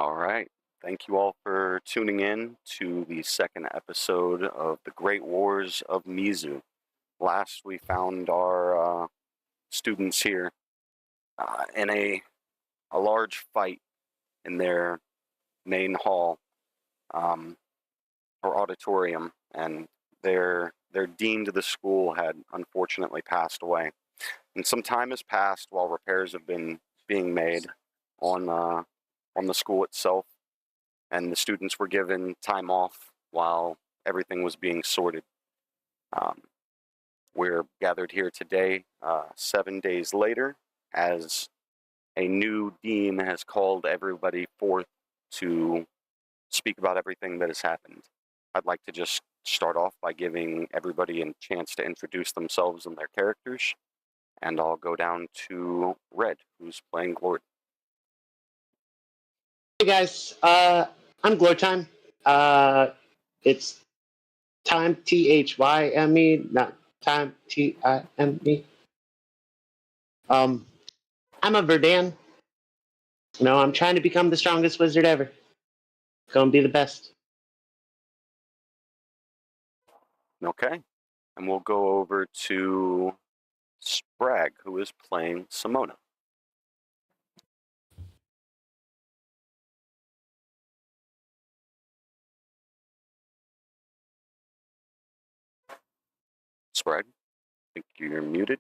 All right. Thank you all for tuning in to the second episode of the Great Wars of Mizu. Last, we found our students here in a large fight in their main hall or auditorium, and their dean to the school had unfortunately passed away. And some time has passed while repairs have been being made on the school itself, and the students were given time off while everything was being sorted. We're gathered here today, 7 days later, as a new dean has called everybody forth to speak about everything that has happened. I'd like to just start off by giving everybody a chance to introduce themselves and their characters, and I'll go down to Red, who's playing Glord. Hey guys, I'm Glortime. It's time THYME, not time TIME. I'm a Verdan. I'm trying to become the strongest wizard ever. Gonna be the best. Okay, and we'll go over to Sprague, who is playing Simona. Sprague, I think you're muted.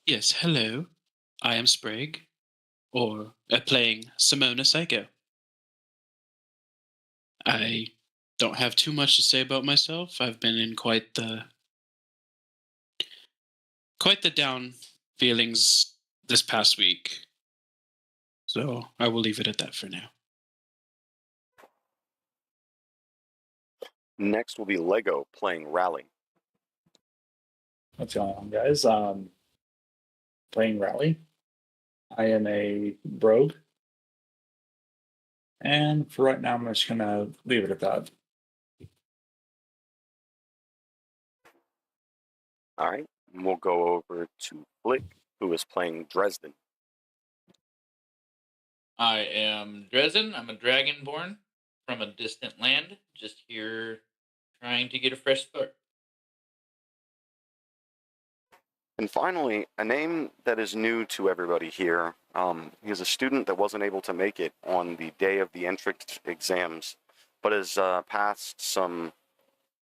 Yes, hello. I am Sprague, or playing Simona Psycho. I don't have too much to say about myself. I've been in quite the down feelings this past week. So I will leave it at that for now. Next will be Lego playing Rally. What's going on, guys? Playing Rally. I am a rogue. And for right now, I'm just going to leave it at that. All right, and we'll go over to Flick, who is playing Dresden. I am Dresden. I'm a dragonborn from a distant land, just here trying to get a fresh start. And finally, a name that is new to everybody here. He is a student that wasn't able to make it on the day of the entrance exams, but has passed some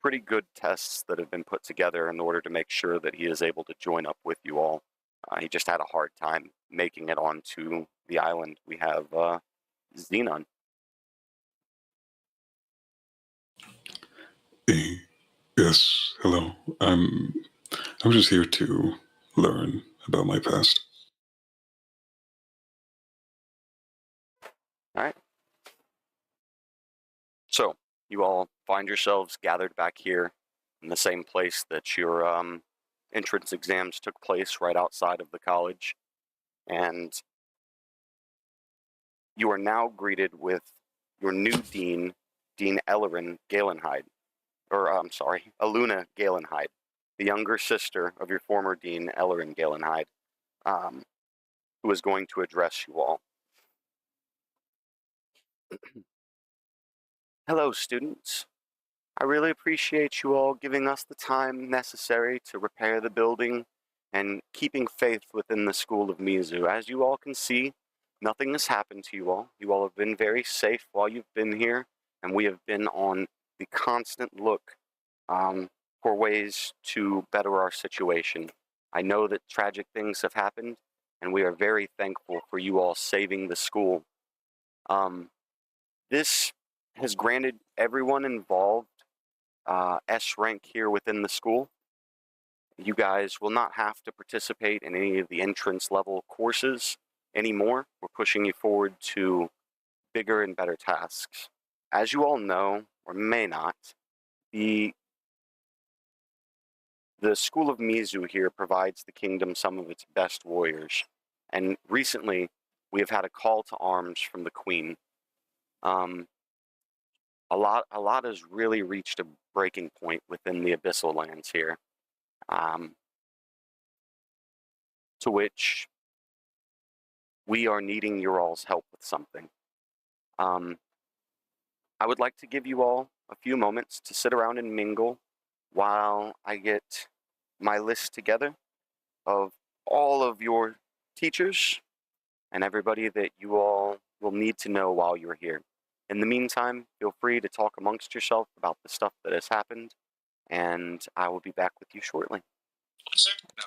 pretty good tests that have been put together in order to make sure that he is able to join up with you all. He just had a hard time making it onto the island. We have Xenon. Yes, hello. I'm just here to learn about my past. All right. So you all find yourselves gathered back here in the same place that your entrance exams took place, right outside of the millage, and you are now greeted with your new dean, Dean Ellerin Galenhide, Aluna Galenhide, the younger sister of your former dean, Ellerin Galenhide, who is going to address you all. Hello, students. I really appreciate you all giving us the time necessary to repair the building and keeping faith within the School of Mizu. As you all can see, nothing has happened to you all. You all have been very safe while you've been here, and we have been on the constant look for ways to better our situation. I know that tragic things have happened, and we are very thankful for you all saving the school. This has granted everyone involved S rank here within the school. You guys will not have to participate in any of the entrance level courses anymore. We're pushing you forward to bigger and better tasks. As you all know, or may not, the School of Mizu here provides the kingdom some of its best warriors. And recently, we have had a call to arms from the Queen. A lot has really reached a breaking point within the Abyssal lands here, to which we are needing your all's help with something. I would like to give you all a few moments to sit around and mingle while I get my list together of all of your teachers and everybody that you all will need to know while you're here. In the meantime, feel free to talk amongst yourself about the stuff that has happened, and I will be back with you shortly. 1 second. No.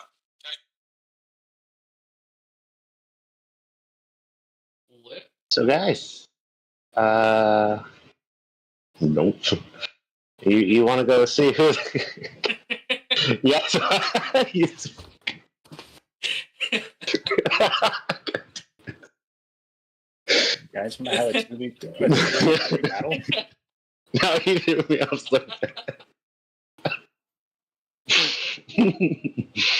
What? So, guys, nope. You want to go see who? Yes. Yes. Guys, want to have a 2v3 battle? No, you threw me off so bad.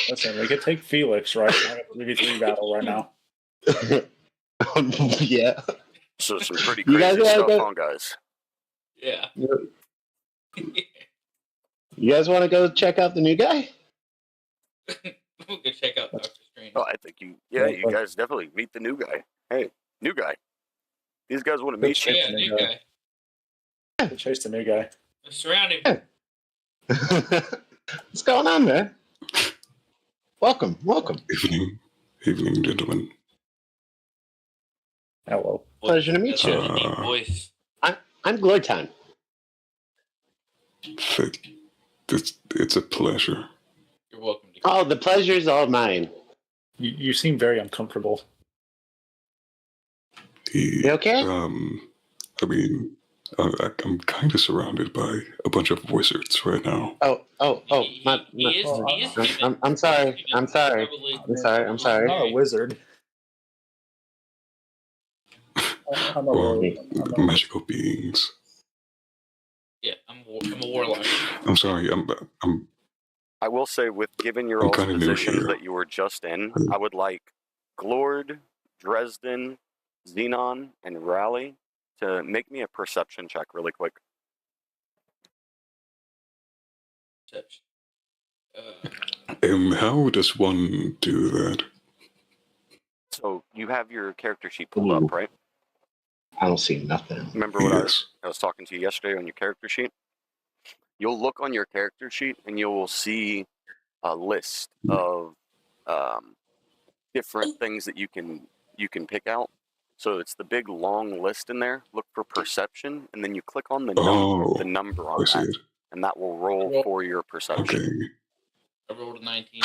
Listen, we could take Felix, right? Have a 3v3 battle right now. Yeah. So some pretty You guys crazy wanna stuff, go- huh, guys? Yeah. You guys want to go check out the new guy? We'll go check out Doctor Strange. Oh, I think you guys definitely meet the new guy. Hey, new guy. These guys want to meet you. Yeah, new guy. We'll chase the new guy. Surround him. What's going on, man? Welcome. Evening, gentlemen. Hello. Pleasure to meet That's you. a unique voice. I'm Glortime. It's a pleasure. You're welcome to. Oh, the pleasure's all mine. You seem very uncomfortable. You okay? I mean, I'm kind of surrounded by a bunch of wizards right now. Oh, He is human. I'm sorry. I'm sorry. Probably- I'm sorry. I'm not a wizard. I'm a Well, I'm a- magical beings. Yeah, I'm a warlock. I'm sorry. I will say, with given your I'm all's kinda new positions here. that you were just in, I would like Glord, Dresden, Xenon, and Raleigh to make me a perception check really quick. Perception. How does one do that? So you have your character sheet pulled up, right? I don't see nothing. Remember what Yes. I was talking to you yesterday on your character sheet? You'll look on your character sheet and you will see a list of different things that you can pick out. So it's the big long list in there. Look for perception, and then you click on the number on I see that, it. and that will roll for your perception. Okay. I rolled a 19.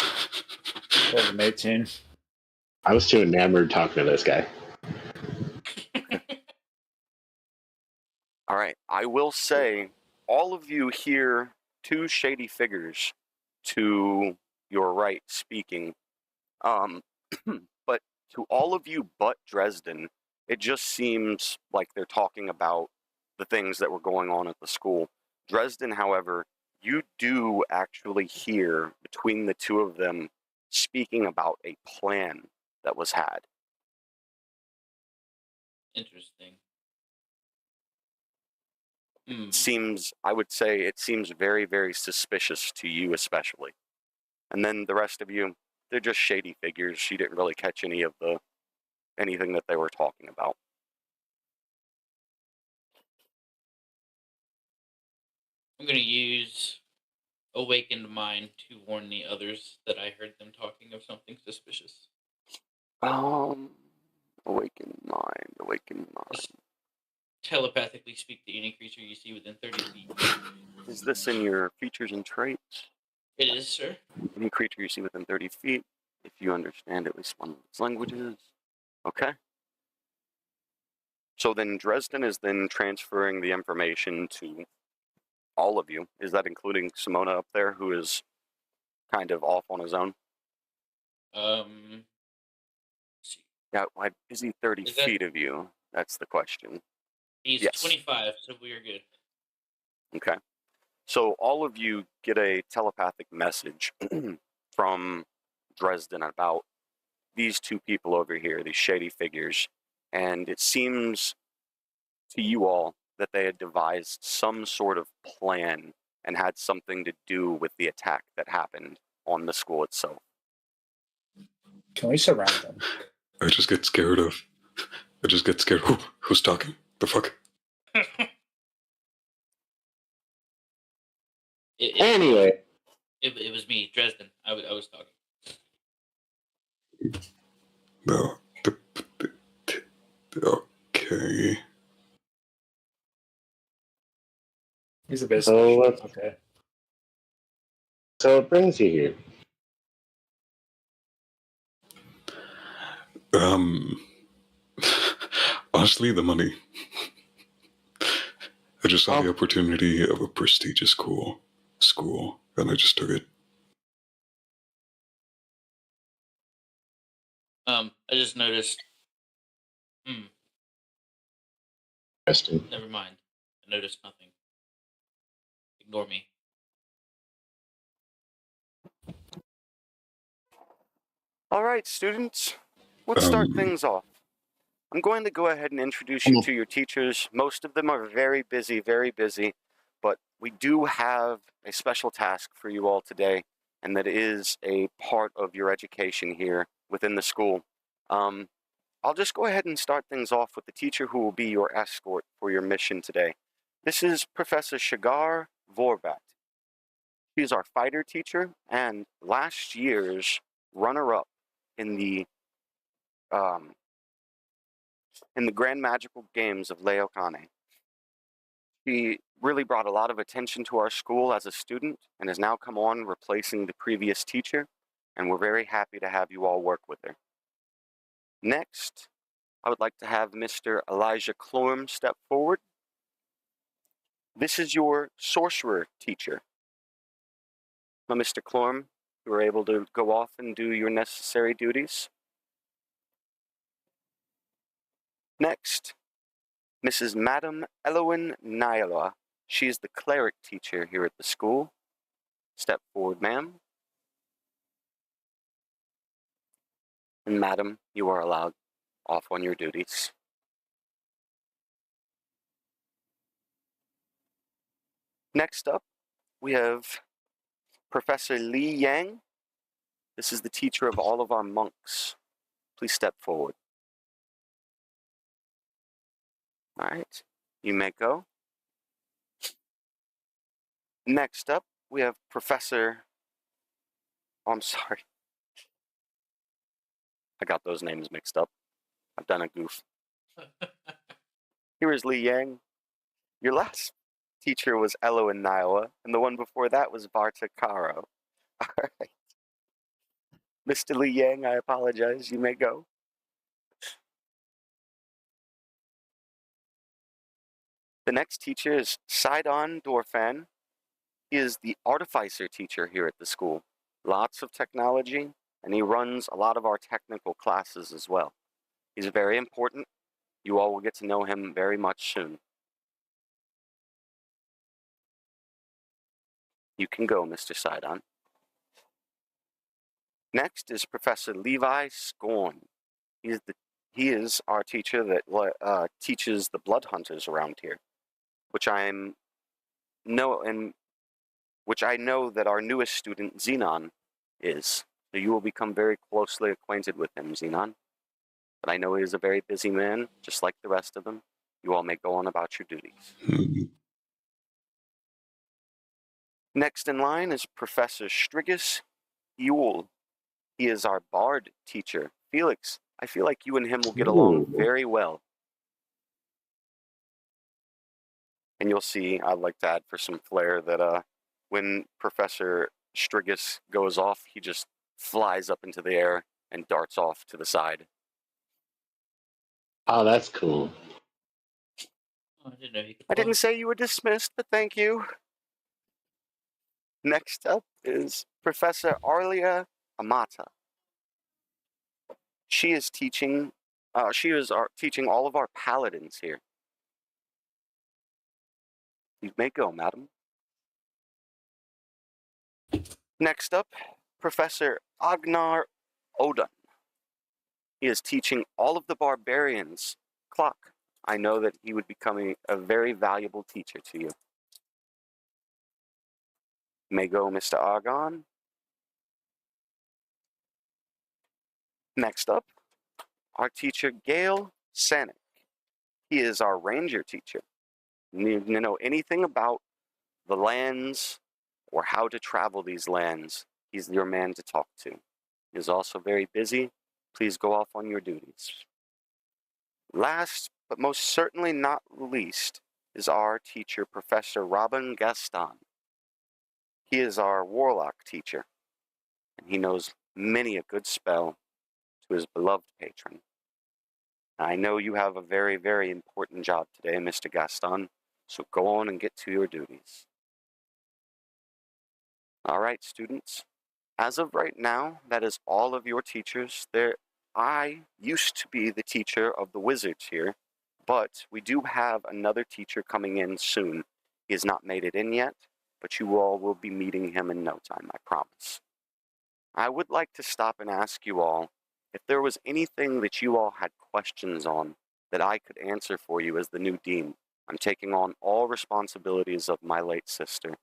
Rolled an 18. I was too enamored talking to this guy. All right. I will say, all of you hear two shady figures to your right speaking. But to all of you but Dresden, it just seems like they're talking about the things that were going on at the school. Dresden, however, you do actually hear between the two of them speaking about a plan that was had. Interesting. I would say it seems very, very suspicious to you especially. And then the rest of you, they're just shady figures. She didn't really catch anything that they were talking about. I'm going to use Awakened Mind to warn the others that I heard them talking of something suspicious. Awakened mind. Just telepathically speak to any creature you see within 30 feet. Is this in your features and traits? It is, sir. Any creature you see within 30 feet, if you understand at least one of its languages. Okay. So then Dresden is then transferring the information to all of you. Is that including Simona up there, who is kind of off on his own? Let's see. Yeah, why is he 30 Is that- feet of you? That's the question. He's Yes. 25, so we are good. Okay. So all of you get a telepathic message from Dresden about these two people over here, these shady figures, and it seems to you all that they had devised some sort of plan and had something to do with the attack that happened on the school itself. Can we surround them? I just get scared of. I just get scared. Who's talking? The fuck? Anyway, it was me, Dresden. I was talking. No. Okay. He's a business. So, Okay. so it brings you here. Honestly, the money. I just saw Oh. the opportunity of a prestigious school, and I just took it. I just noticed. Interesting. Never mind. I noticed nothing. Ignore me. All right, students, let's start things off. I'm going to go ahead and introduce you to your teachers. Most of them are very busy, but we do have a special task for you all today, and that is a part of your education here within the school. I'll just go ahead and start things off with the teacher who will be your escort for your mission today. This is Professor Shigar Vorbat. She is our fighter teacher and last year's runner-up in the Grand Magical Games of Leokane. She really brought a lot of attention to our school as a student and has now come on replacing the previous teacher, and we're very happy to have you all work with her. Next, I would like to have Mr. Elijah Clorm step forward. This is your sorcerer teacher. Now, Mr. Clorm, you are able to go off and do your necessary duties. Next, Mrs. Madam Elowen Nyla. She is the cleric teacher here at the school. Step forward, ma'am. And madam, you are allowed off on your duties. Next up, we have Professor Li Yang. This is the teacher of all of our monks. Please step forward. All right, you may go. Next up, we have Professor... Oh, I'm sorry. I got those names mixed up. I've done a goof. Here is Li Yang. Your last teacher was Elo and Nyla, and the one before that was Barta Karo. All right. Mr. Li Yang, I apologize. You may go. The next teacher is Sidon Dorfan. He is the artificer teacher here at the school. Lots of technology, and he runs a lot of our technical classes as well. He's very important. You all will get to know him very much soon. You can go, Mr. Sidon. Next is Professor Levi Scorn. He is our teacher that teaches the blood hunters around here, which I know that our newest student Xenon is. So you will become very closely acquainted with him, Xenon. But I know he is a very busy man, just like the rest of them. You all may go on about your duties. Next in line is Professor Strigus Yule. He is our bard teacher. Felix, I feel like you and him will get along very well. And you'll see, I'd like to add for some flair that when Professor Strigus goes off, he just flies up into the air and darts off to the side. Oh, that's cool. Oh, I didn't know he could I fly. didn't say you were dismissed, but thank you. Next up is Professor Arlia Amata. She is teaching all of our paladins here. You may go, madam. Next up, Professor Agnar Odin. He is teaching all of the barbarians clock. I know that he would become a very valuable teacher to you. May go, Mr. Argon. Next up, our teacher, Gail Sanic. He is our ranger teacher. Need to know anything about the lands or how to travel these lands, he's your man to talk to. He is also very busy. Please go off on your duties. Last, but most certainly not least, is our teacher, Professor Robin Gaston. He is our warlock teacher, and he knows many a good spell to his beloved patron. I know you have a very, very important job today, Mr. Gaston, so go on and get to your duties. All right, students. As of right now, that is all of your teachers. I used to be the teacher of the wizards here, but we do have another teacher coming in soon. He has not made it in yet, but you all will be meeting him in no time, I promise. I would like to stop and ask you all if there was anything that you all had questions on that I could answer for you as the new dean. I'm taking on all responsibilities of my late sister,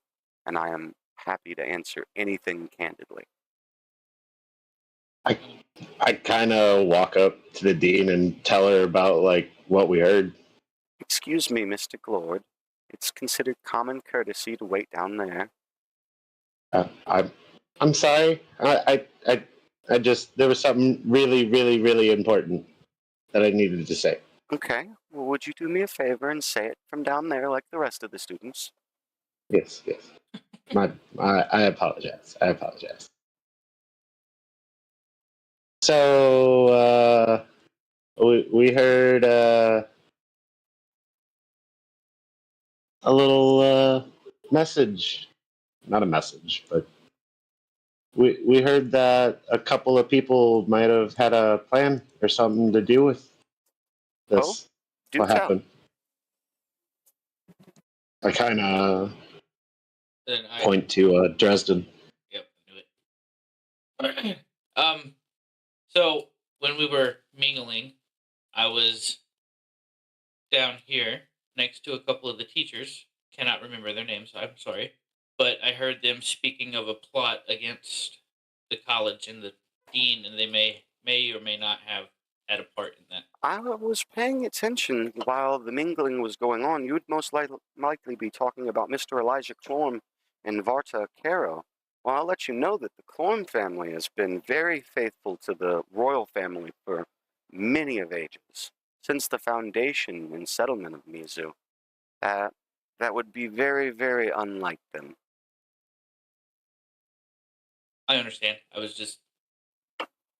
and I am happy to answer anything candidly. I kind of walk up to the dean and tell her about like what we heard. Excuse me, Mr. Glord. It's considered common courtesy to wait down there. I'm sorry. I just there was something really, really, really important that I needed to say. Okay. Well, would you do me a favor and say it from down there like the rest of the students? Yes. I apologize. So we heard a little message, not a message, but we heard that a couple of people might have had a plan or something to do with this. Do What tell. happened? I kind of Then I point to Dresden. Yep, I knew it. So when we were mingling, I was down here next to a couple of the teachers. Cannot remember their names. I'm sorry, but I heard them speaking of a plot against the college and the dean, and they may or may not have had a part in that. I was paying attention while the mingling was going on. You'd most likely be talking about Mr. Elijah Clorm and Varta Caro. Well, I'll let you know that the Clorm family has been very faithful to the royal family for many of ages, since the foundation and settlement of Mizu. That would be very, very unlike them. I understand. I was just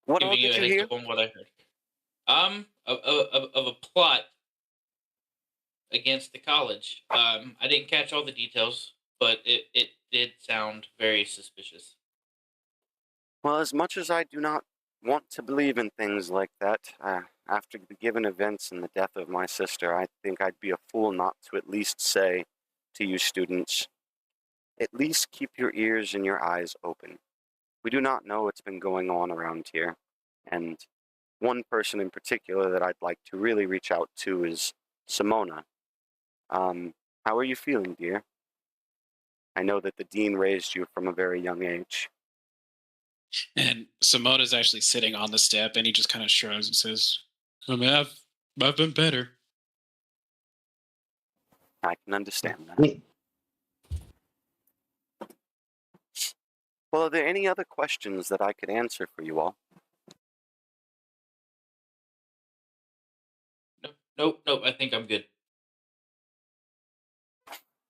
What all giving you a did you heads hear? up on what I heard. Of a plot against the college. I didn't catch all the details, but it did sound very suspicious. Well, as much as I do not want to believe in things like that, after the given events and the death of my sister, I think I'd be a fool not to at least say to you students, at least keep your ears and your eyes open. We do not know what's been going on around here, and one person in particular that I'd like to really reach out to is Simona. How are you feeling, dear? I know that the dean raised you from a very young age. And Simona's actually sitting on the step, and he just kind of shrugs and says, I mean, I've been better. I can understand that. Well, are there any other questions that I could answer for you all? Nope. I think I'm good.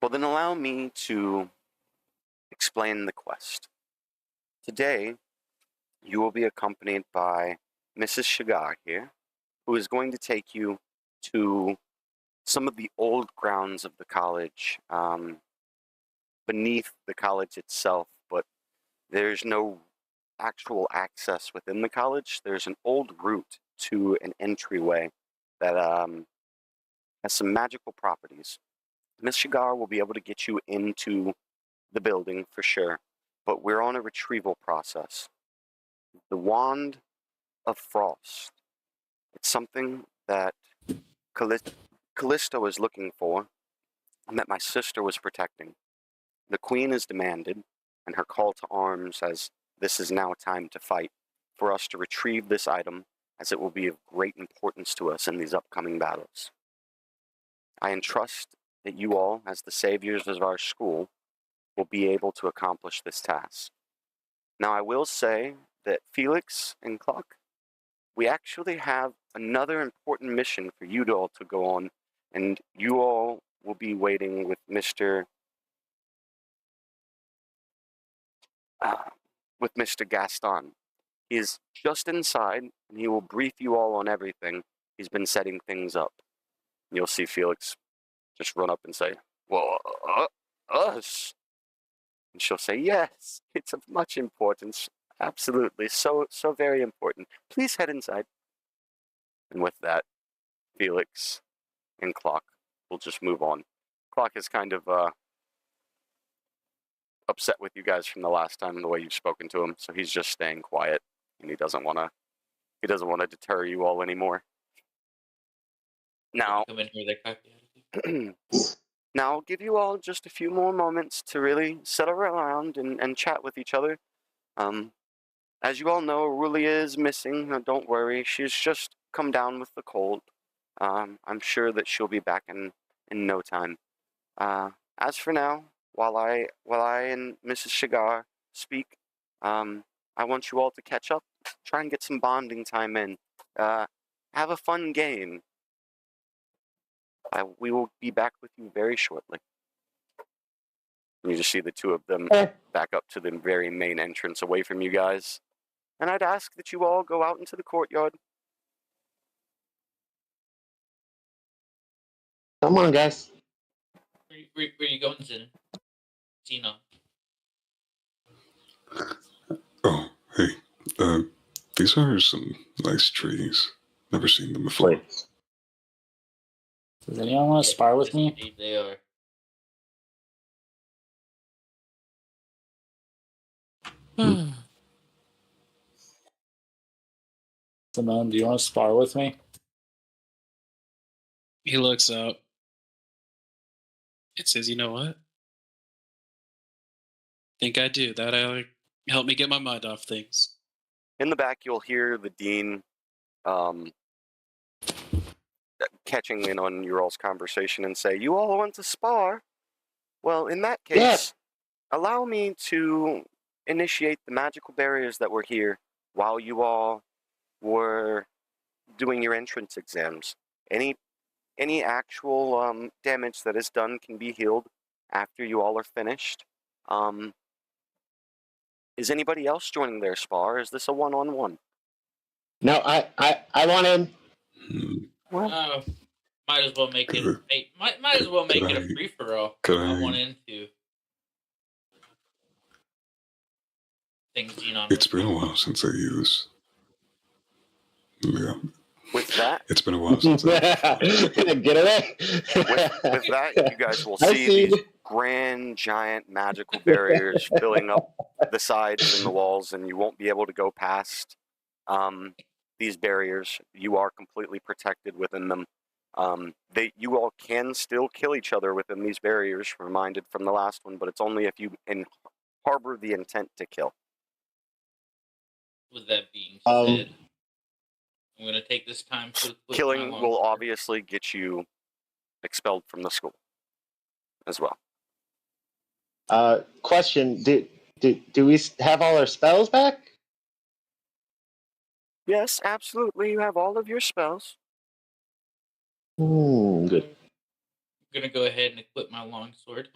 Well, then allow me to explain the quest. Today, you will be accompanied by Mrs. Shigar here, who is going to take you to some of the old grounds of the college, beneath the college itself, but there's no actual access within the college. There's an old route to an entryway that has some magical properties. Miss Shigar will be able to get you into the building for sure, but we're on a retrieval process. The Wand of Frost. It's something that Callisto is looking for, and that my sister was protecting. The Queen has demanded, and her call to arms as this is now time to fight, for us to retrieve this item as it will be of great importance to us in these upcoming battles. I entrust that you all, as the saviors of our school, will be able to accomplish this task. Now, I will say that Felix and Clock, we actually have another important mission for you all to go on, and you all will be waiting with Mr. Gaston. He is just inside, and he will brief you all on everything. He's been setting things up. You'll see Felix just run up and say, "Well, us?" And she'll say, "Yes, it's of much importance. Absolutely, so very important. Please head inside." And with that, Felix and Clock will just move on. Clock is kind of upset with you guys from the last time and the way you've spoken to him, so he's just staying quiet, and he doesn't want to deter you all anymore. Now, Come in here, they're cocky. now I'll give you all just a few more moments to really settle around and chat with each other. As you all know, Rulia is missing. Don't worry, she's just come down with the cold. I'm sure that she'll be back in no time. As for now, while I and Mrs. Shigar speak, I want you all to catch up, try and get some bonding time in. Have a fun game. We will be back with you very shortly. You just see the two of them back up to the very main entrance away from you guys. And I'd ask that you all go out into the courtyard. Come on, guys. Where you going, Xenon? Oh, hey. These are some nice trees. Never seen them before. Wait. Does anyone want to spar with Yes, me? indeed they are. Simone, do you want to spar with me? He looks up. It says, "You know what? Think I do. That'll help me get my mind off things." In the back, you'll hear the dean catching in on your all's conversation and say, "You all want to spar? Well, in that case, allow me to initiate the magical barriers that were here while you all were doing your entrance exams. Any actual damage that is done can be healed after you all are finished. Is anybody else joining their spar? Is this a one-on-one? No, I want in. Might as well make it. Might as well make it a free for all. I want into things Xenon. It's been a while since I used. Yeah. With that, it's been a while since I Get away. with that, you guys will see these grand, giant, magical barriers filling up the sides and the walls, and you won't be able to go past these barriers. You are completely protected within them. You all can still kill each other within these barriers, reminded from the last one, but it's only if you harbor the intent to kill. With that being said, I'm going to take this time to killing will obviously get you expelled from the school as well. Question: Do we have all our spells back? Yes, absolutely. You have all of your spells. Good. I'm going to go ahead and equip my longsword.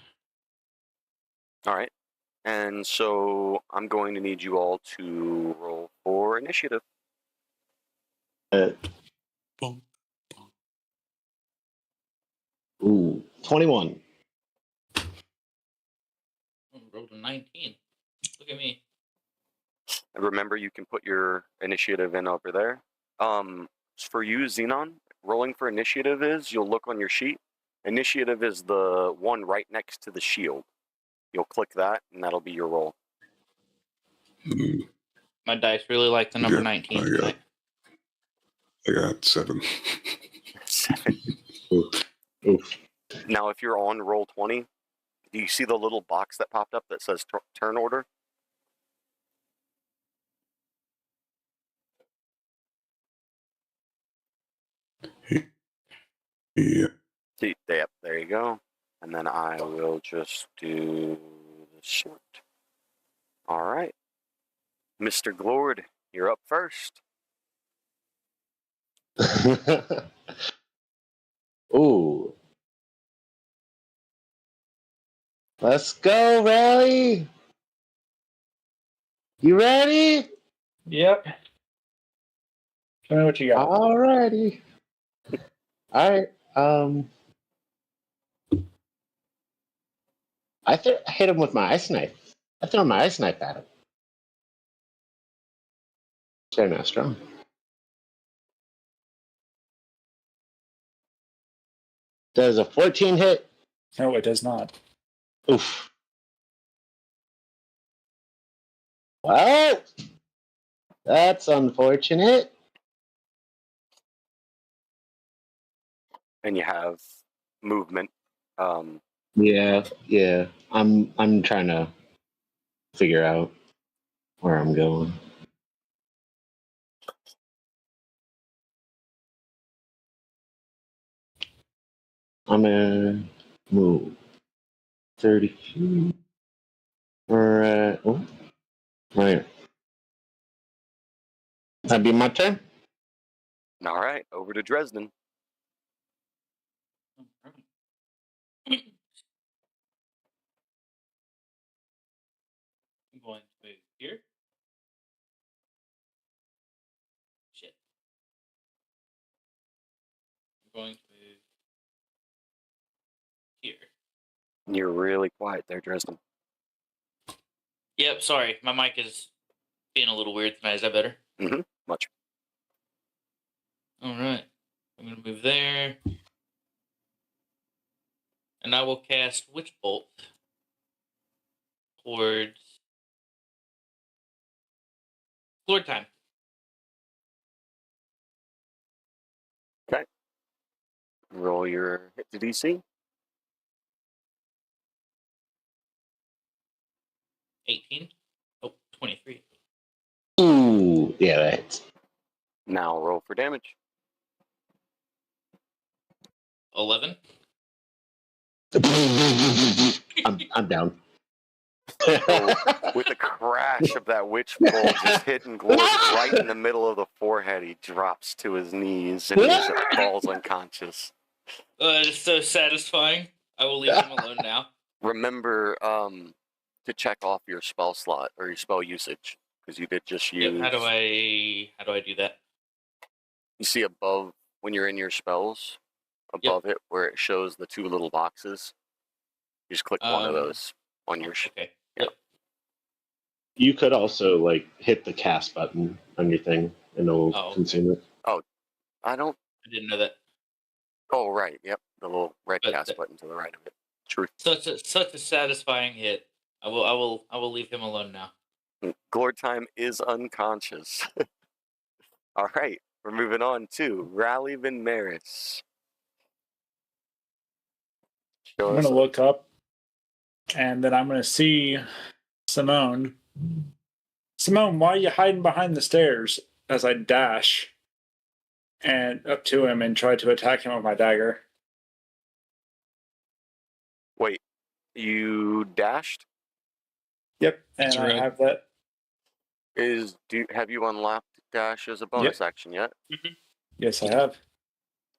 All right. And so I'm going to need you all to roll for initiative. Boom. 21. I rolled a 19. Look at me. And remember, you can put your initiative in over there. For you, Xenon, rolling for initiative is, you'll look on your sheet. Initiative is the one right next to the shield. You'll click that, and that'll be your roll. My dice really like the number 19 tonight. I got 7. 7. Oof. Now, if you're on roll 20, do you see the little box that popped up that says turn order? Yeah. Yep, there you go. And then I will just do the short. All right. Mr. Glord, you're up first. Ooh. Let's go, Rally. You ready? Yep. Tell me what you got. Alrighty. All right. I hit him with my ice knife. I threw my ice knife at him. They're not strong. Does a 14 hit? No, it does not. Oof. Well, that's unfortunate. And you have movement. Yeah. I'm trying to figure out where I'm going. I'm gonna move 30 feet. Right. Oh, right. That'd be my turn. All right, over to Dresden. I'm going to move here. Shit. I'm going to move here. You're really quiet there, Dresden. Yep, sorry. My mic is being a little weird tonight. Is that better? Mm-hmm. Much. All right. I'm going to move there. And I will cast Witch Bolt towards floor time. Okay. Roll your hit to DC. 18. Oh, 23. Ooh, yeah, that hits. Now roll for damage. 11. I'm down. So, with the crash of that witch bolt just hitting Glord right in the middle of the forehead, he drops to his knees and he falls unconscious. It is so satisfying. I will leave him alone now. Remember to check off your spell slot or your spell usage because you did just use. Yep, how do I do that? You see above when you're in your spells, above it where it shows the two little boxes. You just click one of those on your. Okay. Yeah. Yep. You could also like hit the cast button on your thing, and it'll consume it. I don't. I didn't know that. Oh right, yep, the little red But cast button to the right of it. Truth. Such a satisfying hit. I will leave him alone now. Glord time is unconscious. All right, we're moving on to Rally Van Maris. I'm going to look up, and then I'm going to see Simone. Simone, why are you hiding behind the stairs? As I dash and up to him and try to attack him with my dagger. Wait, you dashed? Yep, and That's I right. have that. Have you unlocked dash as a bonus action yet? Mm-hmm. Yes, I have.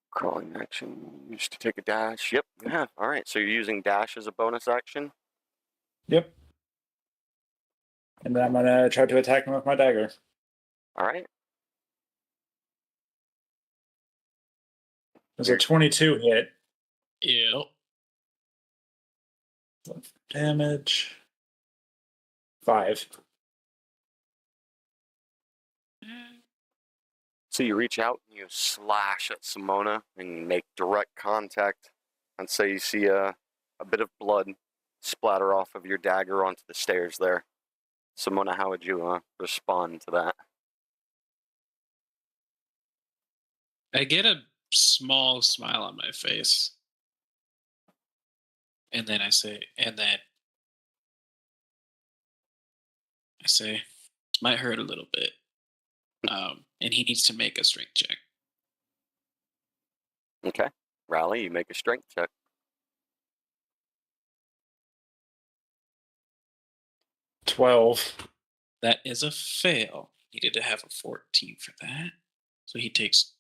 Crawling action used to take a dash. Yep, you have. All right, so you're using dash as a bonus action. Yep. And then I'm going to try to attack him with my dagger. All right. There's a 22 hit. Yeah. Damage. 5. So you reach out and you slash at Simona and make direct contact, and so you see a bit of blood splatter off of your dagger onto the stairs there. Simona, how would you respond to that? I get a small smile on my face. And then I say, might hurt a little bit. And he needs to make a strength check. Okay. Rally, you make a strength check. That is a fail. Needed to have a 14 for that. So he takes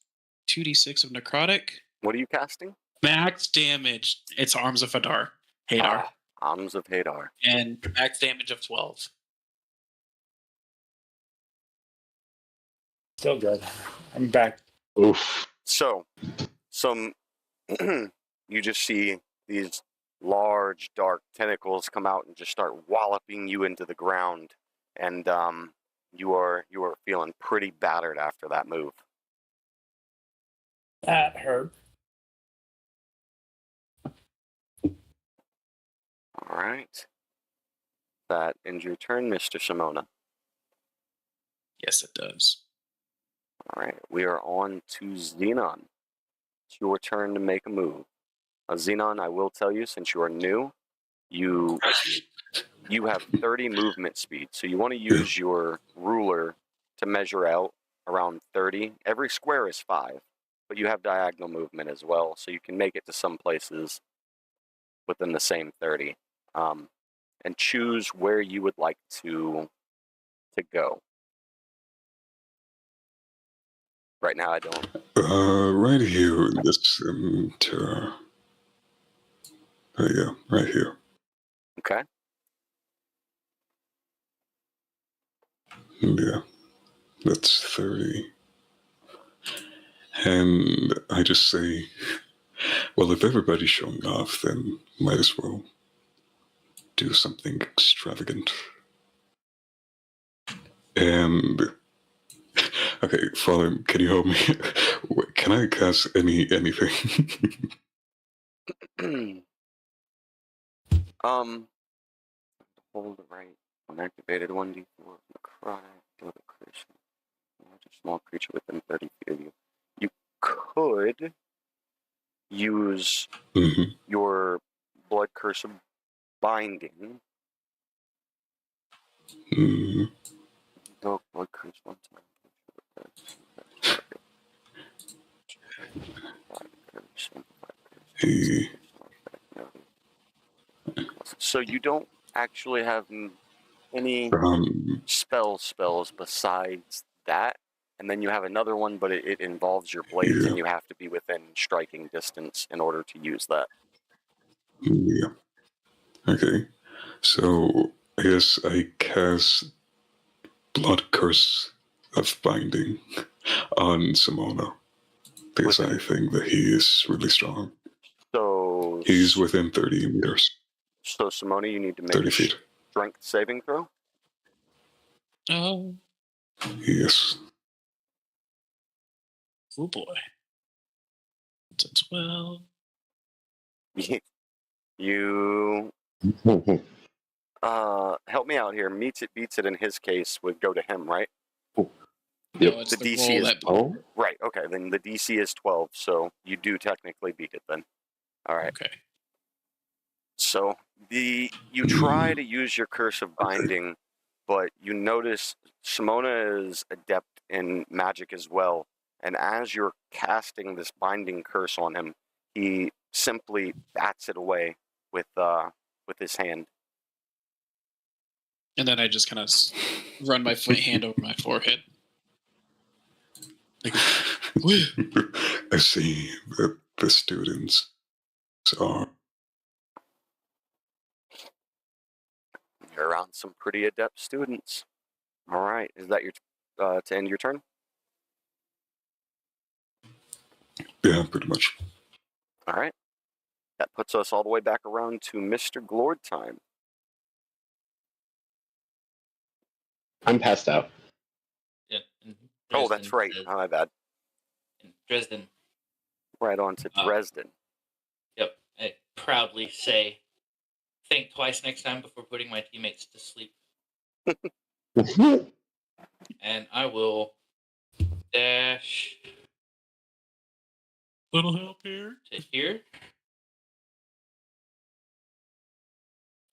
2d6 of necrotic. What are you casting? Max damage. It's Arms of Hadar. Hadar. Arms of Hadar. And max damage of 12. Still good. I'm back. Oof. So, you just see these large, dark tentacles come out and just start walloping you into the ground, and you are feeling pretty battered after that move. That hurt. All right. That ends your turn, Mr. Simona. Yes, it does. All right, we are on to Xenon. It's your turn to make a move. Xenon, I will tell you, since you are new, you have 30 movement speed, so you want to use your ruler to measure out around 30. Every square is 5, but you have diagonal movement as well, so you can make it to some places within the same 30. And choose where you would like to go. Right now, I don't. Right here in this center. There you go, right here. Okay. Yeah, that's 30. And I just say, well, if everybody's showing off, then might as well do something extravagant. And okay, Father, can you help me? Can I cast anything? Hold it right. Unactivated 1d4 necrotic. Deal the creation. A small creature within 30 feet of you. You could use your blood curse of binding. No blood curse one time. So you don't actually have any spells besides that, and then you have another one, but it involves your blades, and you have to be within striking distance in order to use that. Yeah. Okay. So I guess I cast Blood Curse of Binding on Simona because I think that he is really strong. So he's within 30 meters. So Simona, you need to make 30 a feet. strength saving throw. Oh. Yes. Oh boy. It's a 12. You help me out here. Meets it, beats it. In his case, would go to him, right? No, it's the DC is right. Okay, then the DC is 12, so you do technically beat it. Then, all right. Okay. So you try to use your curse of binding, but you notice Simona is adept in magic as well, and as you're casting this binding curse on him, he simply bats it away with his hand. And then I just kind of run my hand over my forehead. Like, I see that the students are. You're around some pretty adept students. All right, is that your to end your turn? Yeah, pretty much. All right. That puts us all the way back around to Mr. Glord time. I'm passed out. Yeah. Oh, that's right. Says, my bad. In Dresden. Right on to Dresden. Yep. I proudly say, think twice next time before putting my teammates to sleep. And I will dash. Little help here. To here.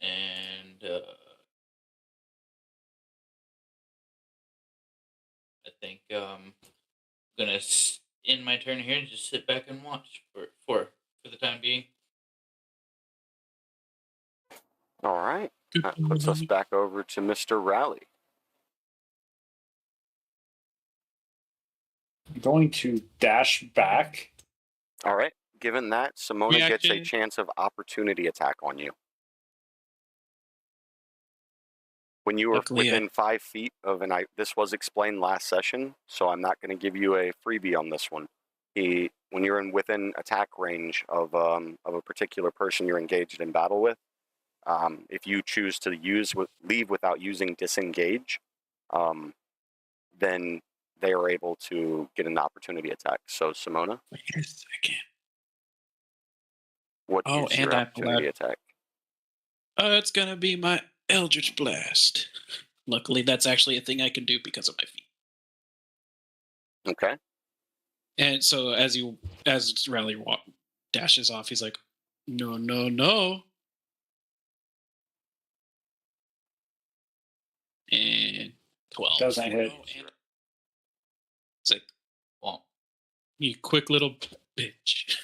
And I think I'm gonna end my turn here and just sit back and watch for All right. That puts us back over to Mr. Rally. I'm going to dash back. All right. Given that, Simona gets a Reaction. chance of opportunity attack on you. When you were Luckily, within 5 feet of this was explained last session, so I'm not going to give you a freebie on this one. When you're within attack range of a particular person you're engaged in battle with, if you choose to leave without using disengage, then they are able to get an opportunity attack. So, Simona, wait a second. what Oh, is your and I opportunity attack? It's gonna be my Eldritch Blast. Luckily, that's actually a thing I can do because of my feet. Okay. And so as Rally dashes off, he's like, "No, no, no!" And 12. Doesn't hit. Oh, and it's like, well, you quick little bitch.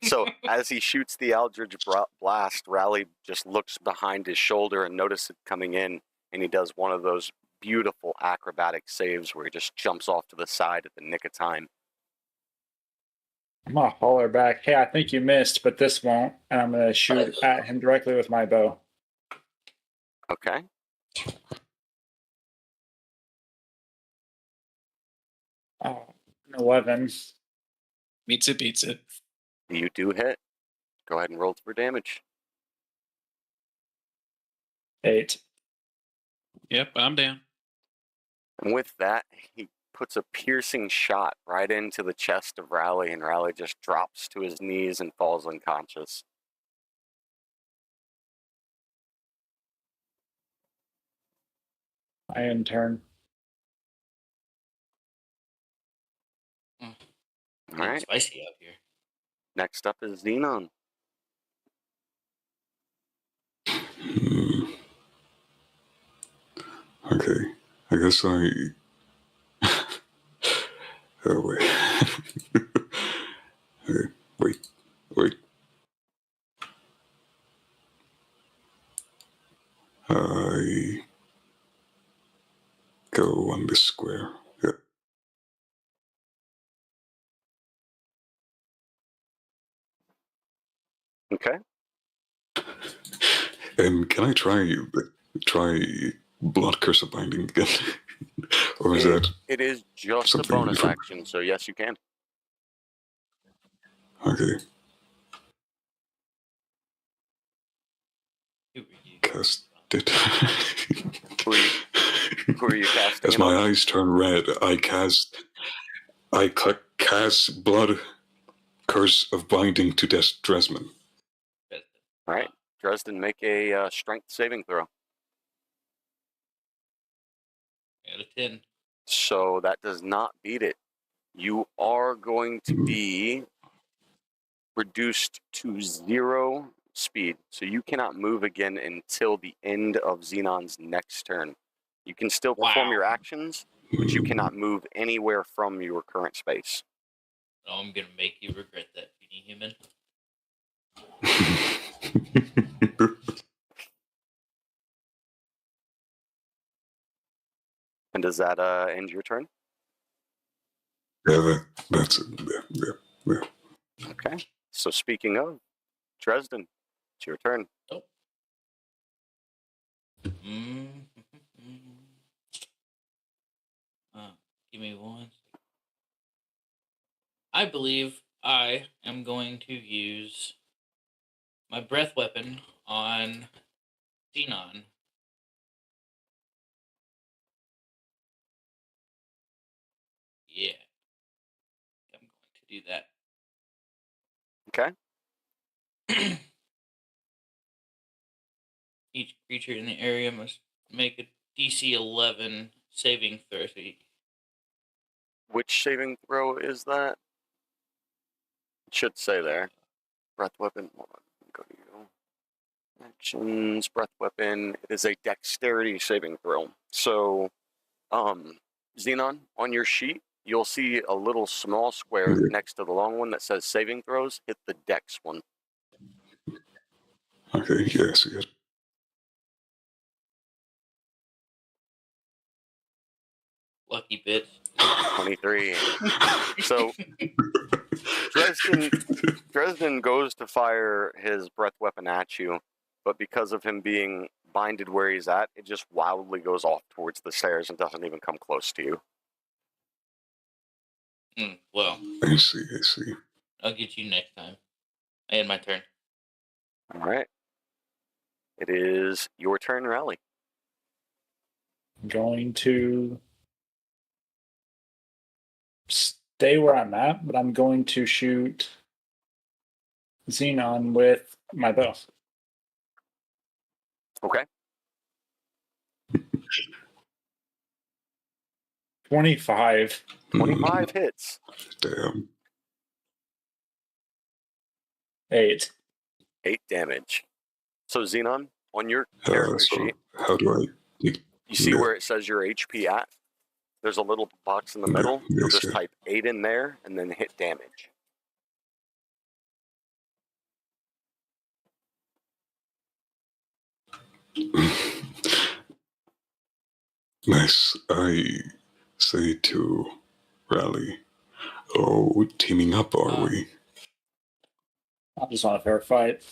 So as he shoots the Eldritch Blast, Rally just looks behind his shoulder and notices it coming in, and he does one of those beautiful acrobatic saves where he just jumps off to the side at the nick of time. I'm going to holler back, hey, I think you missed, but this won't. And I'm going to shoot at him directly with my bow. Okay. Oh, 11. Beats it. You do hit. Go ahead and roll for damage. 8. Yep, I'm down. And with that, he puts a piercing shot right into the chest of Rally, and Rally just drops to his knees and falls unconscious. I in turn. All right. Spicy out here. Next up is Xenon. Okay. I guess I. Oh, wait. Okay. Wait. I go on this square. Yeah. Okay. And can I try Blood Curse of Binding again? Or is that It is just a something bonus different? action, so yes, you can. Okay. Who are you? Cast it. Who are you casting? As my eyes turn red, I cast Blood Curse of Binding to Dresden. All right. Dresden, make a strength saving throw. Out of 10. So that does not beat it. You are going to be reduced to 0 speed. So you cannot move again until the end of Xenon's next turn. You can still perform your actions, but you cannot move anywhere from your current space. Oh, I'm gonna make you regret that, puny human. And does that end your turn? Yeah, that's it. Yeah. Okay. So speaking of, Dresden, it's your turn. Oh. Give me one. I believe I am going to use my breath weapon on Xenon. Yeah. I'm going to do that. Okay. Each creature in the area must make a DC 11 saving throw. Which saving throw is that? It should say there. Breath weapon. Hold on. Go to you. Actions, breath weapon. It is a dexterity saving throw. So, Xenon, on your sheet, you'll see a little small square next to the long one that says saving throws. Hit the dex one. Okay, yeah, I see it. Lucky bitch. 23. So Dresden goes to fire his breath weapon at you, but because of him being binded where he's at, it just wildly goes off towards the stairs and doesn't even come close to you. Well, I see. I'll get you next time. I had my turn. All right. It is your turn, Rally. I'm going to stay where I'm at, but I'm going to shoot Xenon with my bow. Okay. 25. 25 hits. Damn. 8. 8 damage. So Xenon, on your character sheet, How do I... you see where it says your HP at? There's a little box in the middle. You'll just type 8 in there and then hit damage. Nice. I say to Rally, oh, teaming up, are we? I just want a fair fight.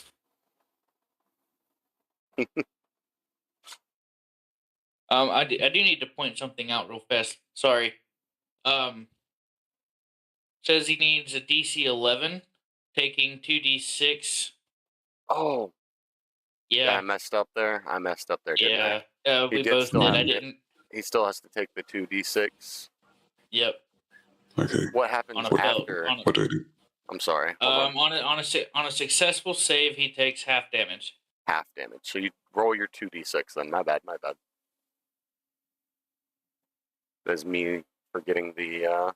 I do need to point something out real fast. Sorry. Says he needs a DC 11, taking 2d6. Oh. Yeah. I messed up there. Yeah. We did both still did. have I to- didn't. He still has to take the 2d6. Yep. Okay. What happens On a fail. after? What do I do? I'm sorry. Hold on. On a successful save, he takes half damage. Half damage. So you roll your 2d6 then. My bad. That's me forgetting the...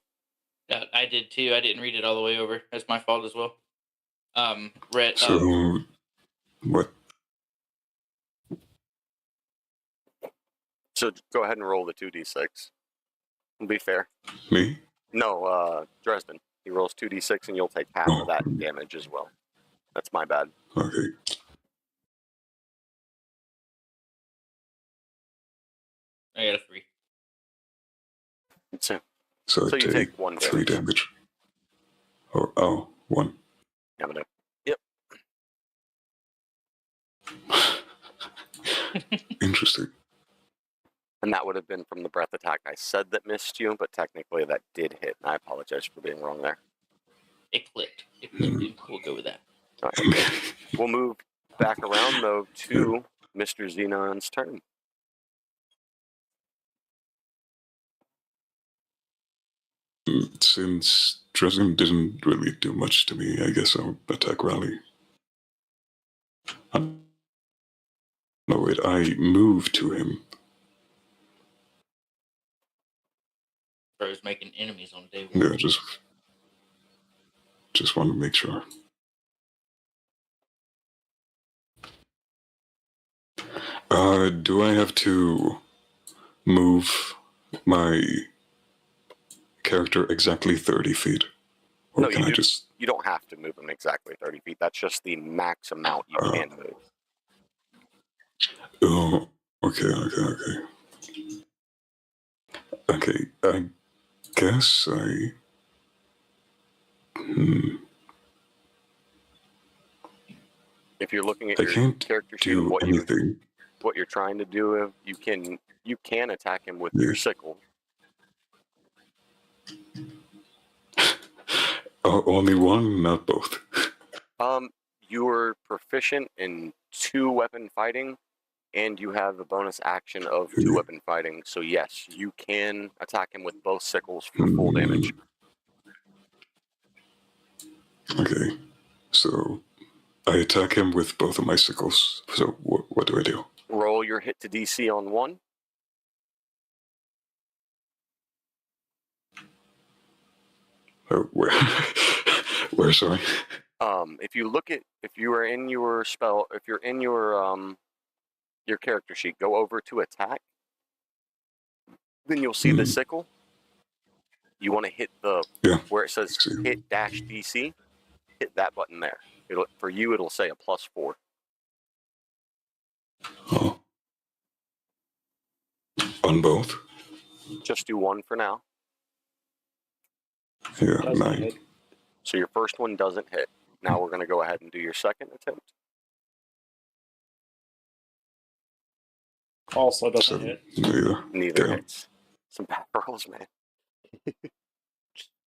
I did too. I didn't read it all the way over. That's my fault as well. Rhett. So, what? So go ahead and roll the 2d6. It'll be fair. Me? No, Dresden. He rolls 2d6 and you'll take half of that damage as well. That's my bad. Okay. I got a 3. So I you take 1 3 damage. Oh, 1. Yeah, but yep. Interesting. And that would have been from the breath attack I said that missed you, but technically that did hit, and I apologize for being wrong there. It clicked. We'll go with that. All right. We'll move back around, though, to Mr. Xenon's turn. Since Dresden didn't really do much to me, I guess I'll attack Rally. No, wait, I move to him. Bro's making enemies on day 1. Yeah, just want to make sure. Do I have to move my character exactly 30 feet? Or No, can you I just... You don't have to move him exactly 30 feet. That's just the max amount you can move. Oh, okay. Okay, I guess I... If you're looking at I your can't character sheet do and anything. what you're trying to do, you can attack him with your sickle. Only one, not both. You're proficient in 2-weapon fighting, and you have the bonus action of 2-weapon fighting. So yes, you can attack him with both sickles for full damage. Okay, so I attack him with both of my sickles. So what do I do? Roll your hit to DC on 1. Where, sorry? If you're in your character sheet, go over to attack. Then you'll see the sickle. You want to hit where it says hit -DC. Hit that button there. For you, it'll say a +4. Oh. On both? Just do one for now. Yeah, Doesn't 9. hit. So your first one doesn't hit. Now we're going to go ahead and do your second attempt. Also doesn't 7. hit. Neither Damn. hits. Some bad rolls, man.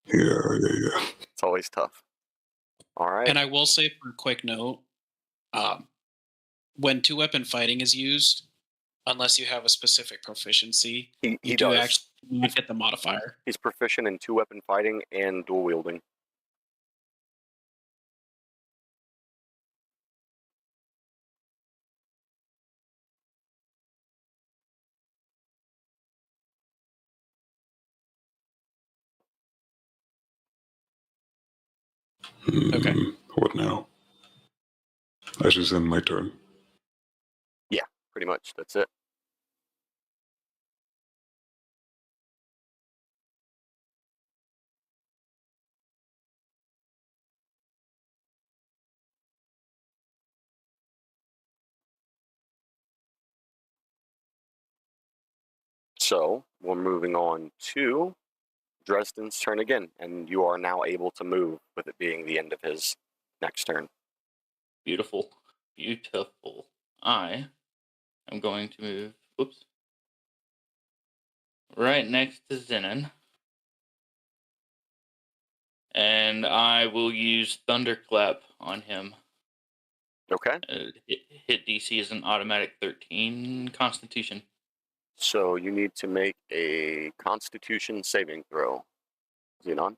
Yeah. It's always tough. All right. And I will say, for a quick note, when two-weapon fighting is used, unless you have a specific proficiency, He you do does. actually not get the modifier. He's proficient in two-weapon fighting and dual wielding. Okay. What now? I just end my turn. Yeah, pretty much. That's it. So we're moving on to Dresden's turn again, and you are now able to move, with it being the end of his next turn. Beautiful. Beautiful. I am going to move, whoops, right next to Zenon. And I will use Thunderclap on him. Okay. Hit DC is an automatic 13 Constitution. So you need to make a Constitution saving throw. Xenon.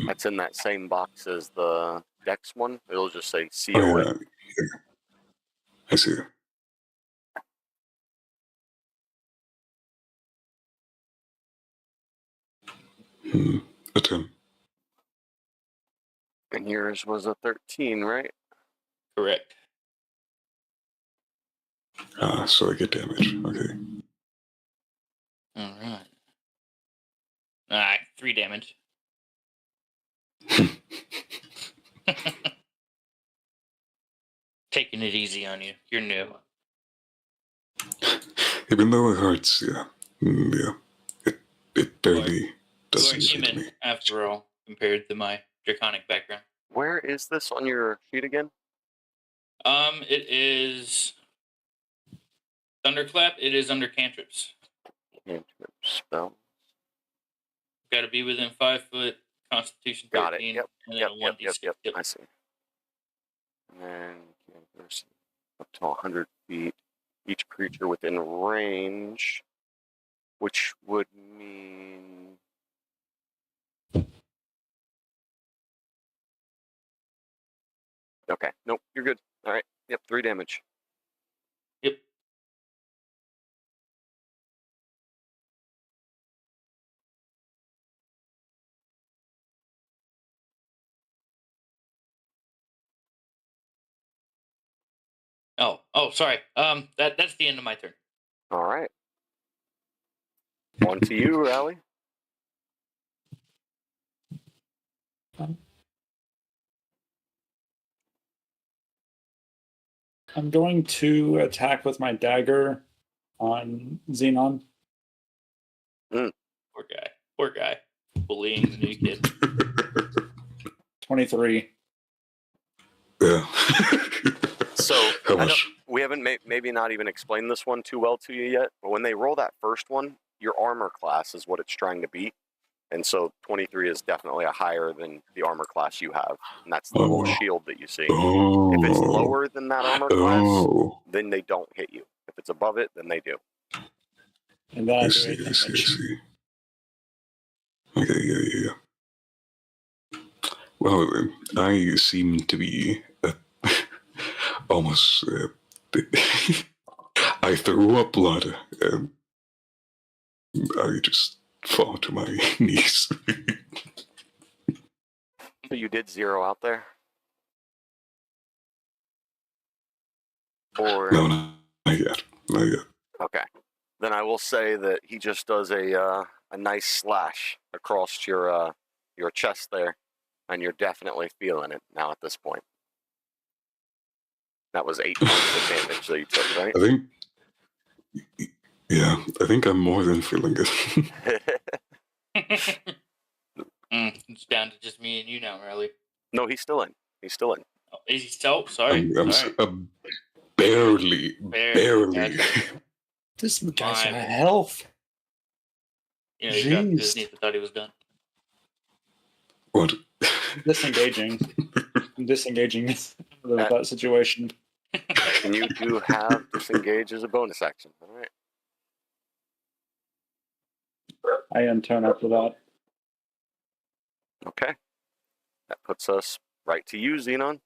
That's in that same box as the Dex one. It'll just say COA. Oh, yeah. I see. A 10. And yours was a 13, right? Correct. So I get damage. Okay. All right. 3 damage. Taking it easy on you. You're new. Even though it hurts, yeah. It barely doesn't You're hit human, me. after all, compared to my draconic background. Where is this on your sheet again? It is Thunderclap. It is under cantrips. Cantrip spell. Got to be within 5 foot. Constitution 13. Got it. Yep. And then a 1d6. Yep. I see. And then there's up to 100 feet. Each creature within range, which would mean okay. Nope, you're good. All right. Yep, 3 damage. Yep. Oh, sorry. That's the end of my turn. All right. On to you, Rally. I'm going to attack with my dagger on Xenon. Poor guy. Bullying the new kid. 23. Yeah. So How much? we haven't maybe not even explained this one too well to you yet, but when they roll that first one, your armor class is what it's trying to beat. And so 23 is definitely a higher than the armor class you have. And that's the little shield that you see. Oh. If it's lower than that armor class, then they don't hit you. If it's above it, then they do. And then I I do see. 8 damage. Okay, yeah. Well, I seem to be almost. I threw up blood, and I just fall to my knees. So you did 0 out there? Or No, not yet. Not yet. okay. Then I will say that he just does a nice slash across your chest there, and you're definitely feeling it now at this point. That was 8 points of damage that you took, right? I think I'm more than feeling it. It's down to just me and you now, Riley. No, he's still in. Oh, is he still? Sorry. I'm barely. This guy's My got bad. health. You know, he got Jeez. his knees and thought he was done. What? Disengaging. I'm disengaging with that situation. And you do have disengage as a bonus action. All right. I untone after that. Okay. That puts us right to you, Xenon.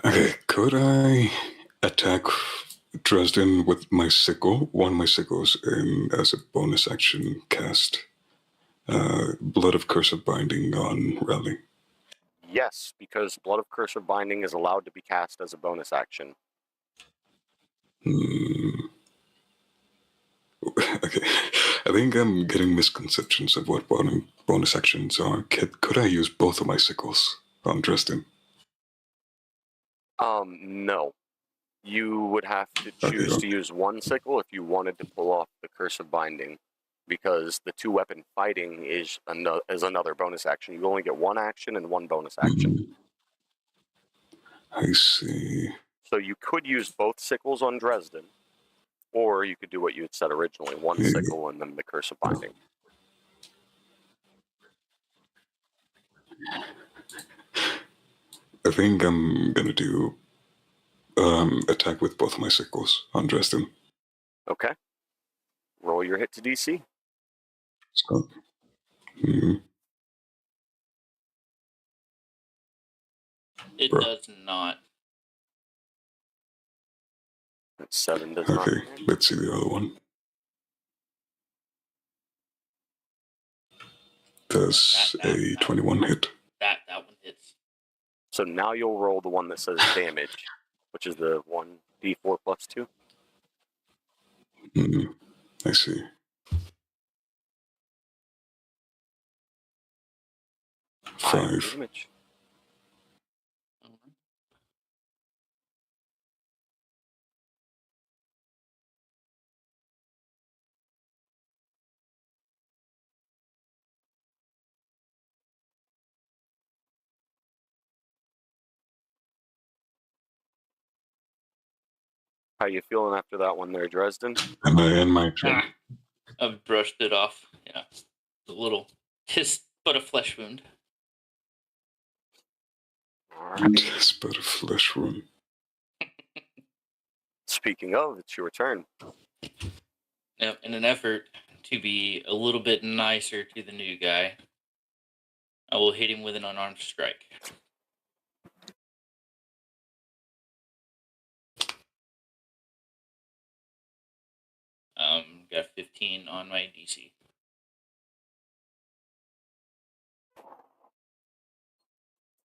Okay, could I attack Dresden with my sickle? One of my sickles, and as a bonus action, cast Blood of Curse of Binding on Rally. Yes, because Blood of Curse of Binding is allowed to be cast as a bonus action. Okay, I think I'm getting misconceptions of what bonus actions are. Could I use both of my sickles on Dresden? No. You would have to choose to use one sickle if you wanted to pull off the Curse of Binding, because the 2-weapon fighting is another bonus action. You only get one action and one bonus action. I see. So you could use both sickles on Dresden, or you could do what you had said originally, one sickle and then the Curse of Binding. I think I'm gonna do attack with both of my sickles on Dresden. Okay. Roll your hit to DC. So, It does not. That 7 does not. Okay, let's see the other one. Does a 21 hit? That one hits. So now you'll roll the one that says damage, which is the 1d4 plus 2. I see. 5 damage. How you feeling after that one there, Dresden? Am I in my turn? I've brushed it off. Yeah. A little. It's but a flesh wound. It's but a flesh wound. Speaking of, it's your turn. Now, in an effort to be a little bit nicer to the new guy, I will hit him with an unarmed strike. Got 15 on my DC.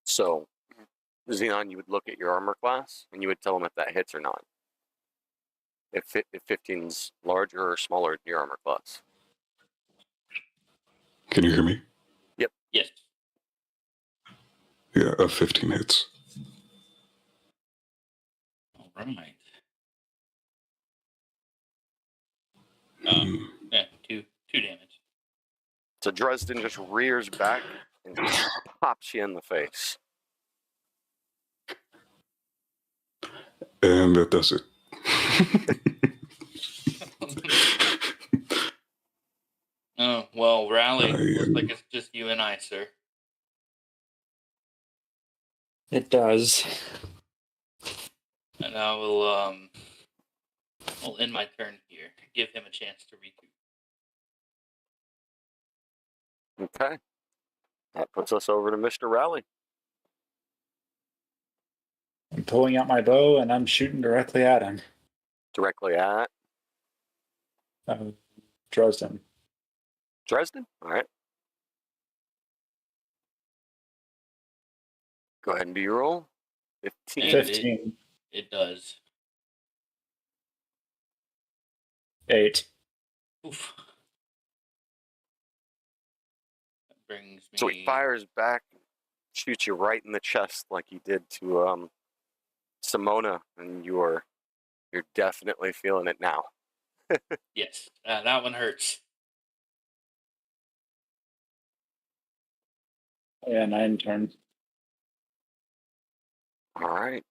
So, Xenon, you would look at your armor class, and you would tell him if that hits or not. If 15's larger or smaller than your armor class. Can you hear me? Yep. Yes. Yeah, 15 hits. All right. Yeah, two damage. So Dresden just rears back and pops you in the face. And that does it. Oh, well, Rally, looks like it's just you and I, sir. It does. And I will end my turn here. Give him a chance to recoup. Okay. That puts us over to Mr. Rally. I'm pulling out my bow and I'm shooting directly at him. Directly at Dresden. Dresden? All right. Go ahead and do your roll. 15. 15. It does. 8. Oof. That brings me... So he fires back, shoots you right in the chest like he did to Simona, and you're definitely feeling it now. Yes, that one hurts. Yeah, 9 turns. All right.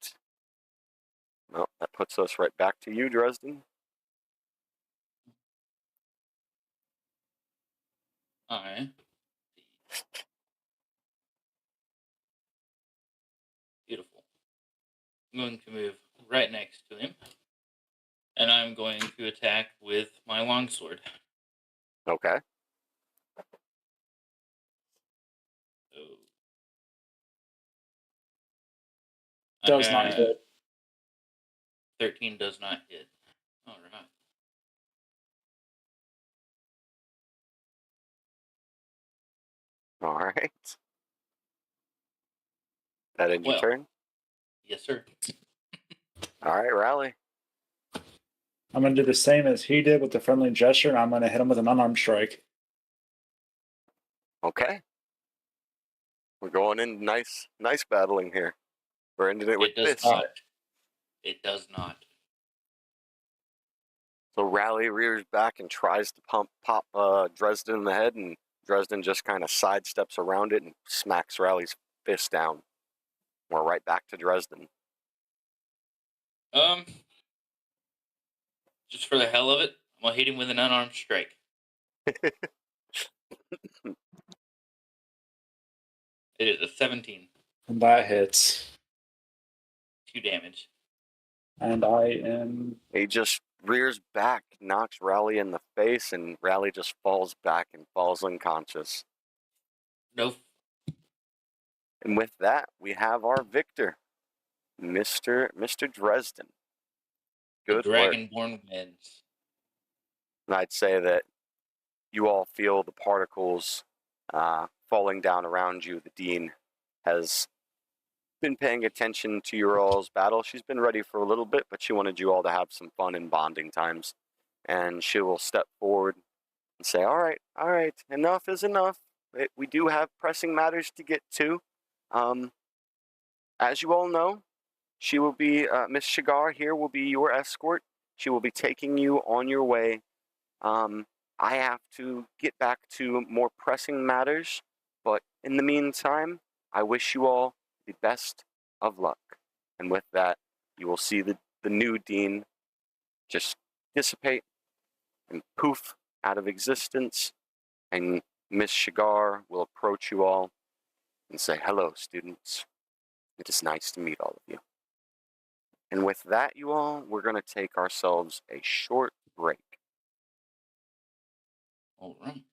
Well, that puts us right back to you, Dresden. All right. Beautiful. I'm going to move right next to him, and I'm going to attack with my longsword. Okay. So, Does not hit. 13 does not hit. All right. All right. That end your Well. turn? Yes, sir. All right, Rally. I'm going to do the same as he did with the friendly gesture, and I'm going to hit him with an unarmed strike. Okay. We're going in nice battling here. We're ending it with It does this. not. It does not. So Rally rears back and tries to pop Dresden in the head, and Dresden just kind of sidesteps around it and smacks Rally's fist down. We're right back to Dresden. Just for the hell of it, I'm gonna hit him with an unarmed strike. It is a 17. And that hits. 2 damage. And I am... He just rears back, knocks Rally in the face, and Rally just falls back and falls unconscious. No. And with that, we have our victor, Mr. Dresden. Good The work. Dragonborn wins. And I'd say that you all feel the particles falling down around you. The Dean has been paying attention to your all's battle. She's been ready for a little bit, but she wanted you all to have some fun and bonding times. And she will step forward and say, all right, enough is enough. We do have pressing matters to get to. As you all know, she will be, Miss Shigar here will be your escort. She will be taking you on your way. I have to get back to more pressing matters, but in the meantime, I wish you all the best of luck. And with that, you will see the new Dean just dissipate and poof out of existence, and Miss Shigar will approach you all and say, hello, students. It is nice to meet all of you. And with that, you all, we're going to take ourselves a short break. All right.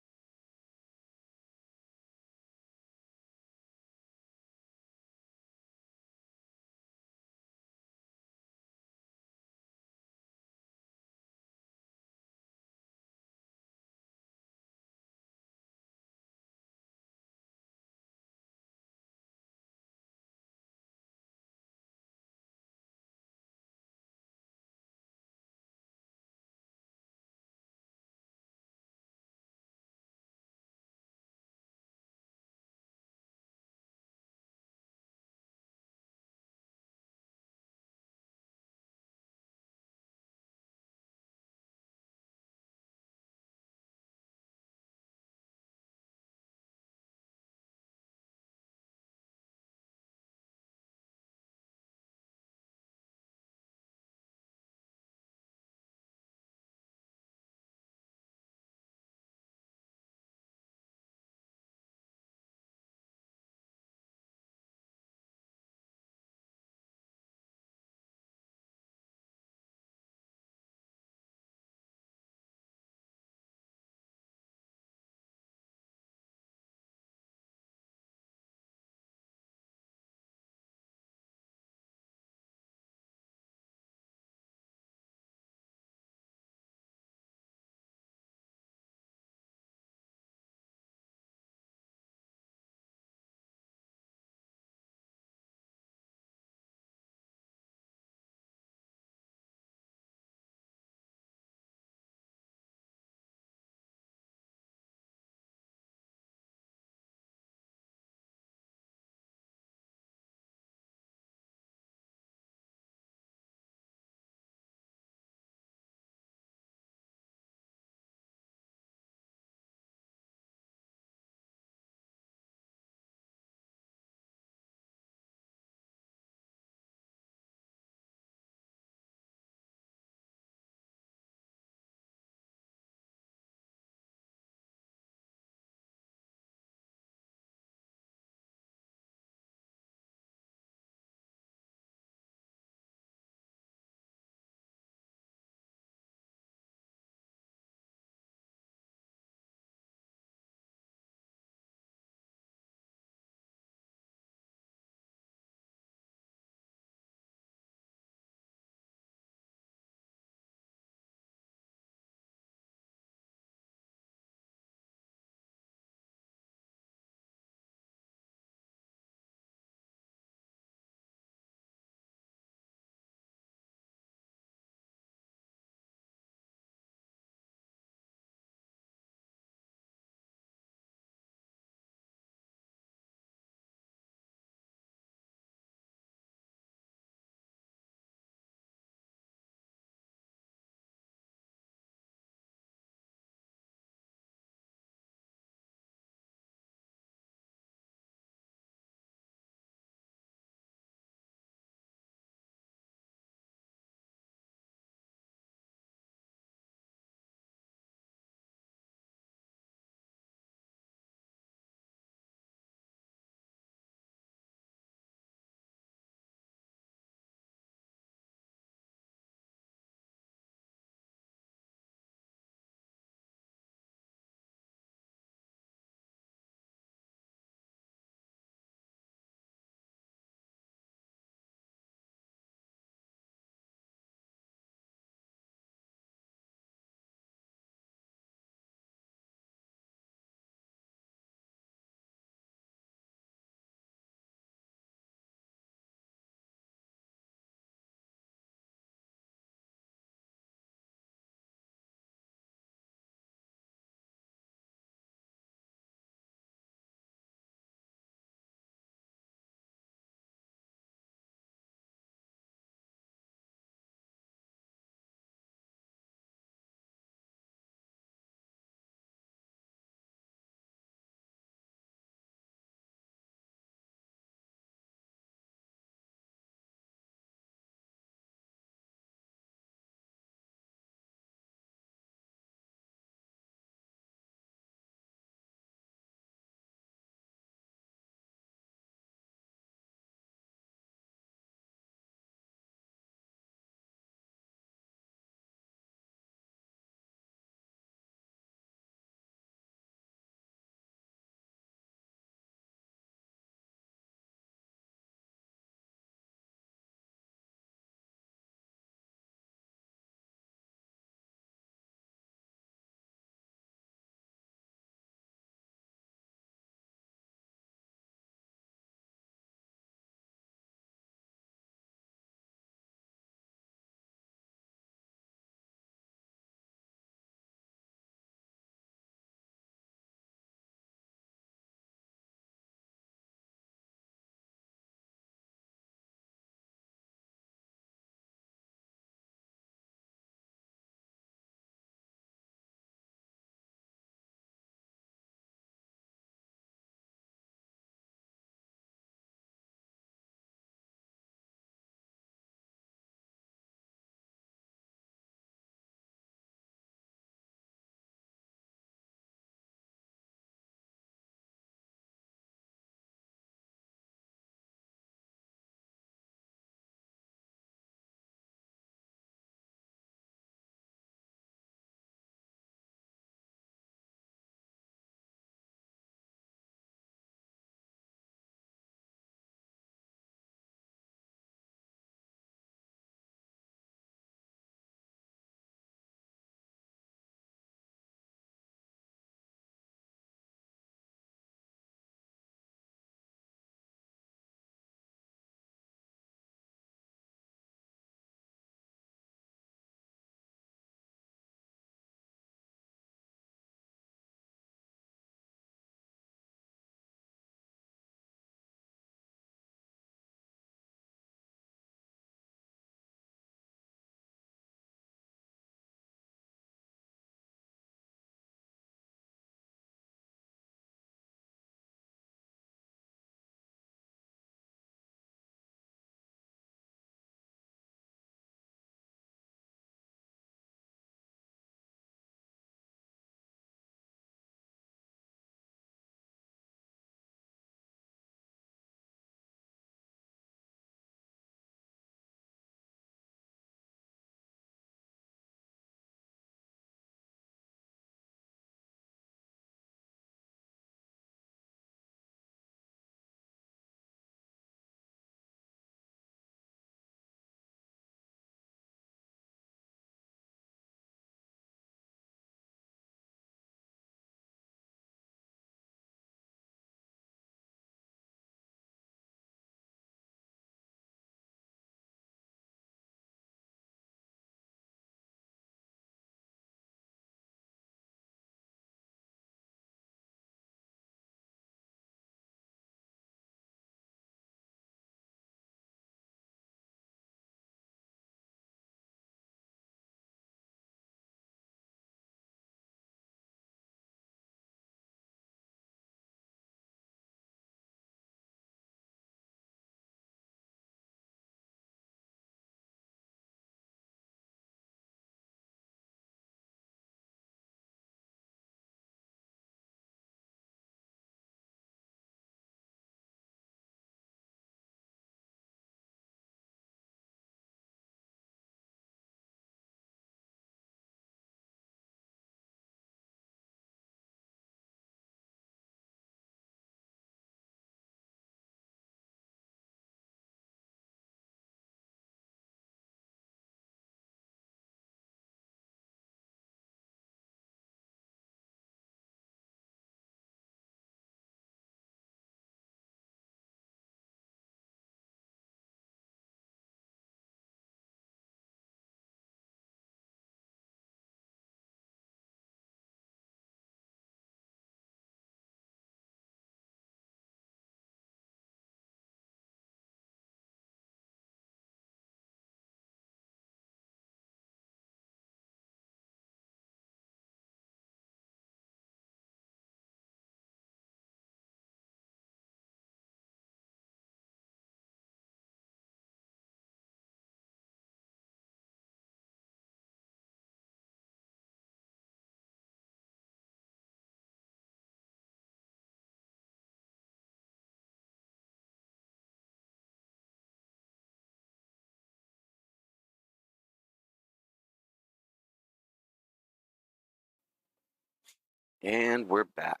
And we're back.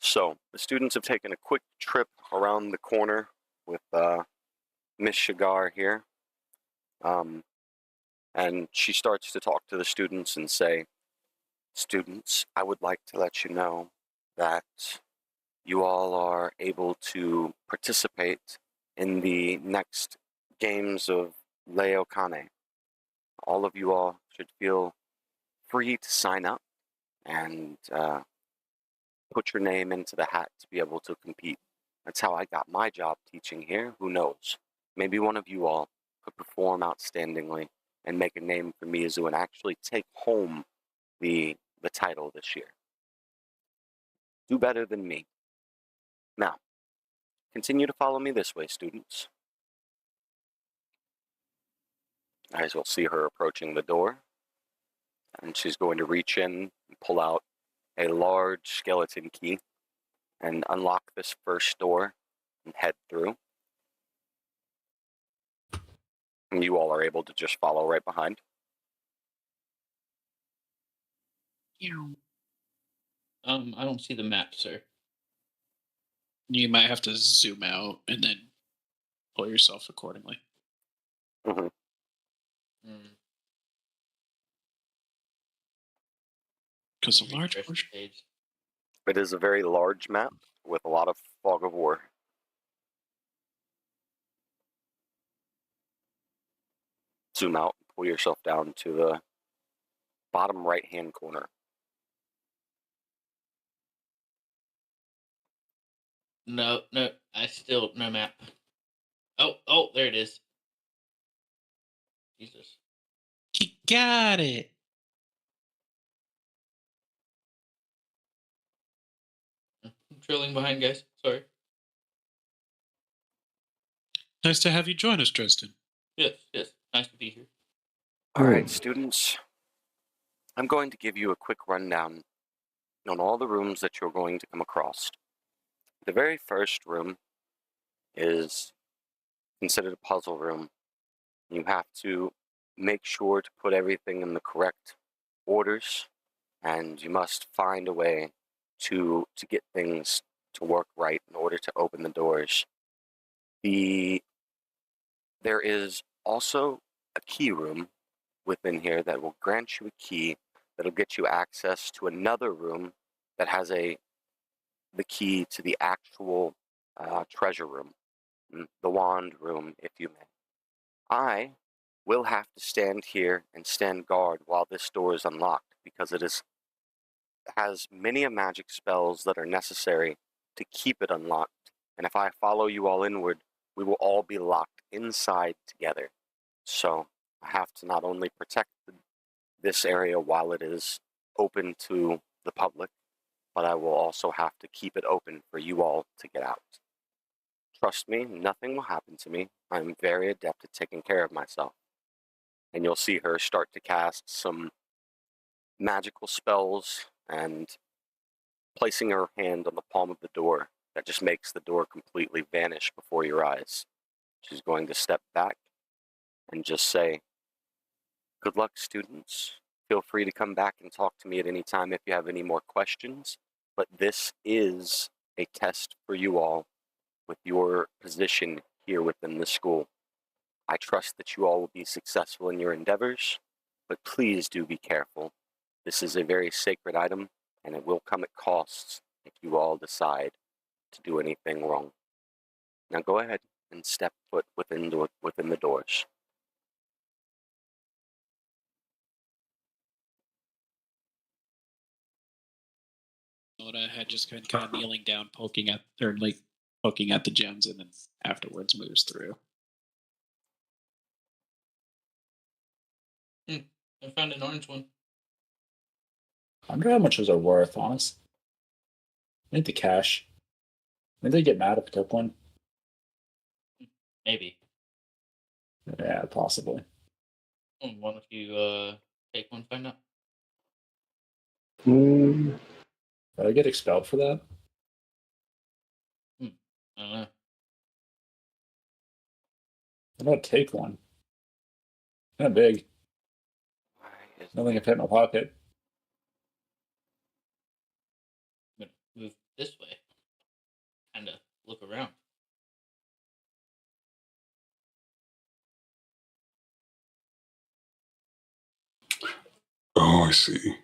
So, the students have taken a quick trip around the corner with Miss Shigar here. And she starts to talk to the students and say, "Students, I would like to let you know that you all are able to participate in the next games of Leokane. All of you all should feel free to sign up and put your name into the hat to be able to compete. That's how I got my job teaching here. Who knows? Maybe one of you all could perform outstandingly and make a name for Mizu and actually take home the title this year. Do better than me. Now, continue to follow me this way, students." As you'll see her approaching the door, and she's going to reach in and pull out a large skeleton key and unlock this first door and head through. And you all are able to just follow right behind. I don't see the map, sir. You might have to zoom out and then pull yourself accordingly. Mm-hmm. Because a large Refresh the portion. page. It is a very large map with a lot of fog of war. Zoom out, pull yourself down to the bottom right-hand corner. No, I still no map. Oh, there it is. Jesus. You got it. I'm trailing behind, guys. Sorry. Nice to have you join us, Dresden. Yes. Nice to be here. All right, students. I'm going to give you a quick rundown on all the rooms that you're going to come across. The very first room is considered a puzzle room. You have to make sure to put everything in the correct orders, and you must find a way to get things to work right in order to open the doors. There is also a key room within here that will grant you a key that'll get you access to another room that has the key to the actual treasure room, the wand room, if you may. I will have to stand here and stand guard while this door is unlocked because it has many magic spells that are necessary to keep it unlocked. And if I follow you all inward, we will all be locked inside together. So I have to not only protect this area while it is open to the public, but I will also have to keep it open for you all to get out. Trust me, nothing will happen to me. I'm very adept at taking care of myself. And you'll see her start to cast some magical spells and placing her hand on the palm of the door that just makes the door completely vanish before your eyes. She's going to step back and just say, "Good luck, students. Feel free to come back and talk to me at any time if you have any more questions, but this is a test for you all with your position here within the school. I trust that you all will be successful in your endeavors, but please do be careful. This is a very sacred item, and it will come at costs if you all decide to do anything wrong. Now go ahead and step foot within the doors." Oda had just been kind of kneeling down, poking at the gems, and then afterwards moves through. I found an orange one. I wonder how much those are worth, honest. I need the cash. Maybe they get mad if I took one. Maybe. Yeah, possibly. Why don't you take one, find out? Did I get expelled for that? I don't know. How about take one? Kind of big. Nothing can fit in my pocket. I'm gonna move this way. Kind of look around. Oh, I see.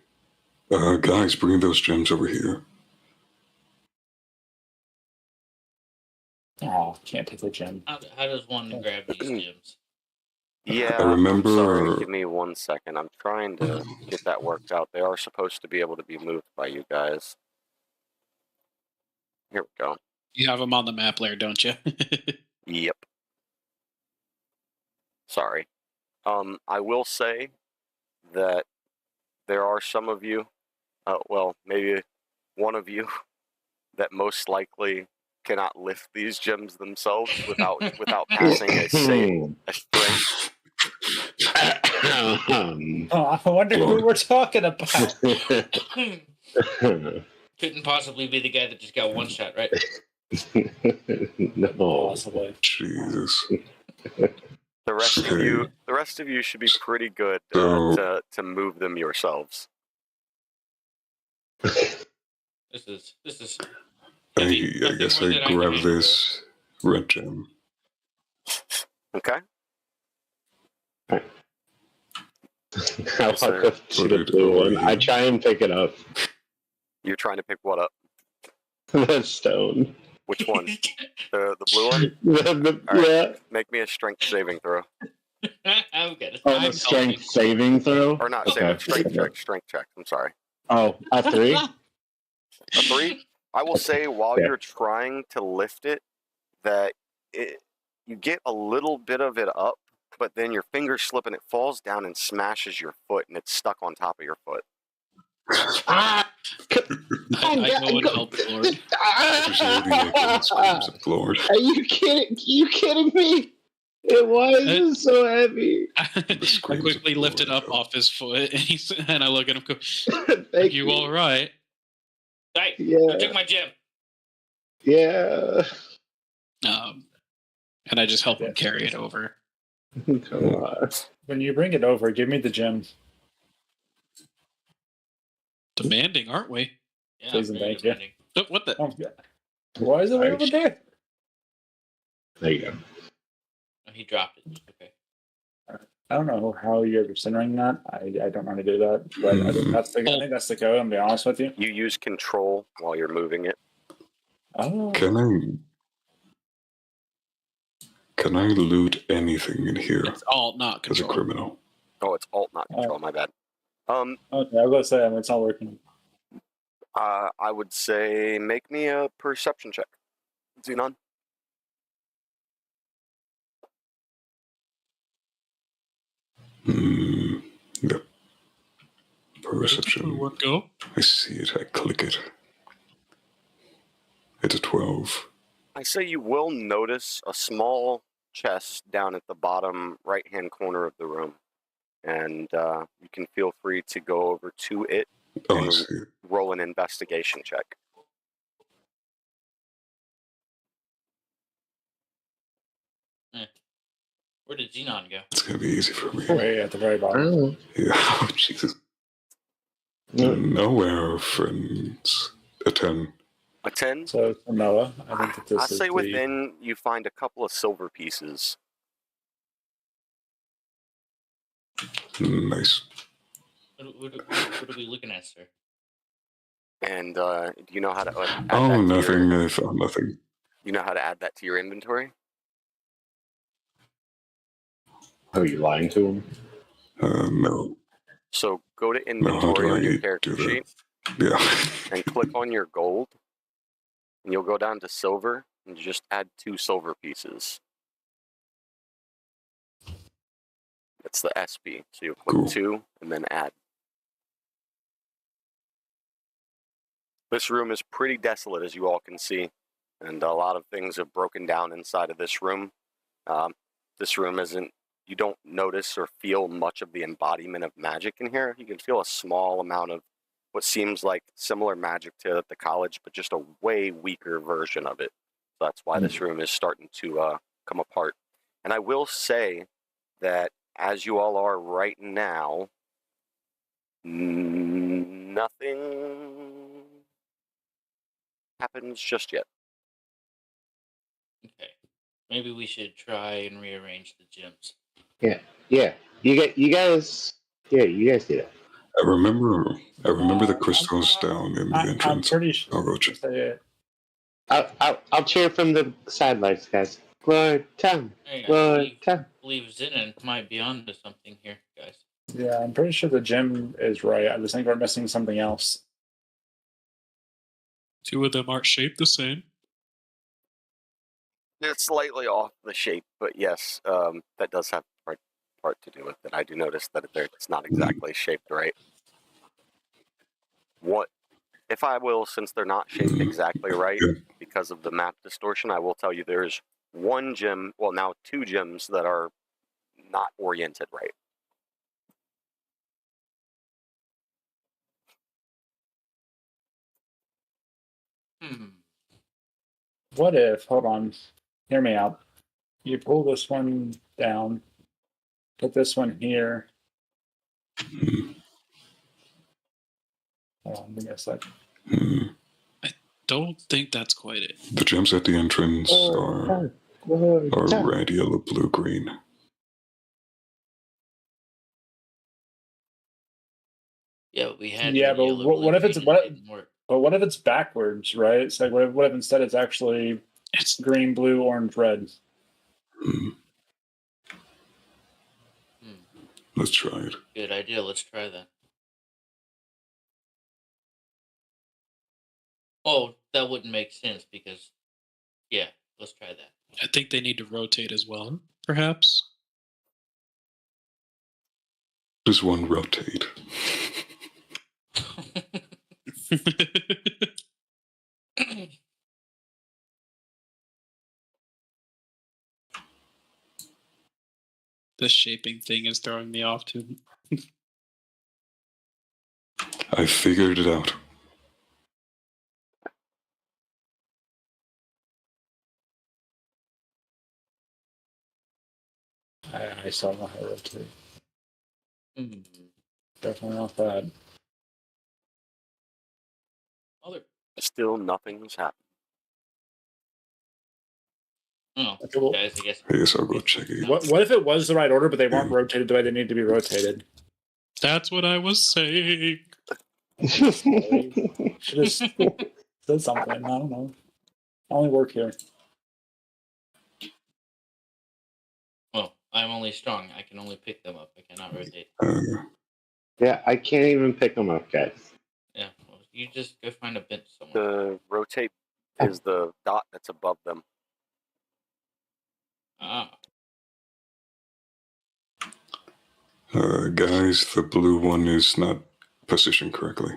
Guys, bring those gems over here. Oh, can't take the gem. How does one grab these gems? Yeah, I remember. I'm sorry. Give me 1 second. I'm trying to get that worked out. They are supposed to be able to be moved by you guys. Here we go. You have them on the map layer, don't you? Yep. Sorry. I will say that there are some of you, well, maybe one of you, that most likely cannot lift these gems themselves without passing a strength. Oh, I wonder who we're talking about. Couldn't possibly be the guy that just got one shot, right? No. Possibly. Jesus. The rest of you should be pretty good So- to move them yourselves. This is. I guess I grab this red gem. Okay. I walk up to the blue one. I try and pick it up. You're trying to pick what up? The stone. Which one? The blue one? Yeah. Make me a strength saving throw. I'm good. Oh, a strength saving throw? Or not Okay. saving, strength check. I'm sorry. Oh, a 3? A 3? I will say while you're trying to lift it, that you get a little bit of it up, but then your fingers slip and it falls down and smashes your foot, and it's stuck on top of your foot. I go and help the Lord. Lord. Are you kidding me? It was so heavy. I quickly lift it up off his foot, and I look at him. Go, Thank you all right? Hey, Yeah. you took my gem. Yeah. And I just help him carry it over. Come on. When you bring it over, give me the gem. Demanding, aren't we? Yeah, Please and thank you. demanding. What the? Oh, yeah. Why is it way over there? There you go. Oh, he dropped it. Okay. I don't know how you're centering that. I don't know how to do that, but I think that's the code. I'm gonna be honest with you. You use control while you're moving it. Oh, Can I loot anything in here It's all not as a control. criminal? Oh, it's alt, not control. My bad. okay. I was gonna say it's not working. I would say make me a perception check. Xenon. Yep. Perception. What go? I see it. I click it. It's a 12. I say you will notice a small chest down at the bottom right-hand corner of the room, and you can feel free to go over to it Oh, I and see it. roll an investigation check. Where did Xenon go? It's gonna be easy for me. Way at the very bottom. Yeah. Oh, Jesus. Nowhere, friends. A 10. A 10? So for Noah, I think that this I'd is say the... within you find a couple of silver pieces. Nice. What are we looking at, sir? And do you know how to add Oh, that to nothing. your, I found nothing. you know how to add that to your inventory? Are you lying to him? No. So go to No, how inventory do on your I character do that? sheet Yeah. and click on your gold, and you'll go down to silver and just add 2 silver pieces. It's the SP. So you'll click Cool. 2 and then add. This room is pretty desolate, as you all can see, and a lot of things have broken down inside of this room. This room isn't, you don't notice or feel much of the embodiment of magic in here. You can feel a small amount of what seems like similar magic to the college, but just a way weaker version of it. So that's why this room is starting to come apart. And I will say that as you all are right now, Nothing happens just yet. Okay. Maybe we should try and rearrange the gyms. Yeah. You guys do that. I remember the crystals down in the I'm entrance. pretty sure. I'll go check. I'll cheer from the sidelines, guys. Glory time. Glory time. I believe Zinnen might be onto something here, guys. Yeah, I'm pretty sure the gym is right. I just think we're missing something else. Two of them aren't shaped the same. It's slightly off the shape, but yes, that does have part to do with it. I do notice that it's not exactly shaped right. What, if I will, since they're not shaped exactly right because of the map distortion, I will tell you there's one gym, well now two gyms that are not oriented right. What if, hold on, hear me out. You pull this one down, put this one here. Hold on, give me a second. I don't think that's quite it. The gems at the entrance are red, yellow, blue, green. Yeah, we had. Yeah, but what if it's what if it's backwards, right? It's like what if instead it's actually green, blue, orange, red? Let's try it. Good idea. Let's try that. Oh, that wouldn't make sense because, yeah, let's try that. I think they need to rotate as well, perhaps. Does one rotate? The shaping thing is throwing me off too. I figured it out. I saw my hero too. Definitely not that. Still nothing's happened. Oh, Okay, well, guys, I guess. I guess I'll go check it. What if it was the right order, but they weren't rotated the way they need to be rotated? That's what I was saying. Should have said something. I don't know. I only work here. Well, I'm only strong. I can only pick them up. I cannot rotate. Yeah, I can't even pick them up, guys. Yeah, well, you just go find a bench somewhere. The rotate is the dot that's above them. Guys, the blue one is not positioned correctly.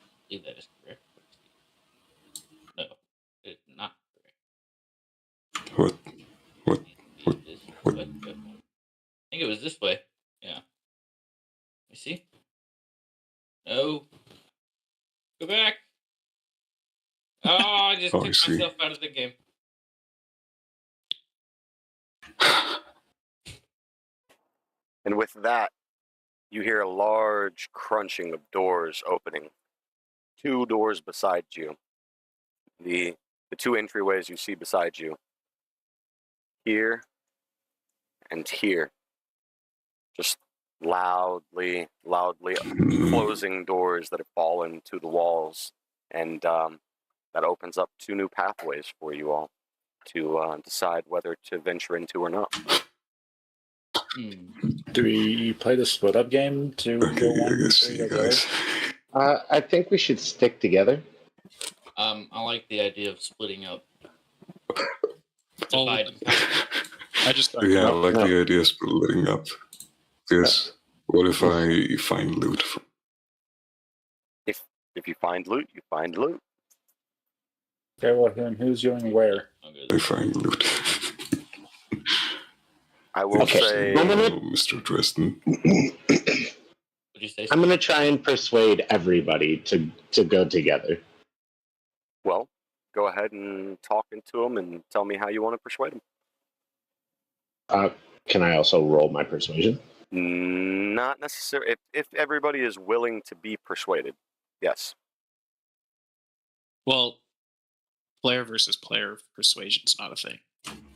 I believe that is correct. No, it's not correct. What? I think it was this way. Yeah. You see? No. Go back. Oh, I just took myself out of the game. And with that, you hear a large crunching of doors opening. Two doors beside you. The two entryways you see beside you. Here and here. Just loudly closing doors that have fallen to the walls. And that opens up two new pathways for you all to decide whether to venture into or not. Do we play the split up game to go one? I guess see you guys. I think we should stick together. I like the idea of splitting up. I like the idea of splitting up. Yes. What if I find loot? If you find loot, you find loot. Okay, well then who's going where? I find loot. I will say, Mr. Dresden. I'm going to try and persuade everybody to go together. Well, go ahead and talk into him and tell me how you want to persuade him. Can I also roll my persuasion? Not necessarily. If everybody is willing to be persuaded, yes. Well, player versus player persuasion's not a thing.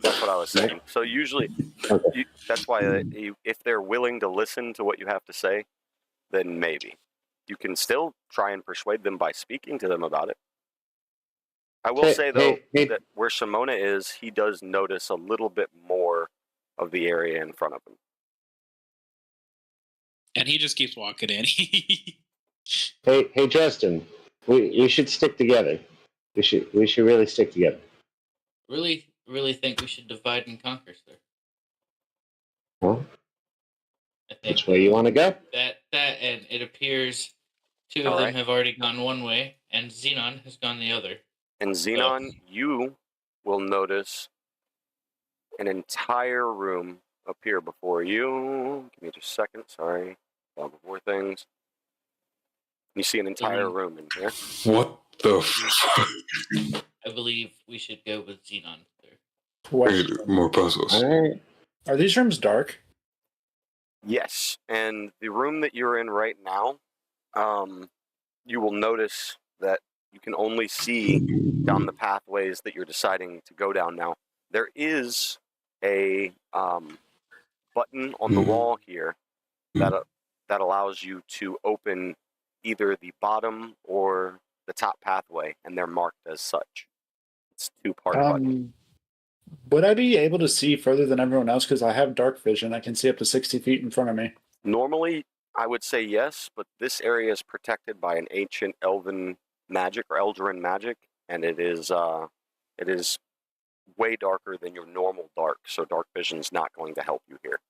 That's what I was saying. So usually, that's why if they're willing to listen to what you have to say, then maybe. You can still try and persuade them by speaking to them about it. I will say, though, that where Simona is, he does notice a little bit more of the area in front of him. And he just keeps walking in. Hey, Justin, we should stick together. We should really stick together. Really think we should divide and conquer, sir. Well, I think which way you want to go? That and it appears two of them have already gone one way, and Xenon has gone the other. And Xenon, you will notice an entire room appear before you. Give me just a second, sorry. Before things. You see an entire room in here. What the fuck? I believe we should go with Xenon, sir. Question. More puzzles. All right. Are these rooms dark? Yes, and the room that you're in right now, you will notice that you can only see down the pathways that you're deciding to go down now. There is a button on the wall here that allows you to open either the bottom or the top pathway, and they're marked as such. It's a two-part button. Would I be able to see further than everyone else? Because I have dark vision. I can see up to 60 feet in front of me. Normally, I would say yes, but this area is protected by an ancient elven magic or Eldrin magic, and it is way darker than your normal dark, so dark vision's not going to help you here.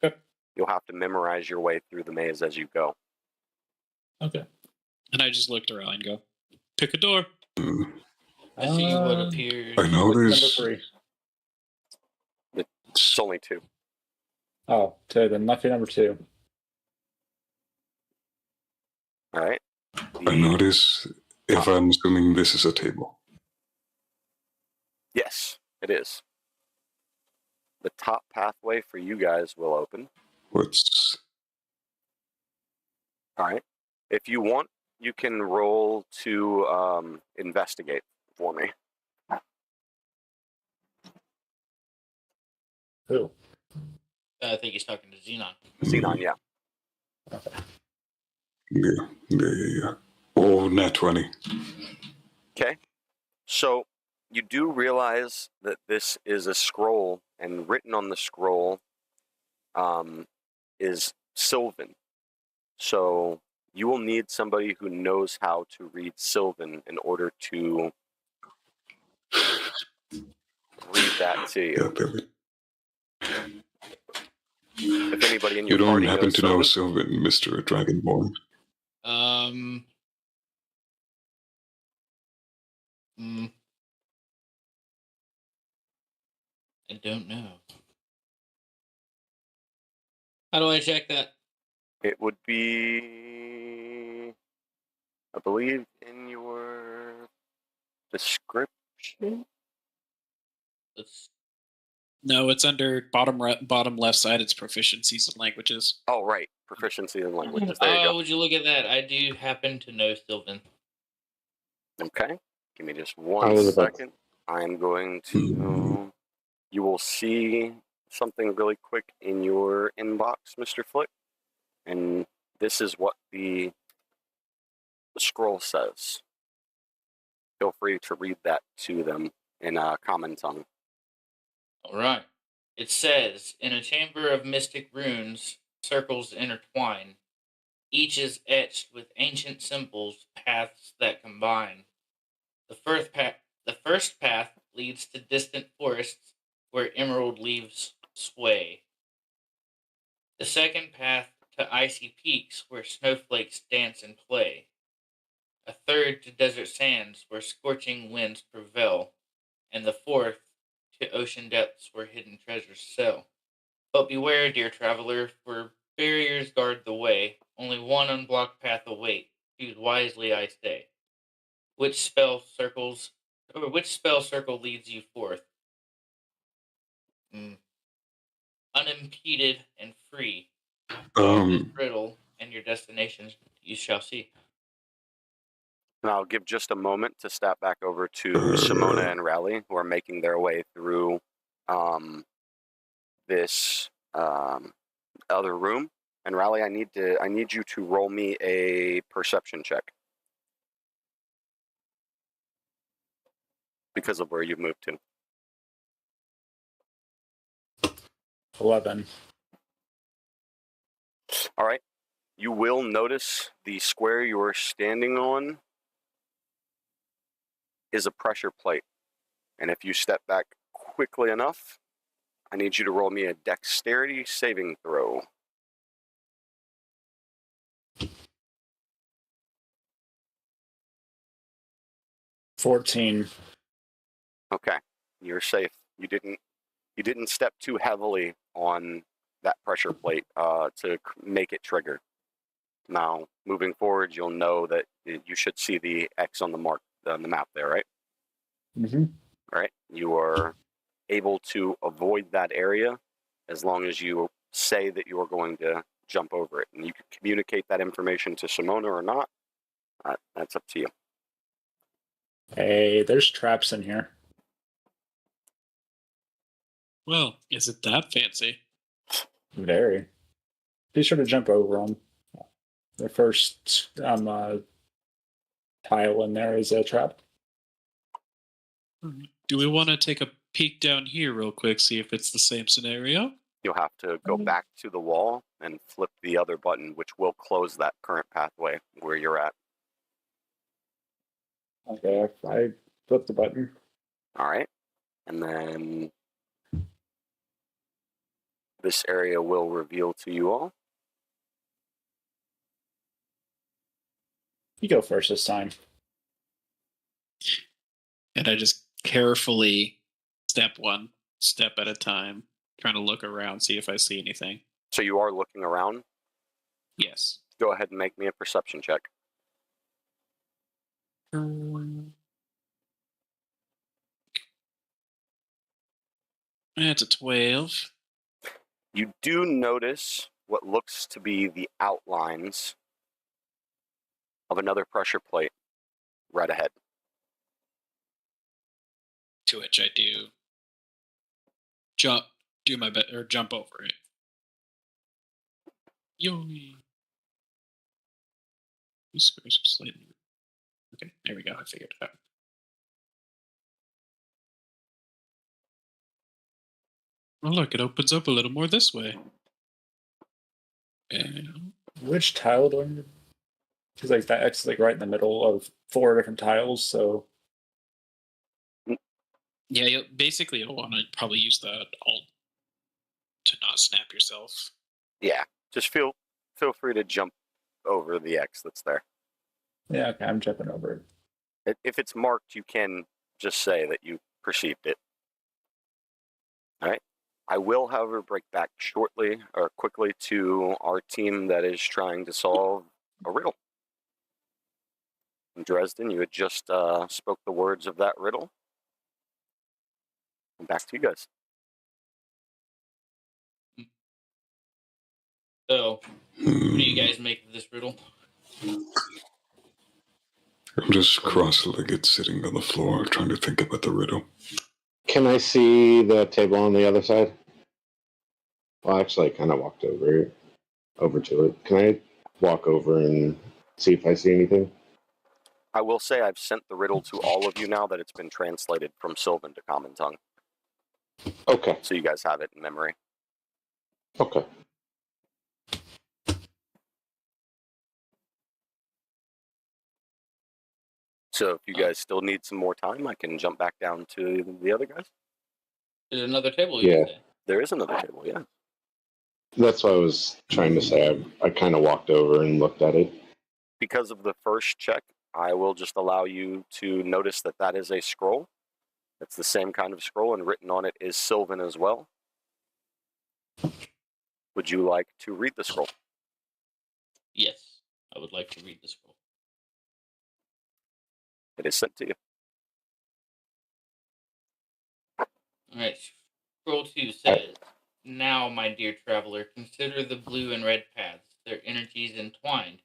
Okay. You'll have to memorize your way through the maze as you go. Okay. And I just looked around and go, pick a door. I see what appears. I noticed. Number 3. It's only 2. Oh, 2. Then lucky number 2. All right. I notice, if I'm assuming this is a table. Yes, it is. The top pathway for you guys will open. What's... All right. If you want, you can roll to investigate for me. Who? I think he's talking to Xenon. Xenon, yeah. Okay. Yeah. Oh, nat 20. Okay. So you do realize that this is a scroll, and written on the scroll is Sylvan. So you will need somebody who knows how to read Sylvan in order to read that to you. Yeah, If anybody in your you don't party happen knows to know Sylvan, Sylvan, Mr. Dragonborn? I don't know. How do I check that? it would be, I believe, in your description. No, it's under bottom left side. It's proficiencies in languages. Oh, right. Proficiency in languages. There you go. Would you look at that? I do happen to know Sylvan. Okay. Give me just 1 second. I'm going to... You will see something really quick in your inbox, Mr. Flick. And this is what the scroll says. Feel free to read that to them in common tongue. All right. It says, in a chamber of mystic runes, circles intertwine. Each is etched with ancient symbols, paths that combine. The first path leads to distant forests where emerald leaves sway. The second path to icy peaks where snowflakes dance and play. A third to desert sands where scorching winds prevail. And the fourth to ocean depths where hidden treasures sail. But beware, dear traveler, for barriers guard the way. Only one unblocked path await. Choose wisely, I say. which spell circle leads you forth? Unimpeded and free. This riddle and your destination you shall see. And I'll give just a moment to step back over to Simona and Rally, who are making their way through this other room. And Rally, I need you to roll me a perception check because of where you've moved to. 11. All right. You will notice the square you are standing on is a pressure plate. And if you step back quickly enough, I need you to roll me a dexterity saving throw. $14. Okay. You're safe. You didn't step too heavily on that pressure plate to make it trigger. Now, moving forward, you'll know that you should see the X on the map there, right? Mm-hmm. Right. You are able to avoid that area as long as you say that you are going to jump over it, and you can communicate that information to Simona or not. That's up to you. Hey, there's traps in here. Well, is it that fancy? Very. Be sure to jump over them. The first tile in there is a trap. Do we want to take a peek down here real quick, see if it's the same scenario? You'll have to go back to the wall and flip the other button, which will close that current pathway where you're at. Okay, I flip the button. All right. And then this area will reveal to you all. You go first this time. And I just carefully step one step at a time, trying to look around, see if I see anything. So you are looking around? Yes. Go ahead and make me a perception check. That's a 12. You do notice what looks to be the outlines of another pressure plate right ahead. To which I do my best, or jump over it. Yo. These squares are slightly. Okay, there we go. I figured it out. Oh, look, it opens up a little more this way. And Which tile do I need? Because like that X is like right in the middle of 4 different tiles, so yeah, you'll want to probably use the alt to not snap yourself. Yeah, just feel free to jump over the X that's there. yeah, okay, I'm jumping over it. If it's marked, you can just say that you perceived it. All right. I will, however, break back quickly to our team that is trying to solve a riddle. In Dresden, you had just spoke the words of that riddle. And back to you guys. So, what do you guys make of this riddle? I'm just cross-legged sitting on the floor trying to think about the riddle. Can I see the table on the other side? Well, actually, I kind of walked over to it. Can I walk over and see if I see anything? I will say I've sent the riddle to all of you now that it's been translated from Sylvan to Common Tongue. Okay. So you guys have it in memory. Okay. So if you guys still need some more time, I can jump back down to the other guys. There's another table. Yeah. There is another table, yeah. That's what I was trying to say. I kind of walked over and looked at it. Because of the first check, I will just allow you to notice that that is a scroll. It's the same kind of scroll, and written on it is Sylvan as well. Would you like to read the scroll? Yes, I would like to read the scroll. It is sent to you. Alright, scroll 2 says, now, my dear traveler, consider the blue and red paths, their energies entwined.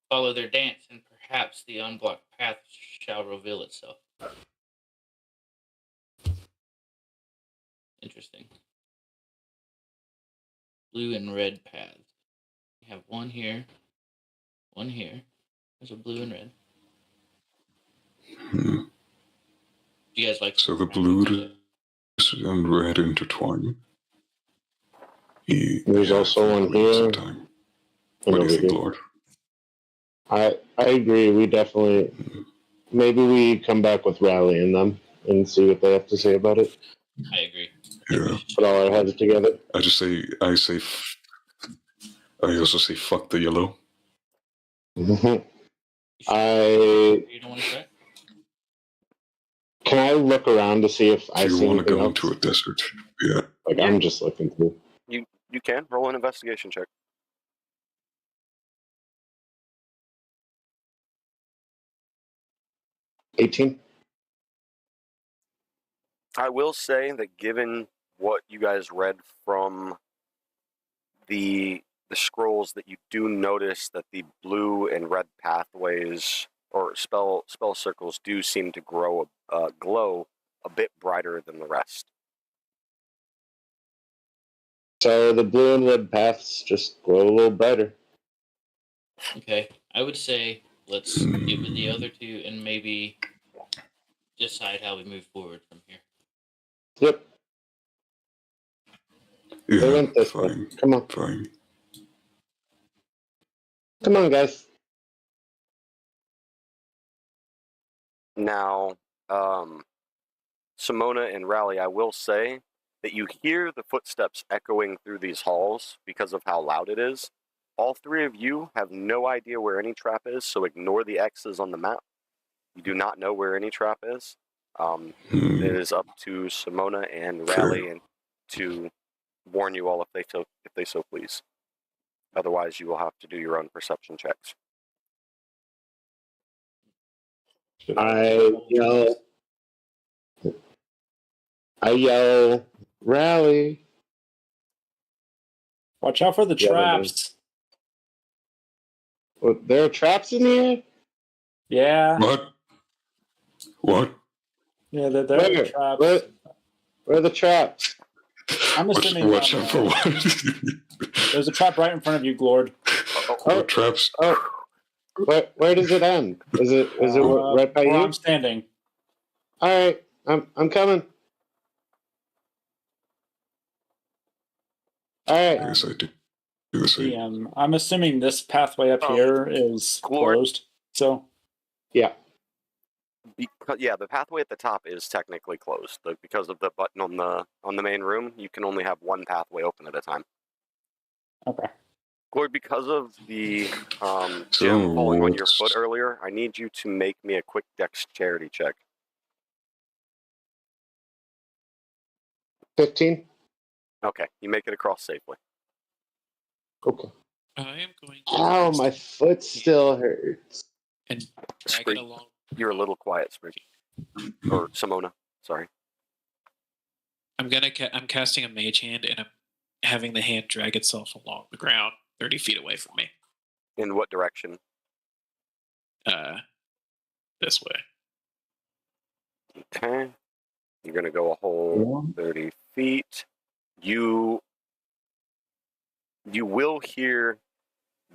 Follow their dance, and perhaps the unblocked path shall reveal itself. Interesting. Blue and red paths. You have one here, one here. There's a blue and red. Hmm. Do you guys like? So the blue and red intertwine. There's also one here. What do you think, Lord? I agree. We definitely. Maybe we come back with rallying them and see what they have to say about it. I agree. Yeah. Put all our heads together. I also say fuck the yellow. You don't want to try? Can I look around to see if I see you want to anything go else? into a desert, yeah. Like, Yeah. I'm just looking through. You can roll an investigation check. 18. I will say that given what you guys read from the scrolls, that you do notice that the blue and red pathways or spell circles do seem to glow a bit brighter than the rest. So the blue and red paths just glow a little brighter. Okay, I would say let's get with the other two and maybe decide how we move forward from here. Yep. Yeah, They went this way. fine. Come on. Fine. Come on, guys. Now, Simona and Rally, I will say that you hear the footsteps echoing through these halls because of how loud it is. All three of you have no idea where any trap is, so ignore the X's on the map. You do not know where any trap is. It is up to Simona and Rally and to warn you all if they so please. Otherwise, you will have to do your own perception checks. I yell, rally. Watch out for the Yeah, traps. Well, there are traps in here? Yeah. What? Yeah, there are traps. Where are the traps? I'm assuming Watch out for what? There's a trap right in front of you, Glord. Traps. Where does it end? Is it right by where you? I'm standing. All right, I'm coming. All right. Yes, I do. Do the same. I'm assuming this pathway up here is closed. So. Yeah. The pathway at the top is technically closed because of the button on the main room. You can only have one pathway open at a time. Okay. Glory, because of the gem falling on your foot earlier, I need you to make me a quick dexterity check. 15. Okay, you make it across safely. Okay. I am going to. Ow, my foot still hurts. And drag it along. You're a little quiet, Sprig. Or Simona, sorry. I'm casting a mage hand, and I'm having the hand drag itself along the ground 30 feet away from me. In what direction? This way. Okay. You're going to go a whole 30 feet. You will hear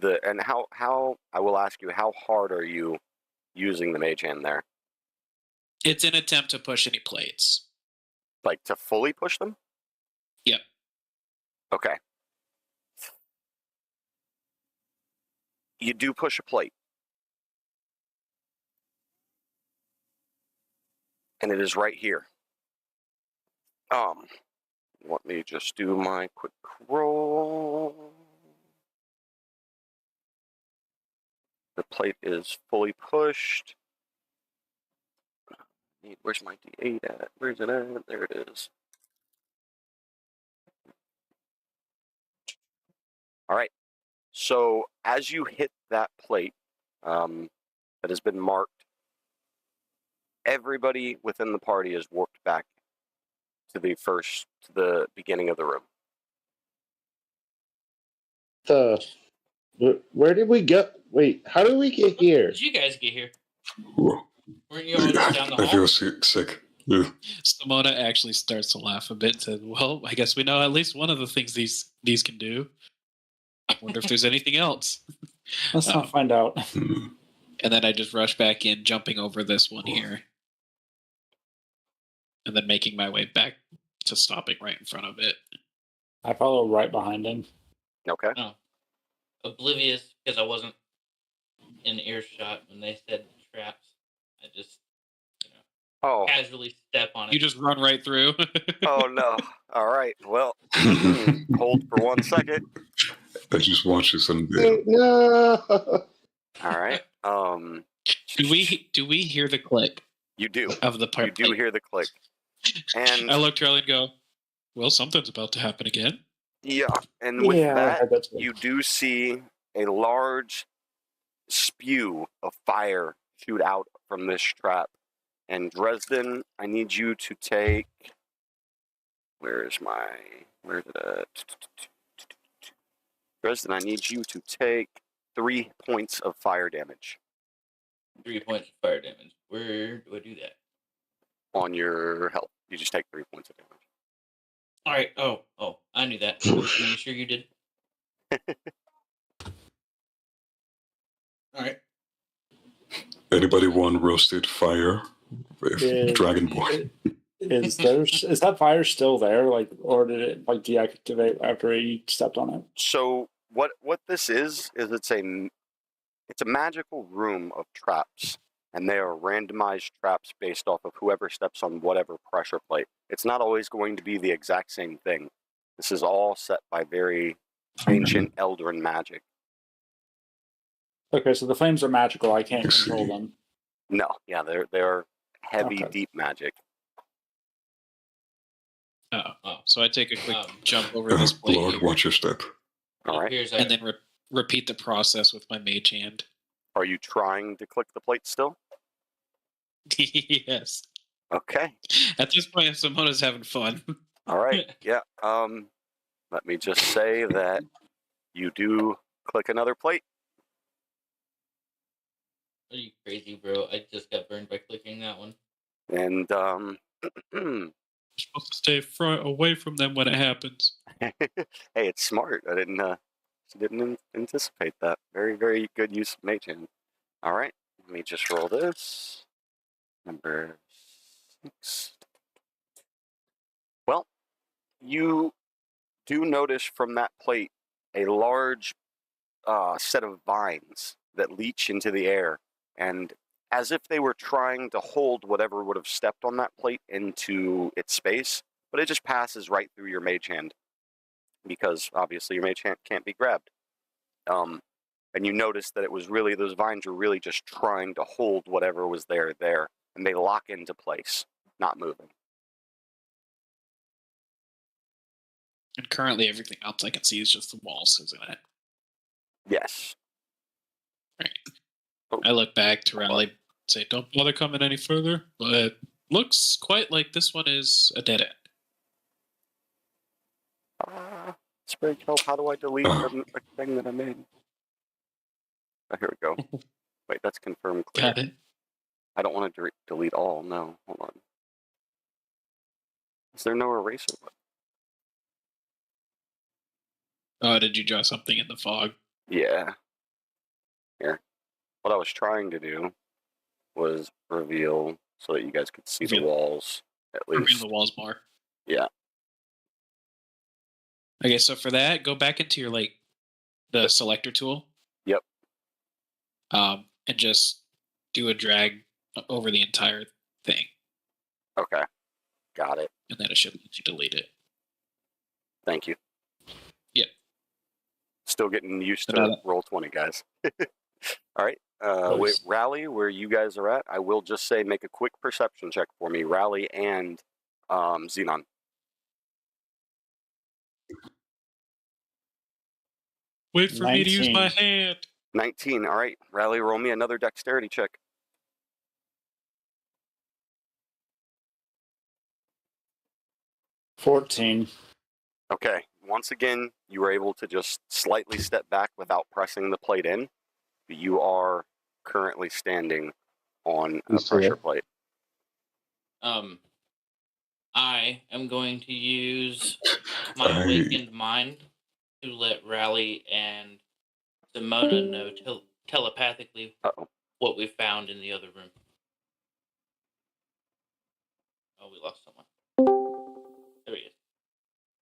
and how I will ask you, how hard are you using the mage hand there? It's an attempt to push any plates. Like to fully push them? Yep. Okay. You do push a plate. And it is right here. Let me just do my quick roll. The plate is fully pushed. Where's my D8 at? Where's it at? There it is. All right. So as you hit that plate that has been marked, everybody within the party is warped back to the beginning of the room. Where did we go? Wait, how did we get here? Did you guys get here? Whoa. Weren't you all just down the hall? I feel sick. Yeah. Simona actually starts to laugh a bit and says, well, I guess we know at least one of the things these can do. I wonder if there's anything else. Let's not find out. And then I just rush back in, jumping over this one here. And then making my way back to stopping right in front of it. I follow right behind him. Okay. Oh. Oblivious because I wasn't in earshot when they said traps. I just, casually step on it. You just run right through. Oh, no. All right. Well, hold for 1 second. I just watched this on video. No. All right. Do we hear the click? You do. Of the part. You do hear the click. And I look to Charlie and go, well, something's about to happen again. yeah, and with that, that's you do see a large spew of fire shoot out from this trap. And Dresden, I need you to take... Dresden, I need you to take 3 points of fire damage. 3 points of fire damage. Where do I do that? On your health. You just take 3 points of damage. All right. Oh, I knew that. I was making sure you did. All right. Anybody want roasted fire with Dragon Boy? Is that fire still there? Like, or did it deactivate after he stepped on it? So what this is it's a magical room of traps, and they are randomized traps based off of whoever steps on whatever pressure plate. It's not always going to be the exact same thing. This is all set by very ancient Eldrin magic. Okay, so the flames are magical. I can't control them. No, yeah, they're heavy, Okay. deep magic. Oh, so I take a quick jump over this plate Lord, here, watch your step. All right. and then repeat the process with my mage hand. Are you trying to click the plate still? Yes. Okay. At this point, Simona's having fun. All right. Yeah. Let me just say that you do click another plate. Are you crazy, bro? I just got burned by clicking that one. And You're supposed to stay away from them when it happens. hey, it's smart. I didn't anticipate that. Very, very good use of mage hand. All right. Let me just roll this. Number 6. Well, you do notice from that plate a large set of vines that leach into the air, and as if they were trying to hold whatever would have stepped on that plate into its space, but it just passes right through your mage hand, because obviously your mage hand can't be grabbed. And you notice that those vines were really just trying to hold whatever was there, and they lock into place, not moving. And currently, everything else I can see is just the walls, isn't it? Yes. Right. I look back to Raleigh, say, don't bother coming any further, but looks quite like this one is a dead end. Spray help, how do I delete a thing that I made? Oh, here we go. Wait, that's confirmed clear. Got it. I don't want to delete all, no. Hold on. Is there no eraser button? Oh, did you draw something in the fog? Yeah. Here. What I was trying to do was reveal so that you guys could see the walls, at Reveal least. the walls more. Yeah. Okay, so for that, go back into your, the selector tool. Yep. And just do a drag over the entire thing. Okay. Got it. And then it should let you delete it. Thank you. Yep. Still getting used to Roll20, guys. All right. Wait, Rally, where you guys are at, I will just say make a quick perception check for me. Rally and Xenon. Wait for me to use my hand. 19. All right. Rally, roll me another dexterity check. 14. Okay. Once again, you were able to just slightly step back without pressing the plate in. But you are currently standing on a You see pressure it? plate. I am going to use my I- awakened mind to let Raleigh and Simona know telepathically Uh-oh. what we found in the other room. Oh, we lost someone. There he is.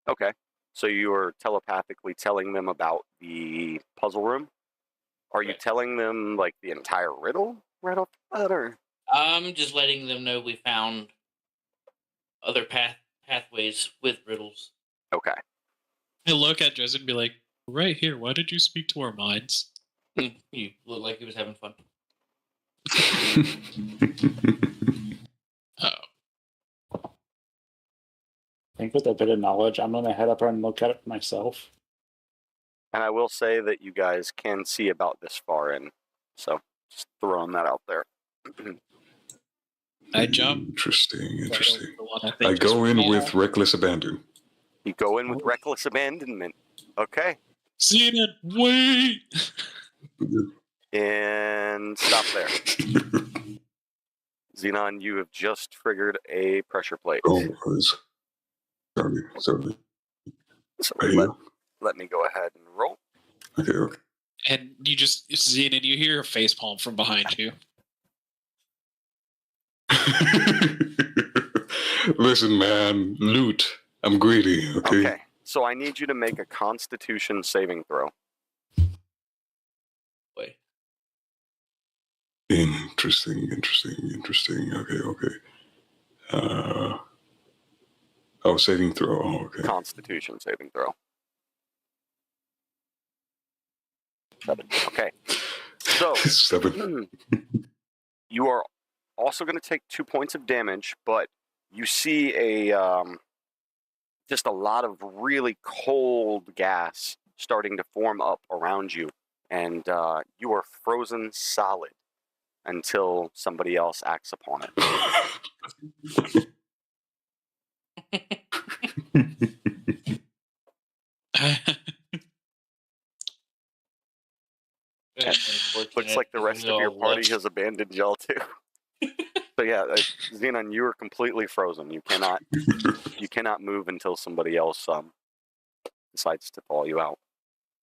Okay. So you are telepathically telling them about the puzzle room? Are you Right. telling them, like, the entire riddle right off the bat, or? I'm just letting them know we found other pathways with riddles. Okay. I look at Dresden and be like, right here, why did you speak to our minds? You look like he was having fun. Oh. I think with a bit of knowledge, I'm going to head up and look at it myself. And I will say that you guys can see about this far in. So, just throwing that out there. I jump. Interesting. The one I think I go in just- with reckless abandon. You go in with reckless abandonment. Okay. Xenon, wait! And stop there. Xenon, you have just triggered a pressure plate. Oh, sorry. So Hey. let me go ahead and roll. Okay. And you just, Xenon, you hear a facepalm from behind you. Listen, man, loot. I'm greedy, okay? Okay. So I need you to make a Constitution saving throw. Wait. Interesting. Okay. Saving throw. Oh, okay. Constitution saving throw. 7. Okay. So 7. you are also going to take 2 points of damage, but you see a just a lot of really cold gas starting to form up around you, and you are frozen solid until somebody else acts upon it. Looks like the rest of your party has abandoned y'all too. So yeah, Xenon, you are completely frozen. You cannot move until somebody else decides to thaw you out,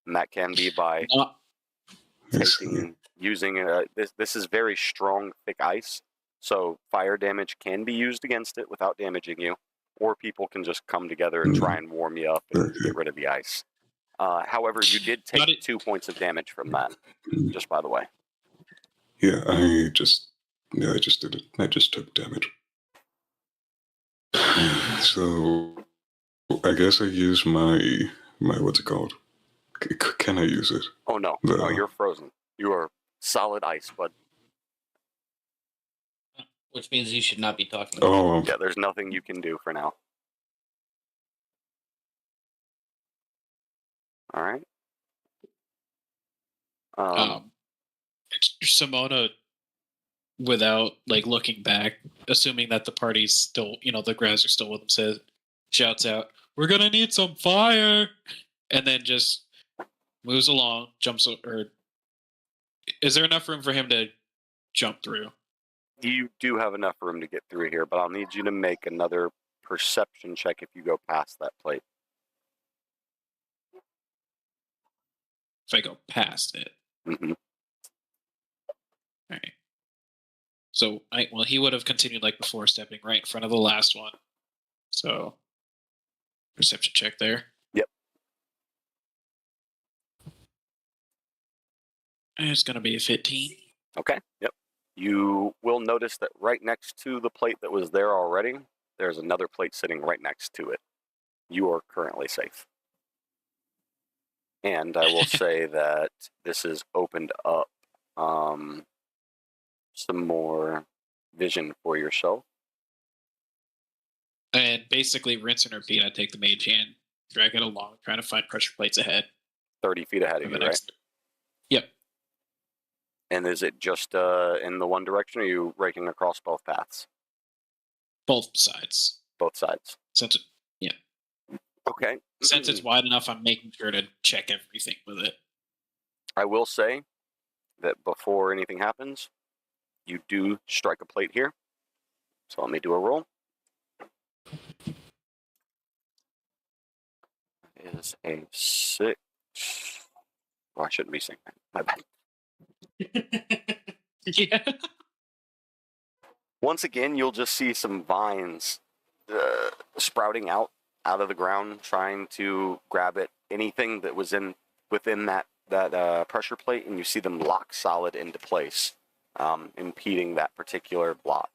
and that can be by using this is very strong, thick ice. So fire damage can be used against it without damaging you, or people can just come together and try and warm you up and get rid of the ice. However, you did take 2 points of damage from that, just by the way. Yeah, I just did it. I just took damage. So I guess I use my what's it called? Can I use it? Oh no, no, you're frozen. You are solid ice, bud. Which means you should not be talking. Oh, yeah. There's nothing you can do for now. All right. Simona, without like looking back, assuming that the party's still, the guys are still with him, shouts out, "We're gonna need some fire," and then just moves along, jumps. Or is there enough room for him to jump through? You do have enough room to get through here, but I'll need you to make another perception check if you go past that plate. If I go past it. Mm-hmm. All right. So, he would have continued like before, stepping right in front of the last one. So, perception check there. Yep. And it's going to be a 15. Okay. Yep. You will notice that right next to the plate that was there already, there's another plate sitting right next to it. You are currently safe. And I will say that this has opened up some more vision for yourself. And basically, rinse and repeat. I take the mage hand, drag it along, trying to find pressure plates ahead. 30 feet ahead of you, right? Yep. And is it just in the one direction, or are you raking across both paths? Both sides. Both sides. Yeah. Okay. Since it's wide enough, I'm making sure to check everything with it. I will say that before anything happens, you do strike a plate here. So let me do a roll. It is a 6. Oh, I shouldn't be saying that. My bad. Yeah. Once again, you'll just see some vines sprouting out of the ground, trying to grab at anything that was within that pressure plate, and you see them lock solid into place, impeding that particular block.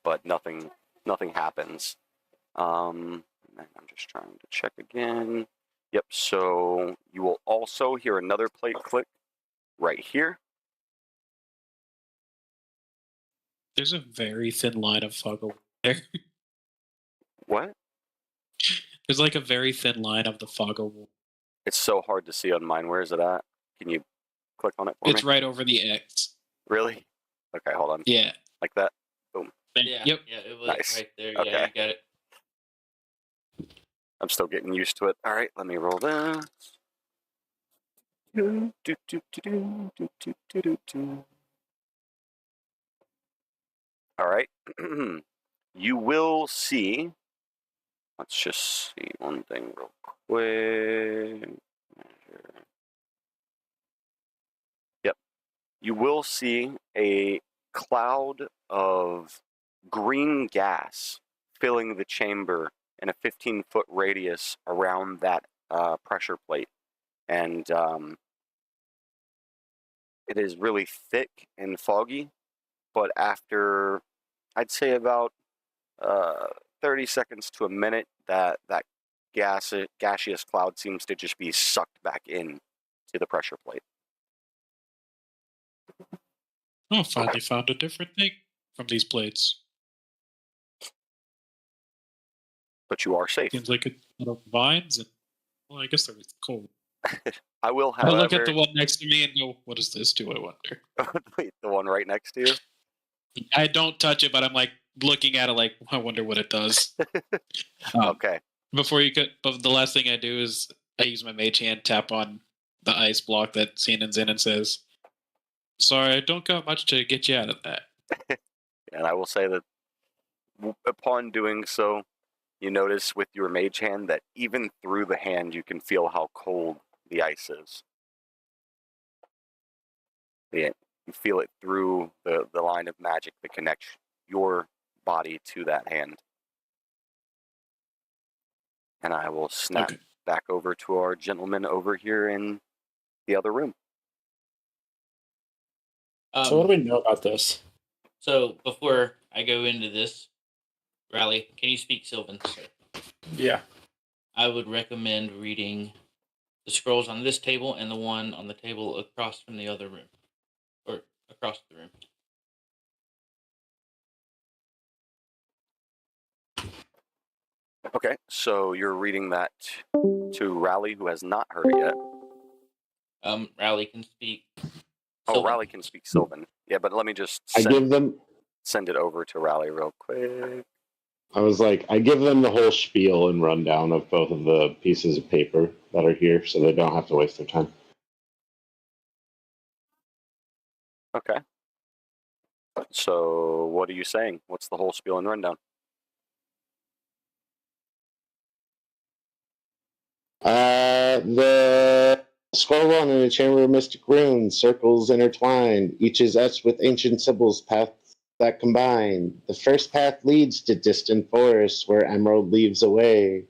But nothing happens. I'm just trying to check again. Yep. So you will also hear another plate click right here. There's a very thin line of fog over there. What? There's like a very thin line of the fog over. It's so hard to see on mine. Where is it at? Can you click on it for me? It's right over the X. Really? Okay, hold on. Yeah. Like that? Boom. Yeah. Yep. Yeah, it was Nice. right there. Okay. Yeah, you got it. I'm still getting used to it. All right, let me roll this. All right. You will see. Let's just see one thing real quick. Yep. You will see a cloud of green gas filling the chamber in a 15-foot radius around that pressure plate. And it is really thick and foggy, but after, I'd say about 30 seconds to a minute, that gaseous cloud seems to just be sucked back in to the pressure plate. Oh, finally found a different thing from these plates. But you are safe. Seems like a lot of vines, and well, I guess there was cold. I will, I however... look at the one next to me and go, "What does this do?" I wonder. Wait, the one right next to you? I don't touch it, but I'm like looking at it, like I wonder what it does. Okay. But the last thing I do is I use my mage hand, tap on the ice block that Xenon's in, and says, "Sorry, I don't got much to get you out of that." And I will say that upon doing so, you notice with your mage hand that even through the hand, you can feel how cold the ice is. Yeah, you feel it through the line of magic that connects your body to that hand. And I will snap back over to our gentleman over here in the other room. So what do we know about this? So before I go into this, Rally, can you speak Sylvan, sir? Yeah. I would recommend reading the scrolls on this table and the one on the table across from the other room. Or across the room. Okay, so you're reading that to Rally, who has not heard it yet. Rally can speak Sylvan. Rally can speak Sylvan. Yeah, but let me just send it over to Rally real quick. I was like, I give them the whole spiel and rundown of both of the pieces of paper that are here, so they don't have to waste their time. Okay. So, what are you saying? What's the whole spiel and rundown? The scroll one in the Chamber of Mystic Runes, circles intertwined. Each is etched with ancient symbols, paths that combine. The first path leads to distant forests where emerald leaves away.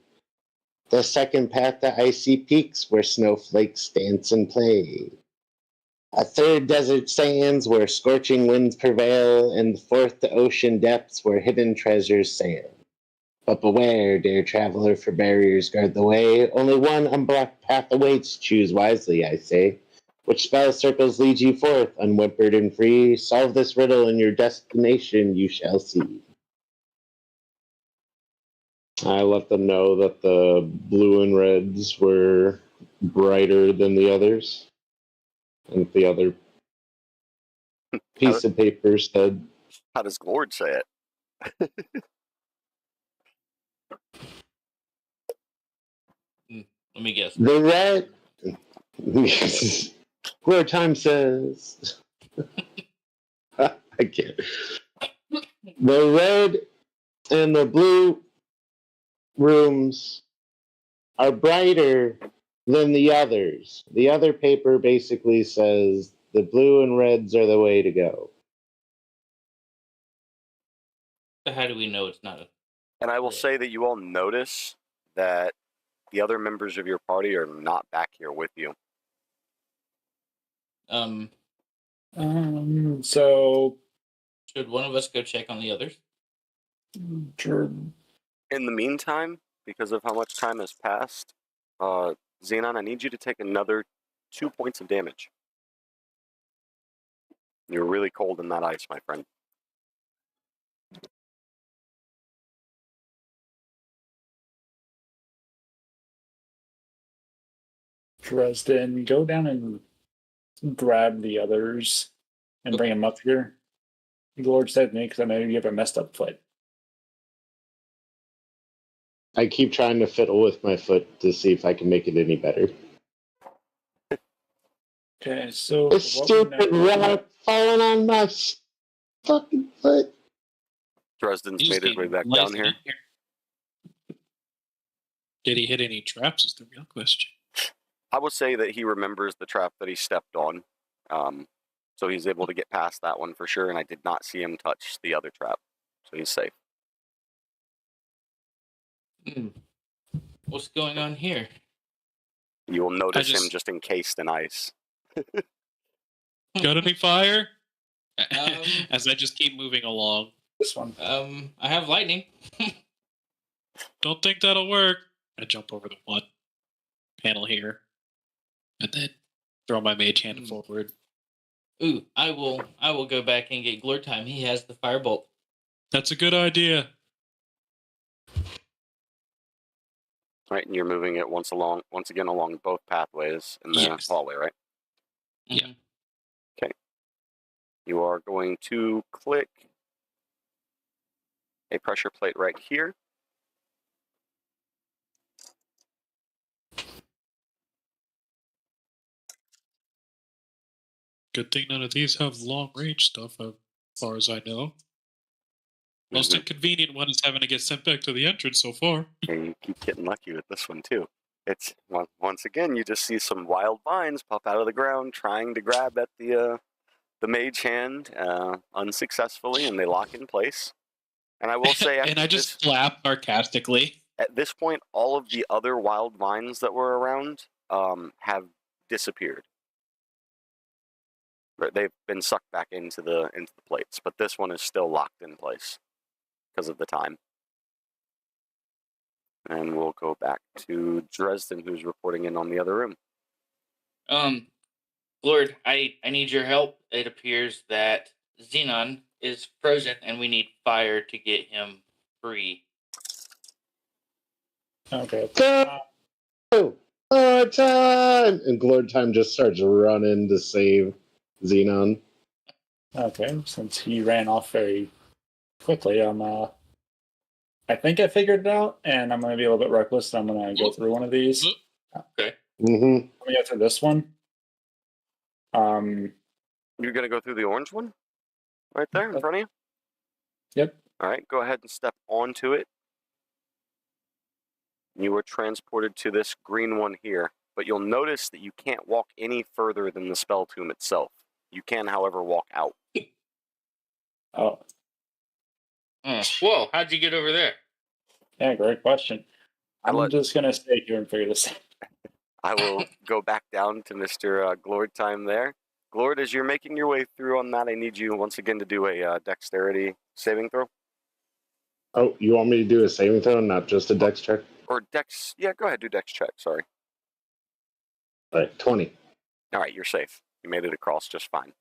The second path to icy peaks where snowflakes dance and play. A third desert sands where scorching winds prevail, and the fourth to ocean depths where hidden treasures sail. But beware, dear traveler, for barriers guard the way. Only one unblocked path awaits. Choose wisely, I say. Which spell circles lead you forth, unwhimpered and free? Solve this riddle, and your destination you shall see. I let them know that the blue and reds were brighter than the others. And the other piece of paper said... How does Glord say it? Let me guess. The red. Where time says. I can't. The red and the blue rooms are brighter than the others. The other paper basically says the blue and reds are the way to go. So how do we know it's not a... And I will say that you all notice that the other members of your party are not back here with you. So Should one of us go check on the others? sure. In the meantime, because of how much time has passed, Xenon, I need you to take another 2 points of damage. You're really cold in that ice, my friend. Dresden, go down and grab the others and bring them up here. The Lord said me because I know you have a messed up foot. I keep trying to fiddle with my foot to see if I can make it any better. Okay, so This stupid rock falling on my fucking foot. Dresden's made his way back down here. Did he hit any traps is the real question. I will say that he remembers the trap that he stepped on. So he's able to get past that one for sure, and I did not see him touch the other trap. So he's safe. What's going on here? You will notice him just encased in ice. Got any fire? As I just keep moving along. This one. I have lightning. Don't think that'll work. I jump over the one panel here, and then throw my mage hand forward. Ooh, I will go back and get Glor Time. He has the firebolt. That's a good idea. Right, and you're moving it once again along both pathways in the hallway, right? Yeah. Okay. You are going to click a pressure plate right here. Good thing none of these have long range stuff, as far as I know. Most inconvenient one is having to get sent back to the entrance so far. And you keep getting lucky with this one too. It's once again you just see some wild vines pop out of the ground, trying to grab at the mage hand unsuccessfully, and they lock in place. And I will say, and I just laugh sarcastically. At this point, all of the other wild vines that were around have disappeared. They've been sucked back into the plates, but this one is still locked in place because of the time. And we'll go back to Dresden, who's reporting in on the other room. Lord, I need your help. It appears that Xenon is frozen, and we need fire to get him free. Okay. Go! Time! And Glord Time just starts running to save Xenon. Okay, since he ran off very quickly, I think I figured it out, and I'm going to be a little bit reckless, and I'm going to go through one of these. Okay. Mm-hmm. I'm going to go through this one. You're going to go through the orange one? Right there in front of you? Yep. All right, go ahead and step onto it. You were transported to this green one here, but you'll notice that you can't walk any further than the spell tomb itself. You can, however, walk out. Oh. Whoa, how'd you get over there? Yeah, great question. I'm just going to stay here and figure this out. I will go back down to Mr. Glord Time there. Glord, as you're making your way through on that, I need you once again to do a dexterity saving throw. Oh, you want me to do a saving throw, not just a dex check? Or dex, yeah, go ahead, do dex check, sorry. All right, 20. All right, you're safe. You made it across just fine.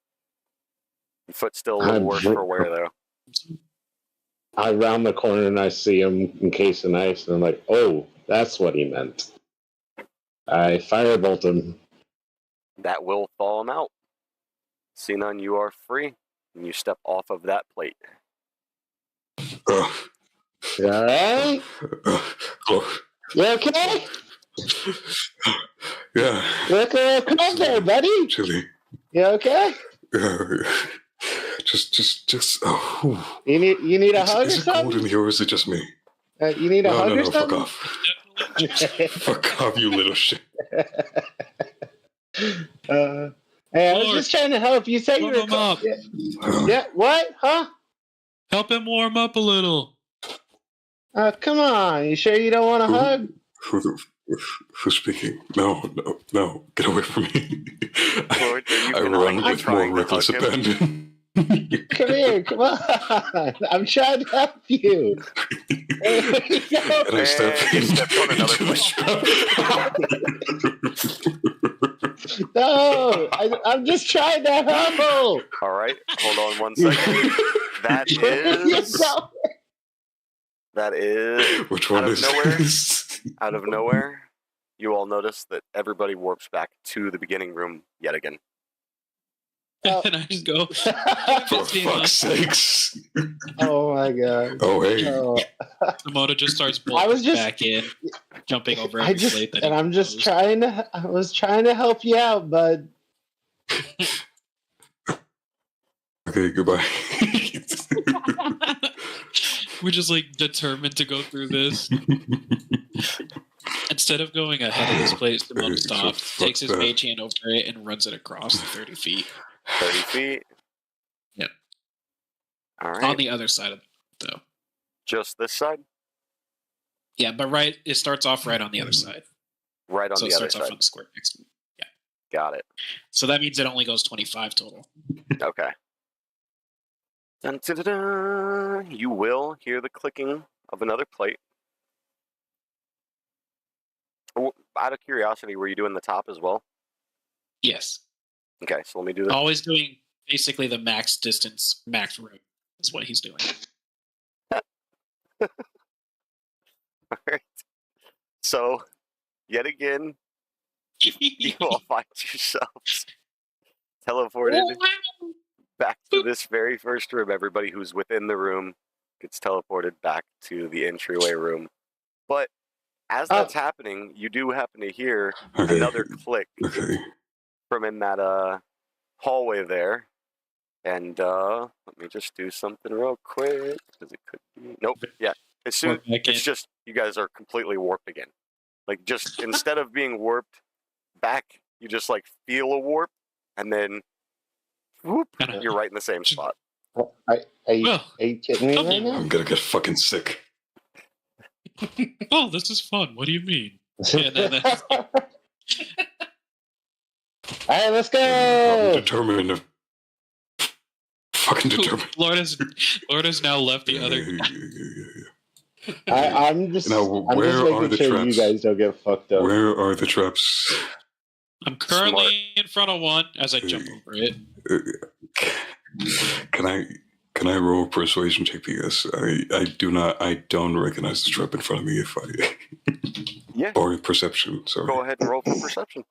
Your foot's still a little worse for wear, though. I round the corner and I see him encased in ice, and I'm like, oh, that's what he meant. I firebolt him. That will thaw him out. Xenon, you are free, and you step off of that plate. You all right? You okay? Yeah. Look up there, buddy. Chili. You okay? Just. Oh. You need a hug or Is it cold in something? here, or is it just me? You need a hug or Fuck something? off. Fuck off, you little shit. Hey, I was just trying to help. You said you were. Warm him up. Yeah. What? Huh? Help him warm up a little. Come on. You sure you don't want a hug? Who's speaking? No. Get away from me. Lord, I run with more reckless abandon. Come here. Come on. I'm trying to help you. And I step on another place. No, I'm just trying to help. All right, hold on 1 second. That is Which one is this? Out of nowhere, you all notice that everybody warps back to the beginning room yet again. And I just go, For fuck's sakes. Oh my god. Oh, hey. Simona just starts bolting back in, jumping over every plate that I was trying to help you out, bud. Okay, goodbye. We're just like determined to go through this. Instead of going ahead of this plate, Simona stops, takes his mage hand over it, and runs it across 30 feet. 30 feet? Yep. All right. On the other side of it, though. Just this side? Yeah, but it starts off right on the other side. Right on the other side. So it starts off on the square next to it. Yeah. Got it. So that means it only goes 25 total. Okay. Dun, dun, dun, dun. You will hear the clicking of another plate. Out of curiosity, were you doing the top as well? Yes. Okay, so let me do this. Always doing basically the max distance, max route is what he's doing. All right. So, yet again, you all find yourselves teleported back to this very first room. Everybody who's within the room gets teleported back to the entryway room. But as that's happening, you do happen to hear another click from in that hallway there. And let me just do something real quick, because it could be... Nope, yeah. It's just, you guys are completely warped again. Like, just, instead of being warped back, you just, like, feel a warp, and then, whoop, you're right in the same spot. Are you kidding me right now? I'm gonna get fucking sick. Oh, this is fun. What do you mean? All right, let's go. I'm determined. Fucking determined. Lord has now left the other. I'm just making sure you guys don't get fucked up. Where are the traps? I'm currently in front of one as I jump over it. Can I roll a persuasion check, because I don't recognize the trap in front of me if I or perception, sorry. Go ahead and roll for perception.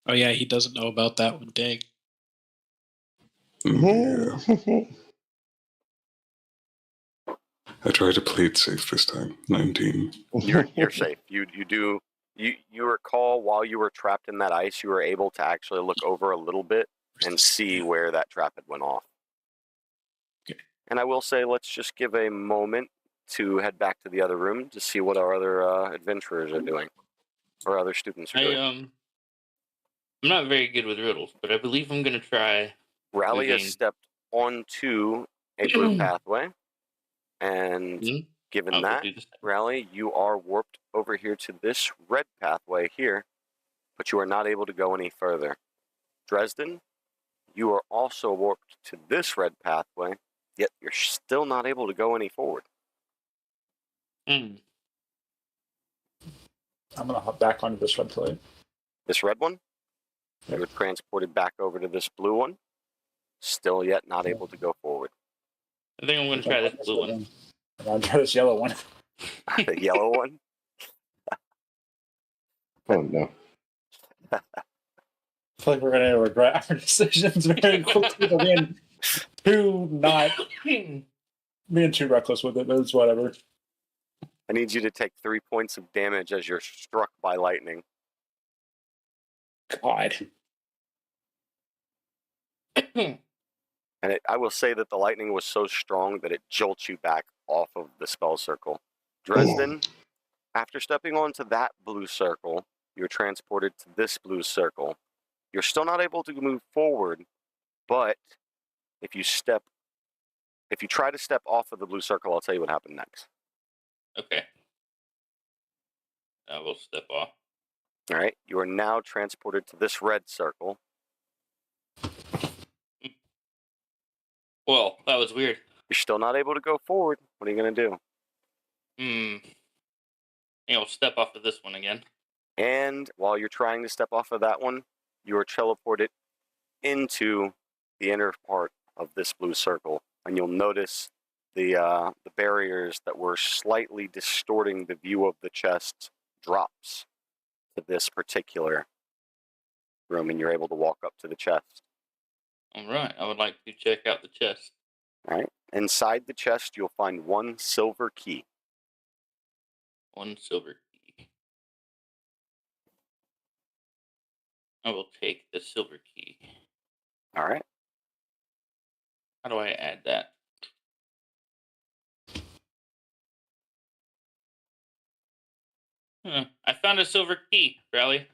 Oh yeah, he doesn't know about that one. Dang. Yeah. I tried to play it safe this time. 19. You're safe. You recall while you were trapped in that ice, you were able to actually look over a little bit and see where that trap had went off. Okay. And I will say, let's just give a moment to head back to the other room to see what our other adventurers are doing, or other students are doing. I'm not very good with riddles, but I believe I'm going to try. Rally has stepped onto a blue pathway, and given that, Rally, you are warped over here to this red pathway here, but you are not able to go any further. Dresden, you are also warped to this red pathway, yet you're still not able to go any forward. I'm going to hop back onto this red plate. This red one? You were transported back over to this blue one. Still yet not able to go forward. I think I'm going to try this blue one. I'm going to try this yellow one. The yellow one? Oh, no. I feel like we're going to regret our decisions very quickly to win. Being too reckless with it, but it's whatever. I need you to take 3 points of damage as you're struck by lightning. God. And I will say that the lightning was so strong that it jolts you back off of the spell circle. Dresden, after stepping onto that blue circle, you're transported to this blue circle. You're still not able to move forward, but if you try to step off of the blue circle, I'll tell you what happened next. Okay. I will step off. All right, you are now transported to this red circle. Well, that was weird. You're still not able to go forward. What are you going to do? I'll step off of this one again. And while you're trying to step off of that one, you are teleported into the inner part of this blue circle. And you'll notice the barriers that were slightly distorting the view of the chest drops to this particular room, and you're able to walk up to the chest. All right. I would like to check out the chest. All right. Inside the chest, you'll find 1 silver key. 1 silver key. I will take the silver key. All right. How do I add that? I found a silver key, Rally.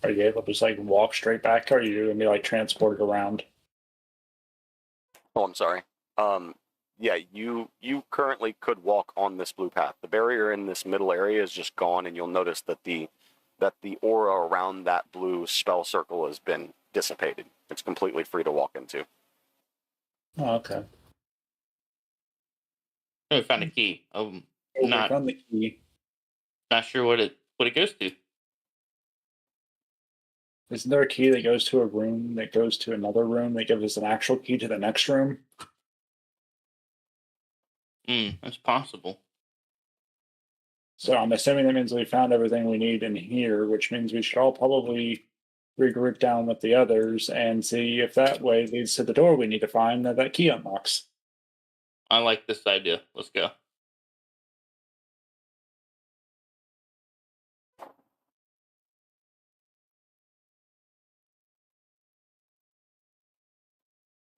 Are you able to just like walk straight back, or are you gonna be like transported around? Oh, I'm sorry. Yeah, you currently could walk on this blue path. The barrier in this middle area is just gone, and you'll notice that the aura around that blue spell circle has been dissipated. It's completely free to walk into. Oh, okay. I found a key. I found the key. Not sure what it goes to. Isn't there a key that goes to a room that goes to another room that gives us an actual key to the next room? That's possible. So I'm assuming that means we found everything we need in here, which means we should all probably regroup down with the others and see if that way leads to the door we need to find that key unlocks. I like this idea. Let's go.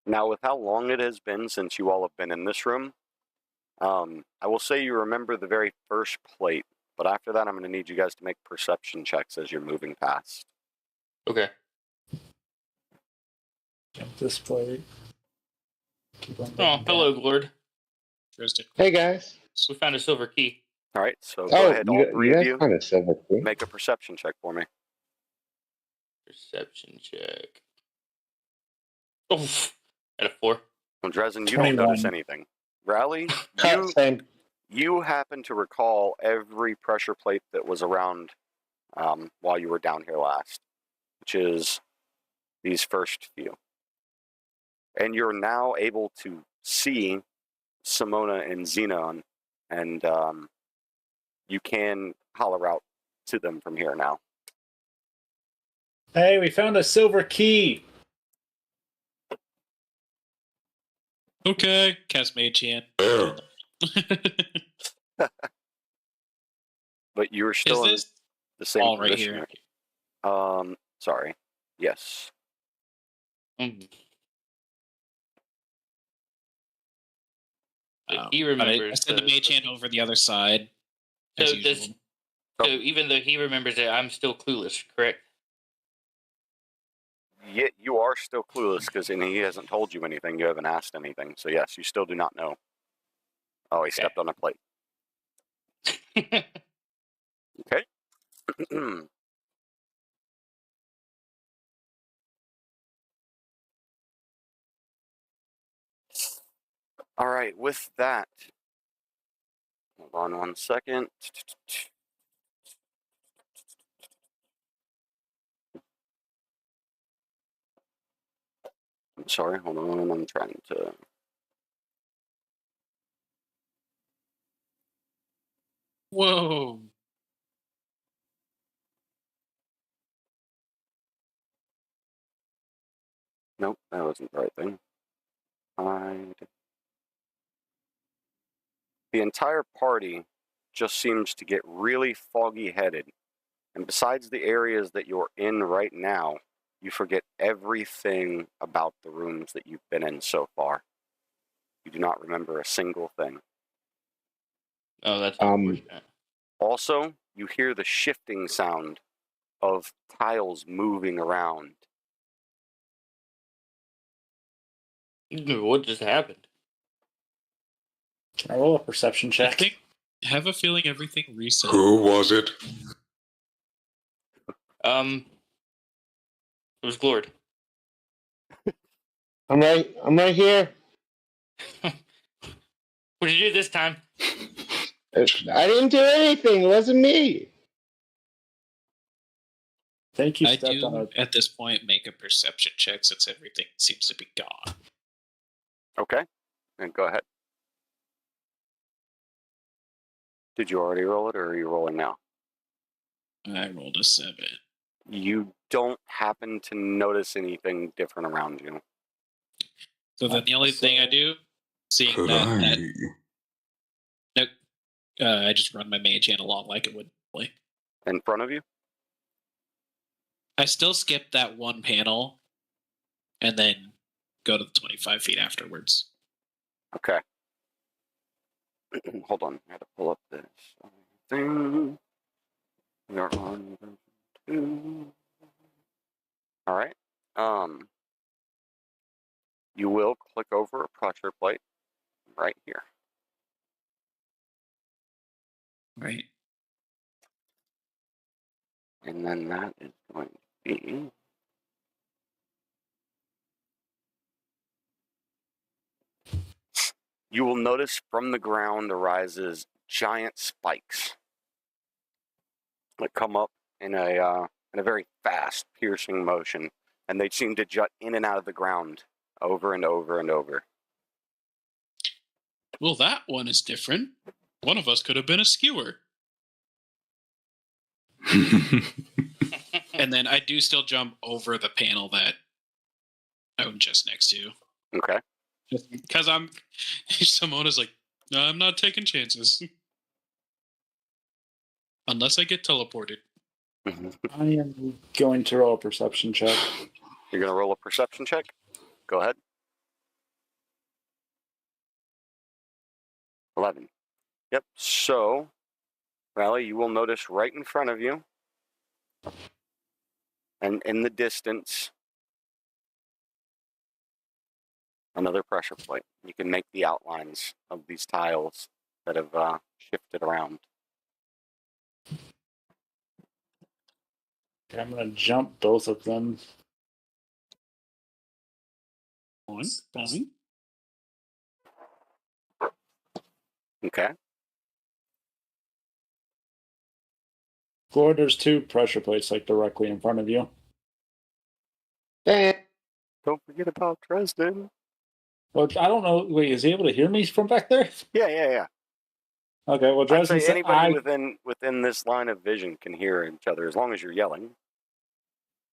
Now, with how long it has been since you all have been in this room, I will say you remember the very first plate, but after that, I'm going to need you guys to make perception checks as you're moving past. Okay. Jump this plate. Oh, hello, Lord. Hey guys. We found a silver key. All right, so go ahead, all three of you, Found a silver key. make a perception check for me. Perception check. Oh, at a 4. Well, Dresden, you 21. don't notice anything. Rally, Same. you happen to recall every pressure plate that was around while you were down here last, which is these first few. And you're now able to see Simona and Xenon, and you can holler out to them from here now. Hey, we found a silver key. Okay, cast Mage Hand. There. But you're Is still in this the same all right position. here? Sorry. Yes. He remembers. I send the Mage Hand over the other side. As usual. So even though he remembers it, I'm still clueless, correct? Yet you are still clueless because he hasn't told you anything. You haven't asked anything. So yes, you still do not know. Oh, he stepped on a plate. Okay. All right. With that, hold on one second. I'm sorry. Hold on. I'm trying to. Whoa. Nope, that wasn't the right thing. Hide. The entire party just seems to get really foggy-headed. And besides the areas that you're in right now, you forget everything about the rooms that you've been in so far. You do not remember a single thing. Oh, that's unfortunate. Also, you hear the shifting sound of tiles moving around. What just happened? Can I roll a perception check? I have a feeling everything reset. Who was it? It was Glord. I'm right here. What did you do this time? I didn't do anything. It wasn't me. Thank you. I do, at this point, make a perception check since everything seems to be gone. Okay, and go ahead. Did you already roll it, or are you rolling now? I rolled a 7. You don't happen to notice anything different around you. So then the only thing I do, seeing I just run my mage hand along like it would normally. In front of you? I still skip that one panel and then go to the 25 feet afterwards. Okay. Hold on, I had to pull up this thing. We are on 2. All right. You will click over a pressure plate right here. Right. And then that is going to be you will notice from the ground arises giant spikes that come up in a very fast, piercing motion, and they seem to jut in and out of the ground over and over and over. Well, that one is different. One of us could have been a skewer. And then I do still jump over the panel that I'm just next to. Okay. Because Simona's like, no, I'm not taking chances. Unless I get teleported. I am going to roll a perception check. You're going to roll a perception check? Go ahead. 11. Yep. So, Riley, you will notice right in front of you and in the distance another pressure plate. You can make the outlines of these tiles that have shifted around. Okay, I'm going to jump both of them. Fine. Okay. Glord, there's 2 pressure plates like directly in front of you. Damn. Don't forget about Dresden. Well, I don't know. Wait, is he able to hear me from back there? Yeah. Okay, well, I'd Dresden say said anybody within this line of vision can hear each other as long as you're yelling.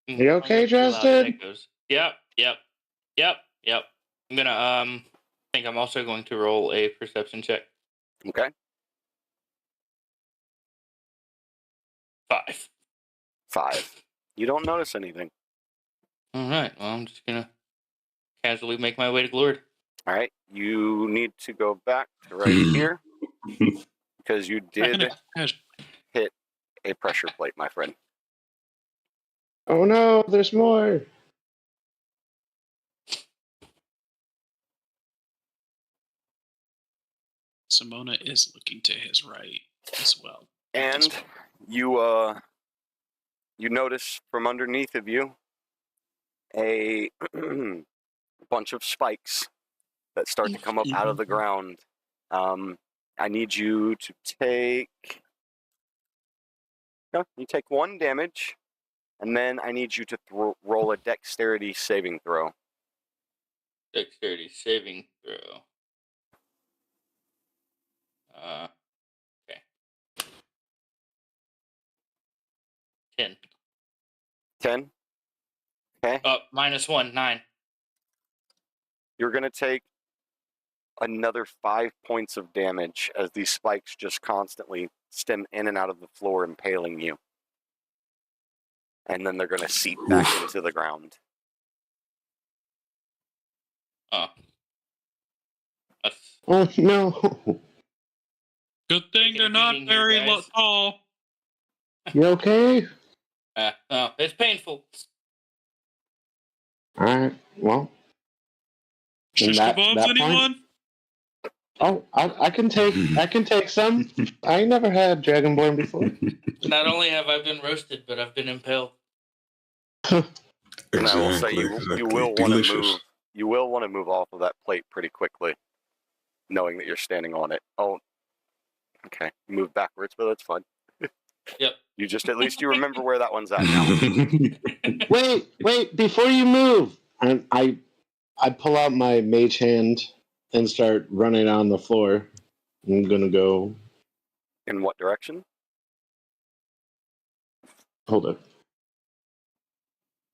You okay, Dresden? Yep. I'm gonna I think I'm also going to roll a perception check. Okay. 5. You don't notice anything. All right. Well, I'm just gonna casually make my way to Glord. All right. You need to go back to right here because you did hit a pressure plate, my friend. Oh no, there's more. Simona is looking to his right as well. And you notice from underneath of you a bunch of spikes that start to come up out of the ground. I need you to take... No, you take 1 damage, and then I need you to roll a dexterity saving throw. Dexterity saving throw. Okay. 10. 10? Okay. -1, 9. You're going to take another 5 points of damage as these spikes just constantly stem in and out of the floor, impaling you. And then they're going to seep back into the ground. Oh. Oh, no. Good thing they're not very tall. You okay? No, it's painful. Alright, well. Shish kebabs, anyone? Oh, I can take some. I never had Dragonborn before. Not only have I been roasted, but I've been impaled. And I will say you will want to Delicious. move. You will want to move off of that plate pretty quickly, knowing that you're standing on it. Oh, okay. Move backwards, but that's fine. Yep. You just at least you remember where that one's at now. Wait! Before you move, I pull out my mage hand and start running on the floor. I'm gonna go. In what direction? Hold up.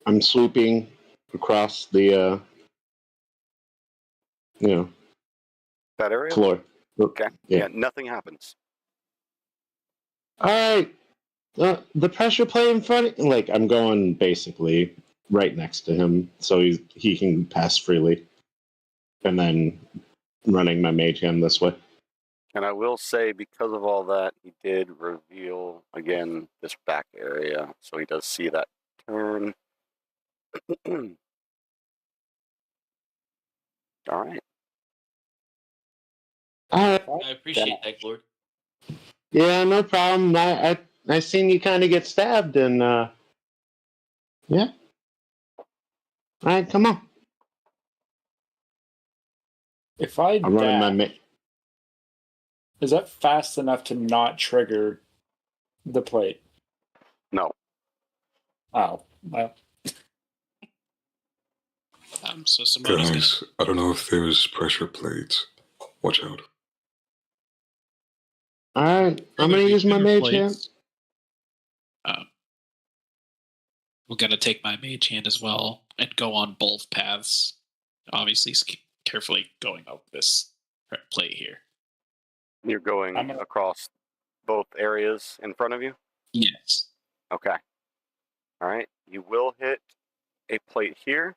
I'm sweeping across the That area? floor. Okay. Yeah. Yeah, nothing happens. All right. The pressure plate in front. Like I'm going basically right next to him, so he can pass freely, and then running my mage hand this way. And I will say, because of all that, he did reveal, again, this back area. So he does see that turn. All right. All right. I appreciate that, Lord. Yeah, no problem. I seen you kind of get stabbed, and yeah. All right, come on. If I I'm running my dash, is that fast enough to not trigger the plate? No. Oh, well. So Simona's Guys, I don't know if there's pressure plates. Watch out. All right, I'm gonna use my mage hand. We're gonna take my mage hand as well and go on both paths. Obviously, carefully going up this plate here. You're going across both areas in front of you? Yes. Okay. All right. You will hit a plate here.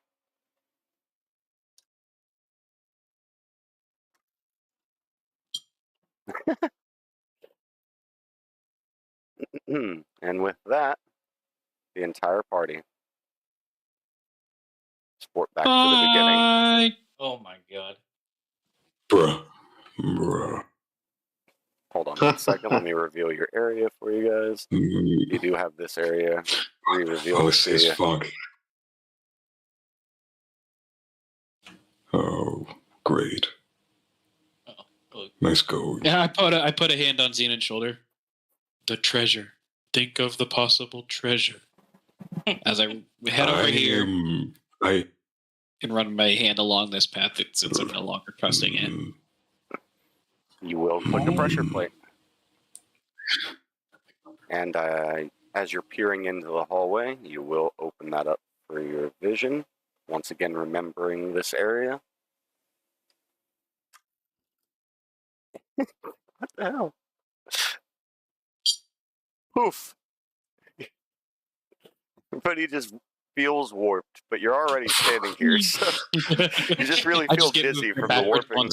And with that, the entire party sport back to the beginning. Oh my god. Bruh. Hold on 1 second. Let me reveal your area for you guys. You do have this area re-revealed. Oh, it's fog. Oh, great. Oh. Nice go. Yeah, I put a hand on Xenon's shoulder. The treasure. Think of the possible treasure. As I head over here and run my hand along this path since I'm no longer trusting it. You will click a pressure plate. And as you're peering into the hallway, you will open that up for your vision. Once again, remembering this area. What the hell? Poof. But he just feels warped, but you're already standing here, so you just really feel dizzy from the warping.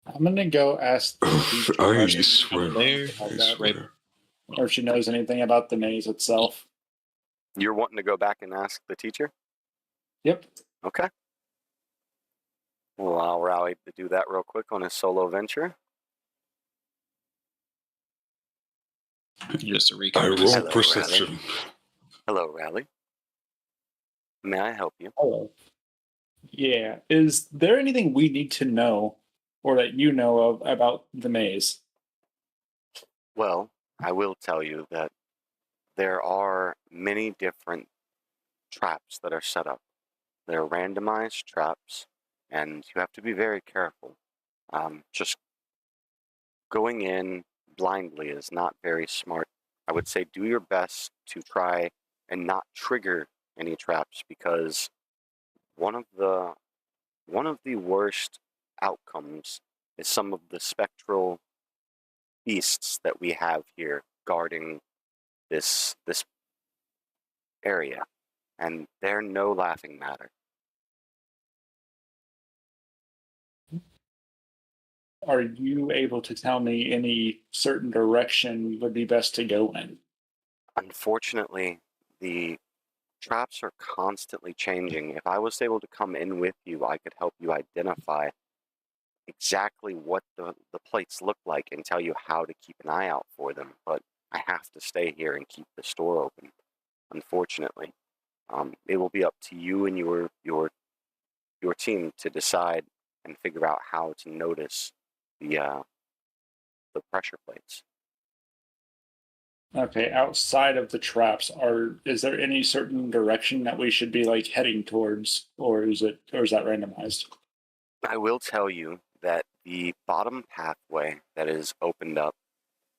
I'm gonna go ask the teacher I swear. or if she knows anything about the maze itself. You're wanting to go back and ask the teacher? Yep. Okay. Well, I'll Rally to do that real quick on his solo venture. Just a recap. I roll perception. Hello, Rally. May I help you? Hello. Yeah. Is there anything we need to know or that you know of about the maze? Well, I will tell you that there are many different traps that are set up. They're randomized traps, and you have to be very careful. Just going in blindly is not very smart. I would say do your best to try and not trigger any traps, because one of the one of the worst outcomes is some of the spectral beasts that we have here guarding this area, and they're no laughing matter. Are you able to tell me any certain direction would be best to go in? Unfortunately, the traps are constantly changing. If I was able to come in with you, I could help you identify exactly what the plates look like and tell you how to keep an eye out for them. But I have to stay here and keep the store open. Unfortunately, it will be up to you and your team to decide and figure out how to notice the pressure plates. Okay, outside of the traps, is there any certain direction that we should be like heading towards, or is that randomized? I will tell you that the bottom pathway that is opened up,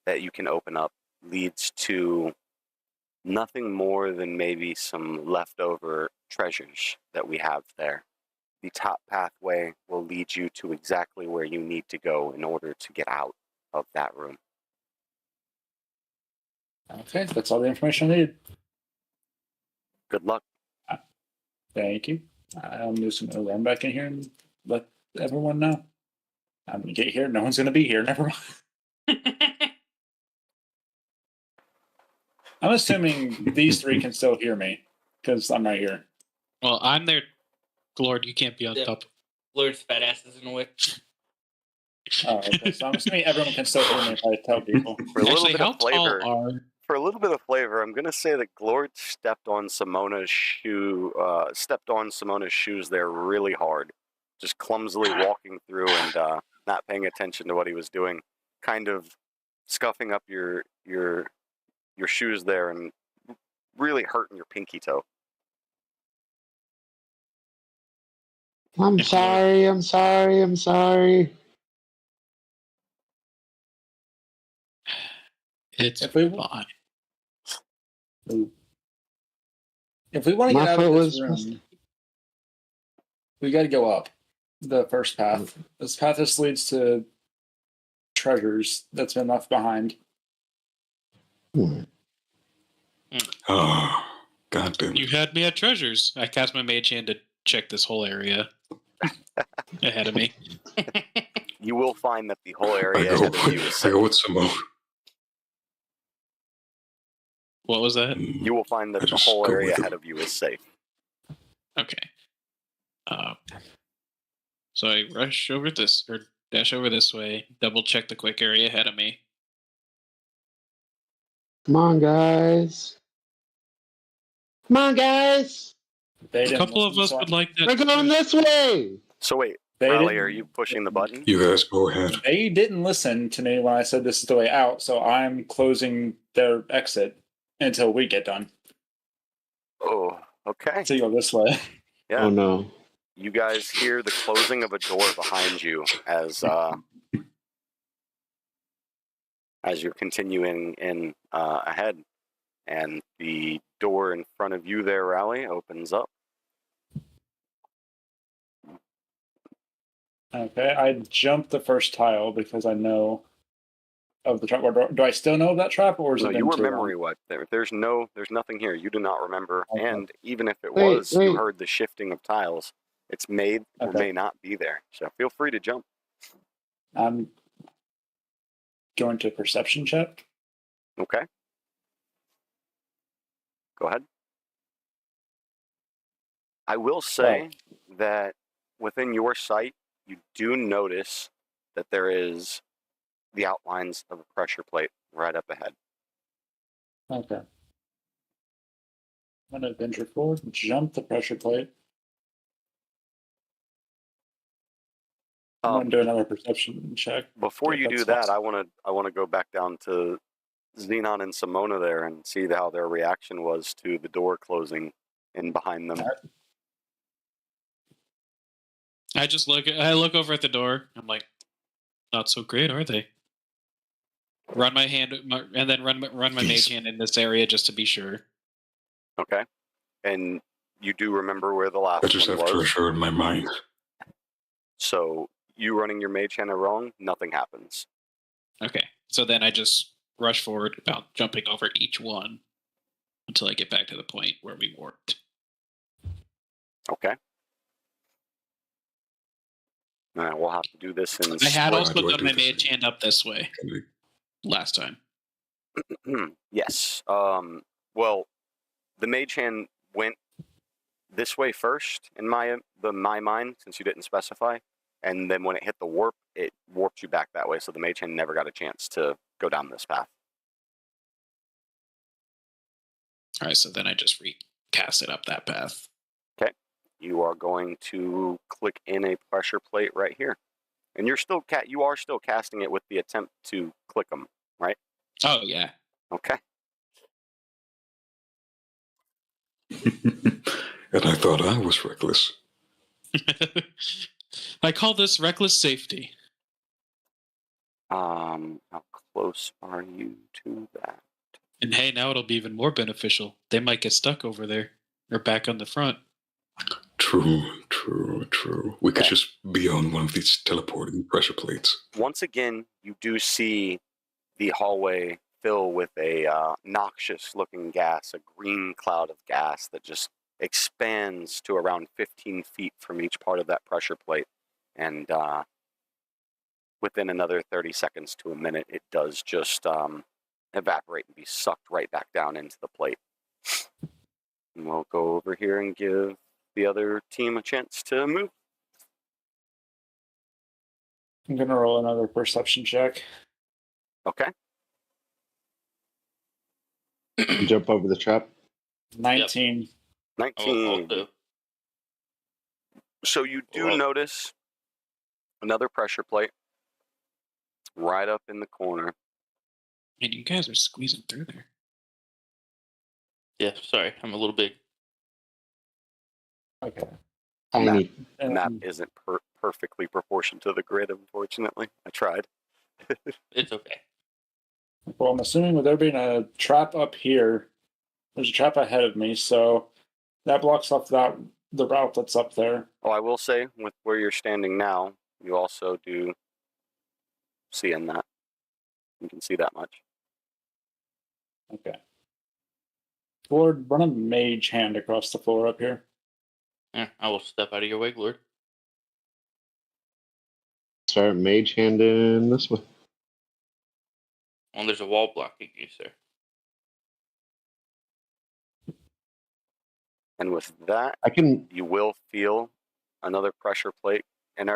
that you can open up, leads to nothing more than maybe some leftover treasures that we have there. The top pathway will lead you to exactly where you need to go in order to get out of that room. Okay, that's all the information I needed. Good luck. Thank you. I'm just going to run back in here and let everyone know. I'm going to get here. No one's going to be here. Never mind. I'm assuming these three can still hear me because I'm right here. Well, I'm there. Lord, you can't be on top. Lord's fat ass is in the way. Oh, okay. So I'm assuming everyone can still hear me if I tell people. For a little Actually, bit how of flavor, tall are... For a little bit of flavor, I'm gonna say that Glord stepped on Simona's shoes there really hard, just clumsily walking through and not paying attention to what he was doing, kind of scuffing up your shoes there and really hurting your pinky toe. I'm sorry. It's If we- fine. If we want to My get out of foot this was- room, we got to go up the first path. This path just leads to treasures that's been left behind. Oh, goddamn. You had me at treasures. I cast my mage hand to check this whole area ahead of me. You will find that the whole I area go, ahead of you is I safe. go with Simone. What was that? You will find that I the just whole go area with ahead him. of you is safe. Okay. So I rush over this, or dash over this way, double check the quick area ahead of me. Come on, guys. They A didn't couple of listen, us so would like that. We're going this way. So wait, They Riley, didn't- are you pushing the button? You guys go ahead. They didn't listen to me when I said this is the way out, so I'm closing their exit until we get done. Oh, okay. So you go this way. Yeah. Oh no. You guys hear the closing of a door behind you as you're continuing in ahead, and the door in front of you there, Rally, opens up. Okay, I jumped the first tile because I know of the trap. Do I still know of that trap, or is No, it you been were too memory long? what? There's nothing here. You do not remember, Okay. and even if it Wait, was, you wait. heard the shifting of tiles. It's may or Okay. may not be there. So feel free to jump. I'm going to perception check. Okay. Go ahead. I will say that within your sight, you do notice that there is the outlines of a pressure plate right up ahead. Okay. I'm going to venture forward, jump the pressure plate. I'm going to do another perception check. Before if you do that's that, I want to go back down to Xenon and Simona there and see how their reaction was to the door closing in behind them. I look over at the door. I'm like, not so great, are they? Run my hand, and then run my mage hand in this area just to be sure. Okay. And you do remember where the last I just one have was? treasure in my mind. So you running your mage hand wrong, nothing happens. Okay. So then I just rush forward, about jumping over each one until I get back to the point where we warped. Okay. All right, we'll have to do this in. I had Why also do I done do my the mage same? hand up this way Can I- last time. Yes. Well, the mage hand went this way first in my mind, since you didn't specify, and then when it hit the warp, it warped you back that way. So the mage hand never got a chance to go down this path. All right, so then I just recast it up that path. You are going to click in a pressure plate right here, and you are still casting it with the attempt to click them, right? Oh, yeah. Okay. And I thought I was reckless. I call this reckless safety. How close are you to that? And hey, now it'll be even more beneficial. They might get stuck over there or back on the front. True. We could Okay. just be on one of these teleporting pressure plates. Once again, you do see the hallway fill with a noxious-looking gas, a green cloud of gas that just expands to around 15 feet from each part of that pressure plate. And within another 30 seconds to a minute, it does just evaporate and be sucked right back down into the plate. And we'll go over here and give the other team a chance to move. I'm going to roll another perception check. Okay. Jump over the trap. 19. 19. Also, So you do Whoa. notice another pressure plate right up in the corner. And you guys are squeezing through there. yeah, sorry, I'm a little big. Okay. Tiny. The map And isn't perfectly proportioned to the grid, unfortunately. I tried. It's okay. well, I'm assuming with there being a trap up here, there's a trap ahead of me, so that blocks off the route that's up there. Oh, I will say, with where you're standing now, you also do see in that. You can see that much. Okay. Lord, run a mage hand across the floor up here. Yeah, I will step out of your way, Lord. Start mage handing this way. Well, there's a wall blocking you, sir. And with that, I can. you will feel another pressure plate. And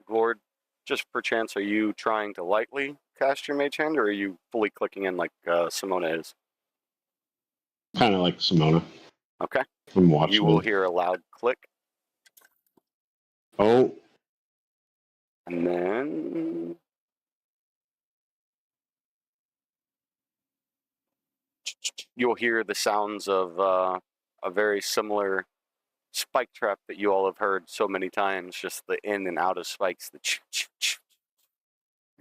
Lord, just perchance, are you trying to lightly cast your mage hand, or are you fully clicking in like Simona is? Kind of like Simona. Okay. I'm watching. You will hear a loud click, Oh, and then you'll hear the sounds of a very similar spike trap that you all have heard so many times, just the in and out of spikes, the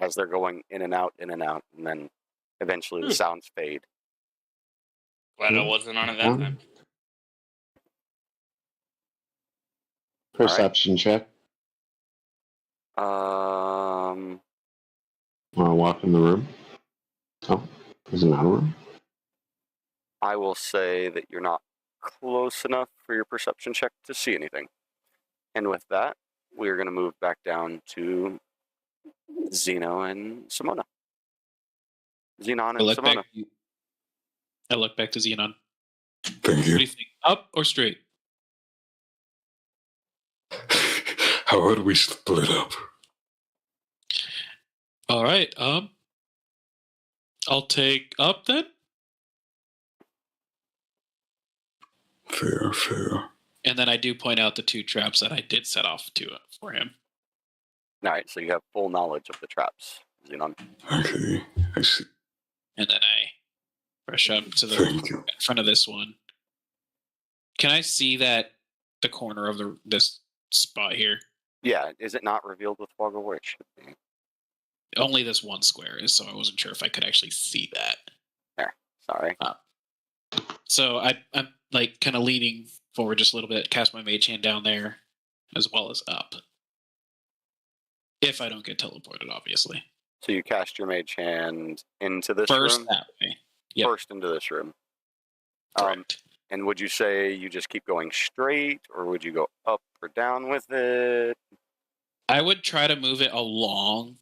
as they're going in and out, and then eventually the sounds fade. Glad I wasn't on it that time. perception check. Um, Want to walk in the room? Oh, there's not a room. I will say that you're not close enough for your perception check to see anything. And with that, we're going to move back down to Zeno and Simona. Xenon and Simona. I look back to Xenon. Thank What do you. you think? Up or straight? How would we split up? All right. I'll take up then. Fair. And then I do point out the two traps that I did set off for him. All right, so you have full knowledge of the traps, Xenon. Okay, I see. And then I rush up to the Thank you. in front of this one. Can I see that the corner of this spot here? Yeah, is it not revealed with Woggle where it should be? Only this one square is, so I wasn't sure if I could actually see that. There, sorry. So I'm like kind of leaning forward just a little bit, cast my mage hand down there, as well as up. If I don't get teleported, obviously. So you cast your mage hand into this First room? that way. Yep. First into this room. Correct. And would you say you just keep going straight, or would you go up or down with it? I would try to move it along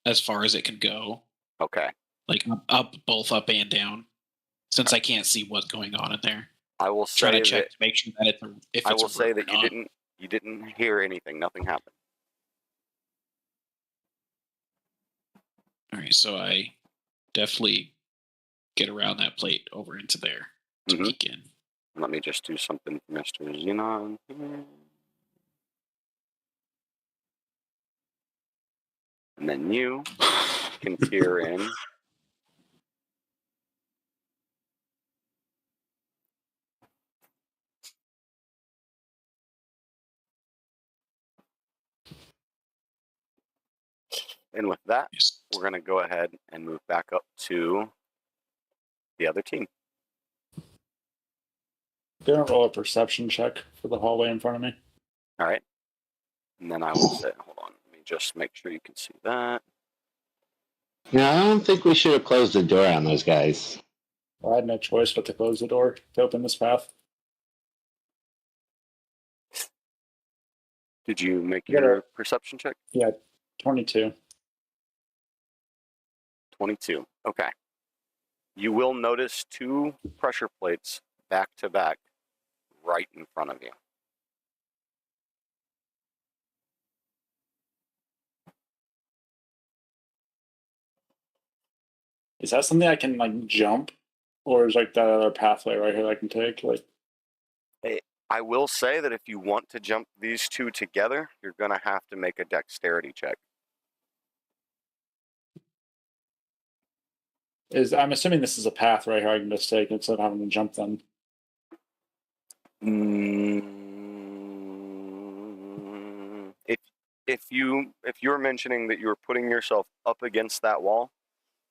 as far as it can go. Okay. Like up, both up and down, since I can't see what's going on in there. I will Try say to check that to make sure that it's a, if I it's will a say room that or you not. didn't hear anything. Nothing happened. All right, so I definitely get around that plate over into there to Mhm. peek in. Let me just do something for Mr. Xenon here. And then you can peer in. And with that, Yes. we're going to go ahead and move back up to the other team. Gonna roll a perception check for the hallway in front of me. All right. And then I will say, hold on, let me just make sure you can see that. Yeah, I don't think we should have closed the door on those guys. Well, I had no choice but to close the door to open this path. Did you make You gotta- your perception check? Yeah, 22. 22. Okay. You will notice 2 pressure plates back to back right in front of you. Is that something I can like jump, or is like that other pathway right here I can take? Like, I will say that if you want to jump these 2 together, you're going to have to make a dexterity check. I'm assuming this is a path right here I can just take instead of having to jump them. If you're mentioning that you're putting yourself up against that wall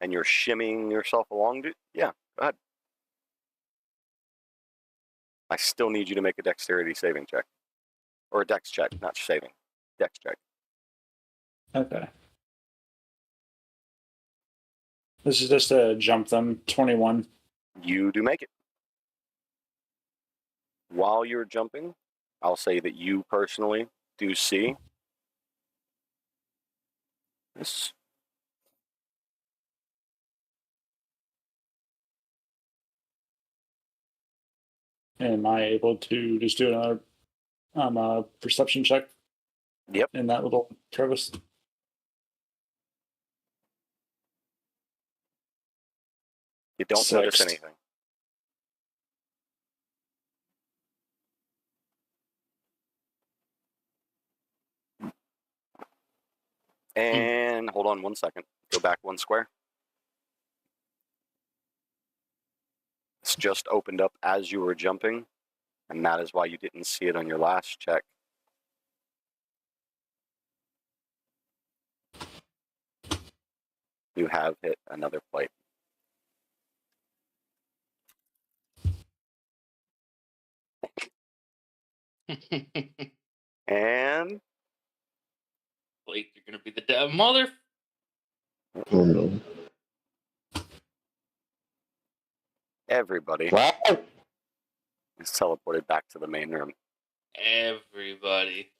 and you're shimmying yourself along it, yeah, go ahead. I still need you to make a dexterity saving check. Or a dex check, not saving. Dex check. Okay. This is just to jump them. 21. You do make it. While you're jumping, I'll say that you personally do see this. Am I able to just do another perception check? Yep. In that little crevice? You don't 6. notice anything. And hold on 1 second. Go back 1 square. It's just opened up as you were jumping, and that is why you didn't see it on your last check. You have hit another plate. And Blake, you're gonna be the mother. Oh no. everybody What? is teleported back to the main room. Everybody.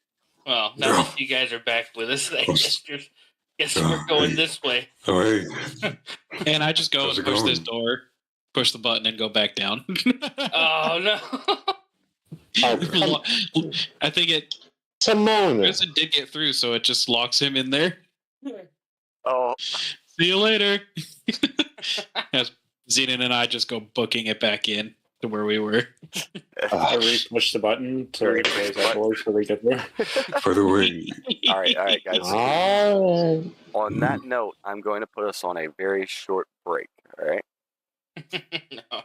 Well, now that you guys are back with us, I guess we're going this way. Oh, hey. And I just go How's and it push this going? door, push the button, and go back down. Oh no! I think it. Simona. Prison did get through, so it just locks him in there. Oh, See you later. As Zenon and I just go booking it back in to where we were. I re-push the button to Very close quick that door so we get there. By the way, all right, guys. All right. On that note, I'm going to put us on a very short break. All right. No.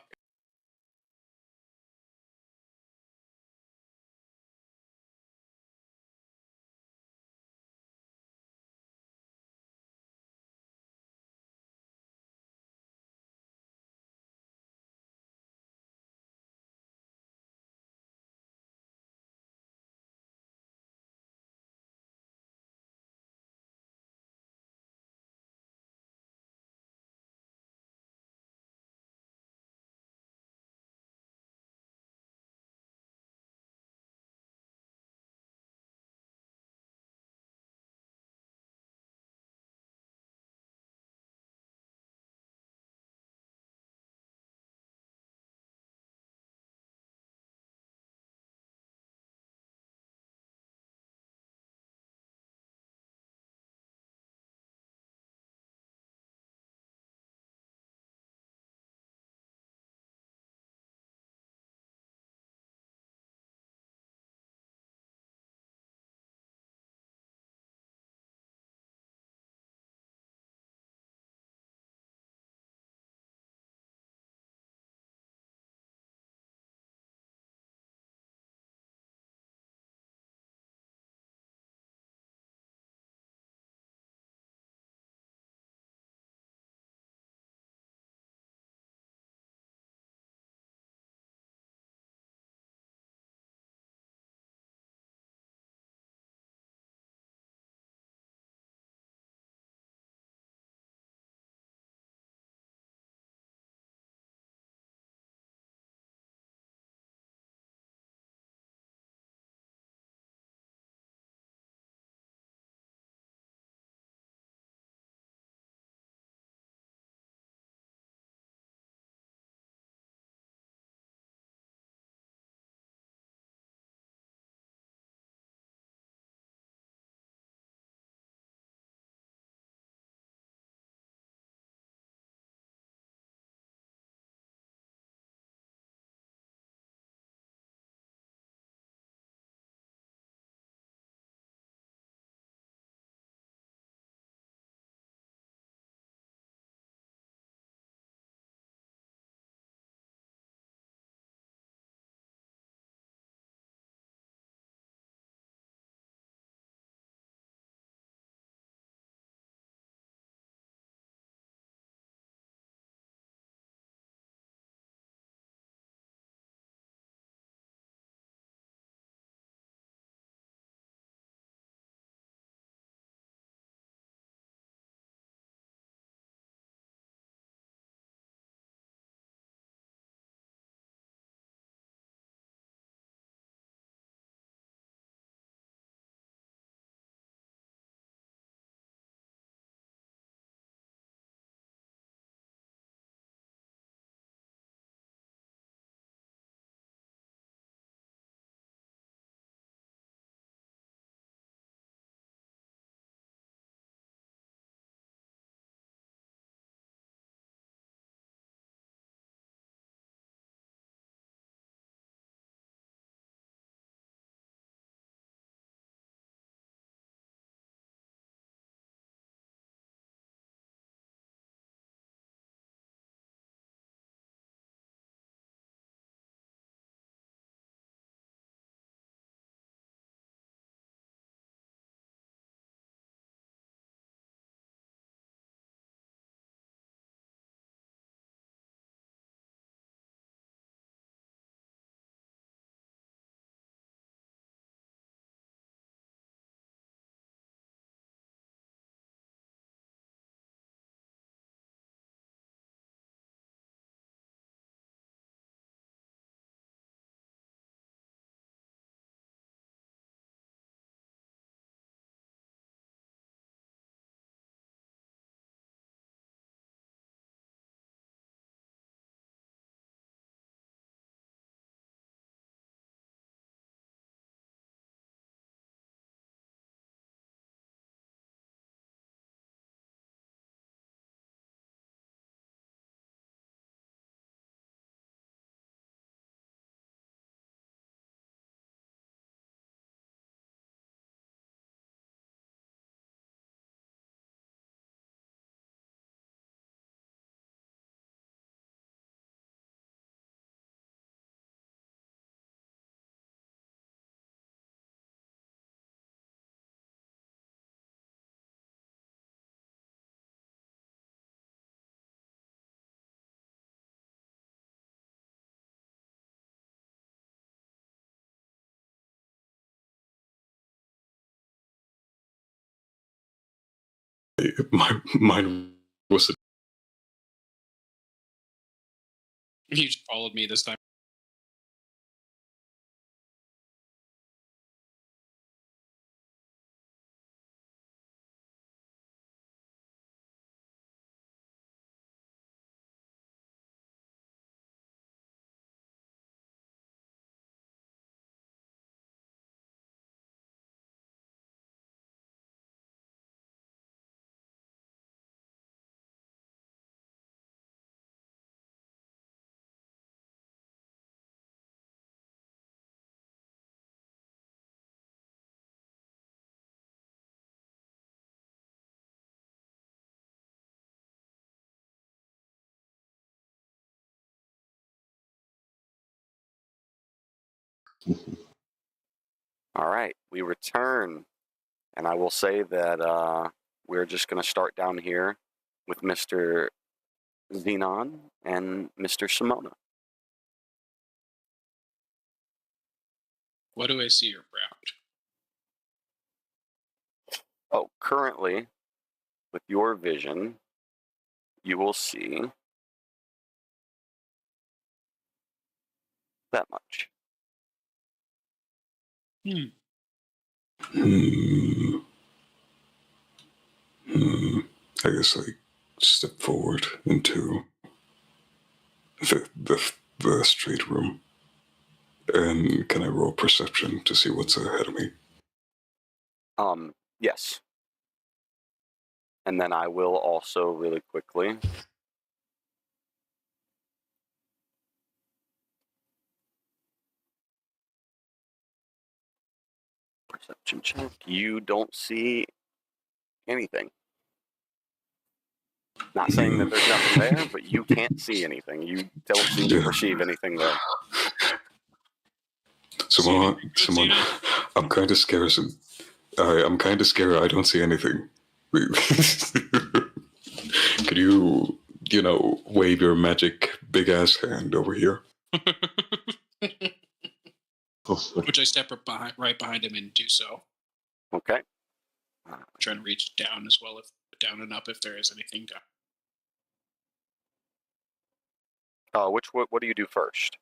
mine was. You just followed me this time. All right, we return, and I will say that we're just going to start down here with Mr. Xenon and Mr. Simona. What do I see around? Oh, currently, with your vision, you will see that much. Hmm. I guess I step forward into the straight room. And can I roll perception to see what's ahead of me? Yes. And then I will also really quickly perception check. You don't see anything. Not saying that there's nothing there, but you can't see anything. You don't seem to perceive anything there. Someone, I'm kind of scared. I'm kind of scared. I don't see anything. Could you, wave your magic big ass hand over here? Which I step right behind him and do so. Okay. Trying to reach down as well, down and up if there is anything down. What do you do first?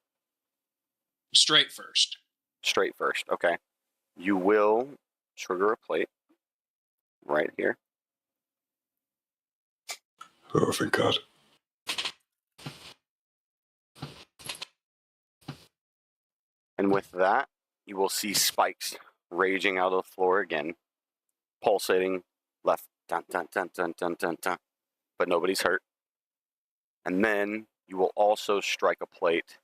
Straight first. Straight first. Okay. You will trigger a plate right here. Oh, thank God. And with that, you will see spikes raging out of the floor again, pulsating left, dun, dun, dun, dun, dun, dun, dun, but nobody's hurt. And then you will also strike a plate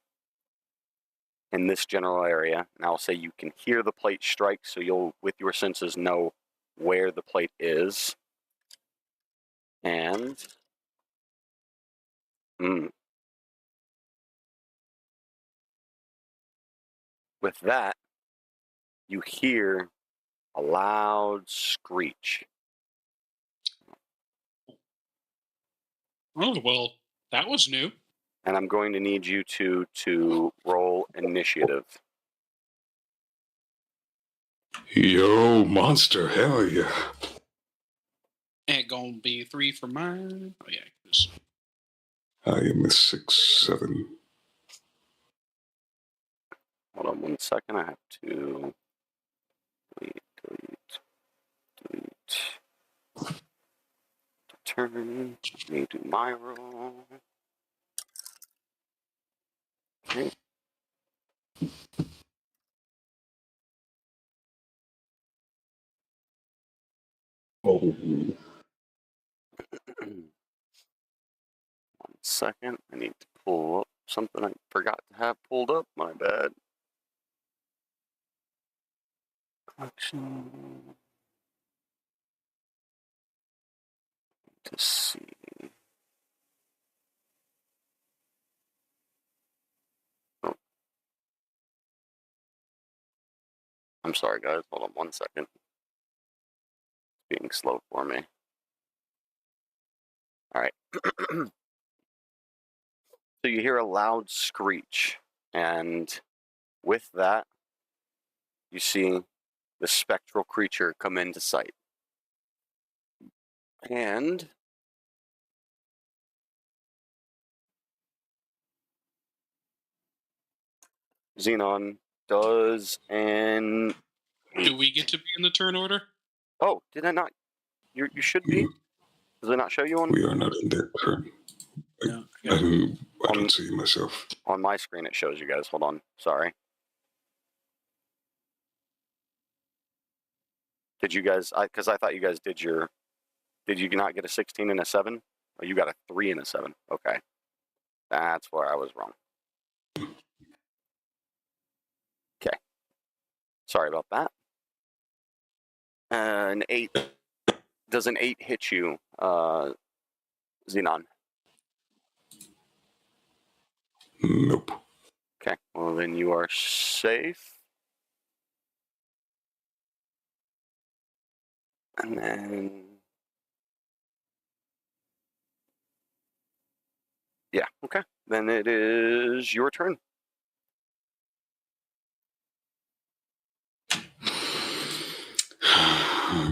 in this general area. And I'll say you can hear the plate strike, so you'll, with your senses, know where the plate is. And with that, you hear a loud screech. Oh, well, that was new. And I'm going to need you to roll initiative. Yo, monster, hell yeah. Ain't gonna be 3 for mine. Oh, yeah. I am a 6-7. Hold on 1 second. I have to delete. Turn. Let me do my roll. Okay. Oh. 1 second. I need to pull up something I forgot to have pulled up. My bad. Collection. To see. Oh. I'm sorry, guys. Hold on 1 second. It's being slow for me. All right. So you hear a loud screech, and with that, you see the spectral creature come into sight. And Xenon does an 8. Do we get to be in the turn order? Oh, did I not? You should be. Does it not show you on? We are not in that turn. No. I don't see myself. On my screen, it shows you guys. Hold on. Sorry. Did you guys? Because I thought you guys did your. Did you not get a 16 and a 7? Oh, you got a 3 and a 7. Okay. That's where I was wrong. Okay. Sorry about that. An 8. Does an 8 hit you, Xenon? Nope. Okay. Well, then you are safe. And then... Yeah, okay. Then it is your turn.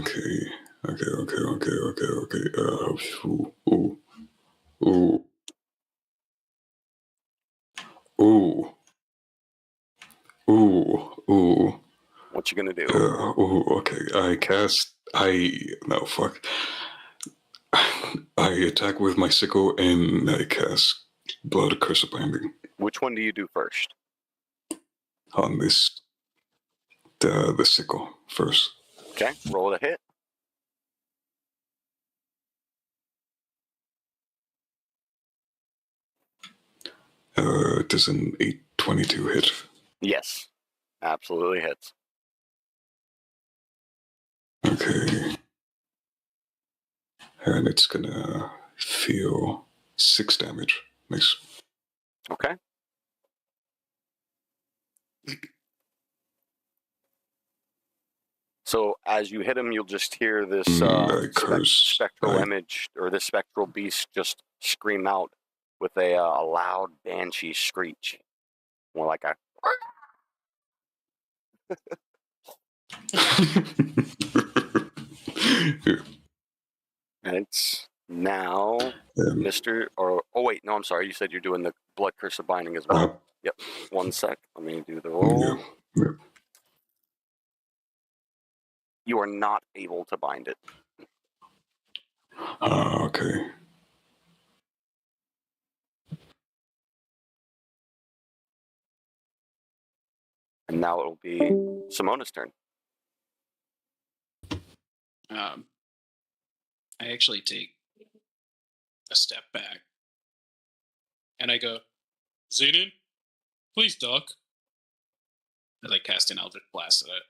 Okay. Ooh. What you gonna do? Okay. No, fuck. I attack with my sickle and I cast Blood Curse of Binding. Which one do you do first? On this, the sickle first. Okay, roll a hit. Does an 8/22 hit? Yes, absolutely hits. Okay. And it's gonna feel 6 damage. Nice. Okay. So as you hit him, you'll just hear this spectral image, or this spectral beast just scream out with a loud banshee screech. More like a... And it's now Mr. Or... Oh, wait, no, I'm sorry. You said you're doing the Blood Curse of Binding as well. Yep. 1 sec. Let me do the roll. Yeah. You are not able to bind it. Okay. And now it'll be Simona's turn. I actually take a step back and I go, Xenon, please duck. As I cast an Eldritch Blast at it.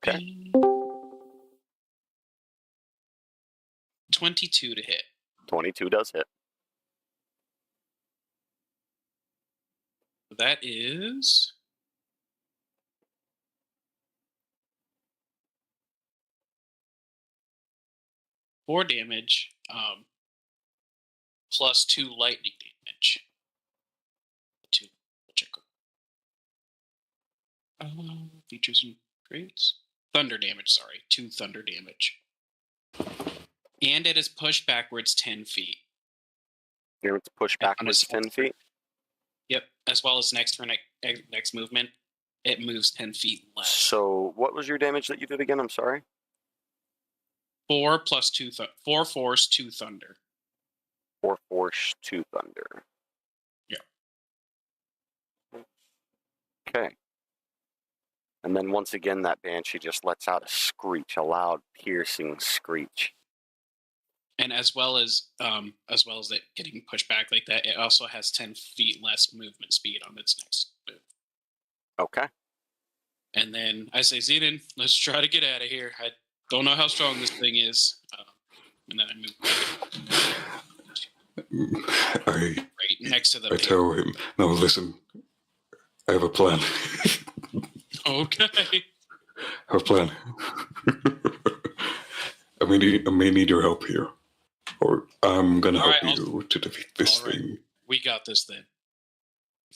Okay. 22 to hit. 22 does hit. That is 4 damage, plus 2 lightning damage. 2. We'll check. Features and traits. Thunder damage, sorry. 2 thunder damage. And it is pushed backwards 10 feet. You're to push backwards 10 feet? Yep. As well as next movement, it moves 10 feet less. So what was your damage that you did again? I'm sorry. 4 plus 2. 4 force, 2 thunder. 4 force, 2 thunder. Yeah. Okay. And then once again, that banshee just lets out a screech, a loud, piercing screech. And as well as it getting pushed back like that, it also has 10 feet less movement speed on its next move. Okay. And then I say, Xenon, let's try to get out of here. I don't know how strong this thing is. And then I move right next to the I tell him, no, listen, I have a plan. Okay. I have a plan. I may need your help here. Or I'm going to help you to defeat this thing. We got this then.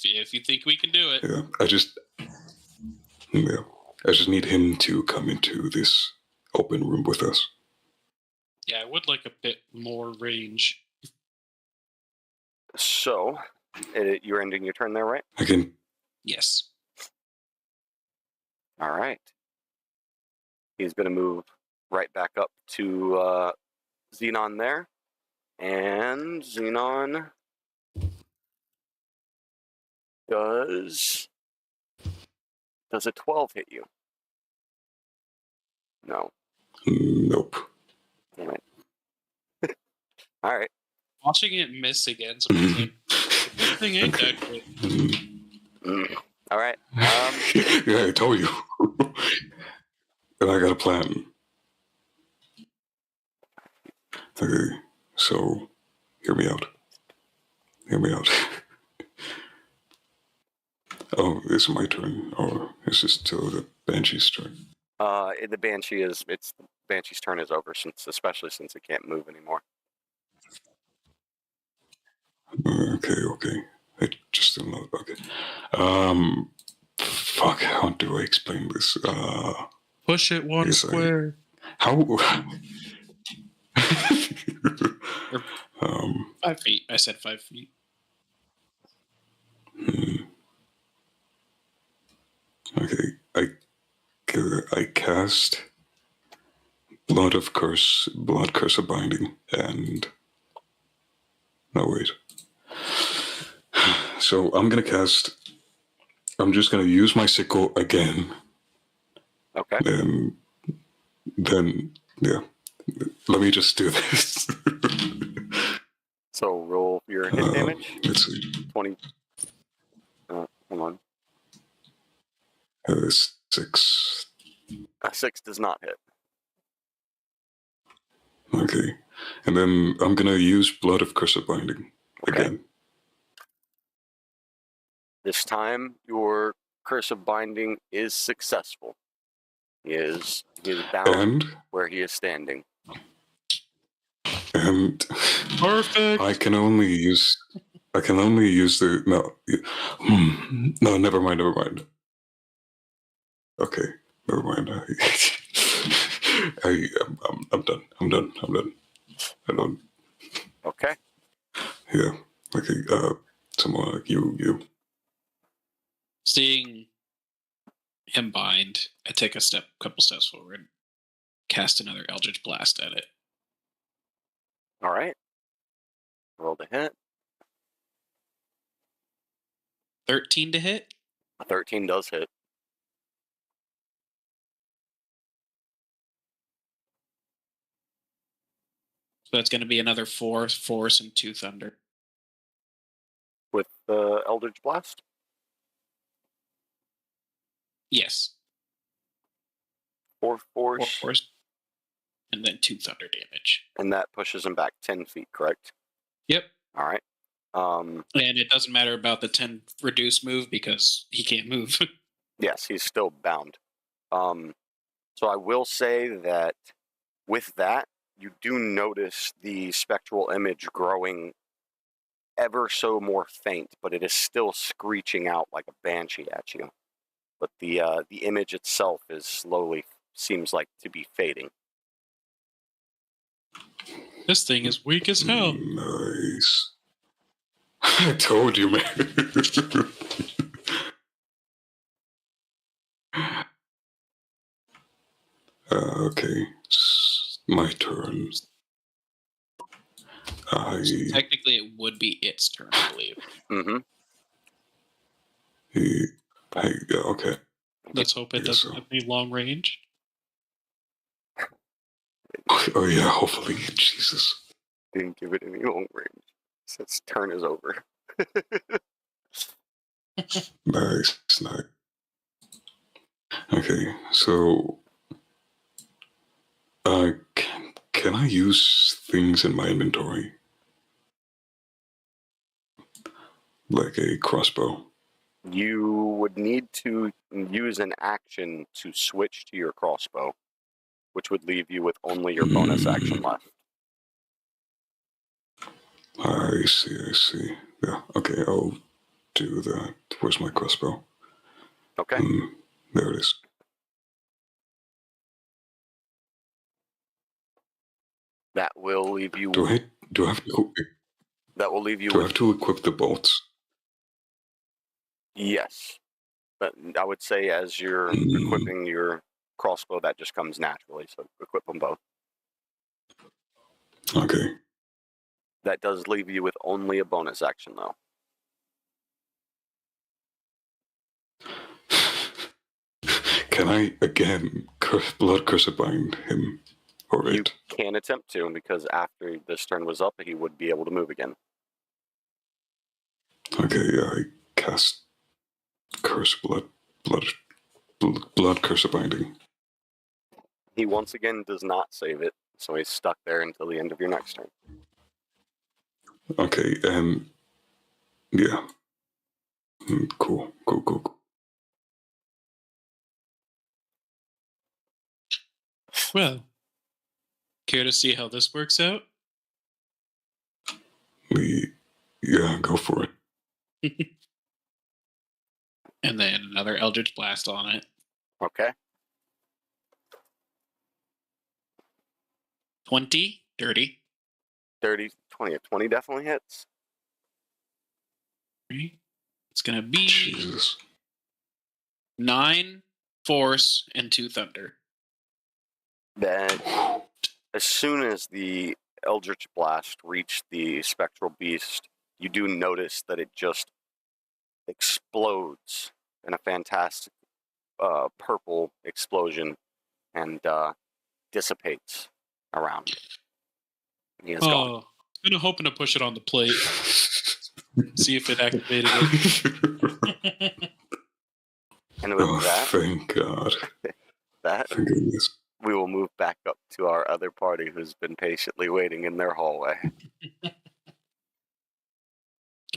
If you think we can do it. Yeah, I just need him to come into this open room with us. Yeah, I would like a bit more range. So, you're ending your turn there, right? Again. Yes. All right. He's going to move right back up to Xenon there. And Xenon does a 12 hit you? No. Nope. Damn it. All right. Watching it miss again, someone's like, this thing ain't that good. All right. Yeah, I told you. And I got a plan. Okay, so hear me out. Hear me out. Oh, it's my turn, or is this still the Banshee's turn? The Banshee's turn is over, especially since it can't move anymore. Okay. I just don't know. Okay. Fuck, how do I explain this? Push it one square. How? 5 feet. I said 5 feet. Okay, I cast Blood Curse of Binding, and no wait. So I'm just gonna use my sickle again. Okay. And then yeah, let me just do this. So roll your hit damage. Let's see. 20. Hold on. 6. 6 does not hit. Okay, and then I'm gonna use Blood of Curse of Binding again. This time, your Curse of Binding is successful. He is bound where he is standing. And perfect. I can only use the no. Never mind. Okay, never mind. I'm done. Okay. Yeah. Okay. Someone like you. Seeing him bind, I take a couple steps forward, cast another Eldritch Blast at it. All right. Roll the hit. 13 to hit. 13 does hit. So that's going to be another 4 force and 2 thunder. With the Eldritch Blast? Yes. 4 force. 4 force. And then 2 thunder damage. And that pushes him back 10 feet, correct? Yep. All right. And it doesn't matter about the 10 reduced move because he can't move. Yes, he's still bound. So I will say that with that, you do notice the spectral image growing ever so more faint, but it is still screeching out like a banshee at you. But the image itself is slowly seems like to be fading. This thing is weak as hell. Nice. I told you, man. Okay, it's my turn. Technically, it would be its turn, I believe. Mm-hmm. Okay. Let's hope it doesn't have any long range. Oh yeah, hopefully. Jesus. Didn't give it any long range. So its turn is over. Nice. Okay, so can I use things in my inventory? Like a crossbow? You would need to use an action to switch to your crossbow, which would leave you with only your bonus action left. I see. Yeah, okay, I'll do that. Where's my crossbow? Okay. There it is. That will leave you. Do I have to? That will leave you. Do I have to equip the bolts? Yes, but I would say as you're equipping your crossbow, that just comes naturally. So equip them both. Okay. That does leave you with only a bonus action, though. Can I again blood curse bind him or You it? can attempt to, because after this turn was up, he would be able to move again. Okay, I cast curse blood curse binding. He once again does not save it, so he's stuck there until the end of your next turn. Okay, yeah. Cool. Well, care to see how this works out? Yeah, go for it. And then another Eldritch Blast on it. Okay. 20, dirty. 30, 20. 20 definitely hits. It's going to be Jesus. 9 force and 2 thunder. Then, as soon as the Eldritch Blast reached the Spectral Beast, you do notice that it just explodes in a fantastic purple explosion and dissipates around. He is gone. I'm gonna hoping to push it on the plate. See if it activated it. And with that, thank God. Thank goodness. We will move back up to our other party who's been patiently waiting in their hallway.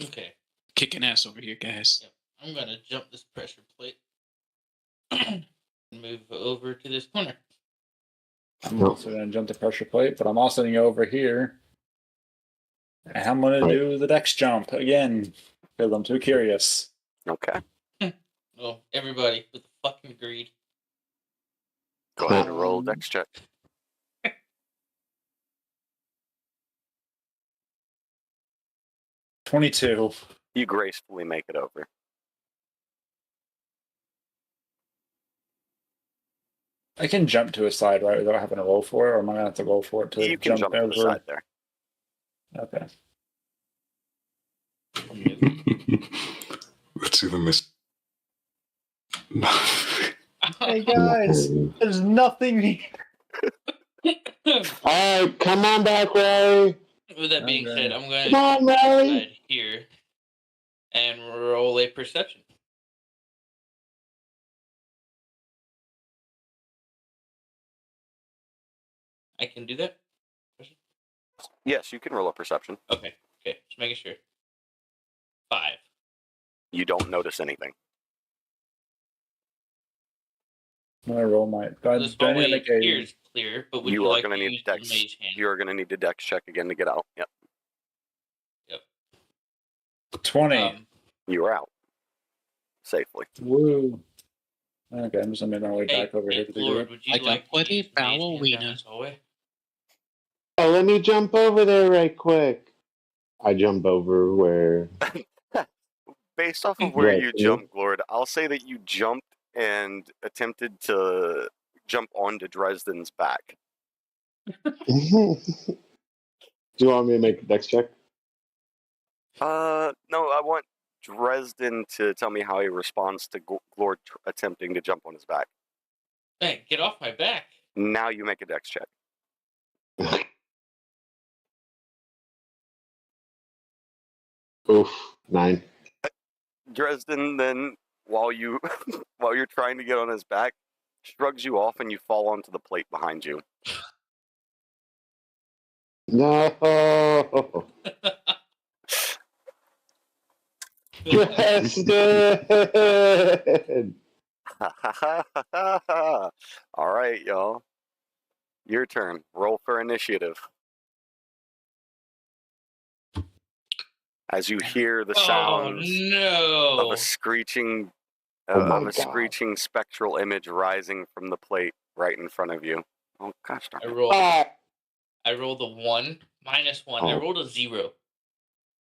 Okay. Kicking ass over here, guys. Yep. I'm gonna jump this pressure plate and move over to this corner. I'm also going to jump the pressure plate, but I'm also going to go over here. And I'm going to do the dex jump again, because I'm too curious. Okay. Well, everybody with the fucking greed. Go ahead and roll a dex check. $22. You gracefully make it over. I can jump to a side, right, without having to roll for it, or am I going to have to roll for it to You can jump to over? the side there. Okay. Let's see the mist. Hey guys, there's nothing here. Alright, come on back, Ray. With that being said, I'm going to Come on, Ray. side here and roll a perception. I can do that? Yes, you can roll a perception. Okay, just making sure. 5. You don't notice anything. I'm going to roll my... This hallway here is clear, but would you are like going to to need use a the dex. mage hand? You are going to need a dex check again to get out. Yep. 20. You are out safely. Woo. Okay, I'm just going to make my way Hey, back over here to do Lord, it. would you Like a like to bloody use the mage hand down ballerina. this hallway? Oh, let me jump over there right quick. I jump over where... Based off of where Right, you yeah. jumped, Lord, I'll say that you jumped and attempted to jump onto Dresden's back. Do you want me to make a dex check? No, I want Dresden to tell me how he responds to Glord attempting to jump on his back. Hey, get off my back. Now you make a dex check. Oof, 9. Dresden then, while you're trying to get on his back, shrugs you off and you fall onto the plate behind you. No! Dresden! All right, y'all. Your turn. Roll for initiative. As you hear the sounds of a screeching, screeching spectral image rising from the plate right in front of you. Oh gosh darn it! I rolled I rolled a 1, -1. I Oh. rolled a 0.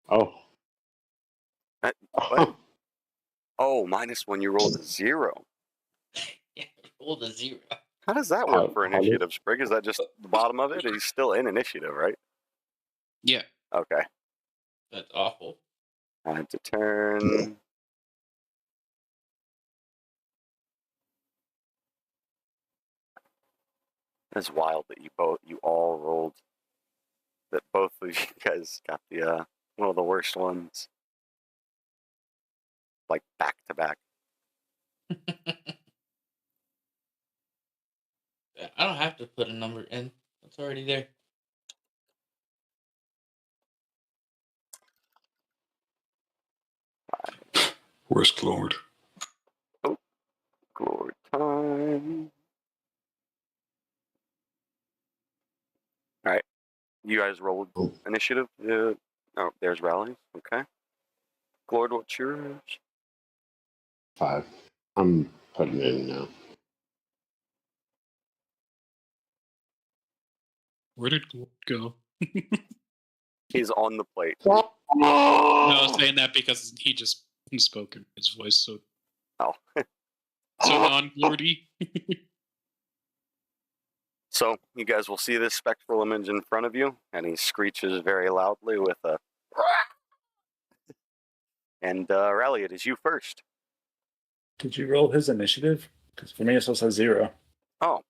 Oh. What? Oh, -1. You rolled a 0. Yeah, I rolled a 0. How does that work for How initiative, Sprig? Is that just the bottom of it? He's still in initiative, right? Yeah. Okay. That's awful. I had to turn. It's wild that you all rolled. That both of you guys got the one of the worst ones, like back to back. I don't have to put a number in. It's already there. Where's Claude? Oh, glory time. All right, you guys rolled initiative. Oh, there's rallies. Okay. Glord, what's yours? 5. I'm putting it in now. Where did Glord go? He's on the plate. No, I was saying that because he just spoke in his voice, so Oh. so non-Glordy. So you guys will see this spectral image in front of you, and he screeches very loudly with a. And Rally, it is you first. Did you roll his initiative? Because for me, it still says 0. Oh,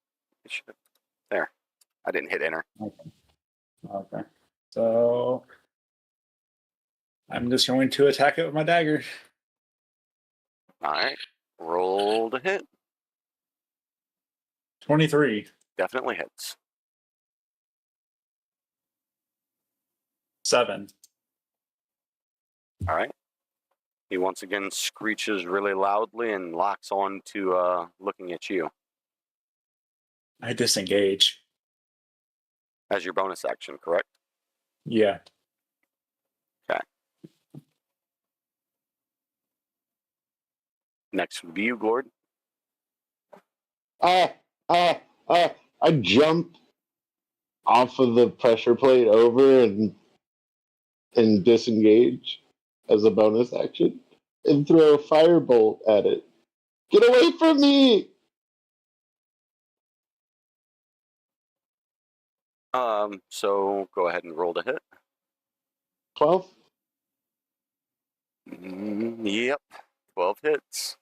there. I didn't hit enter. Okay. So I'm just going to attack it with my dagger. All right. Roll to hit. 23. Definitely hits. 7. All right. He once again screeches really loudly and locks on to looking at you I disengage. as your bonus action, correct? Yeah. Okay. Next would be you, Glord. I jump off of the pressure plate over and disengage as a bonus action and throw a firebolt at it. Get away from me! So go ahead and roll to hit. 12? Yep. 12 hits.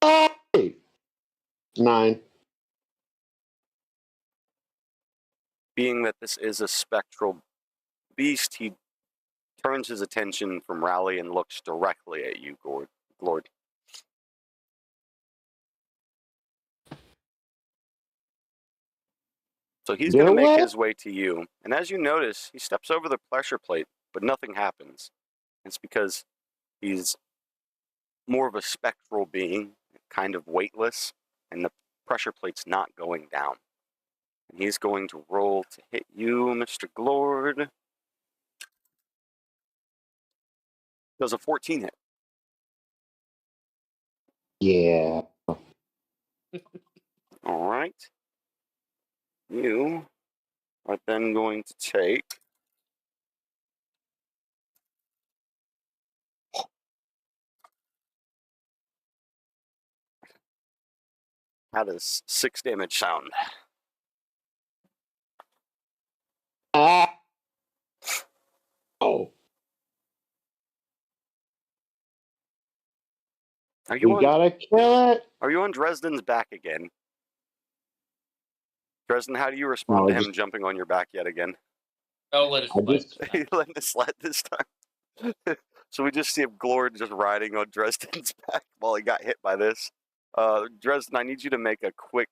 Hey! 9. Being that this is a spectral beast, he turns his attention from Rally and looks directly at you, Glord. So he's going to make his way to you, and as you notice, he steps over the pressure plate, but nothing happens. It's because he's more of a spectral being, kind of weightless, and the pressure plate's not going down. And he's going to roll to hit you, Mr. Glord. Does a 14 hit? Yeah. All right. You are then going to take how does 6 damage sound? Oh. You gotta kill it. Are you on Dresden's back again? Dresden, how do you respond to him jumping on your back yet again? Oh, let it slide. He let it slide this time. So we just see Glord just riding on Dresden's back while he got hit by this. Dresden, I need you to make a quick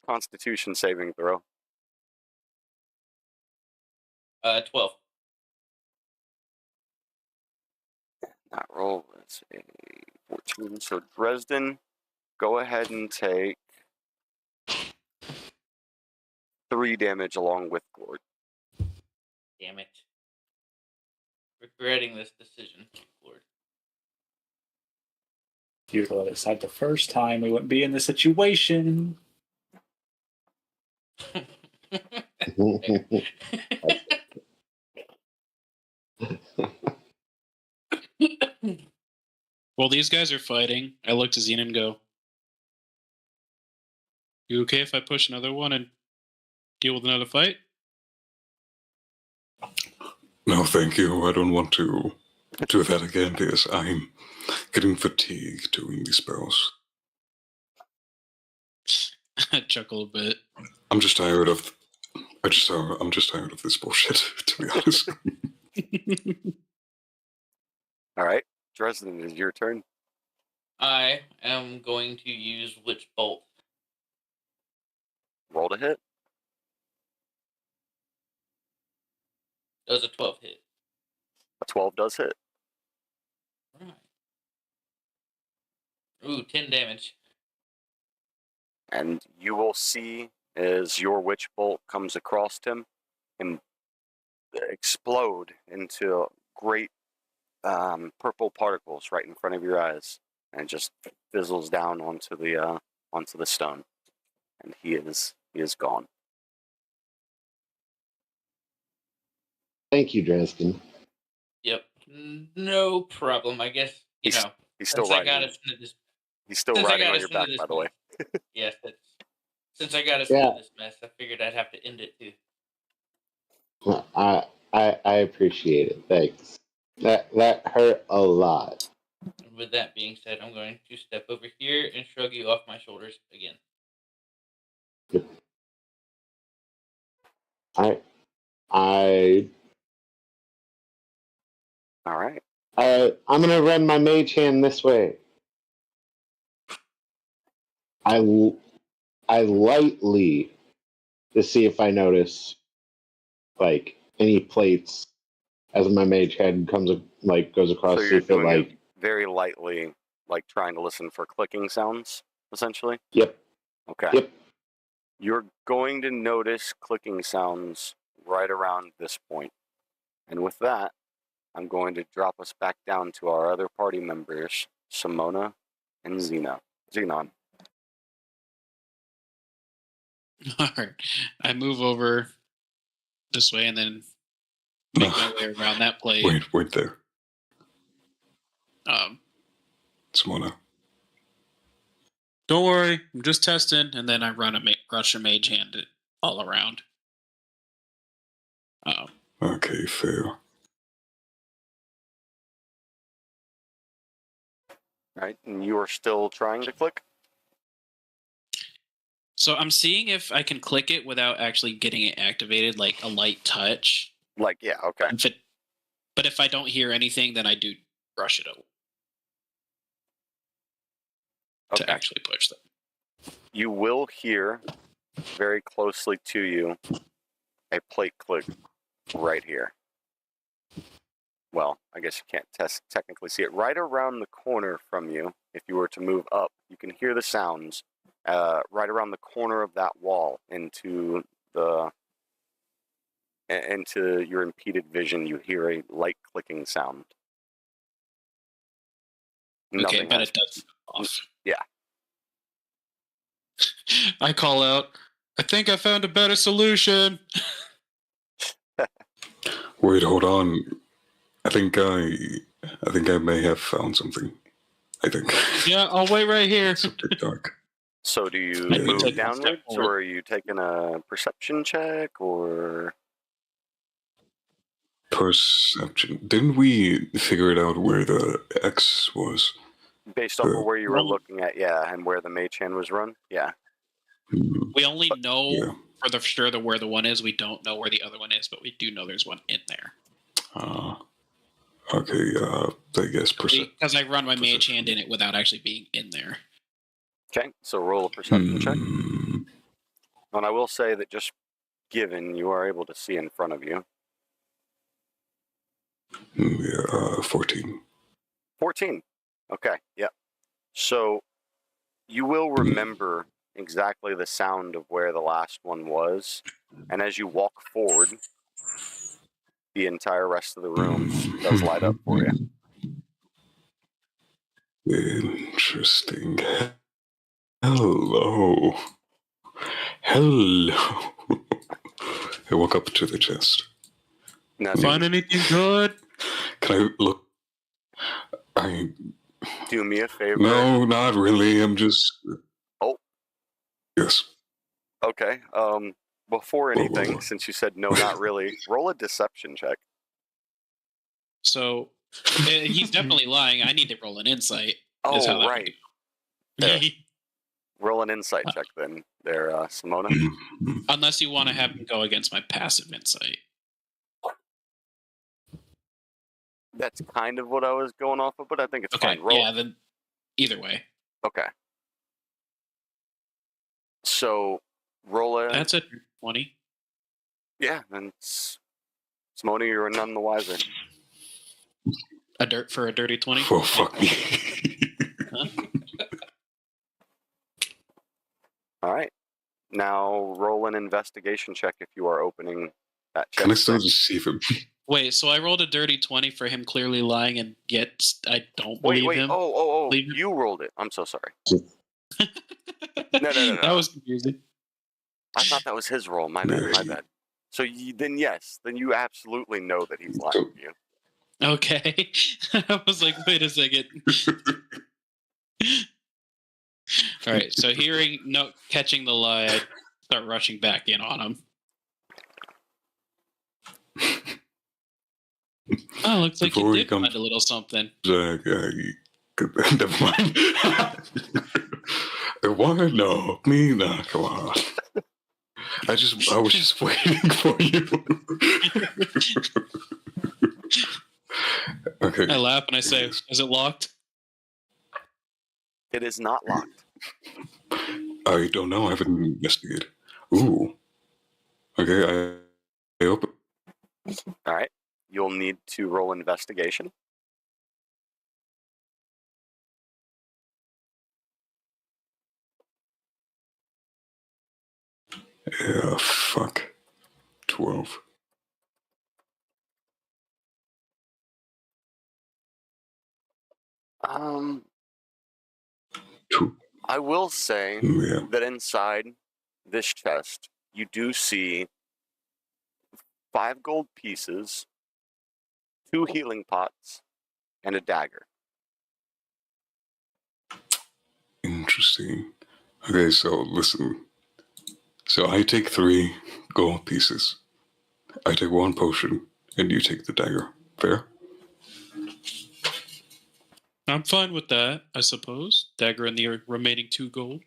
Constitution saving throw. 12. That roll is a 14. So Dresden, go ahead and take 3 damage along with Glord. Damn it. Regretting this decision, Lord. If you'd let us out the first time, we wouldn't be in this situation. While these guys are fighting, I look to Xena and go, "You okay if I push another one and deal with another fight?" No, thank you. I don't want to do that again because I'm getting fatigued doing these spells. I chuckle a bit. I'm just tired of this bullshit, to be honest. All right, Dresden, is your turn. I am going to use Witch Bolt. Roll to hit. Does a 12 hit? A 12 does hit. Right. Ooh, 10 damage. And you will see as your witch bolt comes across him and explode into great purple particles right in front of your eyes, and just fizzles down onto the stone, and he is gone. Thank you, Dresden. Yep. No problem. I guess He's still since I riding. got us into this. He's still Since I riding got on us your into back, this by the way. Yes. Since I got us Yeah. into this mess, I figured I'd have to end it too. Well, I appreciate it. Thanks. That hurt a lot. And with that being said, I'm going to step over here and shrug you off my shoulders again. I All right. I'm gonna run my mage hand this way. I lightly to see if I notice like any plates as my mage hand goes across. So See you're if it doing like it very lightly, like trying to listen for clicking sounds, essentially. Yep. Okay. Yep. You're going to notice clicking sounds right around this point. And with that, I'm going to drop us back down to our other party members, Simona and Xenon. All right. I move over this way and then make my way around that plate. Wait there. Simona. Don't worry, I'm just testing, and then I rush a mage hand it all around. Okay, fair. Right, and you are still trying to click? So I'm seeing if I can click it without actually getting it activated, like a light touch. Like, yeah, okay. But if I don't hear anything, then I do brush it over to actually push them. You will hear very closely to you a plate click right here. Well, I guess you can't technically see it. Right around the corner from you, if you were to move up, you can hear the sounds right around the corner of that wall into your impeded vision. You hear a light clicking sound. Okay, but it does off. Yeah. I call out, I think I found a better solution. Wait, hold on. I think I may have found something. I think. Yeah, I'll wait right here. It's a bit dark. So do you I move take one downwards, step forward. or are you taking a perception check, or... Perception. Didn't we figure it out where the X was? Based off of where you were looking at, yeah, and where the mage hand was run? Yeah. We only know for sure where the one is. We don't know where the other one is, but we do know there's one in there. Okay, I guess perception. Because I run my mage hand in it without actually being in there. Okay, so roll a perception check. And I will say that just given, you are able to see in front of you. 14. 14. Okay, yeah. So you will remember exactly the sound of where the last one was. And as you walk forward, the entire rest of the room does light up for you. Interesting. Hello. Hello. I walk up to the chest. Nothing. Find anything good? Can I look? I Do me a favor. No, not really. I'm just. Oh. Yes. Okay. Before anything, since you said no, not really, roll a deception check. So he's definitely lying. I need to roll an insight. Oh, right. There. Roll an insight check then, there, Simona. Unless you want to have him go against my passive insight. That's kind of what I was going off of, but I think it's fine. Roll. Yeah, then either way. Okay. So, roll a... That's a 20. Yeah, then Simona, you're none the wiser. A dirty 20? Oh, fuck me. Huh? All right. Now, roll an investigation check if you are opening that check. Can I still deceive him? Wait, so I rolled a dirty 20 for him clearly lying, and yet I don't believe him? Oh, Believe him? you rolled it. I'm so sorry. No. That was confusing. I thought that was his roll. My bad. So then you absolutely know that he's lying to you. Okay. I was like, wait a second. All right, so catching the lie, I start rushing back in on him. Oh, looks like you did find a little something. Never mind. Why? No, me? No, come on. I was just waiting for you. Okay. I laugh and I say, is it locked? It is not locked. I don't know. I haven't investigated. Ooh. Okay, I open. All right. You'll need to roll investigation. Yeah, fuck. 12. Two. I will say that inside this chest, you do see 5 gold pieces, 2 healing pots, and a dagger. Interesting. Okay, so listen. So I take 3 gold pieces. I take 1 potion, and you take the dagger. Fair? I'm fine with that, I suppose. Dagger and the remaining 2 gold.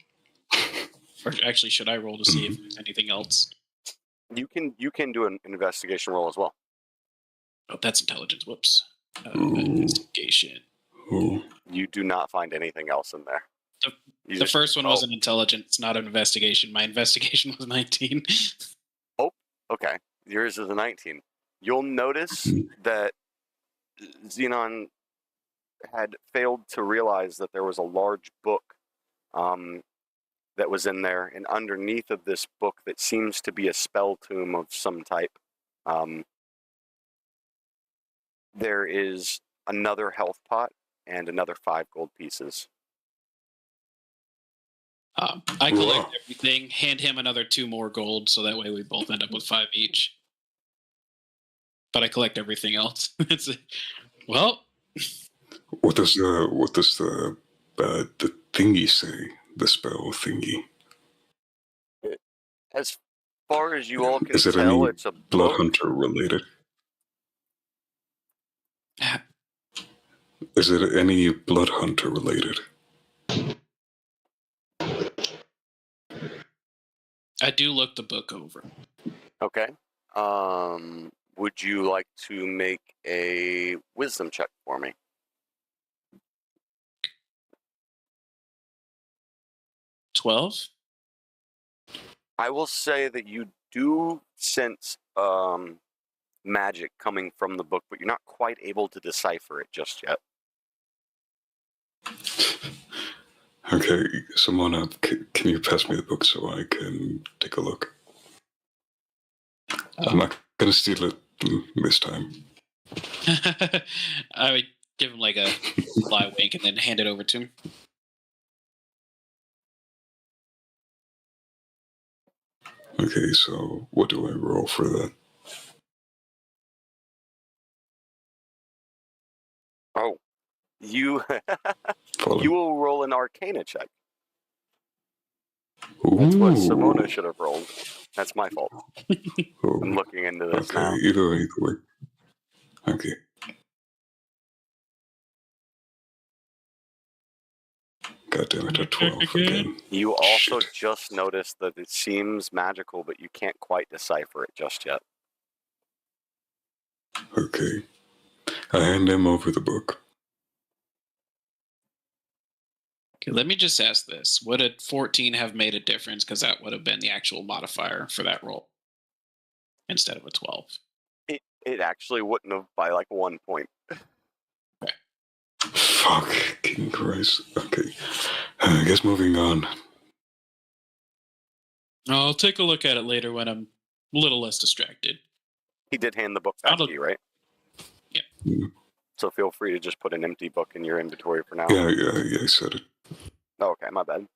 Or actually, should I roll to see if there's anything else? You can do an investigation roll as well. Oh, that's intelligence. Whoops. Investigation. Ooh. You do not find anything else in there. The first one was an intelligence, not an investigation. My investigation was 19. Oh, okay. Yours is a 19. You'll notice that Xenon had failed to realize that there was a large book that was in there, and underneath of this book that seems to be a spell tome of some type, there is another health pot and another 5 gold pieces. I collect everything, hand him another 2 more gold, so that way we both end up with 5 each. But I collect everything else. Well, what does the thingy say? The spell thingy. As far as you all can Is it tell, any it's a blood book. hunter related? Is it any blood hunter related? I do look the book over. Okay. Would you like to make a wisdom check for me? $12? I will say that you do sense magic coming from the book, but you're not quite able to decipher it just yet. Okay, Simona, can you pass me the book so I can take a look? I'm not gonna steal it this time. give him like a sly wink and then hand it over to him. Okay, so what do I roll for that? Oh, you Follow. you will roll an Arcana check. Ooh. That's what Simona should have rolled. That's my fault. Oh, I'm looking into this okay, now. either way. Okay. God damn it, a 12 again. You also Shit. just noticed that it seems magical, but you can't quite decipher it just yet. Okay. I hand him over the book. Okay, let me just ask this. Would a 14 have made a difference? Because that would have been the actual modifier for that roll instead of a 12. It actually wouldn't have by like 1 point. Fucking Christ. Okay. I guess moving on. I'll take a look at it later when I'm a little less distracted. He did hand the book back to you, right? Yeah. So feel free to just put an empty book in your inventory for now. Yeah, I said it. Oh, okay, my bad.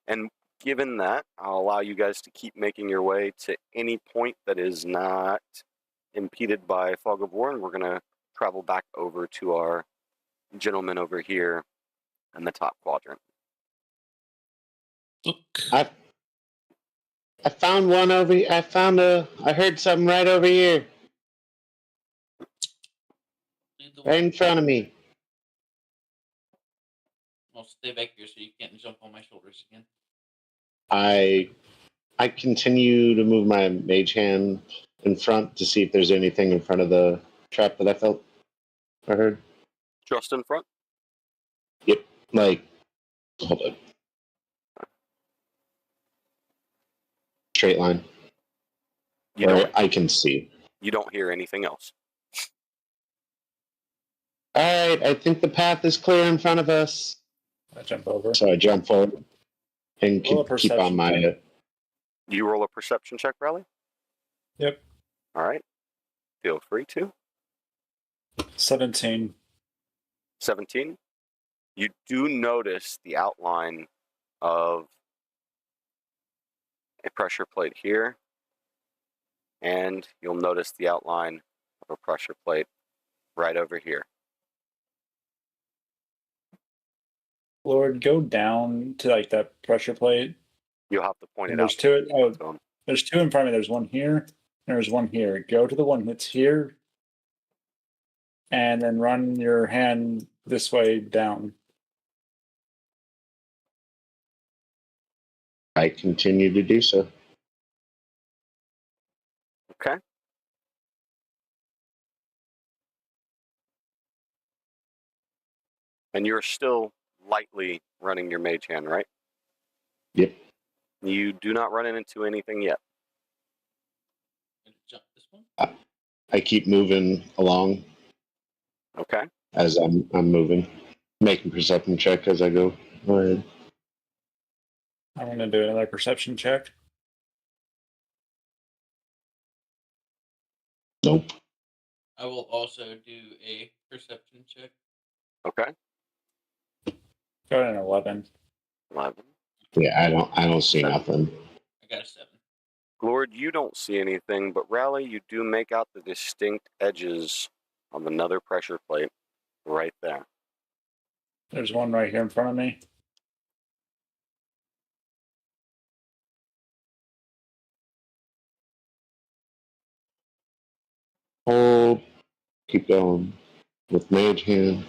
And given that, I'll allow you guys to keep making your way to any point that is not impeded by fog of war, and we're going to travel back over to our gentleman over here in the top quadrant. Look. I found one over here. I heard something right over here. Right in front of me. I'll stay back here so you can't jump on my shoulders again. I continue to move my mage hand in front to see if there's anything in front of the trap that I heard. Just in front? Yep. Like, hold on. Straight line. I can see. You don't hear anything else. Alright, I think the path is clear in front of us. I jump over. So I jump forward and keep on my... You roll a perception check, Riley? Yep. All right. Feel free to. 17. 17. You do notice the outline of a pressure plate here, and you'll notice the outline of a pressure plate right over here. Lord, go down to like that pressure plate. You'll have to point it there's out. Two, oh, there's two in front of me. There's one here, and there's one here. Go to the one that's here, and then run your hand this way down. I continue to do so. Okay. And you're still lightly running your mage hand, right? Yep. You do not run into anything yet. Jump this one. I keep moving along. Okay. As I'm moving, making perception check as I go. Go ahead. I'm going to do another perception check. Nope. I will also do a perception check. Okay. Got an 11. 11. Yeah, I don't see nothing. I got a 7. Lord, you don't see anything, but Rally, you do make out the distinct edges on another pressure plate right there. There's one right here in front of me. Hold. Keep going with mage hand.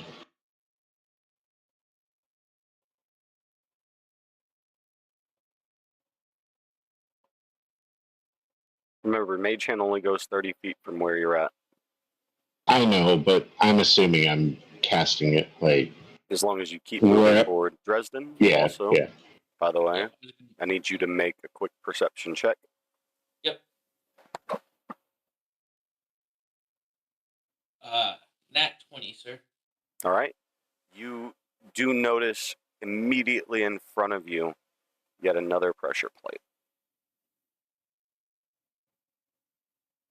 Remember, mage hand only goes 30 feet from where you're at. I know, but I'm assuming I'm casting it like... As long as you keep moving forward. Dresden, yeah, also, yeah. By the way, I need you to make a quick perception check. Yep. Nat 20, sir. All right. You do notice immediately in front of you yet another pressure plate.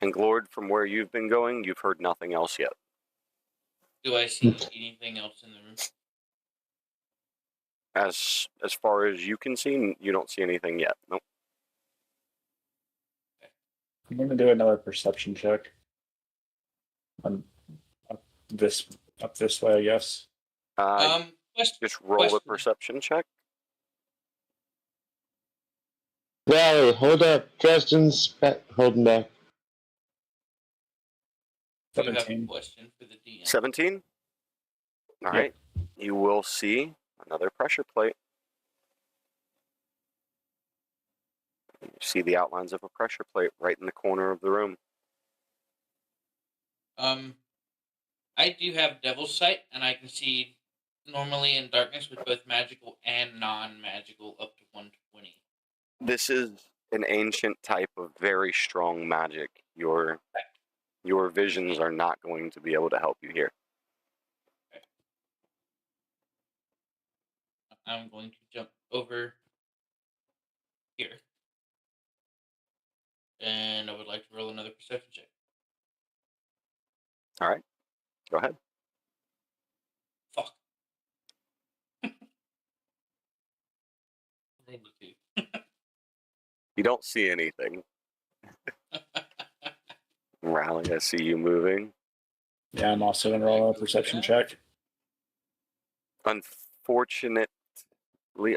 And Glord, from where you've been going, you've heard nothing else yet. Do I see anything else in the room? As far as you can see, you don't see anything yet. Nope. I'm going to do another perception check. Up this way, I guess. Just roll a perception check. Valley, hold up. Justin's holding back. I have a 17. question for the DM. 17? All right. You will see another pressure plate. You see the outlines of a pressure plate right in the corner of the room. I do have Devil's Sight, and I can see normally in darkness with both magical and non-magical up to 120. This is an ancient type of very strong magic. Your visions are not going to be able to help you here. I'm going to jump over here. And I would like to roll another perception check. All right. Go ahead. Fuck. Rolled a 2. You don't see anything. Rally, I see you moving. Yeah, I'm also going to roll a perception check. Unfortunately,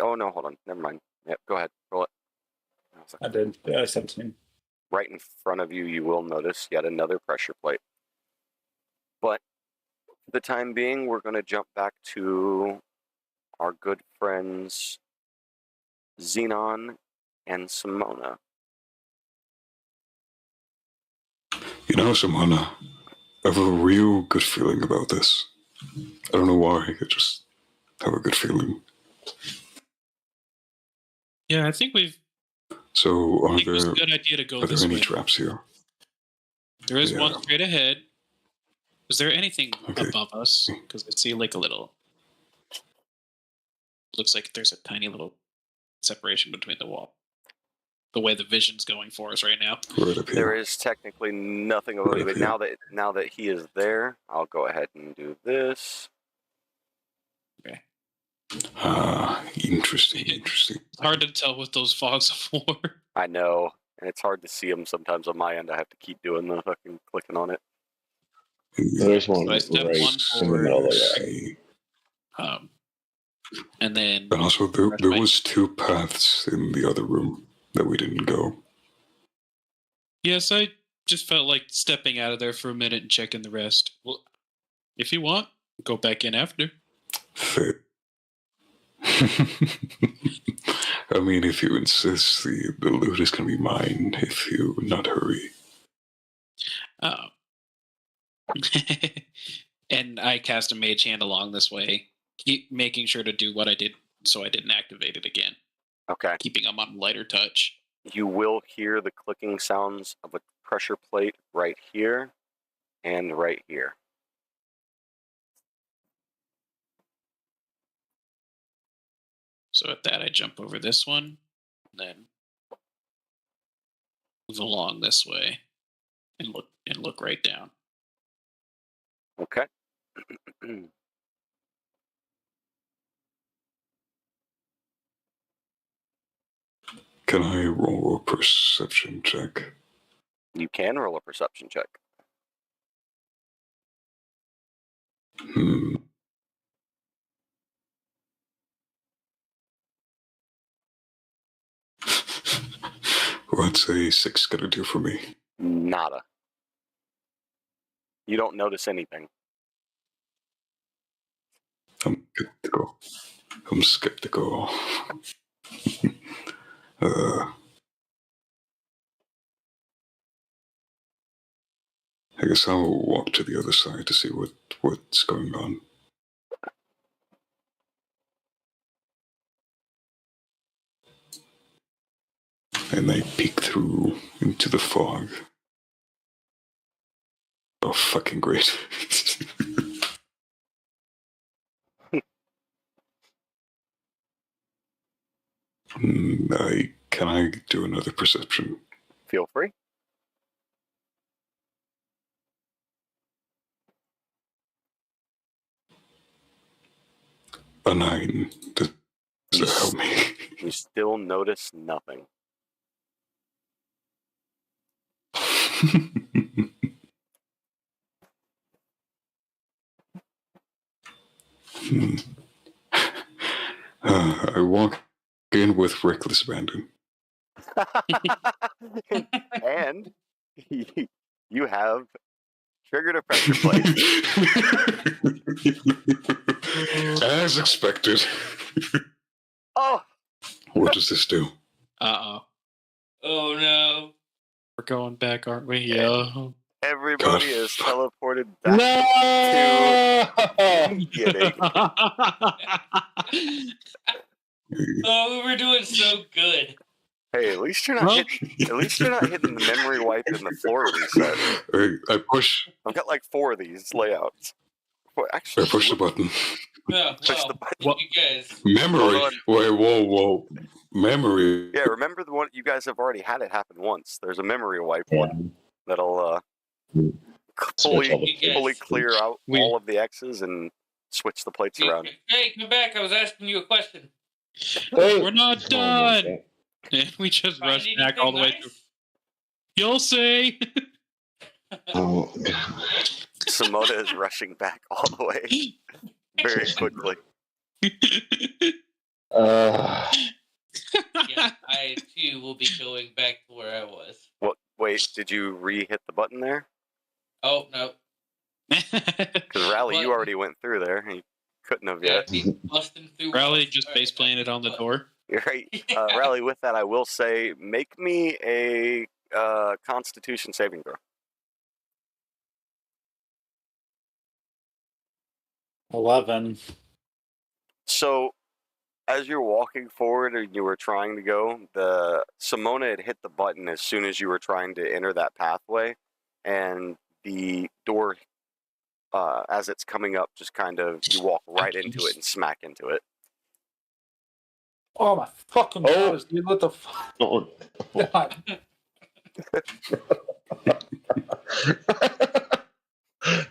oh no, hold on. Never mind. Yep, go ahead. Roll it. I did. Yeah, 17. Right in front of you, you will notice yet another pressure plate. But for the time being, we're going to jump back to our good friends Xenon and Simona. You know, Simona, I have a real good feeling about this. I don't know why, I just have a good feeling. Yeah, I think we've. So, I think it was a good idea to go are this there any way. traps here? There is one straight ahead. Is there anything Okay. above us? Because I see like a little. Looks like there's a tiny little separation between the wall. The way the vision's going for us right now. Right up here. There is technically nothing above you, Right but here. now that he is there, I'll go ahead and do this. Okay. Interesting. It's hard to tell with those fogs of war. I know, and it's hard to see them sometimes on my end. I have to keep doing the fucking clicking on it. There's one So I right step one in the forward. middle of the And then. And also, there was 2 paths in the other room that we didn't go. Yes, I just felt like stepping out of there for a minute and checking the rest. Well, if you want, go back in after. Fair. I mean, if you insist, the loot is going to be mine if you not hurry. Oh. And I cast a mage hand along this way, keep making sure to do what I did so I didn't activate it again. Okay. Keeping them on lighter touch. You will hear the clicking sounds of a pressure plate right here and right here. So at that, I jump over this one, and then move along this way, and look right down. Okay. Can I roll a perception check? You can roll a perception check. What's a 6 gonna do for me? Nada. You don't notice anything. I'm skeptical. I guess I'll walk to the other side to see what's going on. And I peek through into the fog. Oh, fucking great. Can I do another perception? Feel free. a 9. Does that help me? You still notice nothing. I walk in with reckless abandon. And you have triggered a pressure plate. As expected. Oh! What does this do? Uh-oh. Oh no. We're going back, aren't we? Yeah. Everybody is teleported back No! to the beginning. Oh, we were doing so good. Hey, at least you're not hitting the memory wipe and the floor reset. I push. I've got like 4 of these layouts. Well, I actually, push the button. Yeah, push well, the button. What? you guys. Memory. Hold Wait, whoa. Memory. Yeah, remember the one you guys have already had it happen once. There's a memory wipe Yeah. one that'll Switch all the fully plates. clear out all of the X's and switch the plates around. Hey, come back. I was asking you a question. Wait. We're not Oh my done. God. We just Find rushed back all the way through. anything You'll see. Oh, God. Simona is rushing back all the way very quickly. Yeah, I too will be going back to where I was. What? Wait, did you re-hit the button there? Oh no. Because Rally, you What? already went through there. You couldn't have Yeah, yet. he's busting through. Rally walls. just All right, face planted on the door. You're right. Yeah. Rally, with that, I will say, make me a Constitution saving throw. 11. So, as you're walking forward and you were trying to go, Simona had hit the button as soon as you were trying to enter that pathway, and the door, as it's coming up, just kind of, you walk right into it and smack into it. Oh my fucking god, dude! What the fuck? Oh. God.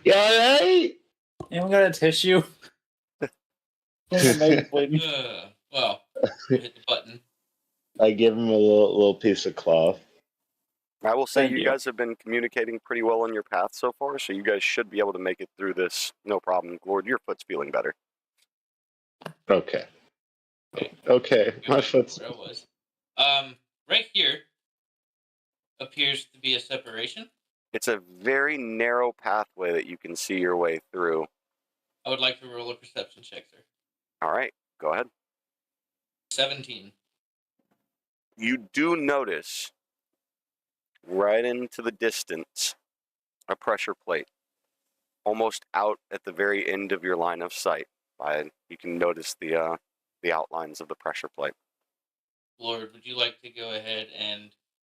You alright? Anyone got a tissue? Well, hit the button. I give him a little piece of cloth. I will say Thank you you. guys have been communicating pretty well on your path so far, so you guys should be able to make it through this no problem. Lord, your foot's feeling better. Okay. Okay. My foot's. Where I was. Right here appears to be a separation. It's a very narrow pathway that you can see your way through. I would like to roll a perception check, sir. All right, go ahead. 17. You do notice right into the distance a pressure plate, almost out at the very end of your line of sight. You can notice the outlines of the pressure plate. Lord, would you like to go ahead and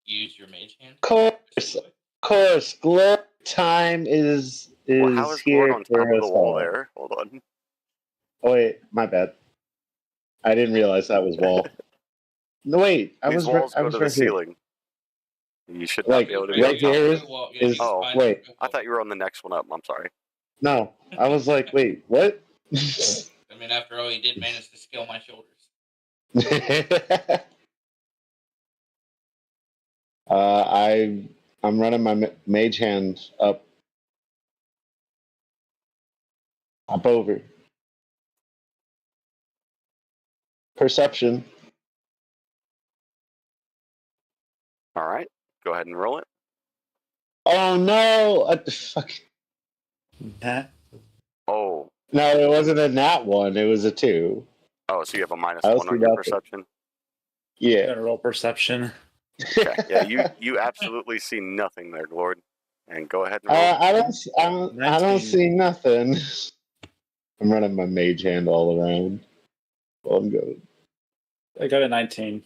use your mage hand? Of course. Glory time is Well, how is Lord here on top for of the us wall all. there? Hold on. Oh wait, my bad. I didn't realize that was wall. No wait, I These was walls I go was to the right here. ceiling. You should not Like, be able to right be on top. here is- Oh, wait. I thought you were on the next one up. I'm sorry. No, I was like, wait, what? I mean, after all, he did manage to scale my shoulders. I'm running my mage hand up over. Perception. All right, go ahead and roll it. Oh no! What the fuck? That. Oh, No, it wasn't a nat one. It was a 2. so you have a -1 I was on your about to- perception. Yeah. Gotta roll perception. Okay. Yeah, you absolutely see nothing there, Lord. And go ahead and roll. I don't 19. see nothing. I'm running my mage hand all around. Well, I'm good. I got a 19.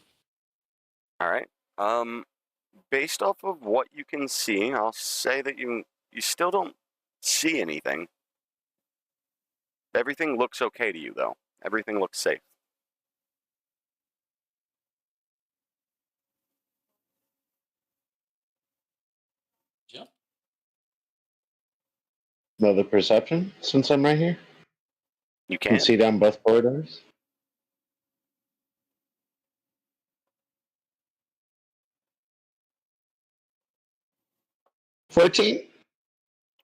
All right. Based off of what you can see, I'll say that you still don't see anything. Everything looks okay to you, though. Everything looks safe. Jump. Another perception since I'm right here. You Can can. see down both corridors. $14.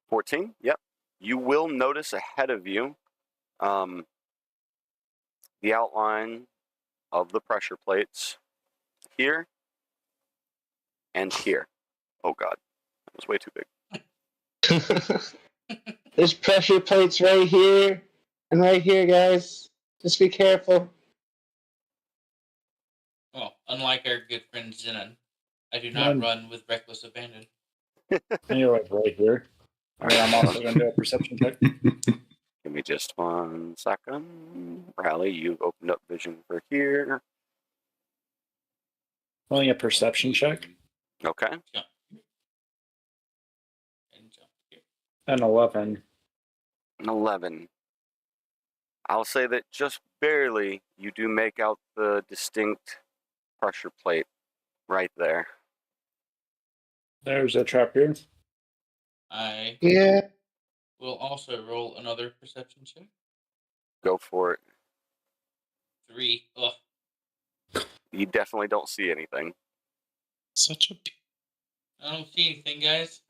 14. Yep. You will notice ahead of you the outline of the pressure plates here and here. Oh God, that was way too big. There's pressure plates right here and right here, guys. Just be careful. Well, unlike our good friend Zenon, I do not run with reckless abandon. And you're like right here. I mean, I'm also going to do a perception check. Give me just 1 second. Rally, you've opened up vision for here. Only a perception check. Okay. Jump. And jump here. An 11. An 11. I'll say that just barely you do make out the distinct pressure plate right there. There's a trap here. I Yeah. will also roll another perception check. Go for it. 3. Ugh. You definitely don't see anything. Such a. I don't see anything, guys.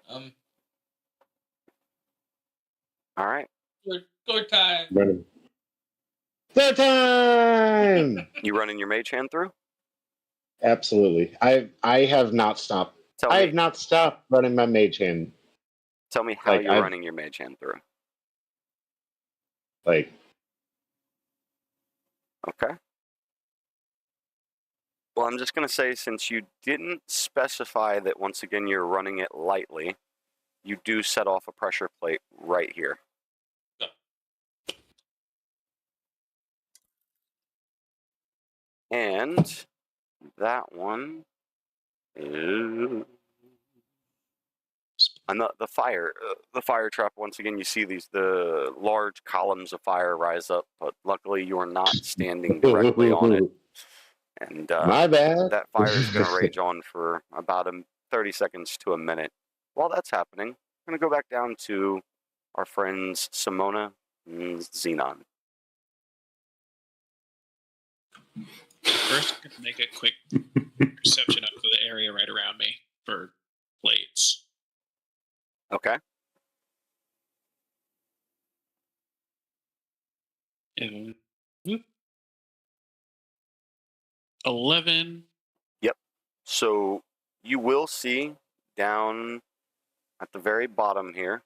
All right. Door time. Running. Third time. You running your mage hand through? Absolutely. I have not stopped. I have not stopped running my mage hand. Tell me how you're running your mage hand through. Like. Okay. Well, I'm just going to say, since you didn't specify that once again you're running it lightly, you do set off a pressure plate right here. Yeah. And that one is the fire trap. Once again, you see the large columns of fire rise up, but luckily you are not standing directly on it. And my bad. That fire is going to rage on for about 30 seconds to a minute. While that's happening, I'm going to go back down to our friends Simona and Xenon. First, I'm going to make a quick perception up for the area right around me for plates. Okay. And 11. Yep. So you will see down at the very bottom here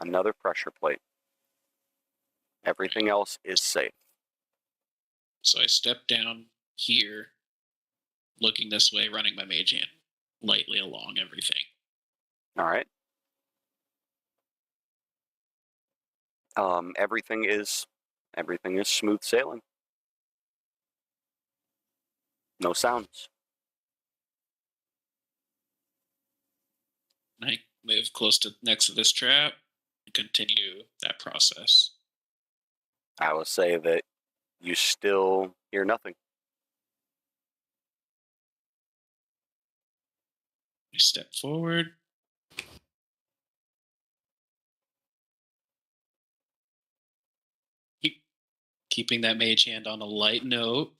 another pressure plate. Everything else is safe. So I step down here, looking this way, running my mage hand lightly along everything. All right. Everything is smooth sailing. No sounds. I move close to next to this trap and continue that process. I will say that you still hear nothing. I step forward. Keeping that mage hand on a light note.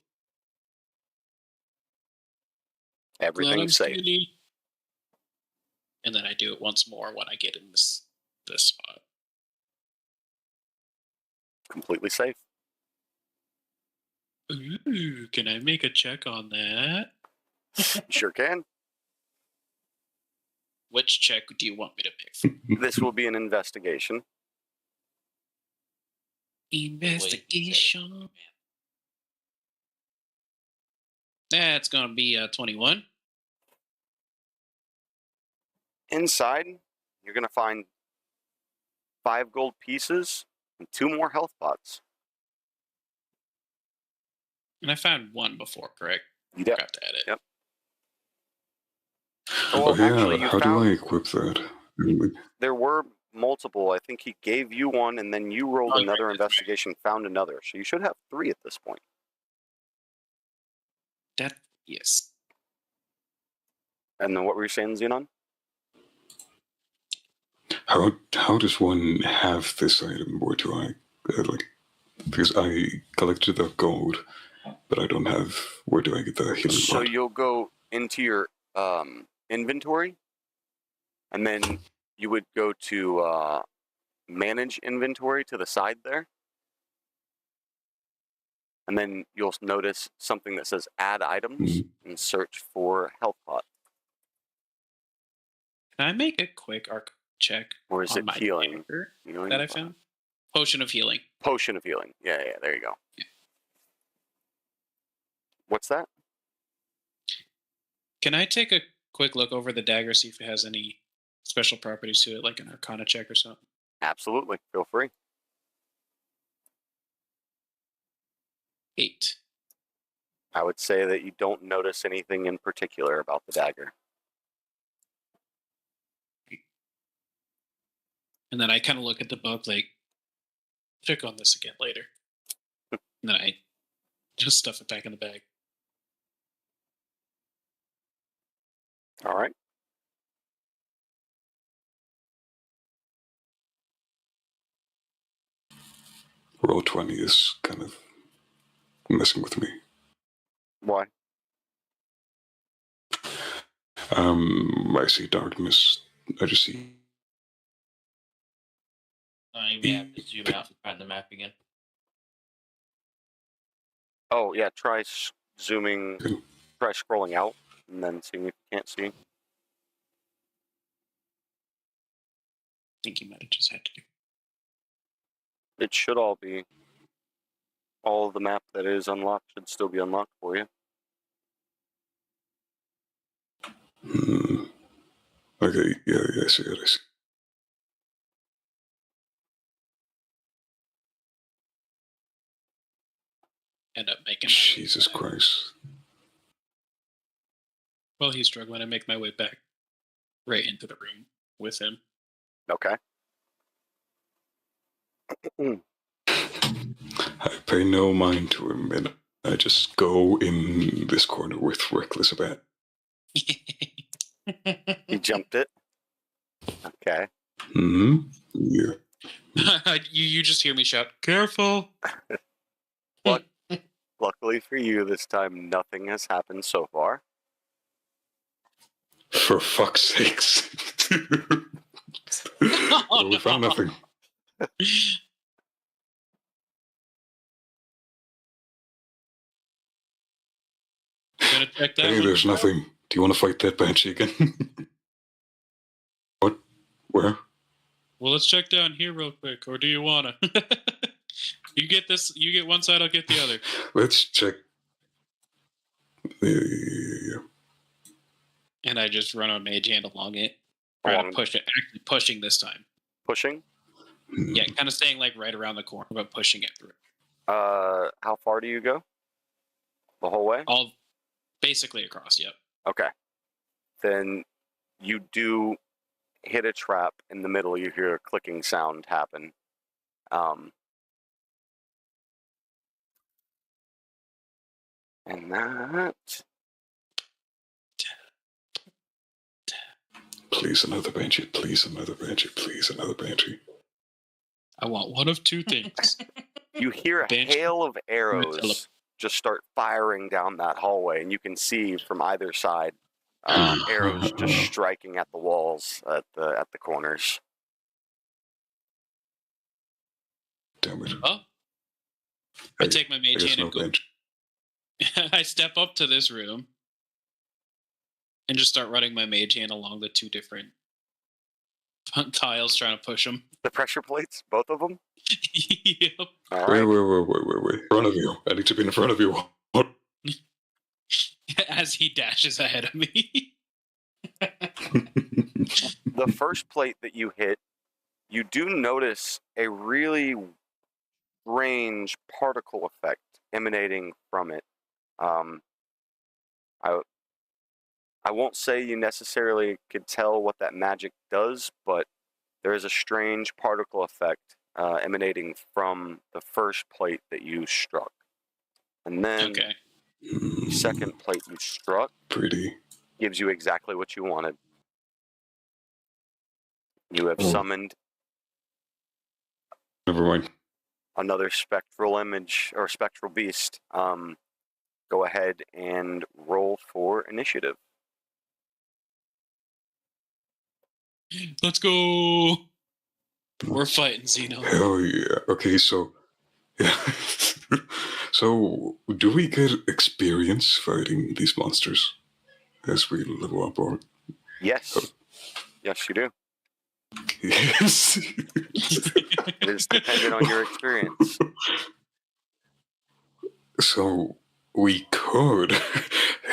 Everything's safe. And then I do it once more when I get in this spot. Completely safe. Ooh, can I make a check on that? Sure can. Which check do you want me to make? This will be an investigation. Investigation. That's going to be 21. Inside, you're going to find 5 gold pieces and 2 more health pots. And I found 1 before, correct? Yep. Forgot to add it. Yep. Oh, yeah. Actually, how do I equip that? There were multiple. I think he gave you 1, and then you rolled another investigation, found another. So you should have 3 at this point. Yes. And then what were you saying, Xenon? How does one have this item? Where do I like? Because I collected the gold, but I don't have. Where do I get the healing So blood? you'll go into your inventory, and then you would go to manage inventory to the side there. And then you'll notice something that says add items and search for health pot. Can I make a quick arc check? Or is on it my healing? dagger Healing? that I found? Potion of healing. Potion of healing. Yeah, there you go. Yeah. What's that? Can I take a quick look over the dagger, see if it has any special properties to it, like an arcana check or something? Absolutely. Feel free. 8. I would say that you don't notice anything in particular about the dagger. And then I kind of look at the book, like, check on this again later. And then I just stuff it back in the bag. All right. Roll 20 is kind of messing with me. Why? I see darkness. I just see. You may have to zoom out and find the map again. Oh, yeah. Try zooming. Try scrolling out and then seeing if you can't see. I think you might have just had to do. It should all be. All of the map that is unlocked should still be unlocked for you. Okay, yeah, I see it. I see. End up making. Jesus Christ. While he's struggling, I make my way back right into the room with him. Okay. I pay no mind to him, and I just go in this corner with reckless abandon. You jumped it? Okay. Yeah. you just hear me shout, "Careful!" Luckily for you, this time nothing has happened so far. For fuck's sakes. Well, we found nothing. Gonna check that Hey, one? there's nothing. Do you want to fight that banshee again? What? Where? Well, let's check down here real quick, or do you wanna? You get this. You get one side. I'll get the other. Let's check. Yeah. And I just run a mage hand along it, try to push it. Actually, pushing this time. Pushing? Yeah, kind of staying like right around the corner, but pushing it through. How far do you go? The whole way? All basically across. Yep. Okay. Then you do hit a trap in the middle. You hear a clicking sound happen. And that... Please another banshee. Please another banshee. Please another banshee. I want one of two things. You hear a hail of arrows just start firing down that hallway, and you can see from either side arrows just striking at the walls at the corners. Damn it. Oh. I take my mage hand and go. Banshee. I step up to this room and just start running my mage hand along the two different tiles, trying to push them. The pressure plates, both of them? Yep. All right. Wait. In front of you. I need to be in front of you. What? As he dashes ahead of me. The first plate that you hit, you do notice a really strange particle effect emanating from it. I won't say you necessarily could tell what that magic does, but there is a strange particle effect emanating from the first plate that you struck. And then the second plate you struck gives you exactly what you wanted. You have summoned... Never mind. another spectral image or spectral beast. Go ahead and roll for initiative. Let's go. We're fighting Xeno. Hell yeah. Okay, so yeah. So do we get experience fighting these monsters as we level up, or Yes. Yes, you do. yes? It is dependent on your experience. So we could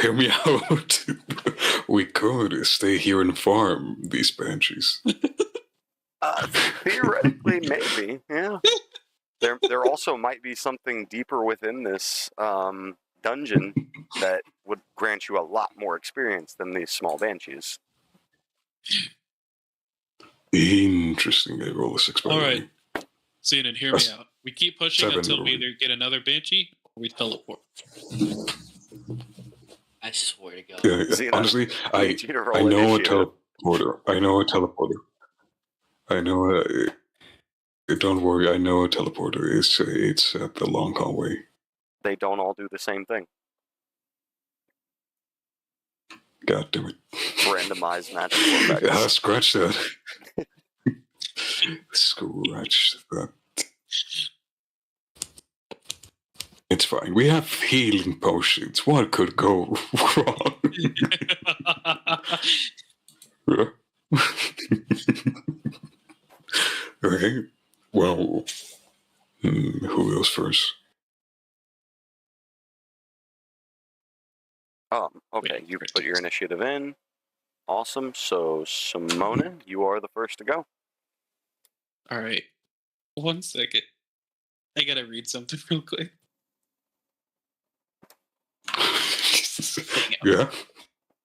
hear me out. We could stay here and farm these banshees. Theoretically, maybe. Yeah. There also might be something deeper within this dungeon that would grant you a lot more experience than these small banshees. Interesting. I roll a 6 by All the right. way. Xenon, hear me out. We keep pushing 7 until we rolling. either get another banshee or we teleport. I swear to God. Yeah, Xena, honestly, I need you to roll I know initiative. a teleporter. I know a teleporter. I know don't worry, I know a teleporter. It's at the long hallway. They don't all do the same thing. God damn it. Randomized magical effects. Scratch that. Scratch that. It's fine. We have healing potions. What could go wrong? Okay. Well, who goes first? Okay, you put your initiative in. Awesome. So, Simona, you are the first to go. All right. 1 second. I gotta read something real quick. Yeah.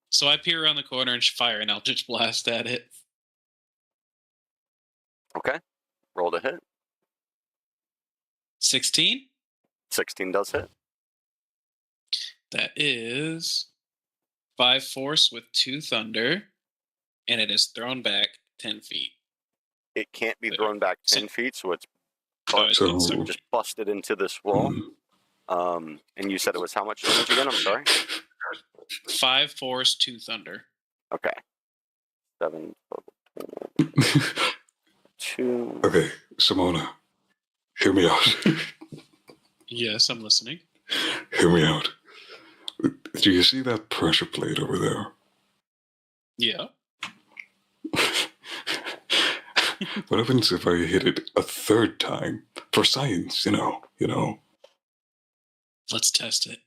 So I peer around the corner and fire an Eldritch Blast at it. Okay. Roll to hit. 16? 16 does hit. That is 5 force with 2 thunder, and it is thrown back 10 feet. It can't be thrown back 10 feet, so it's just busted into this wall. And you said it was how much damage again? I'm sorry. 5 force, 2 thunder. Okay. 7, 2. Okay, Simona, hear me out. Yes, I'm listening. Hear me out. Do you see that pressure plate over there? Yeah. What happens if I hit it a 3rd time? For science, you know. Let's test it.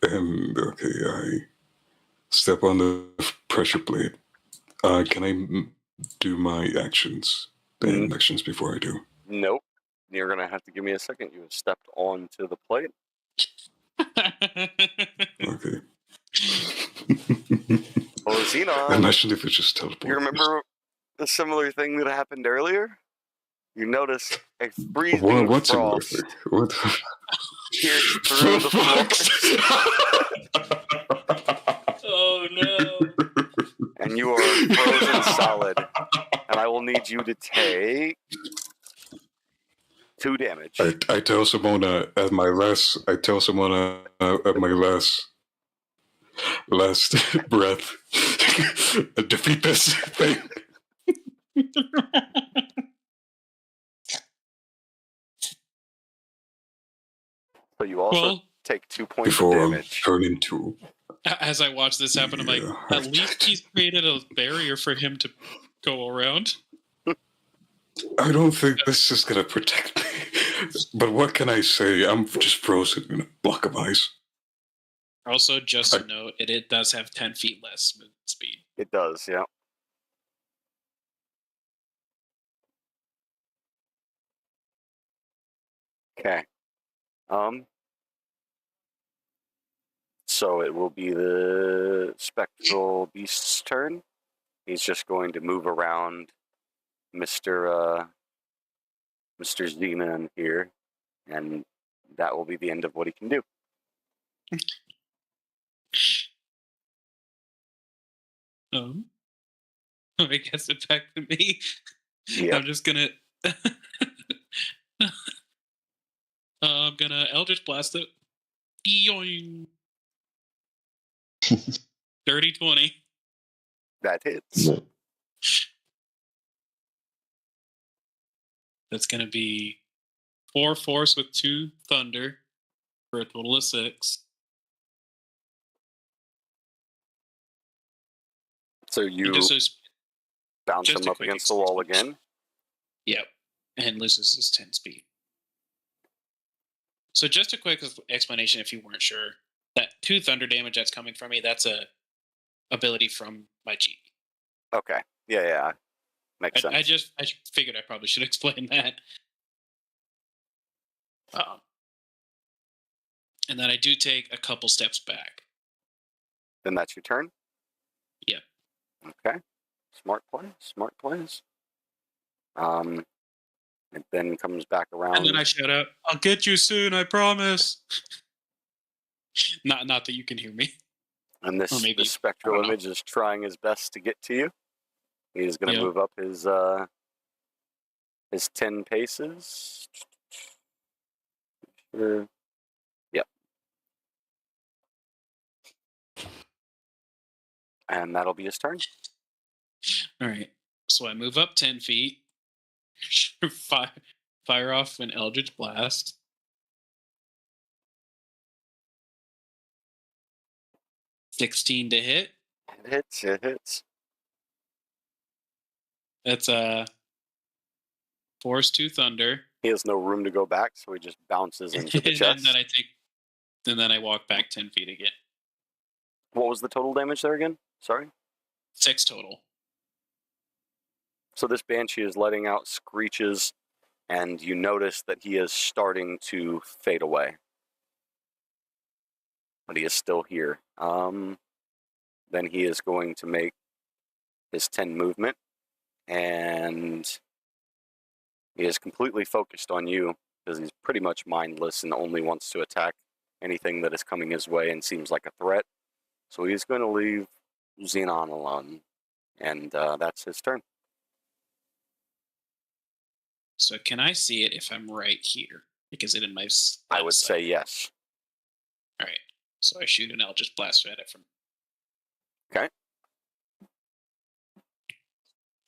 And, okay, I step on the pressure plate. Can I do my actions? The actions before I do? Nope. You're going to have to give me a second. You have stepped onto the plate. Okay. Well, Xenon, imagine if it just teleported. you remember a similar thing that happened earlier? You notice a freezing What similar frost thing? What? pierced through the floor. Oh no. And you are frozen solid. And I will need you to take 2 damage. I tell Simona at my last. I tell Simona at my last breath. Defeat this thing. So you also take 2 points Before of I'm damage. turned into. As I watch this happen, I'm like, at least he's created a barrier for him to go around. I don't think this is gonna protect me. But what can I say? I'm just frozen in a block of ice. Also, just to note, it does have 10 feet less movement speed. It does, yeah. Okay. So it will be the spectral beast's turn. He's just going to move around Mr. Xenon here, and that will be the end of what he can do. I guess it back to me. Yep. I'm just gonna. I'm gonna Eldritch Blast it. Yoing. 30-20. That hits. No. That's gonna be 4 force with 2 thunder for a total of 6. So And you bounce just him a up quick against the wall again. Yep, and loses his 10 speed. So just a quick explanation, if you weren't sure, that 2 thunder damage that's coming from me, that's a ability from my genie. Okay. Yeah. Makes sense. I figured I probably should explain that. And then I do take a couple steps back. Then that's your turn? Yep. Okay. Smart plays. It then comes back around. And then I shout out, "I'll get you soon, I promise." Not that you can hear me. And this spectral image is trying his best to get to you. He's going to move up his 10 paces. Sure. Yep. And that'll be his turn. All right. So I move up 10 feet. Fire off an Eldritch Blast. $16 to hit. It hits. That's a Force 2 Thunder. He has no room to go back, so he just bounces into the chest. And then I walk back 10 feet again. What was the total damage there again? Sorry? 6 total. So this Banshee is letting out screeches, and you notice that he is starting to fade away. But he is still here. Then he is going to make his 10 movement, and he is completely focused on you because he's pretty much mindless and only wants to attack anything that is coming his way and seems like a threat. So he's going to leave Xenon alone, and that's his turn. So can I see it if I'm right here? Because it in my... I would say yes. All right. So I shoot an Eldritch Blast at it from... Okay.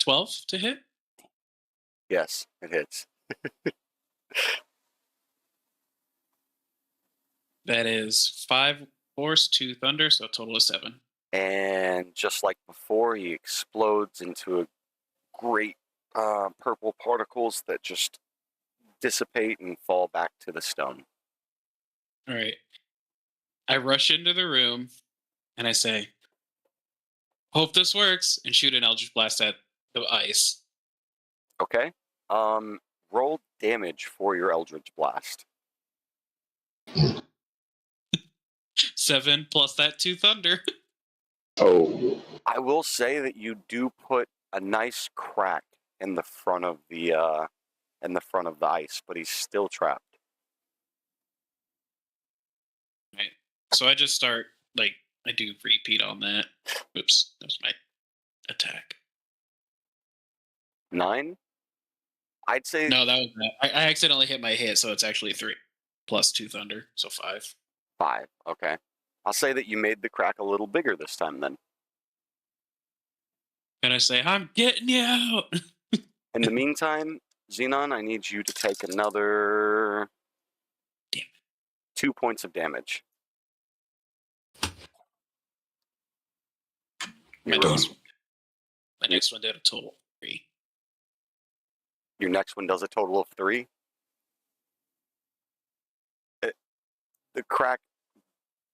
12 to hit? Yes, it hits. That is 5 Force, 2 Thunder, so a total of 7. And just like before, he explodes into a great purple particles that just dissipate and fall back to the stone. All right. I rush into the room and I say, "Hope this works," and shoot an Eldritch Blast at the ice. Okay. Roll damage for your Eldritch Blast. 7 plus that 2 Thunder. Oh. I will say that you do put a nice crack in the front of the ice, but he's still trapped. Right. So I just start, I do repeat on that. Oops, that was my attack. 9? I'd say... No, that was I accidentally hit my hit, so it's actually 3 plus 2 Thunder, so 5. 5, okay. I'll say that you made the crack a little bigger this time then. And I say, "I'm getting you out." In the meantime, Xenon, I need you to take another 2 points of damage. My next one did a total of 3. Your next one does a total of 3. The crack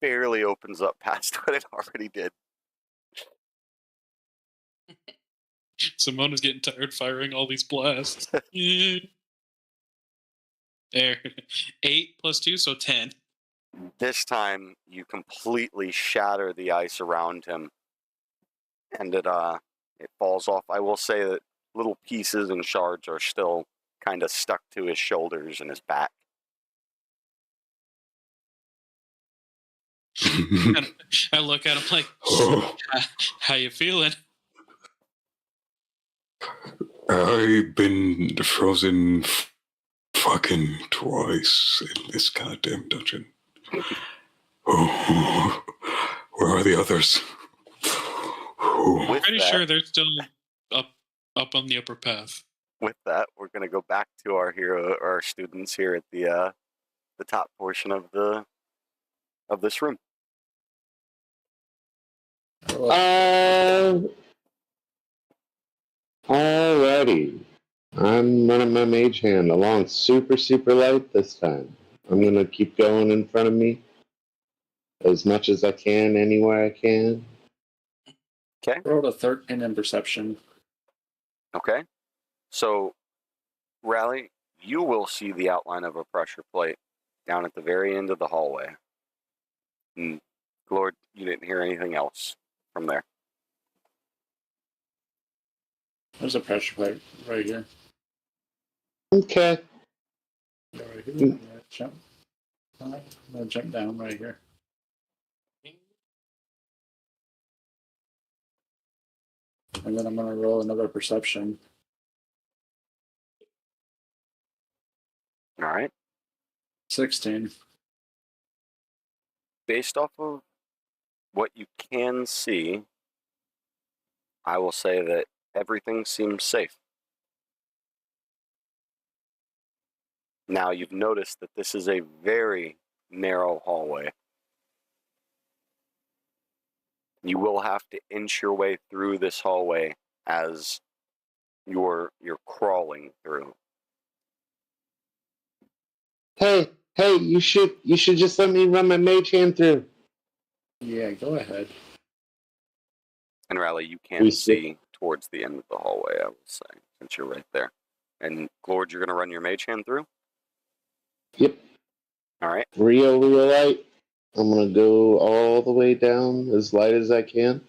barely opens up past what it already did. Simona's getting tired firing all these blasts. There. 8 plus 2, so 10. This time, you completely shatter the ice around him, and it falls off. I will say that little pieces and shards are still kind of stuck to his shoulders and his back. I look at him like, "How you feeling?" I've been frozen fucking twice in this goddamn dungeon. Oh, where are the others? Oh. I'm pretty sure they're still up on the upper path. With that, we're going to go back to our students here at the top portion of this room. Alrighty. I'm running my mage hand along super, super light this time. I'm going to keep going in front of me as much as I can, anywhere I can. Okay. Rolled a 13 in perception. Okay. So, Rally, you will see the outline of a pressure plate down at the very end of the hallway. And Lord, you didn't hear anything else from there. There's a pressure plate right here. Okay. Yeah, right here. I'm gonna jump. I'm gonna jump down right here. And then I'm gonna roll another perception. All right. 16. Based off of what you can see, I will say that everything seems safe. Now, you've noticed that this is a very narrow hallway. You will have to inch your way through this hallway as you're crawling through. Hey, you should just let me run my mage hand through. Yeah, go ahead. And Rally, you can see towards the end of the hallway, I will say, since you're right there. And Glord, you're going to run your mage hand through? Yep. All right. Real light. I'm going to go all the way down as light as I can.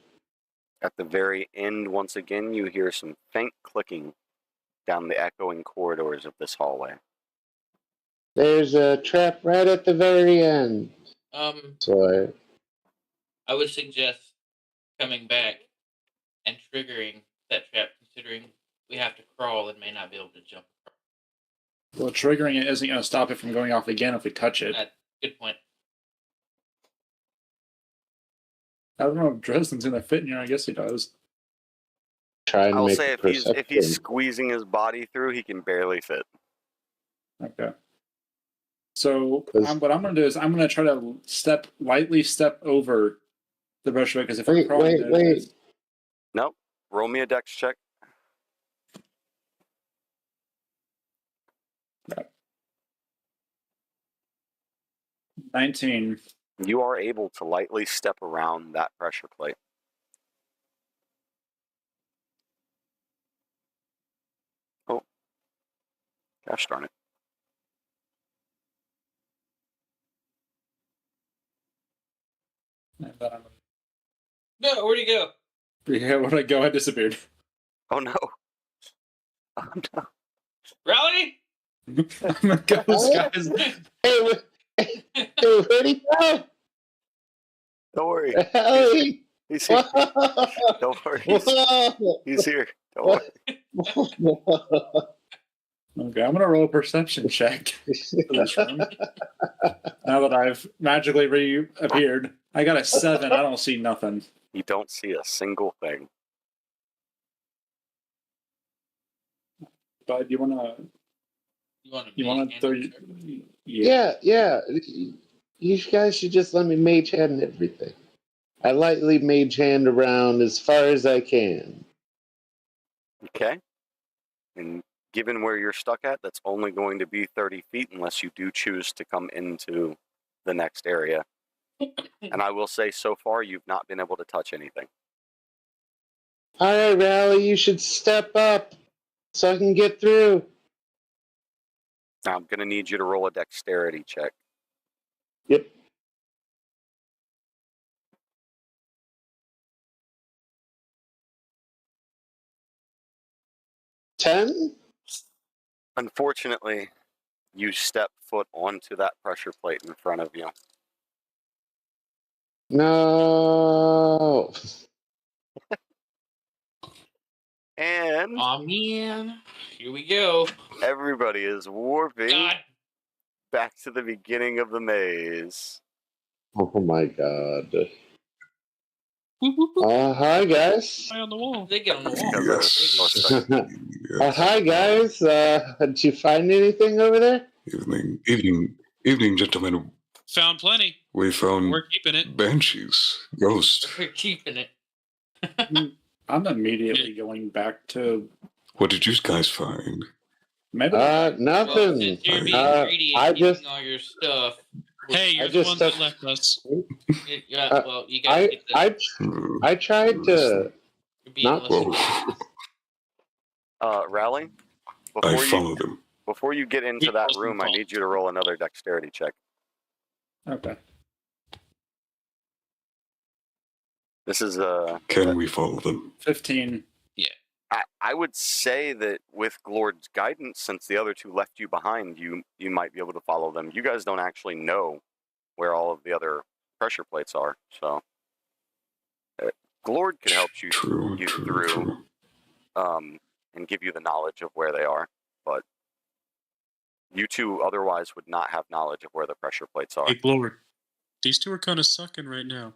At the very end, once again, you hear some faint clicking down the echoing corridors of this hallway. There's a trap right at the very end. So I would suggest coming back and triggering that trap, considering we have to crawl and may not be able to jump across. Well, triggering it isn't going to stop it from going off again if we touch it. Good point. I don't know if Dresden's going to fit in here. I guess he does. I'll say if he's squeezing his body through, he can barely fit. Okay. So what I'm going to do is I'm going to try to lightly step over the brushwood, because if I'm crawling... Wait. Nope. Roll me a dex check. Okay. 19. You are able to lightly step around that pressure plate. Oh. Gosh darn it. No, where'd he go? Yeah, where'd I go? I disappeared. Oh no. Oh no. Rally? I'm a ghost, guys. Hey, where'd he go? Don't worry. Hey. He's here. Don't worry. He's here. Don't worry. Okay, I'm going to roll a perception check for this room. Now that I've magically reappeared, I got a 7. I don't see nothing. You don't see a single thing. But you want to throw... Yeah. You guys should just let me mage hand everything. I lightly mage hand around as far as I can. Okay. And given where you're stuck at, that's only going to be 30 feet unless you do choose to come into the next area. And I will say, so far, you've not been able to touch anything. All right, Rally, you should step up so I can get through. Now, I'm going to need you to roll a dexterity check. Yep. $10? Unfortunately, you step foot onto that pressure plate in front of you. No. And Aw, man. Here we go. everybody is warping God. back to the beginning of the maze. Oh my god. Whoop, whoop, whoop. Hi guys. Eye on the wall. They get on the wall. Yes. Yes. Hi guys. Did you find anything over there? Evening, gentlemen. Found plenty. We found We're keeping it. banshees, ghosts. We're keeping it. I'm immediately going back to What did you guys find? maybe. Well, Nothing. since you're being greedy I and keeping just- all your stuff. Hey, you're I the just one that took- left us. Yeah, well, you guys keep this. I tried to. You're being not- listened Whoa. Rally, I follow them. before you get into that room, I need you to roll another dexterity check. Okay. This is Can we follow them? 15. I would say that with Glord's guidance, since the other two left you behind, you might be able to follow them. You guys don't actually know where all of the other pressure plates are, so Glord can help you True. through and give you the knowledge of where they are, but you two otherwise would not have knowledge of where the pressure plates are. Hey, Lord. These two are kind of sucking right now.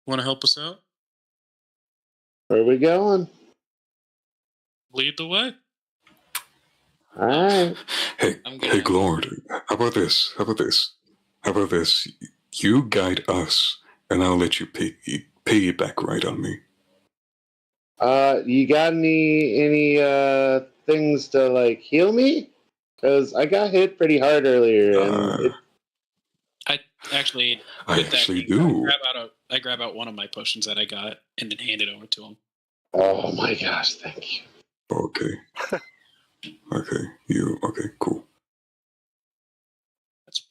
Want to help us out? Where are we going? Lead the way. All right. Hey, I'm gonna- Lord. How about this? You guide us, and I'll let you pay it back right on me. You got any things to like heal me? Because I got hit pretty hard earlier, and I actually, I with that actually being do. said, I grab out one of my potions that I got and then hand it over to him. oh my gosh, thank you. Okay. Okay, cool. That's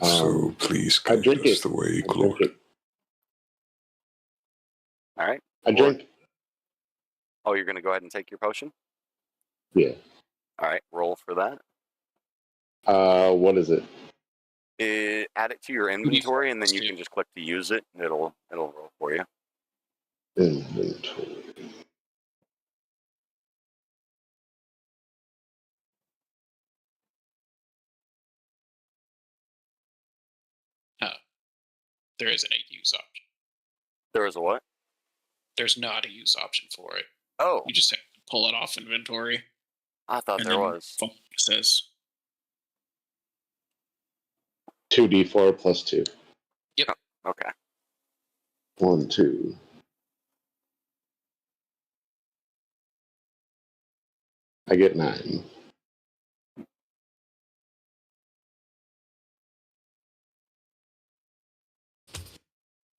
So please I guide drink us it. the way, I drink Lord. it. All right. I drink. Oh, you're going to go ahead and take your potion? Yeah. All right, roll for that. What is it? Add it to your inventory, and then you Two. can just click to use it. And it'll roll for you. Inventory. there isn't a use option. There is a what? There's not a use option for it. Oh, You just have to pull it off inventory. I thought and there then was. It says 2d4 plus 2. Okay. 1, 2. I get 9.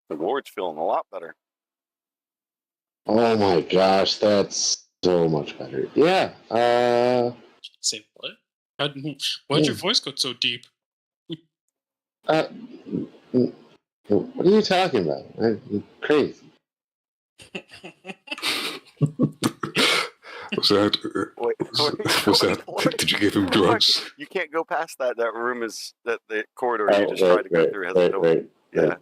The Lord's feeling a lot better. Oh my gosh, that's so much better. Yeah. say what? Why'd your voice go so deep? What are you talking about? I'm crazy. Was that? Was that? Lord. Did you give him drugs? You can't go past that. That room is the corridor Oh, you just tried to go through has a door. right. Yeah.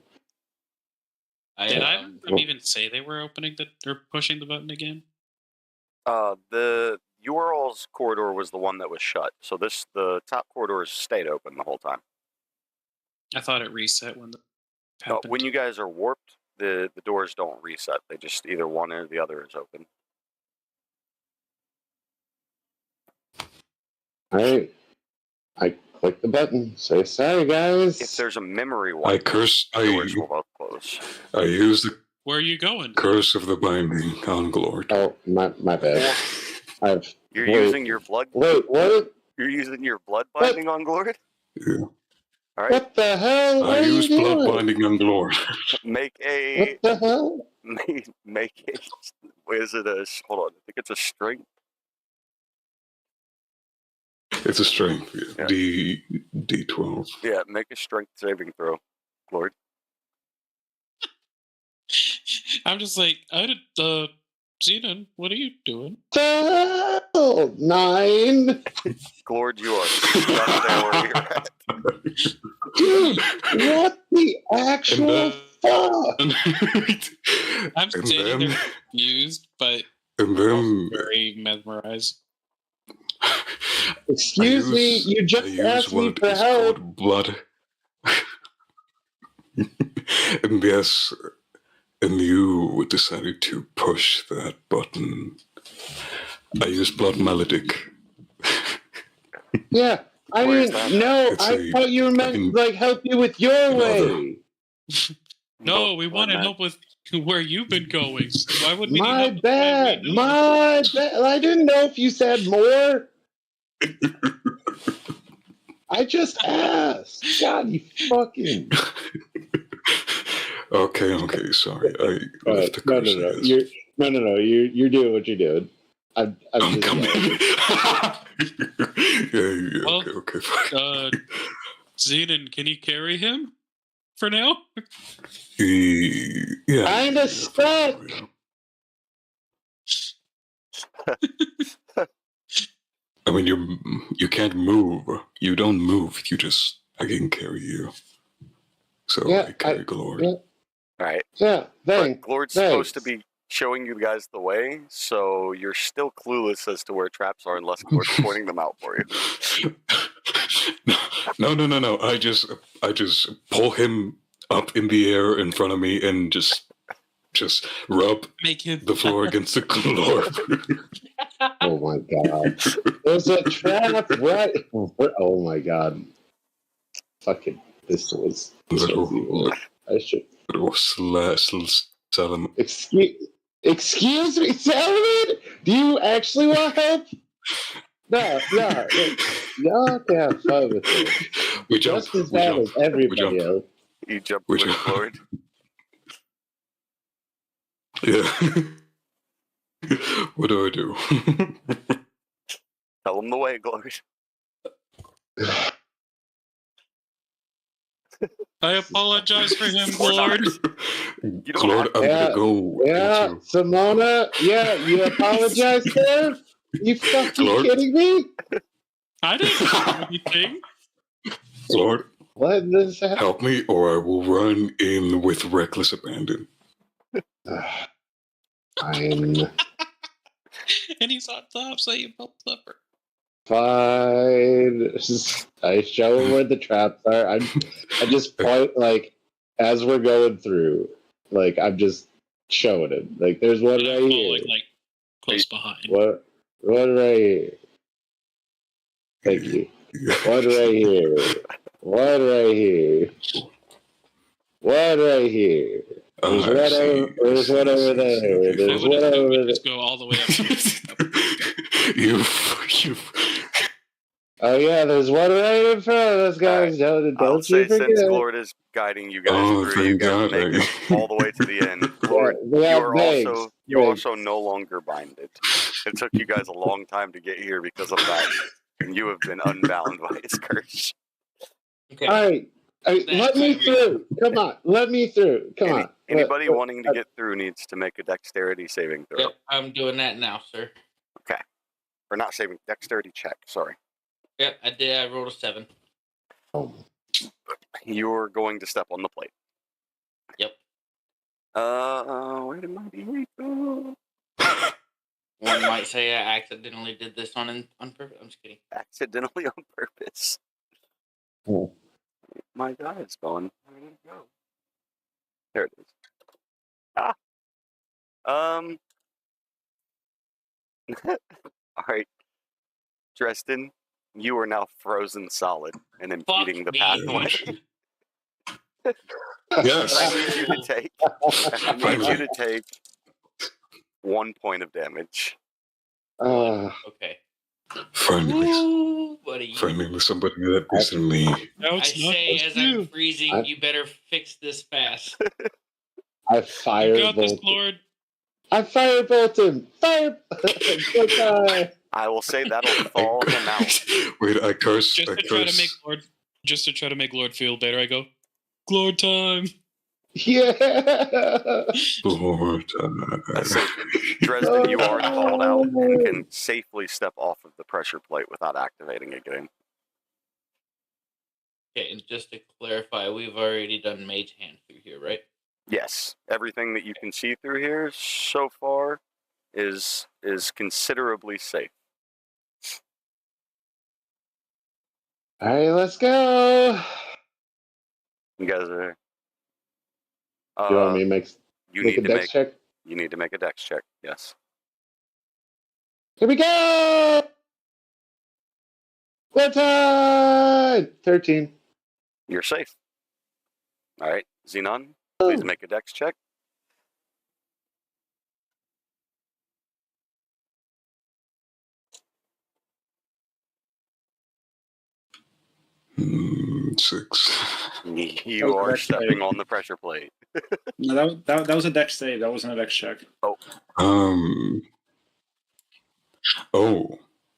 Did either of them even say they were opening or pushing the button again? The Ural's corridor was the one that was shut. So the top corridor has stayed open the whole time. I thought it reset when the happened. When you guys are warped, the doors don't reset. They just either one or the other is open. Alright. I click the button. Say sorry, guys. If there's a memory I wipe, curse. the doors will both close. I use the Where are you going? curse of the binding on Glord. Oh, my bad. You're Wait. using your blood. Wait, what? You're using your blood binding on Glord. Yeah. All right. What the hell? What I are you use blood doing? binding on Glord. Make a What the hell? make a. Is it a? Hold on. I think it's a strength. It's a strength. Yeah. D12. Yeah. Make a strength saving throw, Glord. I'm just like, Xenon, what are you doing? The hell? 9? Glord, you are stuck there where you're at. Dude, what the actual fuck? I'm And standing then- there confused, but And I'm then very mesmerized. Excuse me, you just asked me for help. Called blood. And yes, and you decided to push that button. I use blood melodic. Yeah, I Where's mean, that? no, I thought you were meant like help you with your way. No, we want to help with where you've been going. Why would we need My help with bad, the way we know? my bad. I didn't know if you said more. I just asked. God, you fucking. Okay, sorry. I left the No. curse. You're doing what you're doing. I'm just coming. Yeah, Well, okay, fine. Zenon, can you carry him for now? Yeah. Kinda stuck. I mean, you can't move. You don't move. I can carry you. So Yeah, I carry Glord. Yeah. All right. Yeah, But Glord's supposed to be showing you guys the way, so you're still clueless as to where traps are unless Glord's pointing them out for you. No. I just pull him up in the air in front of me and just rub the floor against the Glord. Oh my god. There's a trap right. Oh my god. Fucking this was evil. I should. Excuse me, Salmon? Do you actually want help? No. Y'all can have fun with it. Just as bad as everybody else. You jump with Glord. Yeah. What do I do? Tell him the way, Glord. I apologize for him, Glord. Glord, I'm gonna go. Yeah, Simona. Yeah, you apologize to her? You fucking kidding me? I didn't do anything. Glord, what does that? Help me, or I will run in with reckless abandon. Fine. And he's on top, so you both flipper. Fine. I show him where the traps are. I just point like as we're going through. Like I'm just showing him. Like there's one right here. Like close behind. What? One right here. Thank you. One right here. One right here. One right here. There's one over there. There's one over there. Just go all the way up. You. Oh yeah, there's one right in front of us, guys. Don't I'll say you forget. since Glord is guiding you guys through, you guys make it all the way to the end. Glord, you're also no longer binded. It took you guys a long time to get here because of that, and you have been unbound by its curse. Okay. All right. Let me through. Come on. Let me through. Come on. Anybody wanting to get through needs to make a dexterity saving throw. Yep, I'm doing that now, sir. Okay. Or not saving, dexterity check, sorry. Yep, I did. I rolled a 7. You're going to step on the plate. Yep. Where did my D8 go? One might say I accidentally did this on purpose. I'm just kidding. Accidentally on purpose. Oh. My die is gone. Where did it go? There it is. All right. Dresden, you are now frozen solid and impeding the pathway. Yes. I need you to take 1 point of damage. Okay. Finally, buddy. Finally, somebody that isn't me. I say as I'm freezing, you better fix this fast. I fired. You got this, Lord. I firebolt him. Fire! I will say that'll thaw him out. Wait, I curse. Just to try to make Lord feel better, I go, Glord time. Yeah. Glord time. Dresden, you are thawed out and can safely step off of the pressure plate without activating it again. Okay, and just to clarify, we've already done Mage Hand through here, right? Yes, everything that you can see through here so far is considerably safe. All right, let's go. You guys are. You want me to make a dex check? You need to make a dex check. Yes. Here we go. Good time. 13. You're safe. All right, Xenon, please make a dex check. Six. You are stepping on the pressure plate. No, that was a dex save. That wasn't a dex check. Oh.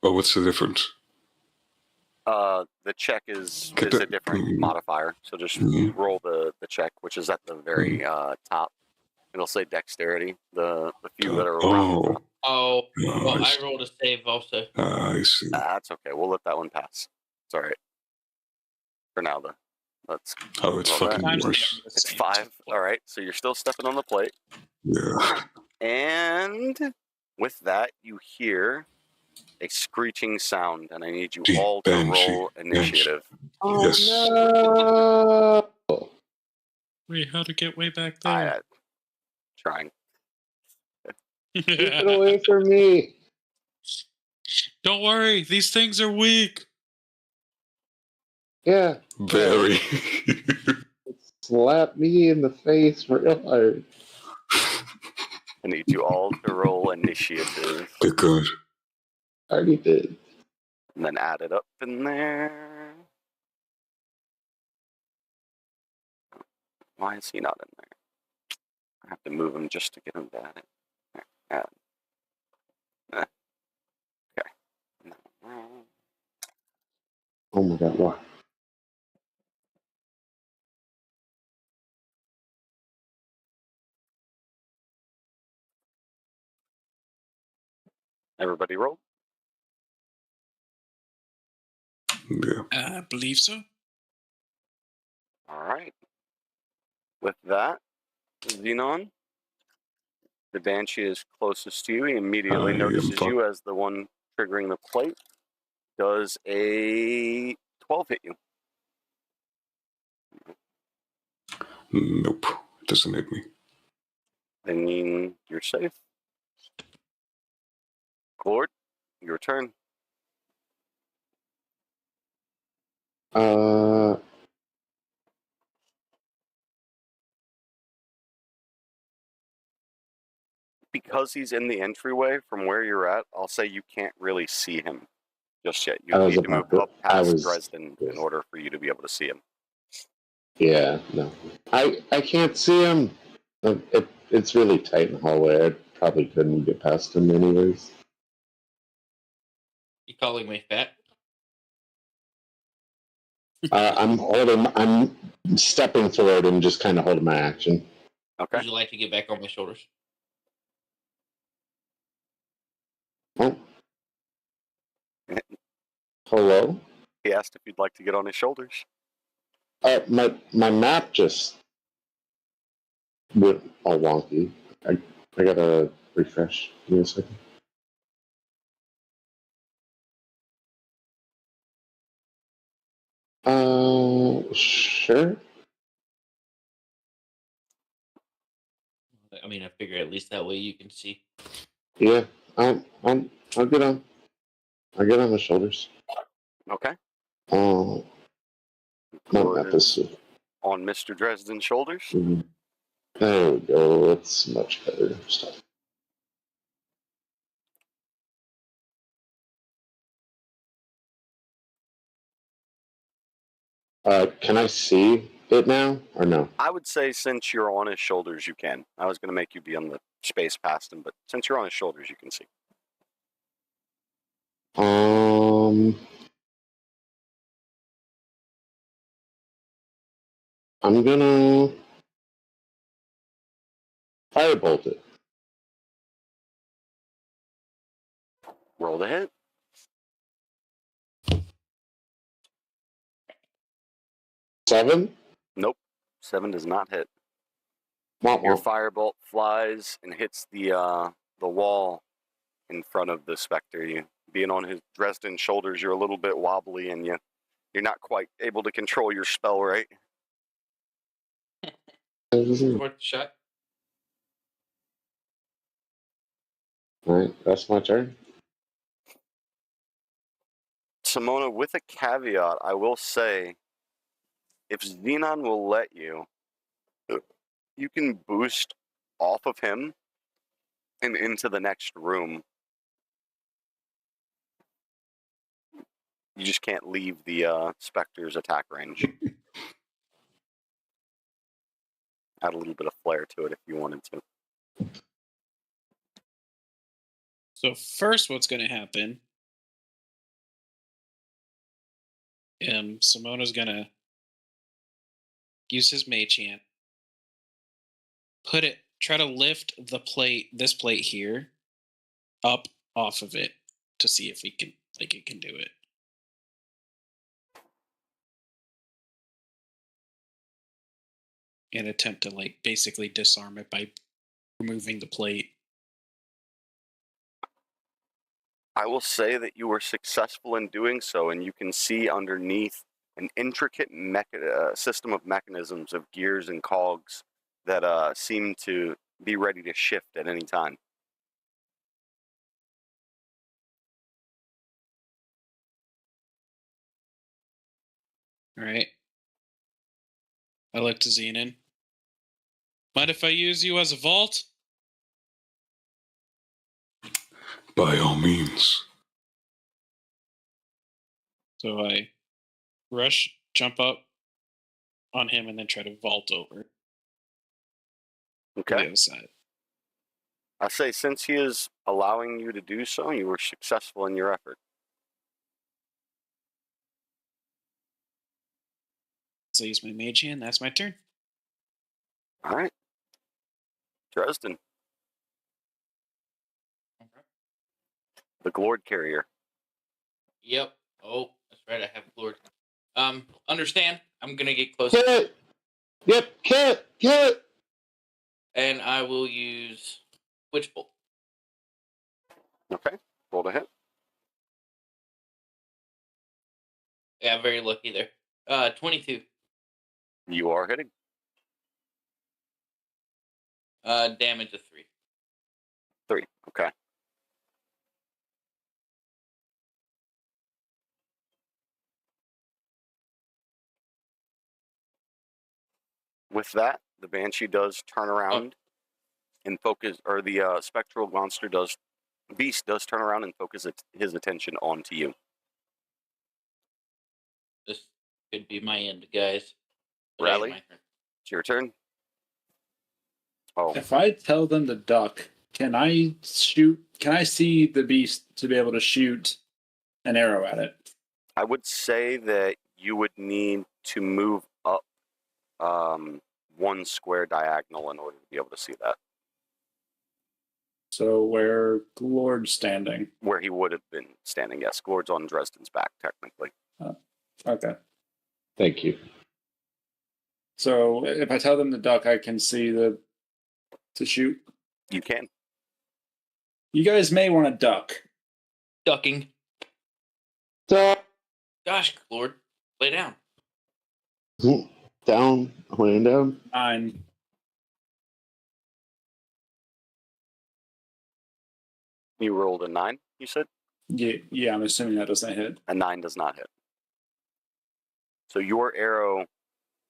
What's the difference? The check is a different modifier. So just roll the check, which is at the very top. It'll say dexterity. The few that are around. Well, I rolled a save also. I see. That's okay. We'll let that one pass. It's all right. For now, though. Let's. It's fucking worse. It's 5. All right. So you're still stepping on the plate. Yeah. And with that, you hear a screeching sound, and I need you all to roll initiative. Oh, yes. No. Wait, how to get way back there? Trying. Keep it away from me. Don't worry, these things are weak. Yeah. Very. Slap me in the face real hard. I need you all to roll initiative. Good. Already did. And then add it up in there. Why is he not in there? I have to move him just to get him to add it. Add. Okay. Oh my god, why? Everybody roll. Yeah. I believe so. All right. With that, Xenon, the Banshee is closest to you. He immediately notices you as the one triggering the plate. Does a 12 hit you? Nope. Doesn't hit me. Then you're safe. Cord, your turn. Because he's in the entryway from where you're at, I'll say you can't really see him just yet. You need to move up past Dresden in order for you to be able to see him. Yeah, no. I can't see him. It's really tight in the hallway. I probably couldn't get past him anyways. You calling me fat? I'm stepping forward and just kind of holding my action. Okay. Would you like to get back on my shoulders? Oh. Hello? He asked if you'd like to get on his shoulders. My map just went all wonky. I gotta refresh. Give me a second. Sure. I mean, I figure at least that way you can see. Yeah, I'll get on. I'll get on the shoulders. Okay. My map is on Mr. Dresden's shoulders. Mm-hmm. There we go. That's much better stuff. Can I see it now or no? I would say since you're on his shoulders, you can. I was going to make you be on the space past him, but since you're on his shoulders, you can see. I'm gonna firebolt it. Roll the hit. Seven? Nope. 7 does not hit. Womp womp. Your firebolt flies and hits the wall in front of the specter. You being on his Dresden shoulders, you're a little bit wobbly, and you're not quite able to control your spell, right? Worth the shot. Alright, that's my turn. Simona, with a caveat, I will say, if Xenon will let you, you can boost off of him and into the next room. You just can't leave the Spectre's attack range. Add a little bit of flair to it if you wanted to. So first, what's going to happen? Simona's going to use his mage hand. Try to lift this plate here, up off of it to see if it can do it. And attempt to basically disarm it by removing the plate. I will say that you were successful in doing so, and you can see underneath an intricate system of mechanisms of gears and cogs that seem to be ready to shift at any time. All right. I look to Xenon. Mind if I use you as a vault? By all means. So I jump up on him, and then try to vault over to the Okay. other side. I say, since he is allowing you to do so, you were successful in your effort. So I use my mage hand. That's my turn. All right. Dresden, the Glord Carrier. Yep. Oh, that's right. I have Lord. Understand? I'm gonna get close. Kill it! Yep, kill it! And I will use Witch Bolt. Okay. Roll to hit. Yeah, very lucky there. 22. You are hitting. Damage of 3. 3. Okay. With that, the Banshee does turn around and focus, or the spectral beast does turn around and focus his attention onto you. This could be my end, guys. But Rally, my turn. it's your turn. Oh, If I tell them to duck, can I shoot? Can I see the beast to be able to shoot an arrow at it? I would say that you would need to move up 1 square diagonal in order to be able to see that. So where Glord's standing. Where he would have been standing, yes. Glord's on Dresden's back, technically. Okay. Thank you. So if I tell them to duck, I can see to shoot. You can. You guys may want to duck. Ducking. Down, Gosh, Lord. Lay down. laying down. 9. You rolled a 9, you said? Yeah, I'm assuming that doesn't hit. A 9 does not hit. So your arrow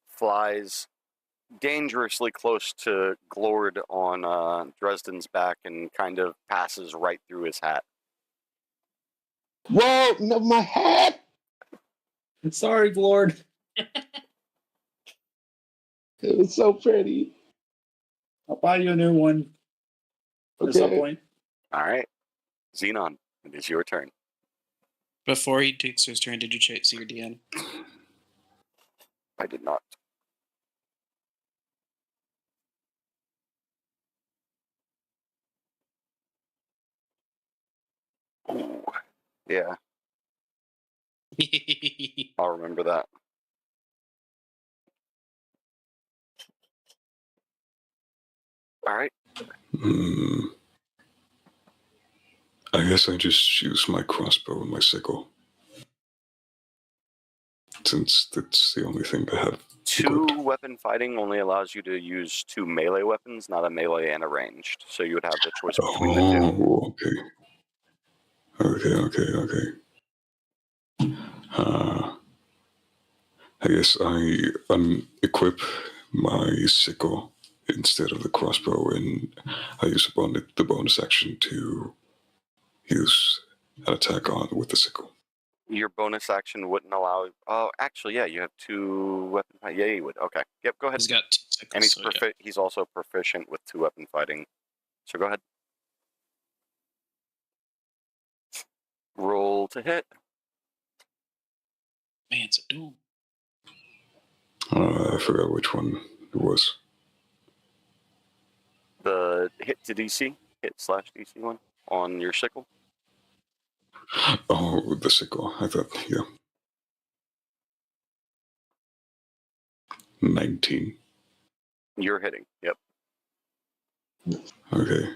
flies dangerously close to Glord on Dresden's back and kind of passes right through his hat. Whoa, no, my hat! Sorry, Glord. It was so pretty. I'll buy you a new one at some point. All right. Xenon, it is your turn. Before he takes his turn, did you see your DN? I did not. Ooh, yeah, I'll remember that. All right. I guess I just use my crossbow and my sickle. Since that's the only thing I have. Two weapon fighting only allows you to use 2 melee weapons, not a melee and a ranged. So you would have the choice between the two. Oh, okay. Okay. I guess I unequip my sickle instead of the crossbow, and I use the bonus action to use an attack on with the sickle. Your bonus action wouldn't allow. Oh, actually, yeah, you have 2 weapon fighting. Yeah, you would. Okay. Yep, go ahead. He's got 2 sickles. And he's so yeah. he's also proficient with 2 weapon fighting. So go ahead. Roll to hit. Man, it's a duel. I forgot which one it was. The hit to DC, hit/DC one on your sickle. Oh, the sickle. I thought, yeah. 19. You're hitting. Yep. Okay.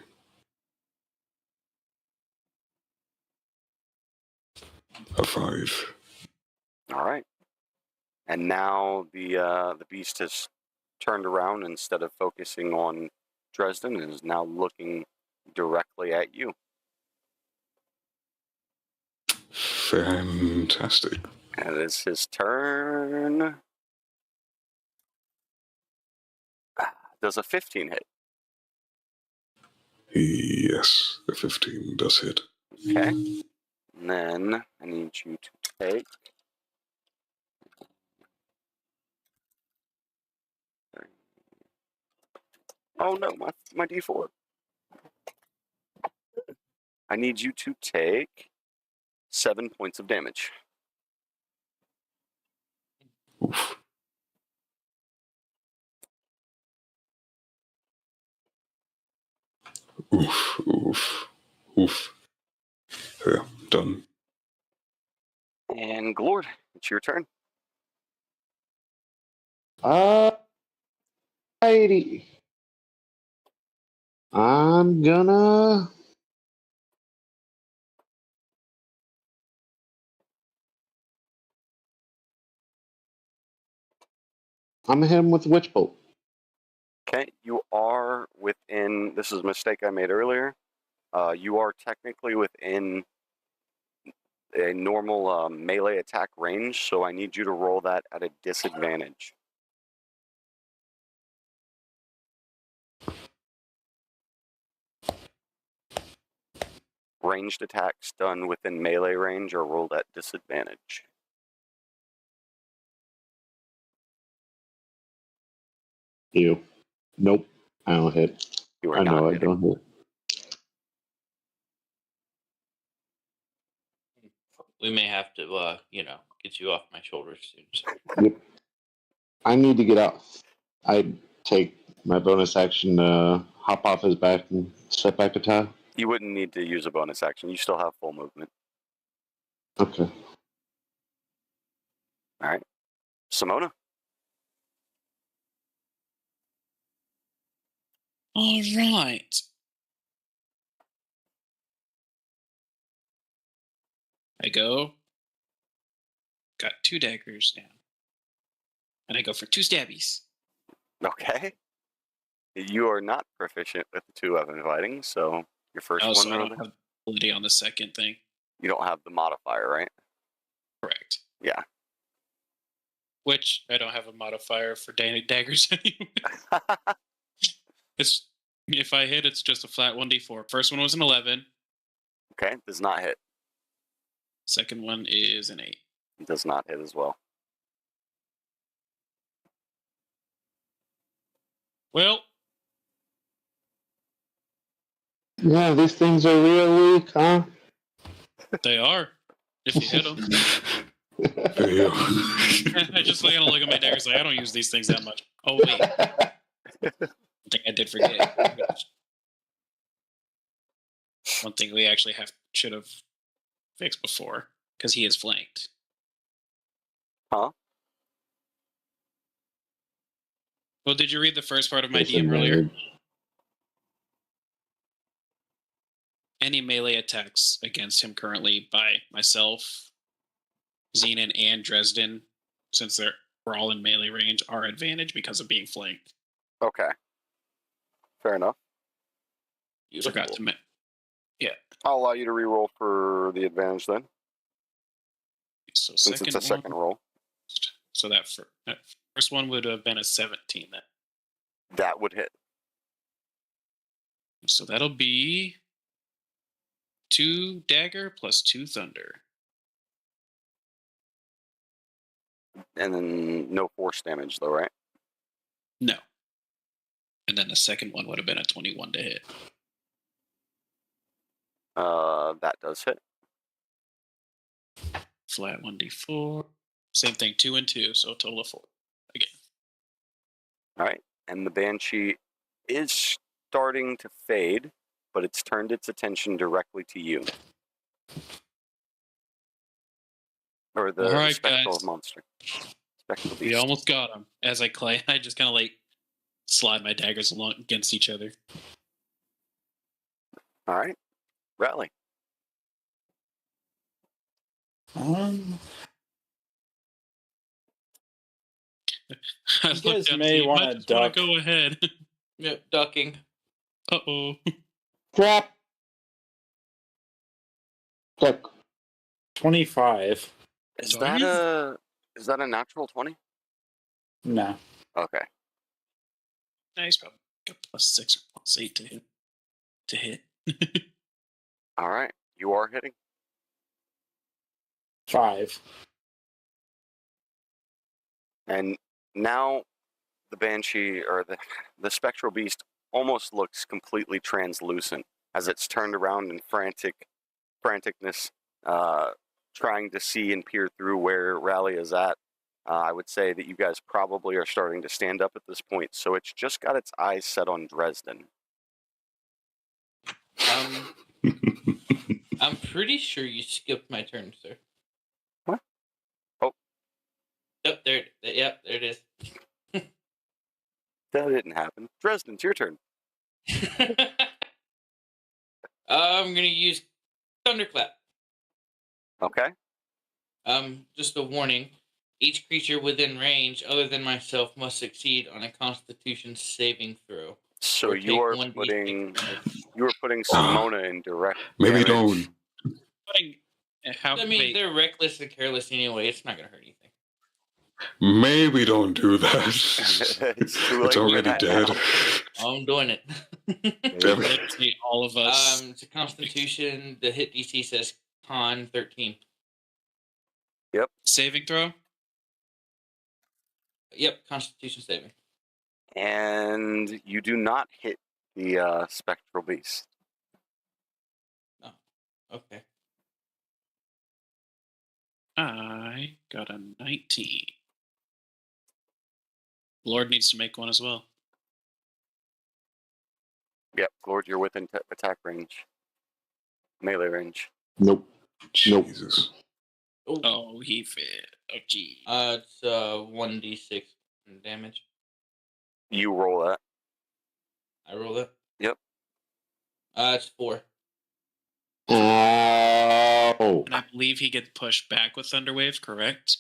A 5. All right. And now the beast has turned around instead of focusing on Dresden and is now looking directly at you. Fantastic. And it's his turn. Does a 15 hit? Yes, the 15 does hit. Okay. And then I need you to take. Oh no, my D4. I need you to take 7 points of damage. Oof. Oof. Yeah, done. And Glord, it's your turn. Alrighty. I'm gonna. I'm gonna hit him with the Witch Bolt. Okay, you are within. This is a mistake I made earlier. You are technically within a normal melee attack range, so I need you to roll that at a disadvantage. Ranged attacks done within melee range are rolled at disadvantage. You. Nope. I don't hit. You are I know not I hitting. don't hit. We may have to, get you off my shoulders soon. So. Yep. I need to get out. I take my bonus action to hop off his back and step back a tile. You wouldn't need to use a bonus action. You still have full movement. Okay. All right. Simona. All right. I go. Got 2 daggers down. And I go for 2 stabbies. Okay. You are not proficient with the 2 weapon fighting, so your first one. So I don't have ability on the second thing. You don't have the modifier, right? Correct. Yeah. Which I don't have a modifier for daggers anyway. It's if I hit, it's just a flat 1d4. First one was an 11. Okay, does not hit. Second one is an 8. Does not hit as well. Well, Yeah, these things are real weak, huh? they are. If you hit them. I just look at my daggers like I don't use these things that much. Oh wait, I think I did forget. One thing we actually should have fixed before because he is flanked. Huh? Well, did you read the first part of my DM earlier? any melee attacks against him currently by myself, Xenon, and Dresden, since we're all in melee range, are advantage because of being flanked. Okay. Fair enough. Forgot to mention. Yeah. I'll allow you to reroll for the advantage then. So since it's a second roll. So that first one would have been a 17 then. That would hit. So that'll be 2 dagger plus 2 thunder. And then no force damage though, right? No. And then the second one would have been a 21 to hit. That does hit. Flat 1d4. Same thing, 2 and 2, so a total of 4. Again. All right. And the Banshee is starting to fade, but it's turned its attention directly to you. Or the right, spectral guys. monster. Spectral beast. We almost got him. As I just kind of like slide my daggers along against each other. All right. Rally. You guys may want to duck. Go ahead. Yep, ducking. Uh-oh. Crap. Look. 25. Is that a natural 20? No. Okay. Nice, probably got +6 or +8 to hit. All right. You are hitting. 5. And now the Banshee, or the Spectral Beast, almost looks completely translucent as it's turned around in franticness, trying to see and peer through where Rally is at. I would say that you guys probably are starting to stand up at this point, so it's just got its eyes set on Dresden. I'm pretty sure you skipped my turn, sir. What? Oh. Yep, there it is. That didn't happen. Dresden, it's your turn. I'm gonna use Thunderclap. Okay. Just a warning. Each creature within range, other than myself, must succeed on a Constitution saving throw. So you are putting Ah. Simona in direct Maybe damage. don't. They're reckless and careless anyway. It's not gonna hurt anything. Maybe don't do that. It's too late It's for already that dead. now. I'm doing it. Damn it. Literally all of us. It's a Constitution. The hit DC says Con 13. Saving throw? Yep, Constitution saving. And you do not hit the Spectral Beast. Oh, okay. I got a 19. Lord needs to make one as well. Yep, Lord, you're within attack range. Melee range. Nope. Jesus. Oh, he fit. Oh, gee. It's 1d6 damage. You roll that. I roll it. Yep. It's 4. Oh. And I believe he gets pushed back with Thunderwave, correct?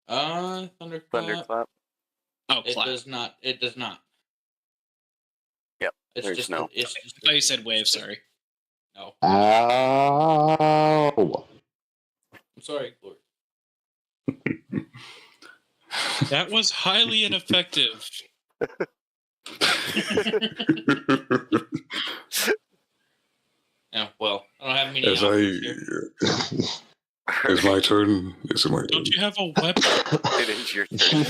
Thunderclap. Thunderclap. Oh, It clap. does not. It does not. Yep. It's there's just no. It's I just thought you said wave, sorry. No. Oh. I'm sorry, Lord. That was highly ineffective. Yeah, well, I don't have many As options here. It's my turn. Is it my turn? Don't you have a weapon? It is your turn.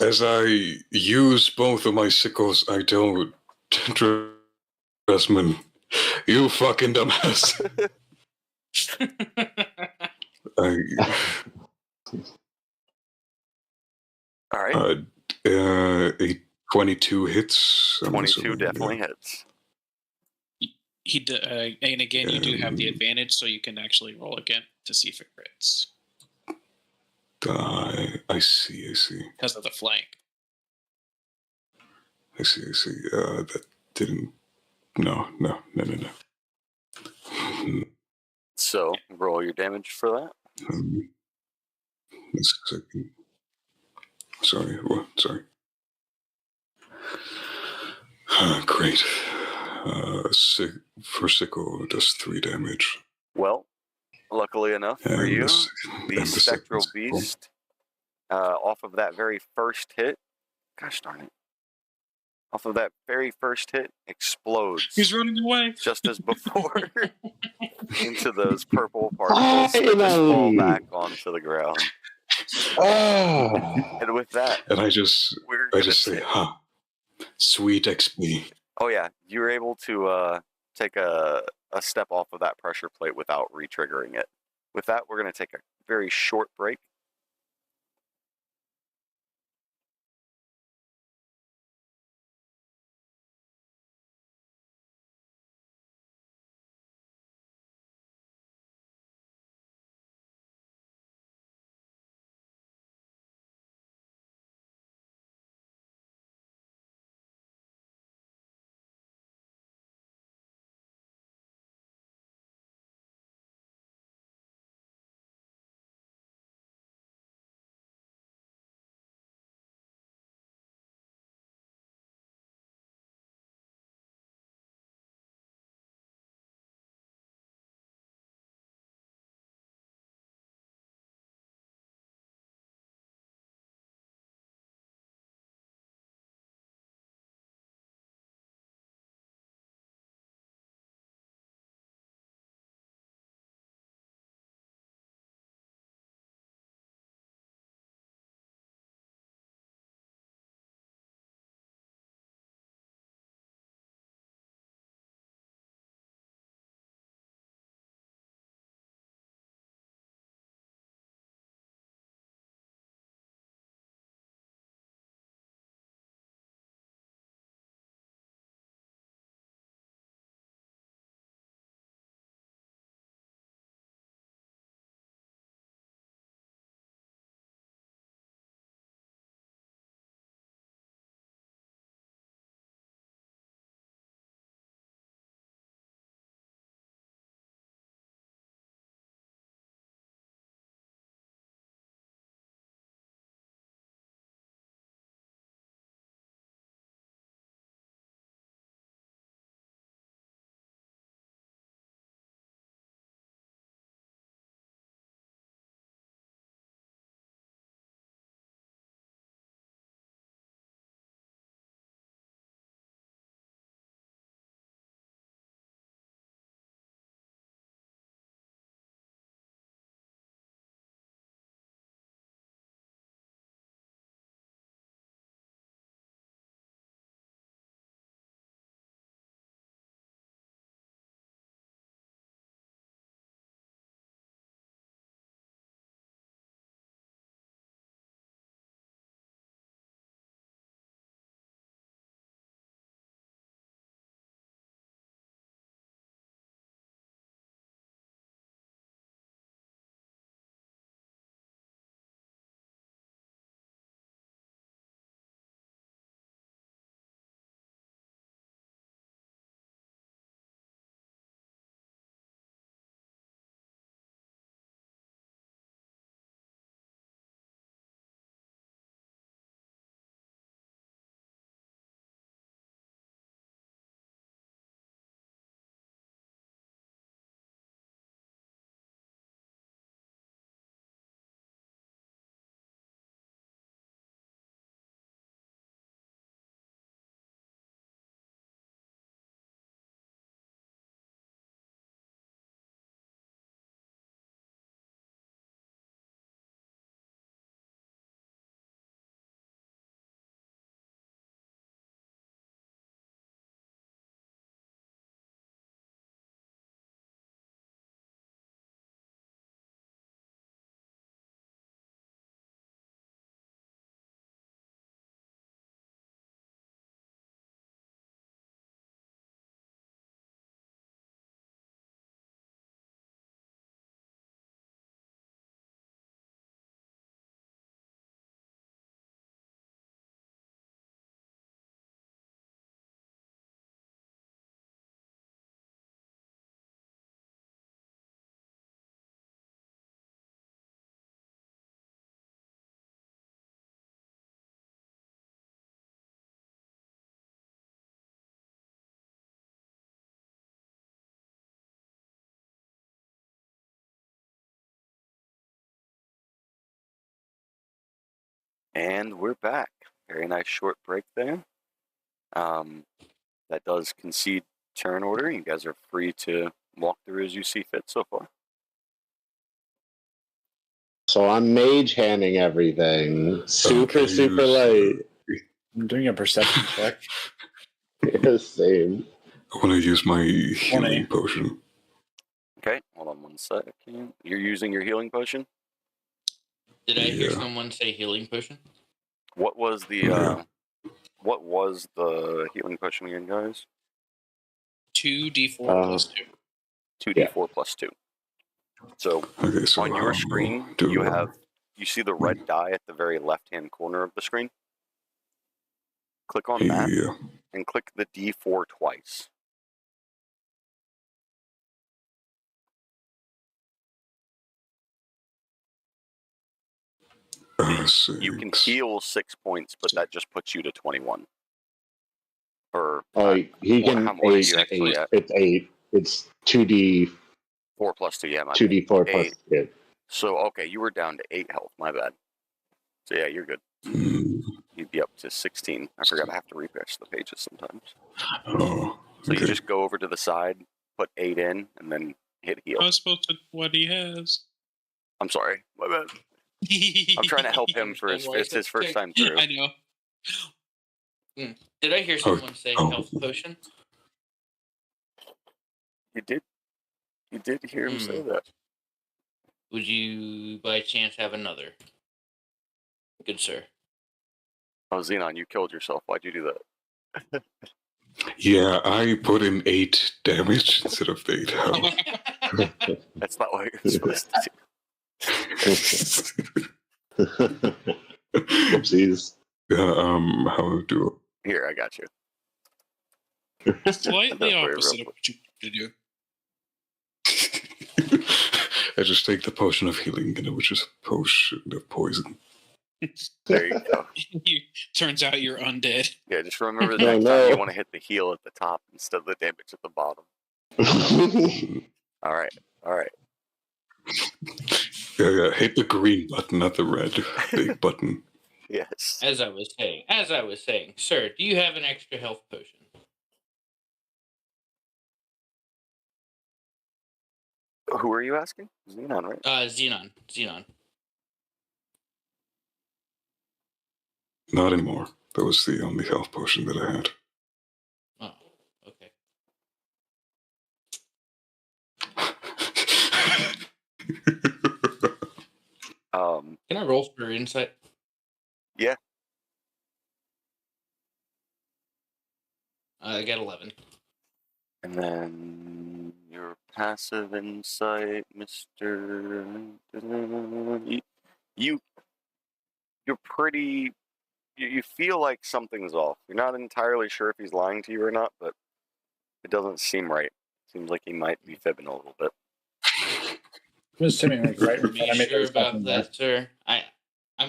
As I use both of my sickles, I don't. Dressman, you fucking dumbass. All right. A 22 hits. 22 definitely hits. And again, you do have the advantage, so you can actually roll again to see if it crits. I see. Because of the flank. I see. didn't. No. So, roll your damage for that. Just a second. Sorry, what? Sorry. Great. For Sickle, it does 3 damage. Well, luckily enough for And you, the the second spectral sickle. beast, off of that very first hit, gosh darn it, off of that very first hit, explodes. He's running away. Just as before, into those purple particles that just fall Finally! back onto the ground. Ah. And with that, And I just say, take... sweet XP. Oh yeah, you were able to take a step off of that pressure plate without re-triggering it. With that, we're going to take a very short break. And we're back. Very nice short break there. That does concede turn order. You guys are free to walk through as you see fit so far. So I'm mage handing everything. Super light. I'm doing a perception check. Yeah, same. I want to use my healing potion. Okay, hold on one second. You're using your healing potion? Did I hear someone say healing potion? What was the healing potion again, guys? 2d4 plus 2. 2d4 plus 2. So, on your screen, you see the red die at the very left-hand corner of the screen? Click on that and click the d4 twice. You can heal 6 points, but that just puts you to 21. Or he can how much are you actually at? It's 8. It's 2d4 plus 2. Yeah, my 2d4 bad. plus 2. So okay, you were down to 8 health. My bad. So yeah, you're good. You'd be up to 16. I forgot I have to refresh the pages sometimes. Oh, so you just go over to the side, put 8 in, and then hit heal. I was supposed to what he has. I'm sorry, my bad. I'm trying to help him for his first time through. I know. Did I hear someone say health potion? You did. You did hear him say that. Would you, by chance, have another? Good sir. Oh, Xenon, you killed yourself. Why'd you do that? Yeah, I put in 8 damage instead of 8 health. That's not what you're supposed to do. Oopsies. How do Here, I got you. Slightly opposite of what you to do. I just take the potion of healing, which is a potion of poison. There you go. Turns out you're undead. Yeah, just remember the next time you want to hit the heal at the top instead of the damage at the bottom. All right. Yeah, hit the green button, not the red big button. Yes. As I was saying, sir, do you have an extra health potion? Who are you asking? Xenon, right? Xenon. Not anymore. That was the only health potion that I had. Oh, okay. Can I roll for insight? Yeah. I got 11. And then your passive insight, Mr. You're pretty. You feel like something's off. You're not entirely sure if he's lying to you or not, but it doesn't seem right. Seems like he might be fibbing a little bit. I'm assuming like right in front of me. Sure about that, sir? I'm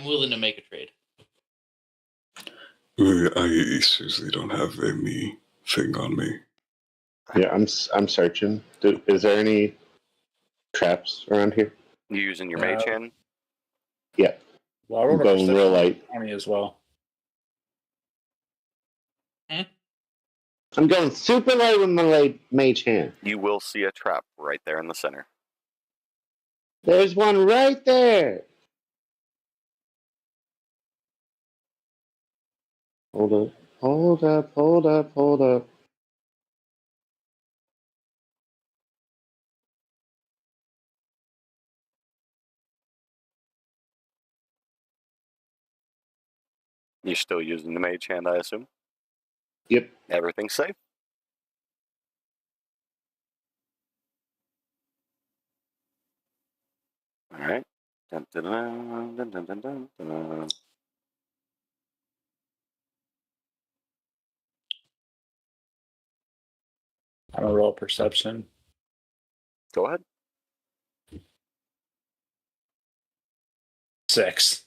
willing to make a trade. I seriously don't have anything on me. Yeah, I'm searching. Is there any traps around here? You using your mage hand? Yeah. Well, I rolled a going real perception light. 20 as well. I'm going super light with my mage hand. You will see a trap right there in the center. There's one right there. Hold up. You're still using the mage hand, I assume? Yep. Everything's safe? All right. Dun, dun, dun, dun, dun, dun, dun, dun. I'm gonna roll perception. Go ahead. 6.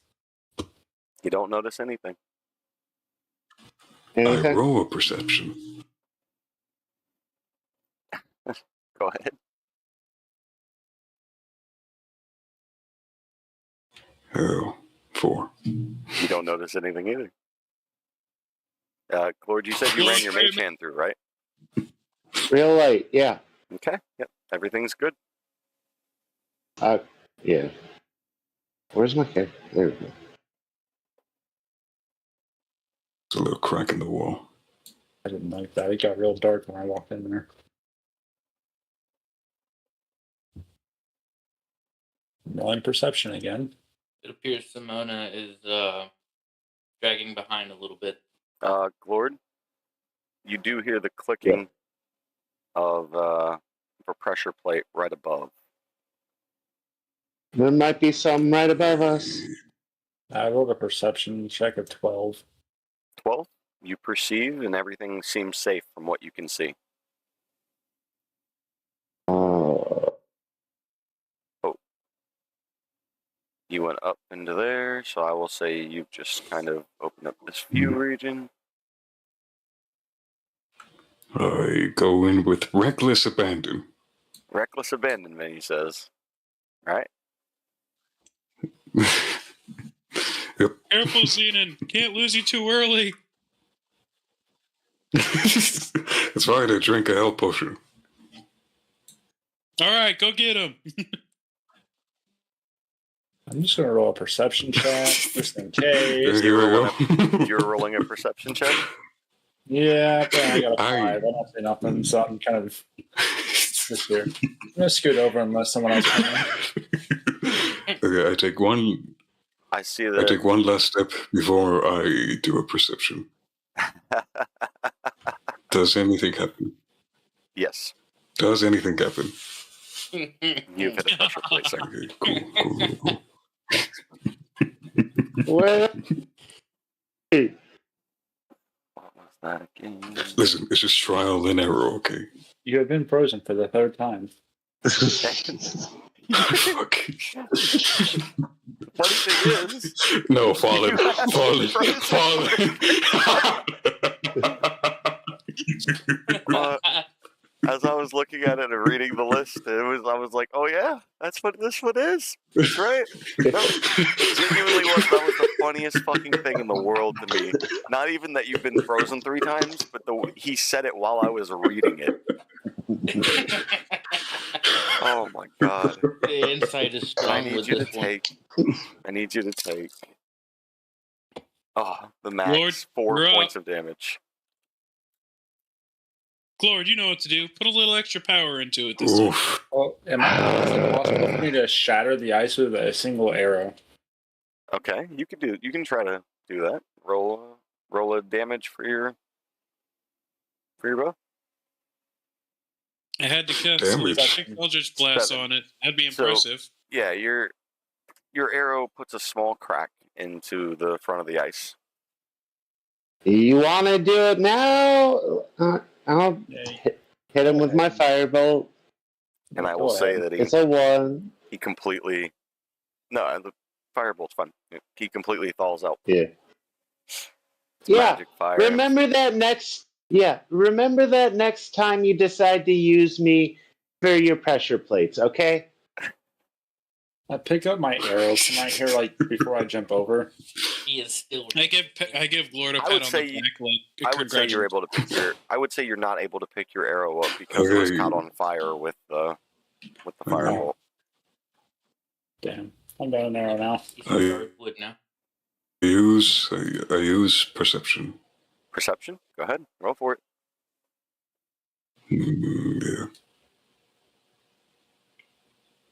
You don't notice anything. I roll a perception. Go ahead. Oh, 4. You don't notice anything either. Lord, you said you ran your mage hand through, right? Real light, yeah. Okay, yep. Everything's good. Yeah. Where's my character? There we go. There's a little crack in the wall. I didn't like that. It got real dark when I walked in there. Rolling perception again. It appears Simona is dragging behind a little bit. Glord, you do hear the clicking of a pressure plate right above. There might be some right above us. I rolled a perception check of 12. 12, you perceive, and everything seems safe from what you can see. You went up into there, so I will say you've just kind of opened up this view region. I go in with reckless abandon. Reckless abandonment, he says. Right? Yep. Careful, Xenon. Can't lose you too early. It's fine to drink a health potion. All right, go get him. I'm just going to roll a perception check just in case. Here we go. You're rolling a perception check? Yeah, but I got a 5. I don't say nothing, so I'm kind of just here. I'm going to scoot over unless someone else comes in. Okay, I take one. I see that. I take one last step before I do a perception. Does anything happen? Yes. Does anything happen? You've hit a pressure plate, sir. Okay, cool. Where? What was that again? Listen, it's just trial and error, okay? You have been frozen for the 3rd time. Fuck. Funny thing is... No, falling. As I was looking at it and reading the list, I was like, oh yeah, that's what this one is. That's right. No, it genuinely was. That was the funniest fucking thing in the world to me. Not even that you've been frozen 3 times, but he said it while I was reading it. Oh my god. The insight is strong. I need you to take. Oh, the max Lord, 4 we're points up. of damage. Glord, you know what to do. Put a little extra power into it this time. Oof. Well, is it possible for me to shatter the ice with a single arrow? Okay, you can try to do that. Roll a damage for your bow. I had to cast Damage. Eldritch Blast 7. on it. That'd be So- impressive. Yeah, your arrow puts a small crack into the front of the ice. You want to do it now? I'll hit him with my firebolt. And I will say that It's a 1. he completely... No, the firebolt's fun. He completely thaws out. Yeah. It's Yeah. magic fire. Remember that next time you decide to use me for your pressure plates, okay? I pick up my arrows. Can I hear, before I jump over? He is still. I give Glord a I pat would on say the back. I would say you're able to pick your... I would say you're not able to pick your arrow up because it was Okay. caught on fire with the firebolt. Damn. I'm got an arrow now. He's started wood now. I use perception. Perception? Go ahead. Roll for it. Yeah.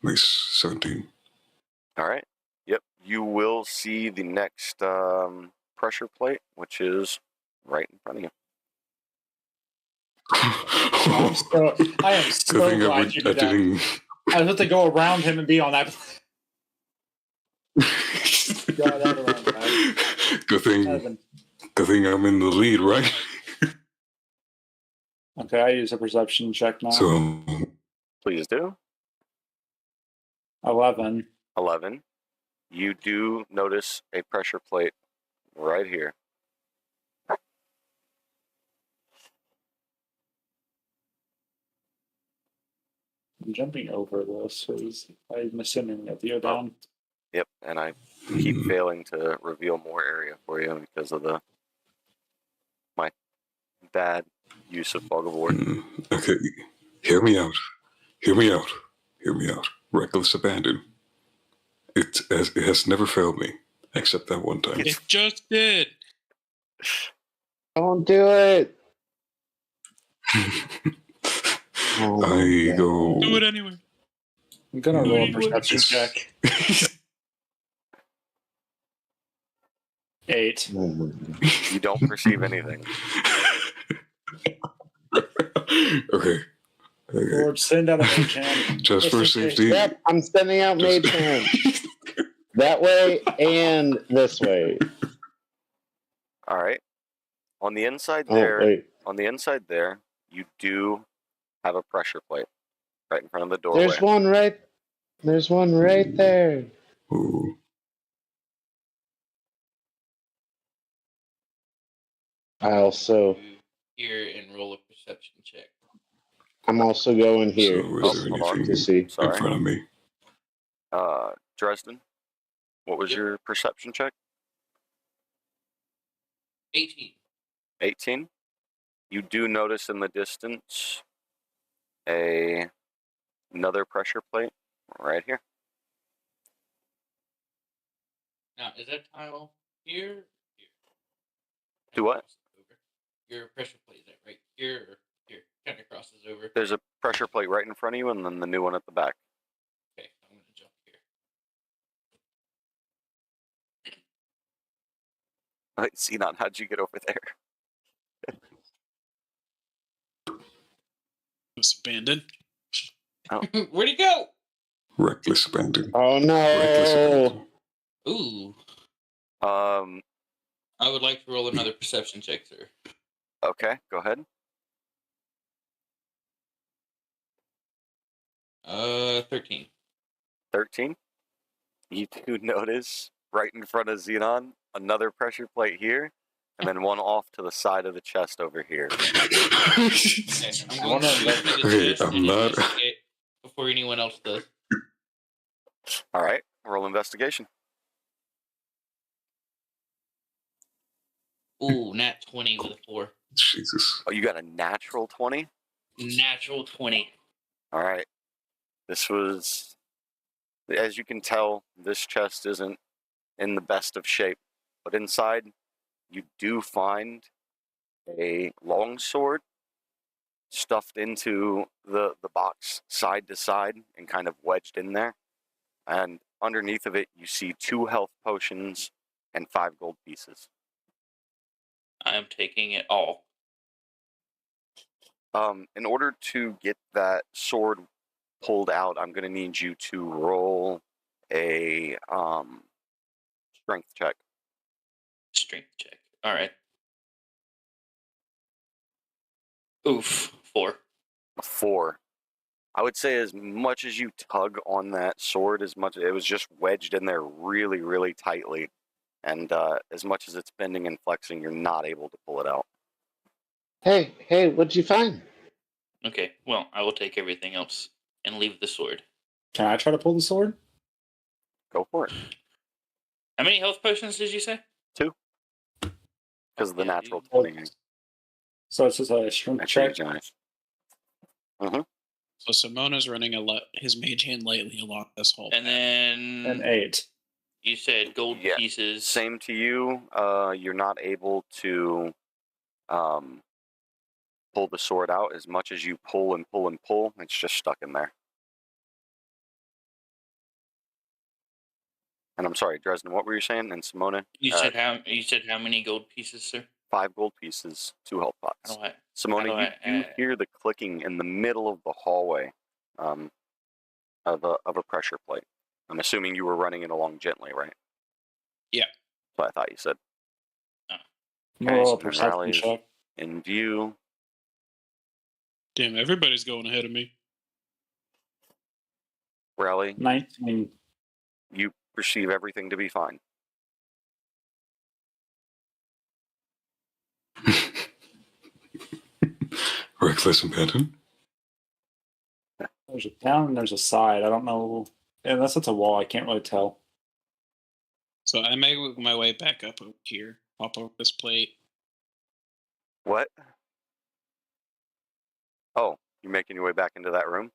Nice. 17. All right. Yep. You will see the next pressure plate, which is right in front of you. I am so Good thing glad you did that. didn't. I was about to go around him and be on that. God, that around that. Good thing I'm in the lead, right? Okay, I use a perception check now. So, Please do. 11. 11. You do notice a pressure plate right here. I'm jumping over this because I'm assuming that you're down. Yep, and I keep failing to reveal more area for you because of my bad use of fog of war. Okay, hear me out. Hear me out. Hear me out. Reckless abandon. It has never failed me, except that one time. It just did. Don't do it. I go. Do it anyway. I'm gonna roll a Anyway. perception check. 8. Oh my God. You don't perceive anything. Okay. Lord, send out a mage hand. Just for Just in case. safety. Yep, I'm sending out Just- mage hand. That way and this way. All right. On the inside Oh, there, wait. you do have a pressure plate right in front of the doorway. There's one right there. Ooh. I also, Here and roll a perception check. I'm also going here So is there hold on. anything to see. in Sorry. front of me? Dresden, what was Yep. your perception check? 18. 18. You do notice in the distance another pressure plate right here. Now, is that tile here? Here. Do what? Your pressure plate, is that right here or here? Kind of crosses over. There's a pressure plate right in front of you, and then the new one at the back. Okay, I'm going to jump here. Xenon, how'd you get over there? It's abandoned. Where'd he go? Reckless abandon. Oh Reckless no! abandon. Ooh. Um. I would like to roll another perception check, sir. Okay, go ahead. 13. 13. You do notice right in front of Xenon another pressure plate here, and then one off to the side of the chest over here. Okay, I'm going to go through the Okay, chest I'm and not- investigate before anyone else does. All right, roll investigation. Ooh, nat 20 with a 4. Jesus. Oh, you got a natural 20? Natural 20. All right. This was, as you can tell, this chest isn't in the best of shape. But inside, you do find a long sword stuffed into the box side to side and kind of wedged in there. And underneath of it, you see 2 health potions and 5 gold pieces. I am taking it all. In order to get that sword pulled out, I'm going to need you to roll a strength check. Strength check. All right. Oof. 4. A 4. I would say as much as you tug on that sword, it was just wedged in there really, really tightly. And as much as it's bending and flexing, you're not able to pull it out. Hey, what'd you find? Okay, well, I will take everything else and leave the sword. Can I try to pull the sword? Go for it. How many health potions did you say? 2. Because of the Yeah, natural you- 20. So it's just a strength check. So Simona's running his mage hand lightly along this whole. And then An 8. you said gold Yeah, pieces. Same to you. You're not able to pull the sword out as much as you pull and pull and pull. It's just stuck in there. And I'm sorry, Dresden, what were you saying? And Simona? You said how many gold pieces, sir? 5 gold pieces, 2 health pots. How do I? Simona, how you do do hear the clicking in the middle of the hallway of a pressure plate. I'm assuming you were running it along gently, right? Yeah. That's what I thought you said. Roll so a then perception rallies check. in view. Damn, everybody's going ahead of me. Rally, 19. you perceive everything to be fine. Reckless abandon. There's a down and there's a side. I don't know. Unless it's a wall, I can't really tell. So I make my way back up over here, hop over this plate. What? Oh, you're making your way back into that room?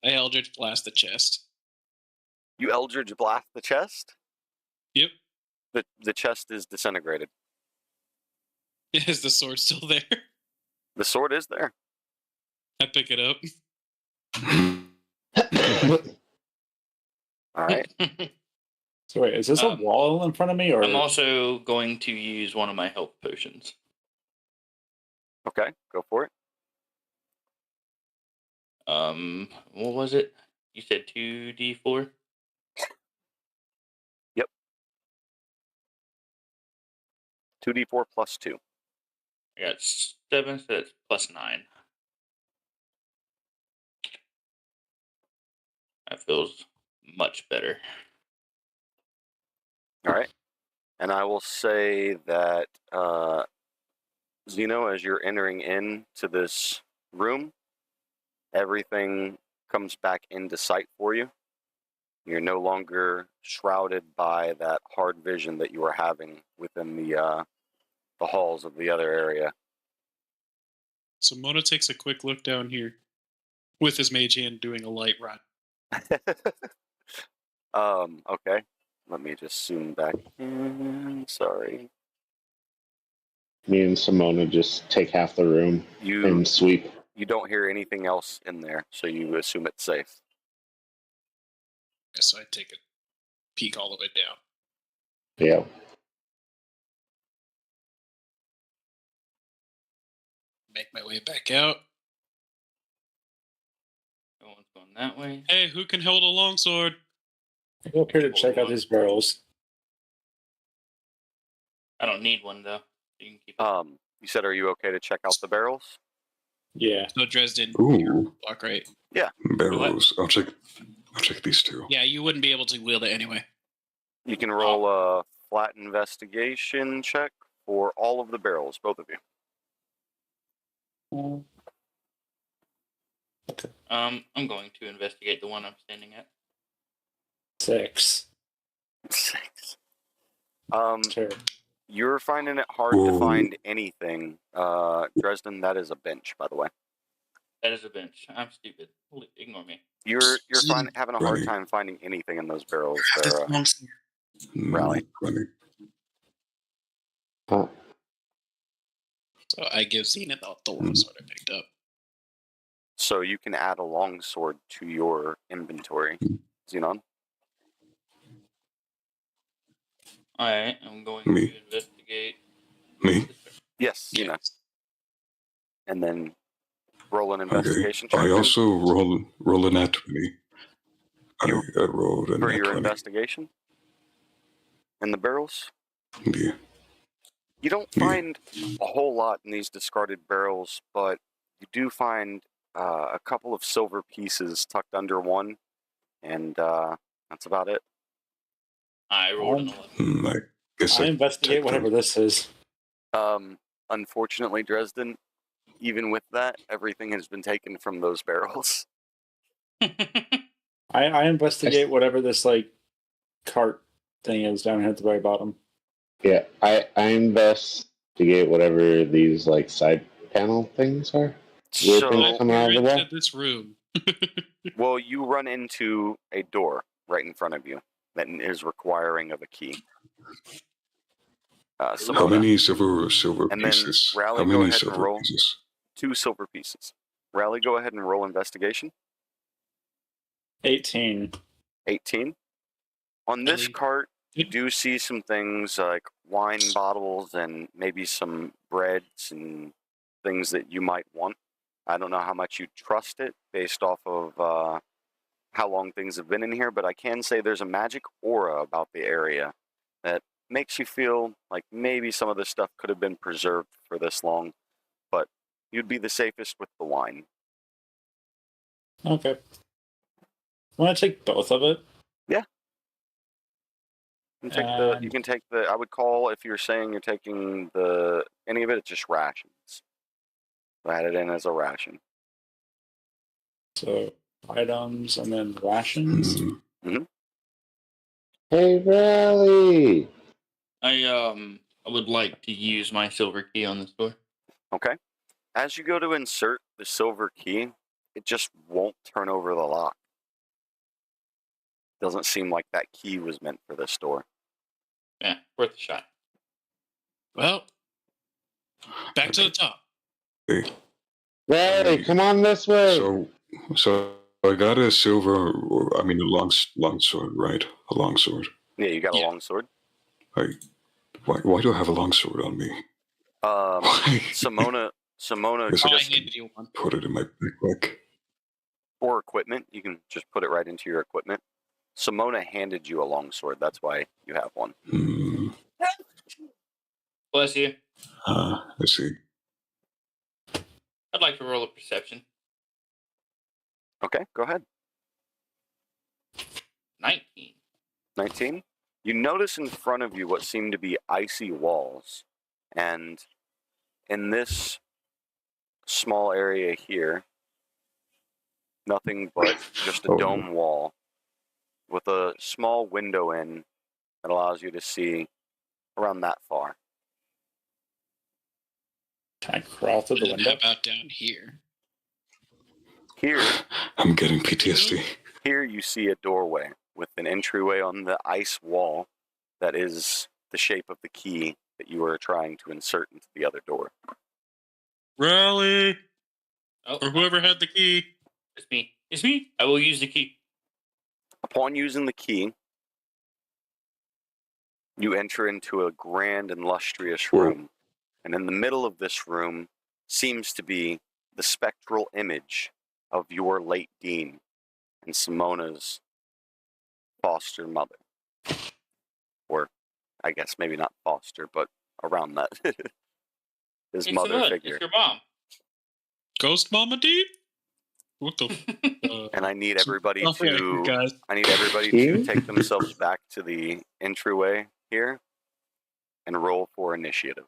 I Eldritch Blast the chest. You Eldritch Blast the chest? Yep. The chest is disintegrated. Is the sword still there? The sword is there. I pick it up. All right. So wait, is this a wall in front of me, or I'm also going to use one of my health potions. Okay, go for it. What was it? You said 2d4? Yep. 2d4 plus 2. I got 7, so that's plus 9. That feels much better. All right. And I will say that, Zeno, as you're entering into this room, everything comes back into sight for you. You're no longer shrouded by that hard vision that you were having within the halls of the other area. So Mona takes a quick look down here with his mage hand doing a light run. Okay. Let me just zoom back in. Sorry. Me and Simona just take half the room and sweep. You don't hear anything else in there, so you assume it's safe. So I take a peek all the way down. Yeah. Make my way back out. No one's going that way. Hey, who can hold a longsword? I go up here to check out these barrels. I don't need one though. You can keep it. You said, are you okay to check out the barrels? Yeah. So Dresden, Ooh, block right. Yeah. barrels. I'll check these two. Yeah, you wouldn't be able to wield it anyway. You can roll a flat investigation check for all of the barrels, both of you. Okay. I'm going to investigate the one I'm standing at. 6. 6. Sure. You're finding it hard to find anything. Dresden, that is a bench, by the way. That is a bench. I'm stupid. Ignore me. You're having a hard time finding anything in those barrels there, Rally. Funny. Huh. So I give Zenith the longsword I picked up. So you can add a longsword to your inventory. Xenon? Alright, I'm going Me. to investigate. Me? Yes, Xenon. And then roll an Okay. investigation check. I also roll a nat 20. I rolled a for nat your 20. investigation in the barrels. Yeah. You don't find a whole lot in these discarded barrels, but you do find a couple of silver pieces tucked under one, and that's about it. I rolled an 11. I guess I investigate whatever this is. Unfortunately, Dresden, even with that, everything has been taken from those barrels. I investigate whatever this like cart thing is down here at the very bottom. Yeah, I investigate whatever these like side panel things are. Weird So things coming out of the You're wall. into this room. well, you run into a door right in front of you that is requiring of a key. How Simona, many silver and then pieces? Rally, How go many ahead and silver roll pieces? 2 silver pieces. Rally, go ahead and roll investigation. 18. 18. On this Really? cart, you do see some things like wine bottles and maybe some breads and things that you might want. I don't know how much you trust it based off of how long things have been in here, but I can say there's a magic aura about the area that makes you feel like maybe some of this stuff could have been preserved for this long, but you'd be the safest with the wine. Okay. Want to take both of it? Yeah. You can take the. I would call, if you're saying you're taking any of it, it's just rations. Add it in as a ration. So items and then rations. Mm. Mm-hmm. Hey, Rally! I would like to use my silver key on this door. Okay. As you go to insert the silver key, it just won't turn over the lock. Doesn't seem like that key was meant for this door. Yeah, worth a shot. Well, back to the top. Okay. Rally, come on this way! So I got a silver, I mean, a long sword, right? A long sword. Yeah, you got a Yeah. long sword. Why do I have a long sword on me? Why? Simona Yes, Oh, I just, handed you one. Put it in my backpack. or equipment, you can just put it right into your equipment. Simona handed you a long sword, that's why you have one. Hmm. Bless you. I see. I'd like to roll a perception. Okay, go ahead. 19. 19. You notice in front of you what seem to be icy walls. And in this small area here, nothing but just a Oh, dome wall with a small window in that allows you to see around that far. Can I crawl through the And window? how about down here? Here, I'm getting PTSD. here you see a doorway with an entryway on the ice wall that is the shape of the key that you are trying to insert into the other door. Rally! Oh, Or whoever had the key. It's me. It's me. I will use the key. Upon using the key, you enter into a grand and lustrous room. And in the middle of this room seems to be the spectral image of your late dean and Simona's foster mother. Or, I guess maybe not foster, but around that. His It's mother Simone. figure. It's your mom. Ghost Mama D? What the? And I need everybody to guys. take themselves back to the entryway here and roll for initiative.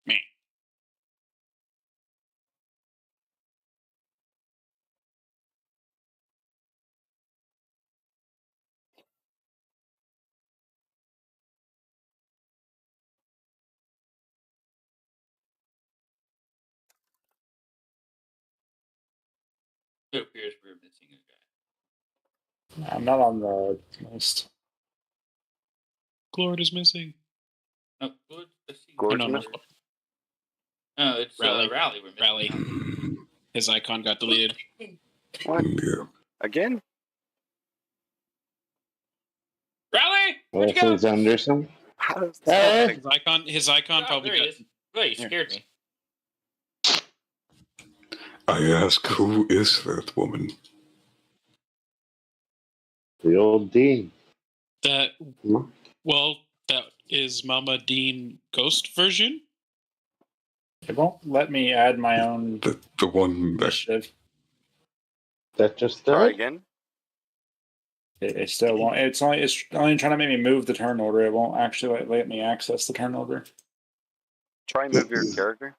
Me. It appears we're missing a guy. I'm not on the list. Glord is missing. No, let's see. Gord- No, no. No, it's Rally. Rally. We're missing. Rally. His icon got deleted. What? Yeah. Again? Rally! Where'd you go? Wilson's Anderson? How does Hey! that His icon Oh, probably there he got. is. Oh, you scared me. I ask, who is that woman? The old dean. That. Hmm? Well, that is Mama Dean Ghost version. It won't let me add my own The one that initiative. That just Try died? again? It still won't. It's only trying to make me move the turn order. It won't actually let me access the turn order. Try and move your character.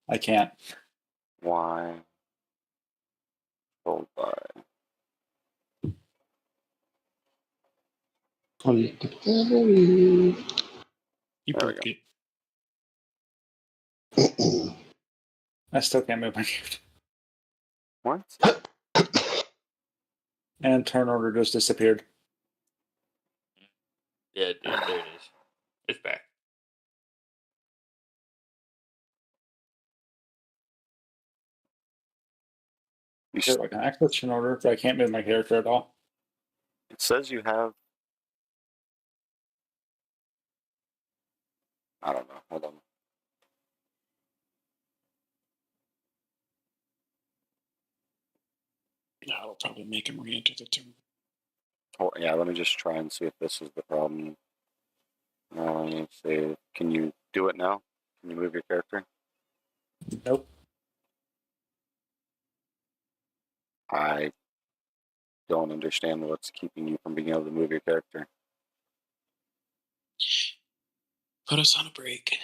I can't. Why? Hold by. You There we broke it. I still can't move my character. What? And turn order just disappeared. Yeah, there it is. It's back. You Sure, I can access turn order, but I can't move my character at all. It says you have. I don't know. Hold on. That'll probably make him re-enter the tomb. Yeah, let me just try and see if this is the problem. Let me see. Can you do it now? Can you move your character? Nope. I don't understand what's keeping you from being able to move your character. Put us on a break.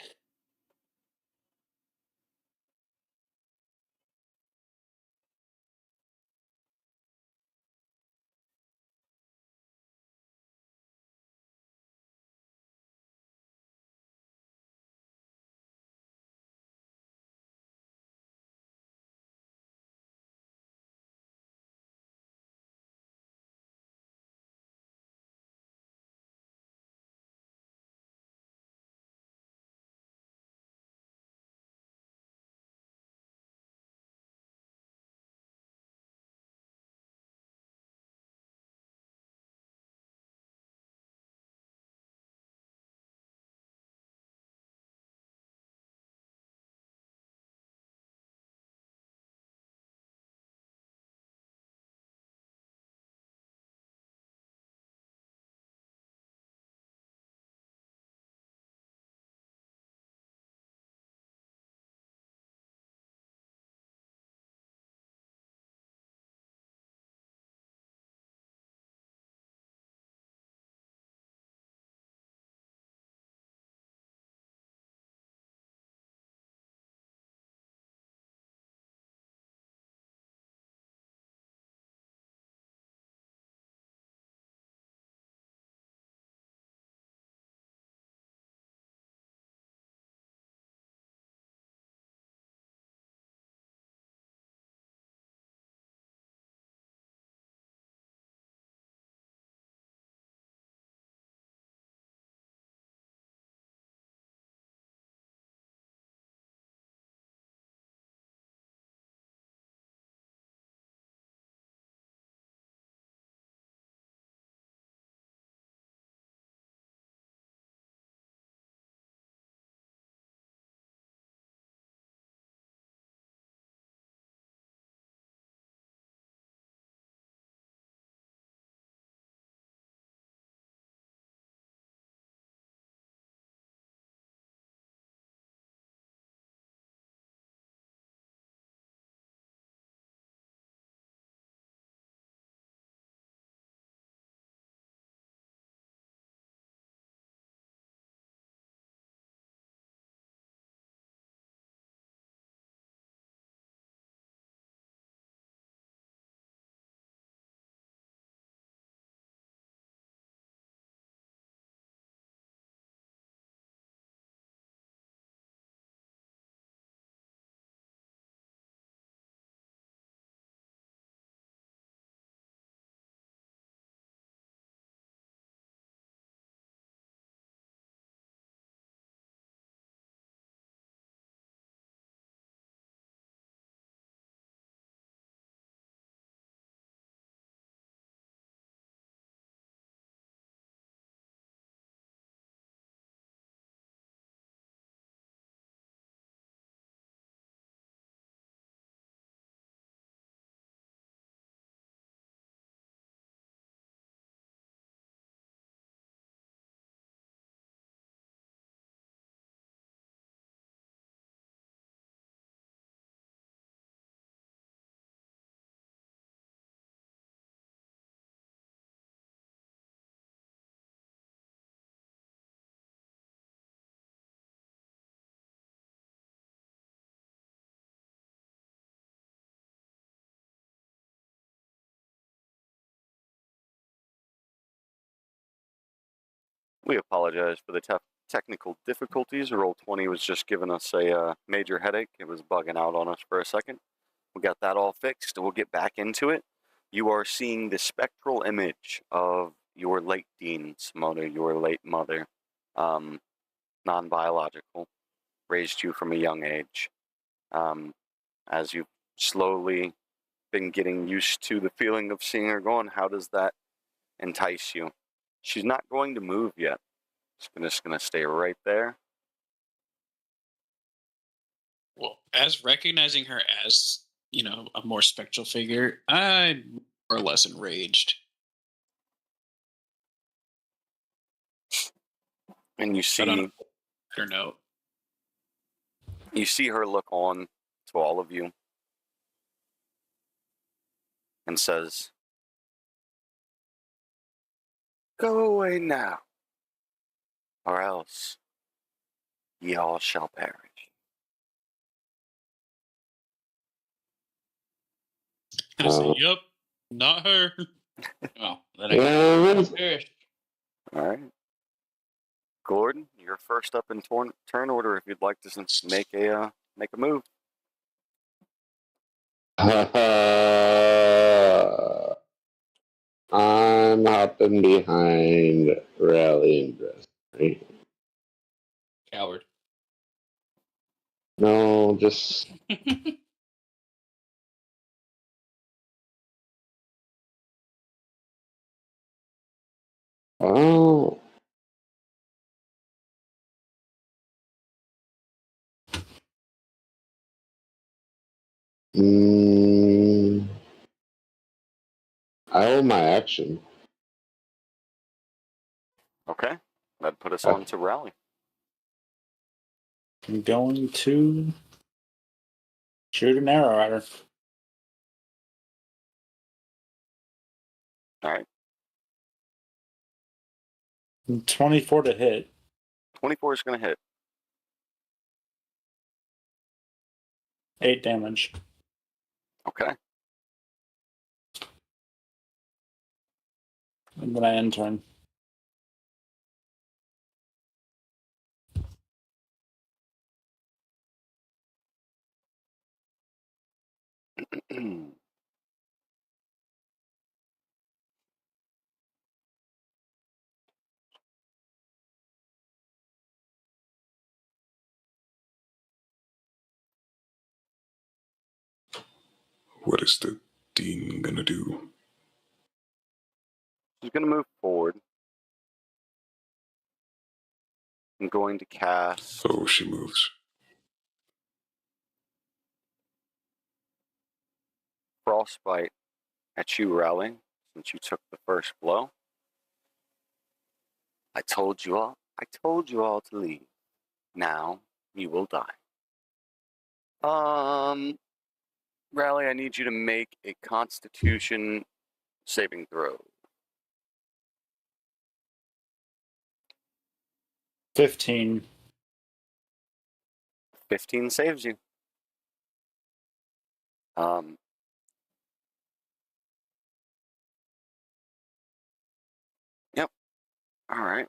We apologize for the technical difficulties. Roll 20 was just giving us a major headache. It was bugging out on us for a second. We got that all fixed. We'll get back into it. You are seeing the spectral image of your late dean, Simona, your late mother, non-biological, raised you from a young age. As you've slowly been getting used to the feeling of seeing her gone, how does that entice you? She's not going to move yet. She's just going to stay right there. Well, as recognizing her as, a more spectral figure, I'm more or less enraged. And you see, I don't know. You see her look on to all of you and says, "Go away now, or else ye all shall perish." I say, "Yep, not her." Well, then I perish. All right. Gordon, you're first up in turn order if you'd like to make a move. I'm hopping behind Rally and Dress. Right? Coward. No, just. Oh. I hold my action. Okay. That'd put us on to Rally. I'm going to shoot an arrow at her. All right. 24 to hit. 24 is going to hit. 8 damage. Okay. And then I end turn. What is the dean gonna do? She's going to move forward. I'm going to cast. Oh, she moves. Frostbite at you, Rally, since you took the first blow. I told you all to leave. Now you will die. Rally, I need you to make a Constitution saving throw. 15. 15 saves you. Yep. All right.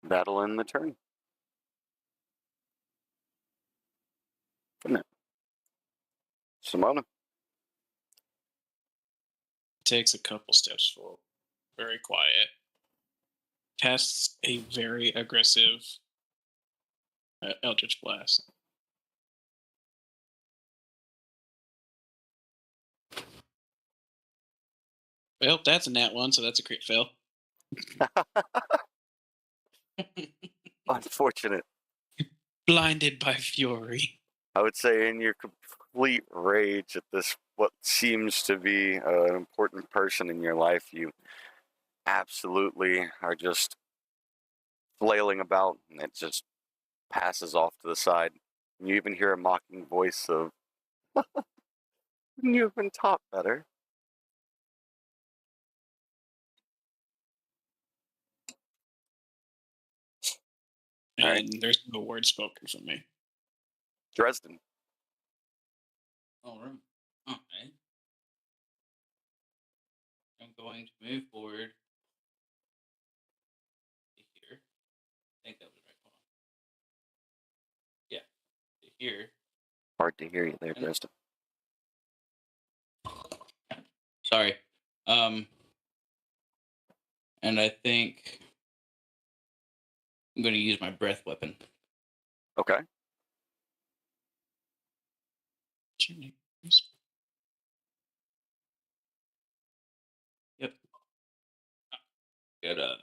That'll end the turn. Isn't it? Simona. Takes a couple steps forward. Very quiet. Casts a very aggressive Eldritch Blast. Well, that's a nat 1, so that's a crit fail. Unfortunate. Blinded by fury. I would say in your complete rage at this, what seems to be an important person in your life, you absolutely are just flailing about, and it just passes off to the side. And you even hear a mocking voice of, "You've been taught better." And there's no word spoken from me. Dresden. Alright. I'm going to move forward to here. I think that was right. Hold on. Yeah. To here. Hard to hear you there, Preston. Sorry. And I think I'm going to use my breath weapon. Okay. Yep. Got a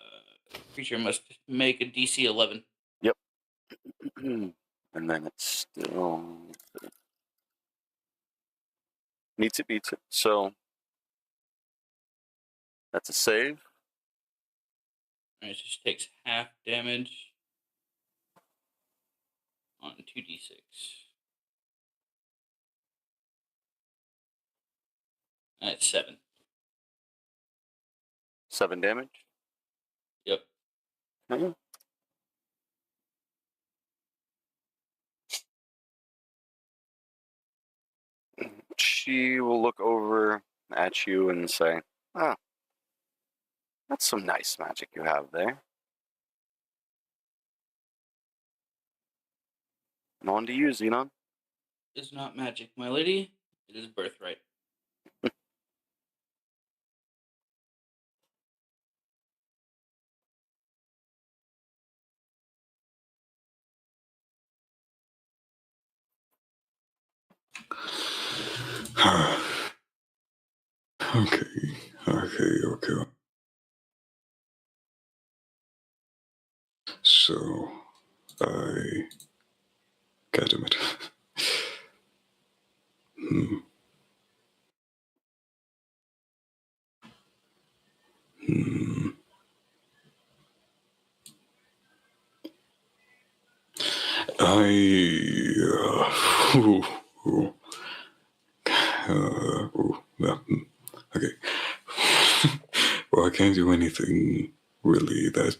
creature must make a DC 11. Yep. And then it's still beats it. So that's a save. Alright, so she takes half damage on 2d6. That's 7. 7 damage. Yep. Okay. She will look over at you and say, "Oh, that's some nice magic you have there. And on to you, Xenon." It's not magic, my lady. It is birthright. Okay. So, God damn it. Okay. Well, I can't do anything really that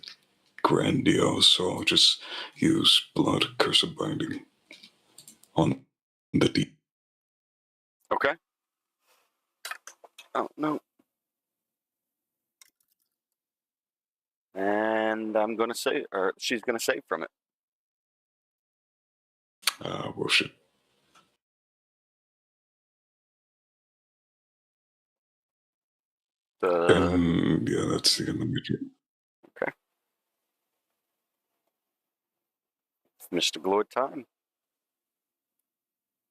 grandiose, so I'll just use Blood Curse of Binding on the D. Okay. Oh, no. And I'm going to say, or she's going to save from it. Well, shit. Yeah, that's the end of the turn. Okay. Mr. Glord time.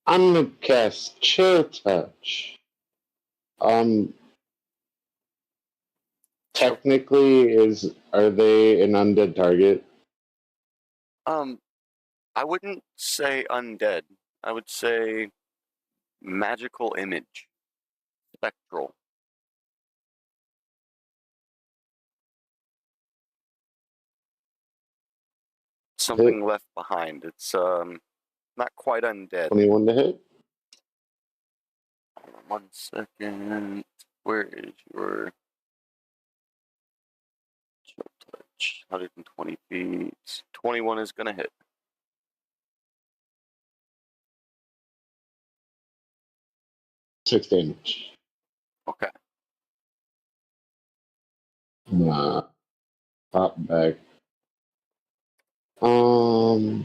I'm gonna cast Chill Touch. Technically, are they an undead target? I wouldn't say undead. I would say magical image. Spectral. Something left behind. It's not quite undead. 21 to hit. 1 second. Where is your chill touch? 120 feet. 21 is gonna hit. 6 damage. Okay. Pop back.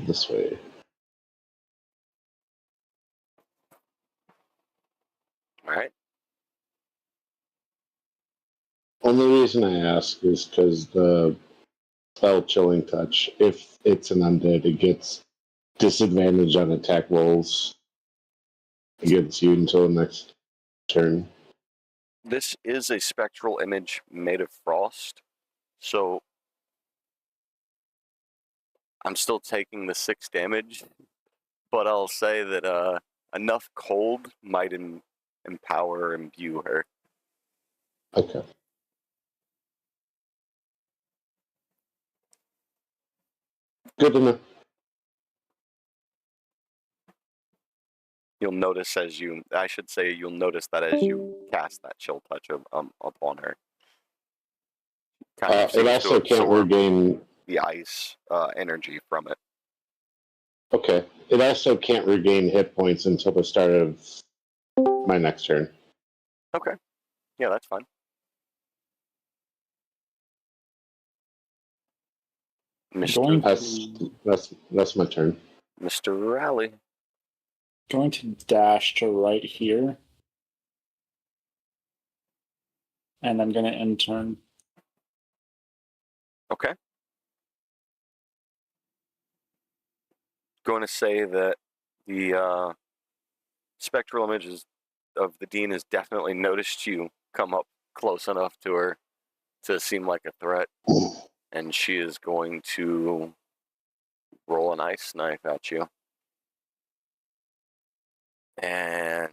This way. All right. Only reason I ask is because the spell Chilling Touch, if it's an undead, it gets disadvantage on attack rolls against you until the next turn. This is a spectral image made of frost, so I'm still taking the 6 damage, but I'll say that enough cold might empower or imbue her. Okay. Good enough. You'll notice you'll notice that as you cast that chill touch upon her. It also can't regain the ice energy from it. Okay. It also can't regain hit points until the start of my next turn. Okay. Yeah, that's fine. Going That's my turn. Mr. Rally. going to dash to right here. And I'm going to end turn. Okay. Going to say that the spectral images of the dean has definitely noticed you come up close enough to her to seem like a threat, and she is going to roll an ice knife at you. And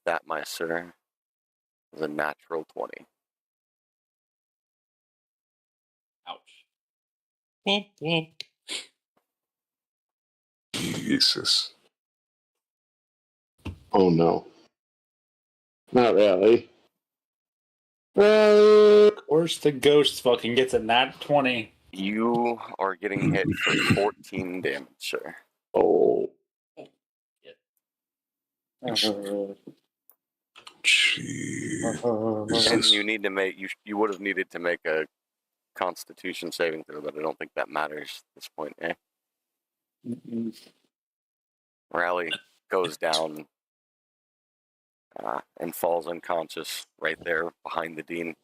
that, my sir, is a natural 20. Ouch. Womp womp. Jesus. Oh no. Not really. Really? Of course, the ghost fucking gets a nat 20. You are getting hit for 14 damage, sir. Oh. And you need to make you would have needed to make a Constitution saving throw, but I don't think that matters at this point, eh? Rally goes down and falls unconscious right there behind the dean.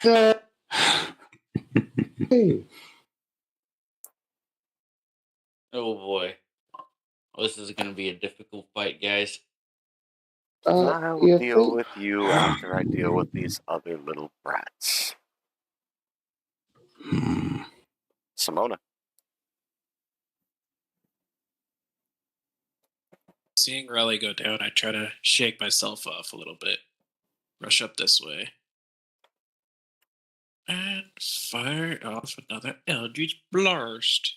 Hey. Oh boy. Well, this is going to be a difficult fight, guys. I'll deal with you after I deal with these other little brats. Simona. Seeing Raleigh go down, I try to shake myself off a little bit. Rush up this way. And fire off another Eldritch Blast.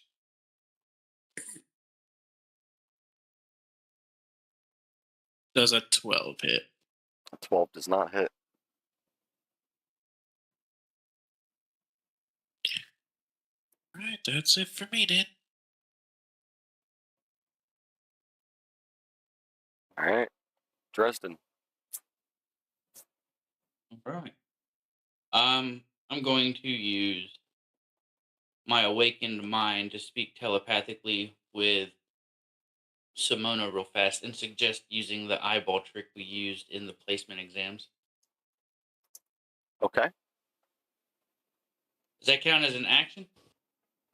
Does a 12 hit? A 12 does not hit. Alright, that's it for me then. Alright. Dresden. Alright. I'm going to use my awakened mind to speak telepathically with Simona real fast and suggest using the eyeball trick we used in the placement exams. Okay. Does that count as an action?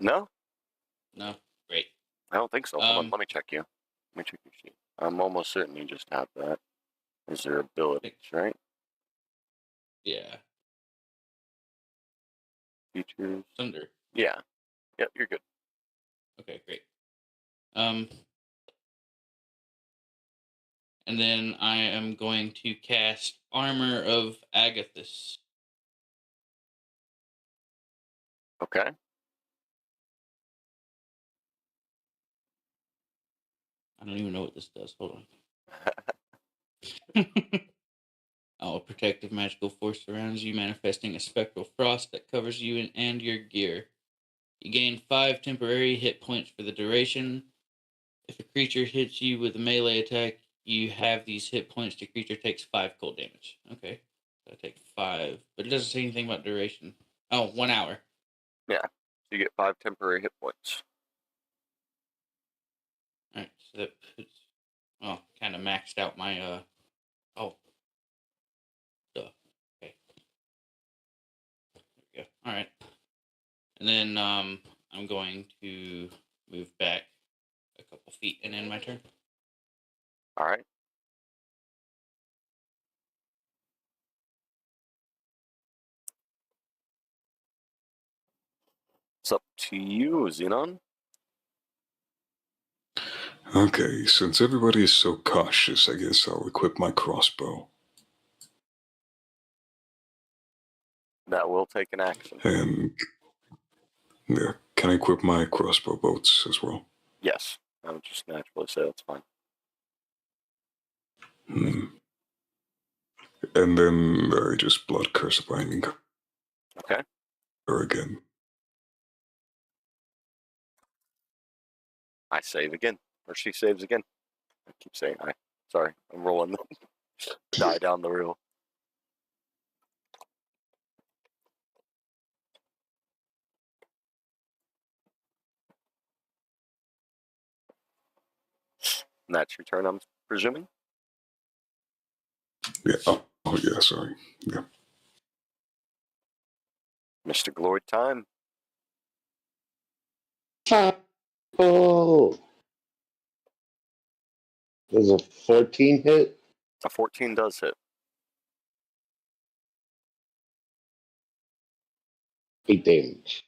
No? No? Great. I don't think so. Hold on, let me check you. Let me check your sheet. I'm almost certain you just have that. Is there abilities, right? Yeah. Features. Thunder. Yeah. Yep, you're good. Okay, great. And then I am going to cast Armor of Agathis. Okay. I don't even know what this does. Hold on. Oh, a protective magical force surrounds you, manifesting a spectral frost that covers you and your gear. You gain 5 temporary hit points for the duration. If a creature hits you with a melee attack, you have these hit points. The creature takes 5 cold damage. Okay. So I take 5. But it doesn't say anything about duration. Oh, 1 hour. Yeah. So you get 5 temporary hit points. Alright, so that puts... Oh, kind of maxed out my, Oh. Duh. Okay. There we go. Alright. And then, I'm going to move back a couple feet and end my turn. Alright. It's up to you, Xenon. Okay, since everybody is so cautious, I guess I'll equip my crossbow. That will take an action. And yeah, can I equip my crossbow bolts as well? Yes. I would just naturally say that's fine. And then I just blood curse binding. Okay. Or again. I save again. Or she saves again. I keep saying I. Sorry, I'm rolling the die down the reel. And that's your turn, I'm presuming? Yeah. Oh yeah, sorry. Yeah. Mr. Glory time. Oh. Does a 14 hit? A 14 does hit. 8 damage.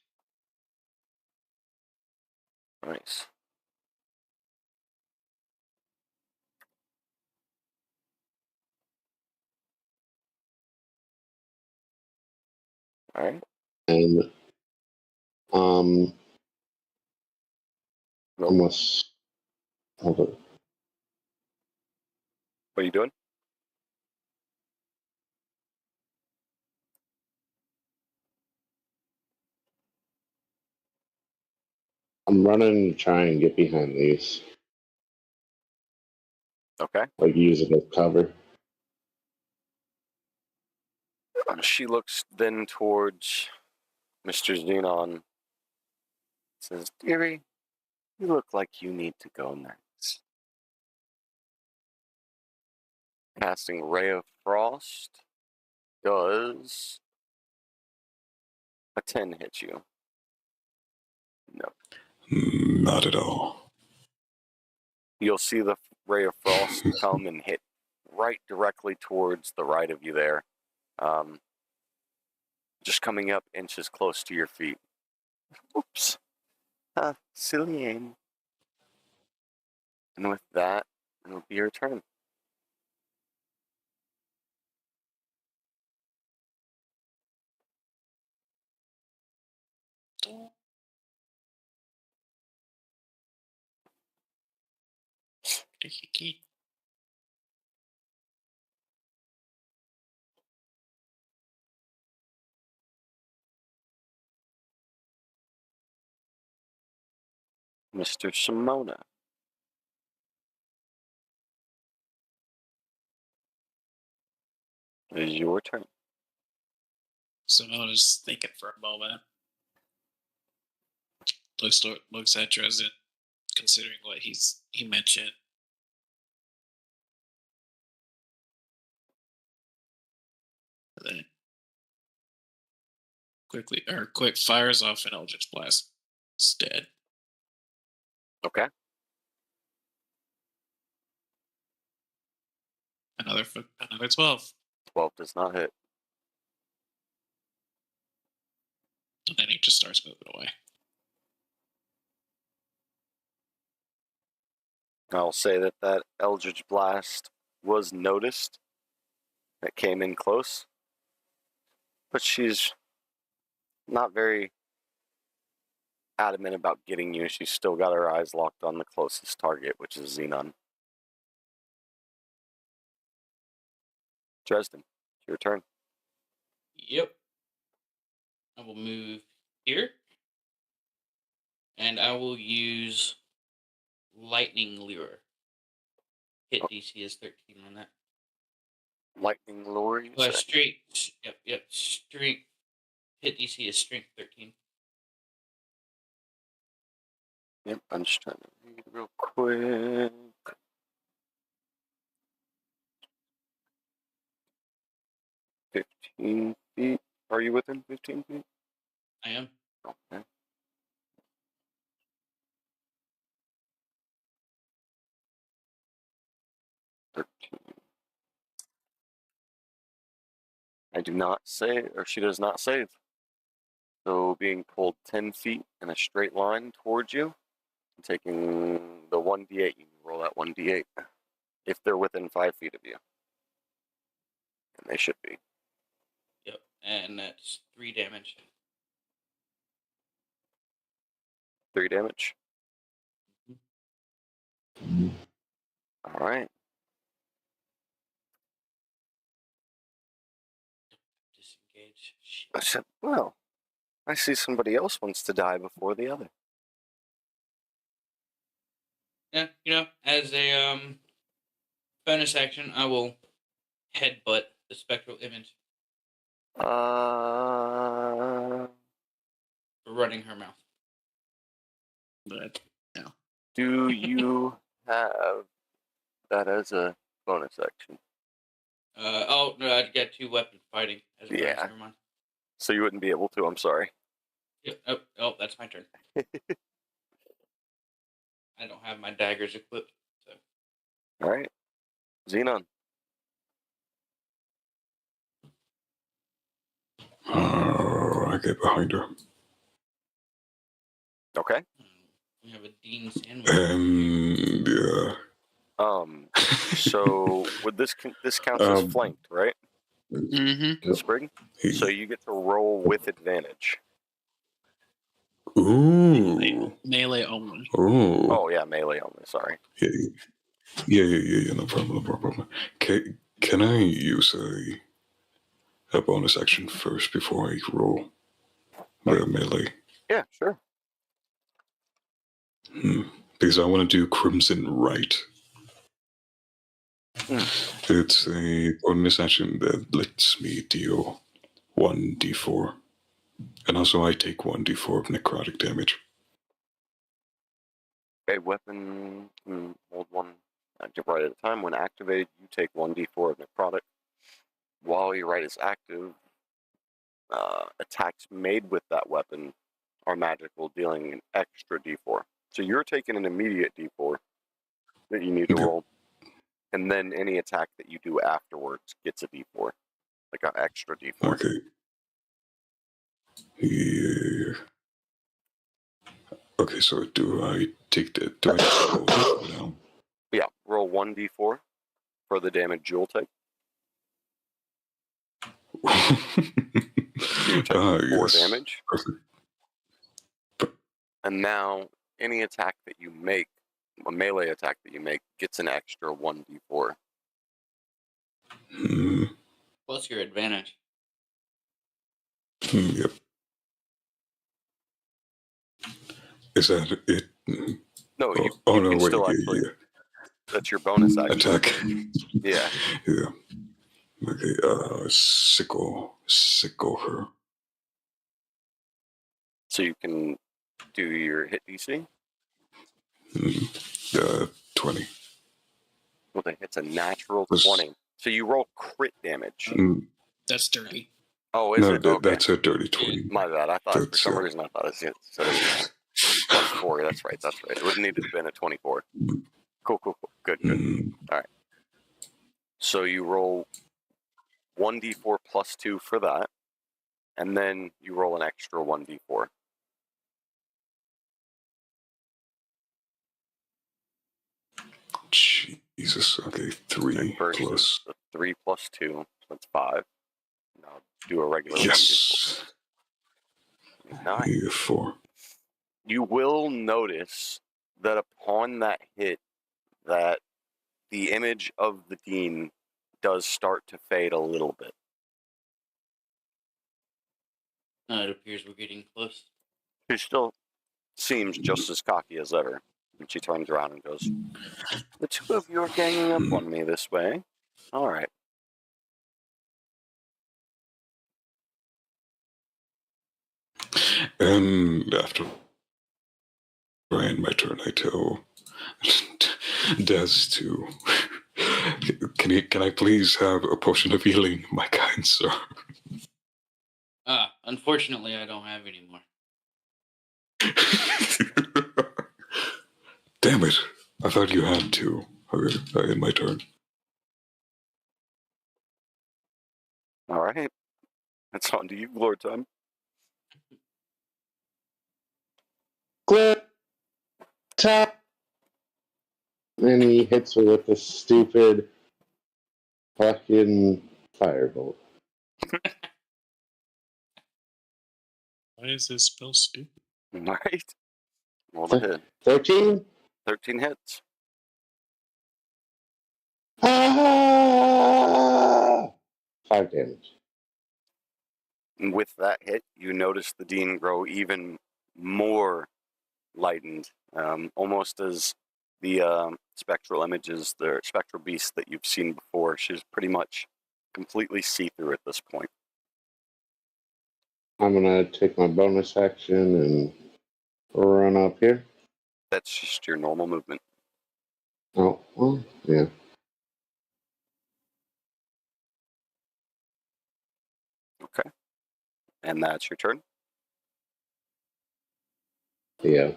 Nice. All right. And Nope. almost. Hold on. What are you doing? I'm running to try and get behind these. Okay. Like use it as cover. She looks then towards Mr. Xenon. Says, "Dearie, you look like you need to go next." Casting Ray of Frost does a 10 hit you? No. Not at all. You'll see the Ray of Frost come and hit right directly towards the right of you there. Just coming up inches close to your feet. Oops. Silly aim. And with that, it'll be your turn. Mr. Shimona. It is your turn. Simona's thinking for a moment. Looks at Dresden, considering what he mentioned. And then quick fires off an Eldritch Blast. It's dead. Okay. Another 12. 12 does not hit. And then he just starts moving away. I'll say that Eldritch Blast was noticed. It came in close. But she's not very adamant about getting you. She's still got her eyes locked on the closest target, which is Xenon. Dresden, it's your turn. Yep. I will move here. And I will use Lightning Lure. Hit DC is 13 on that. Lightning Lure, you say? Straight. Yep. Strength. Hit DC is strength 13. Yep, I'm just trying to read real quick. $15 feet. Are you within 15 feet? I am. Okay. I do not say, or she does not save. So being pulled 10 feet in a straight line towards you, taking the 1d8, you can roll that 1d8 if they're within 5 feet of you. And they should be. Yep. And that's 3 damage. 3 damage. All right. Disengage. Shit. I said, well, I see somebody else wants to die before the other. Yeah, as a Bonus action, I will headbutt the spectral image Uh, for running her mouth. But do you have that as a bonus action? Oh, no, I'd get 2 weapon fighting as a bonus. Yeah. Never mind. So you wouldn't be able to, I'm sorry. Yeah, oh, that's my turn. I don't have my daggers equipped. So. Alright. Xenon. I get behind her. Okay. We have a Dean sandwich. And yeah. So would this counts as flanked, right? mm-hmm. Spring? So you get to roll with advantage. Ooh. Melee only. Ooh. Oh yeah, melee only, sorry. Yeah, no problem. Can I use a bonus action first before I roll the melee? Yeah, sure. Because I want to do Crimson Right. It's a bonus action that lets me deal 1d4. And also I take 1d4 of necrotic damage. A weapon can hold one active right at a time. When activated, you take 1d4 of necrotic. While your right is active, attacks made with that weapon are magical, dealing an extra d4. So you're taking an immediate d4 that you need to roll. And then any attack that you do afterwards gets a d4. Like an extra d4. Okay. Yeah. Okay, so do I take that? Do I just roll it now? Yeah, roll 1d4 for the damage you'll take. You take 4 yes. damage. Perfect. And now any attack that you make, a melee attack that you make, gets an extra 1d4. Plus your advantage. Yep. Is that it? No, you no, can wait, still actually. That's your bonus action. Attack. Yeah. Yeah. Okay, sickle her. So you can do your hit DC. 20. Well, it's a natural 20. So you roll crit damage. That's dirty. Oh, is it? Okay. That's a dirty 20. My bad. I thought for some reason I thought it said it was +4. That's right. It would need to have been a 24. Cool. Good. All right. So you roll 1d4 plus 2 for that, and then you roll an extra 1d4. Jesus. Okay, 3 plus. 3 plus 2, so that's 5. Now do a regular 1d4. 9. 4. You will notice that upon that hit, that the image of the dean does start to fade a little bit. It appears we're getting close. She still seems just as cocky as ever. And she turns around and goes, "The two of you are ganging up on me this way. All right." And after I end my turn, I tell Des to, can I please have a potion of healing, my kind sir? Unfortunately, I don't have any more. Damn it. I thought you had to. Okay, I end my turn. All right. It's on to you, Lord Time. Clip top. And he hits her with a stupid fucking firebolt. Why is this spell stupid? All right. Roll the hit. 13? 13 hits. Ah! 5 damage. And with that hit, you notice the dean grow even more lightened, almost as the spectral images, the spectral beast that you've seen before. She's pretty much completely see-through at this point. I'm gonna take my bonus action and run up here. That's just your normal movement. Oh, well, yeah. Okay. And that's your turn? Yeah.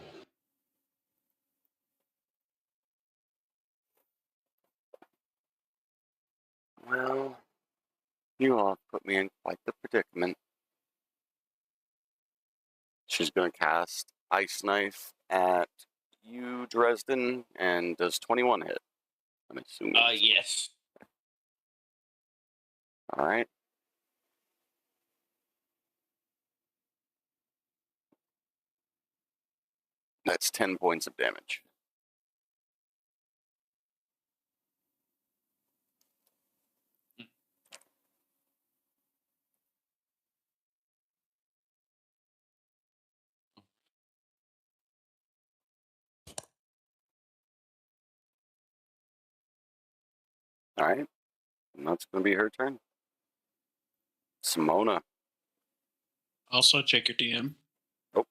Well, you all put me in quite the predicament. She's going to cast Ice Knife at you, Dresden, and does 21 hit? I'm assuming. Yes. All right. That's 10 points of damage. All right. And that's going to be her turn. Simona. Also, check your DM. Oh.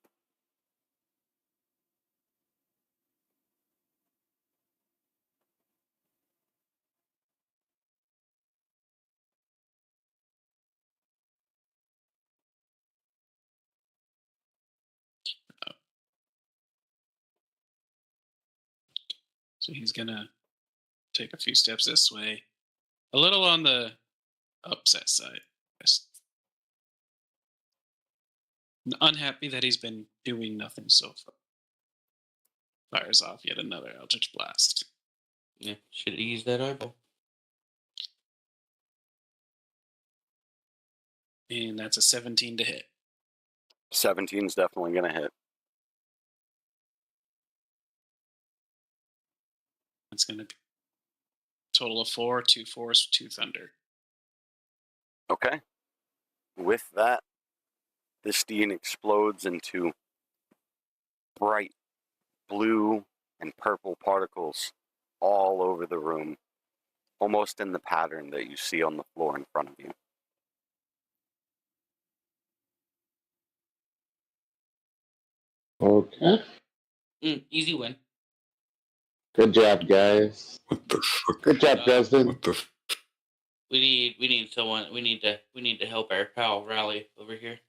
So he's gonna take a few steps this way, a little on the upset side. Just unhappy that he's been doing nothing so far. Fires off yet another Eldritch Blast. Yeah, should have used that eyeball. And that's a 17 to hit. 17's definitely going to hit. It's going to be a total of 4, 2 force, 2 thunder. Okay. With that, the steam explodes into bright blue and purple particles all over the room, almost in the pattern that you see on the floor in front of you. Okay. Easy win. Good job, guys. What the fuck? Good job, Dustin. What the? We need someone. We need to help our pal Rally over here.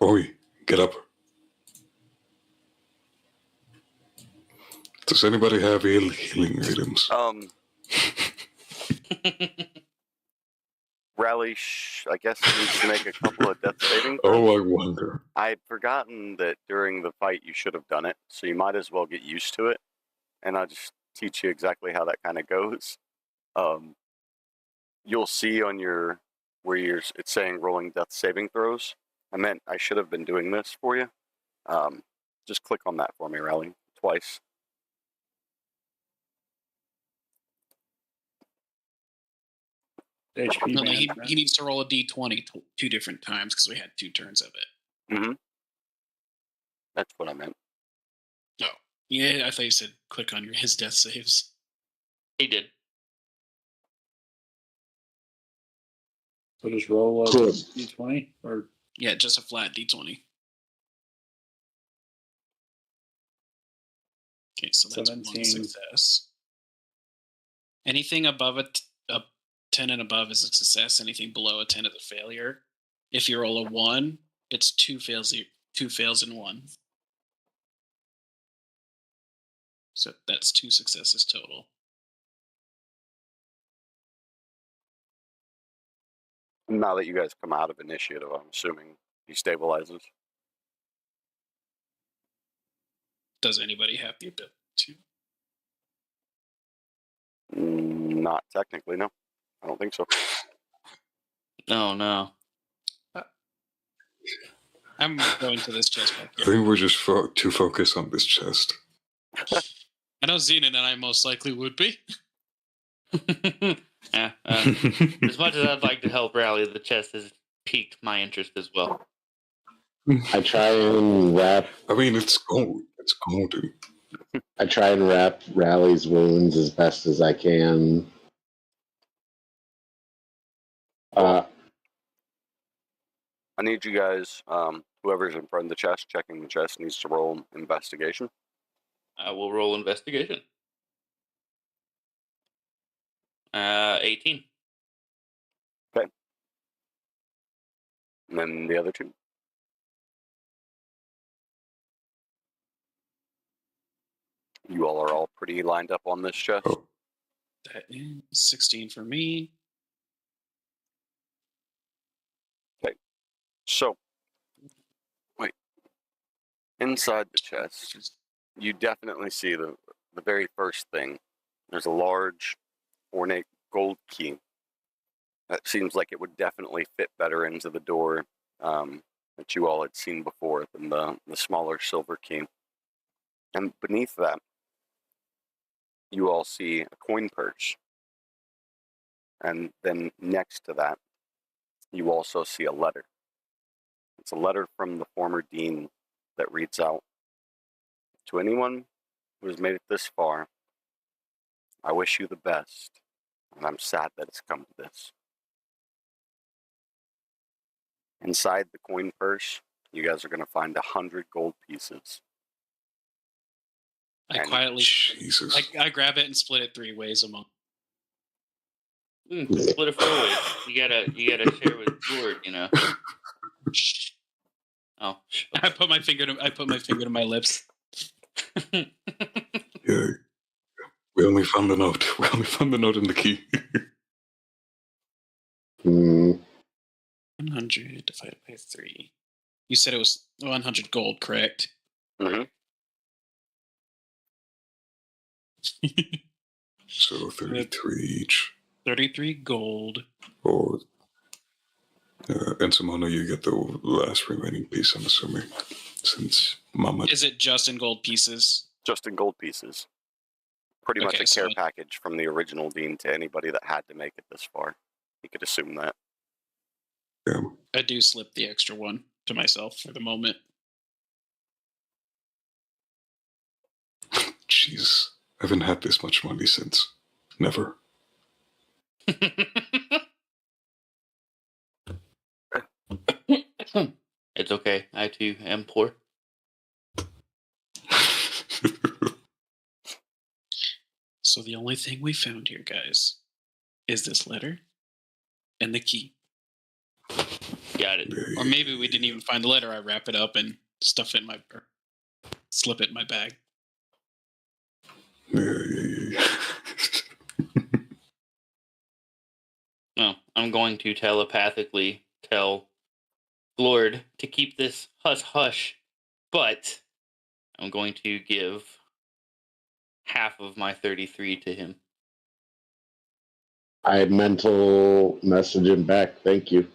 Oi, get up. Does anybody have healing items? Rally, I guess, needs to make a couple of death saving throws. Oh, I wonder. I'd forgotten that during the fight you should have done it, so you might as well get used to it. And I'll just teach you exactly how that kind of goes. You'll see on it's saying rolling death saving throws. I should have been doing this for you. Just click on that for me, Rally, twice. HP No, he needs to roll a d20 2 different times because we had 2 turns of it. Mm-hmm. That's what I meant. Oh, yeah, I thought you said click on his death saves. He did. So just roll a d20 or yeah, just a flat d20. Okay, so that's 17. 1 success. Anything above a 10 and above is a success. Anything below a 10 is a failure. If you roll a 1, it's 2 fails in 1. So that's 2 successes total. Now that you guys come out of initiative, I'm assuming he stabilizes. Does anybody have the ability to? Not technically, no. I don't think so. No. I'm going to this chest back I here. think we're just too focused on this chest. I know Xenon and I most likely would be. Yeah. As much as I'd like to help Rally, the chest has piqued my interest as well. I try and wrap. I mean, it's It's golden. I try and wrap Rally's wounds as best as I can. I need you guys, whoever's in front of the chest, checking the chest, needs to roll investigation. I will roll investigation. 18. Okay. And then the other two. You all are all pretty lined up on this chest. Oh, That is 16 for me. So, wait. Inside the chest, you definitely see the very first thing. There's a large, ornate gold key that seems like it would definitely fit better into the door that you all had seen before than the smaller silver key. And beneath that, you all see a coin purse. And then next to that, you also see a letter. It's a letter from the former dean that reads out, "To anyone who has made it this far, I wish you the best, and I'm sad that it's come to this." Inside the coin purse, you guys are going to find 100 gold pieces. I And quietly, Jesus. I grab it and split it 3 ways among. Split it 4 ways. You gotta share with Lord, you know. Oh. I put my finger to my lips. Yeah. We only found the note. We only found the note and the key. 100 divided by 3. You said it was 100 gold, correct? Mm-hmm. So 33 each. 33 gold. Or, and Simona, you get the last remaining piece, I'm assuming. Since Mama... Is it just in gold pieces? Just in gold pieces. Pretty much Okay, a care so- package from the original dean to anybody that had to make it this far. You could assume that. Yeah. I do slip the extra one to myself for the moment. Jeez. I haven't had this much money since. Never. It's okay. I too am poor. So the only thing we found here, guys, is this letter and the key. Got it. Or maybe we didn't even find the letter. I wrap it up and stuff it in or slip it in my bag. Yeah. No, I'm going to telepathically tell Lord to keep this hush, but I'm going to give half of my 33 to him. I mental message him back. Thank you.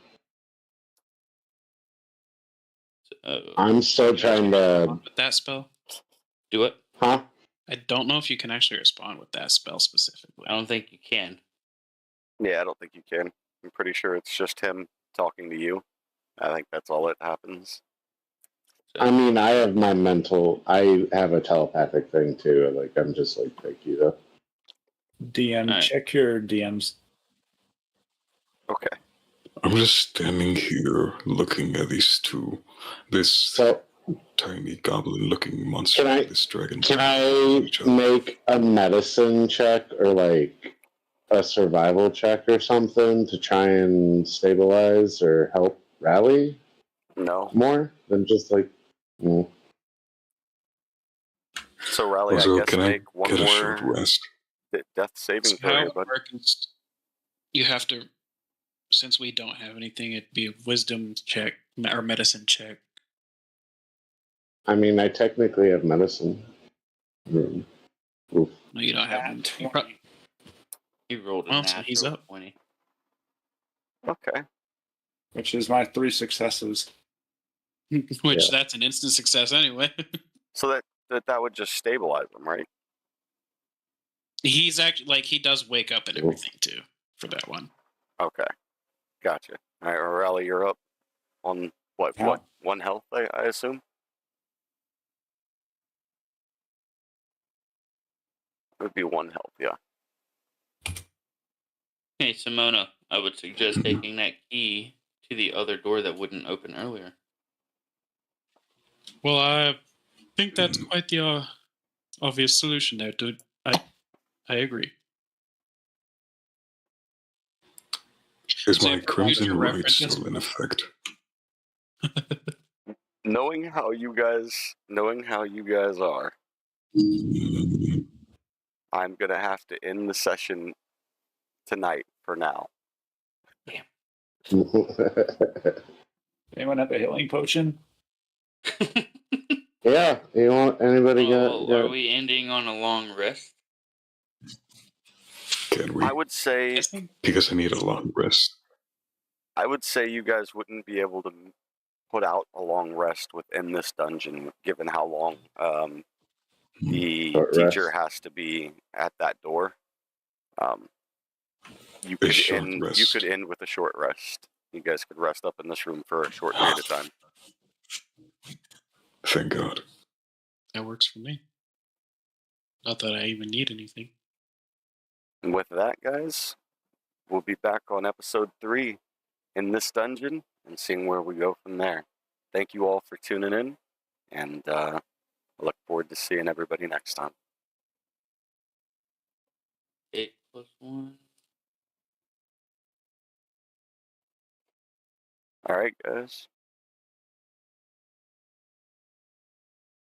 I'm still trying to... With that spell? Do it? Huh? I don't know if you can actually respond with that spell specifically. I don't think you can. Yeah, I don't think you can. I'm pretty sure it's just him talking to you. I think that's all that happens. So, I mean, I have my mental... I have a telepathic thing, too. Like, I'm just like, thank you, though. DM, Right. check your DMs. Okay. I'm just standing here looking at these two. This So, tiny goblin-looking monster Can I- and this dragon. can I each other. make a medicine check or, like, a survival check or something to try and stabilize or help Rally No. more than just, like... So, Raleigh, Also, I guess can I make one get a short more rest? death saving So throw how here, it bud. works, you have to, since we don't have anything, it'd be a wisdom check or medicine check. I mean, I technically have medicine. Oof. No, you don't have one. You pro- he rolled a Well, so natural he's up. 20. Okay. Which is my 3 successes. Which Yeah. that's an instant success anyway. So that would just stabilize him, right? He's actually like he does wake up and everything too for that one. Okay. Gotcha. All right, Raleigh, you're up on what? Yeah. One health, I assume? It would be 1 health, yeah. Hey, Simona, I would suggest taking that key to the other door that wouldn't open earlier. Well, I think that's quite the obvious solution there, dude. I agree. Is So my for crimson future light references- still in effect? Knowing how you guys are, I'm gonna have to end the session tonight for now. Anyone have a healing potion? Yeah, you want anybody got? Are we ending on a long rest? Can we? I would say Because I need a long rest. you guys wouldn't be able to put out a long rest within this dungeon, given how long the Short teacher rest. has to be at that door. You A could short end. rest. You could end with a short rest. You guys could rest up in this room for a short period of time. Thank God. That works for me. Not that I even need anything. And with that, guys, we'll be back on episode 3 in this dungeon and seeing where we go from there. Thank you all for tuning in, and I look forward to seeing everybody next time. 8 plus 1. All right, guys.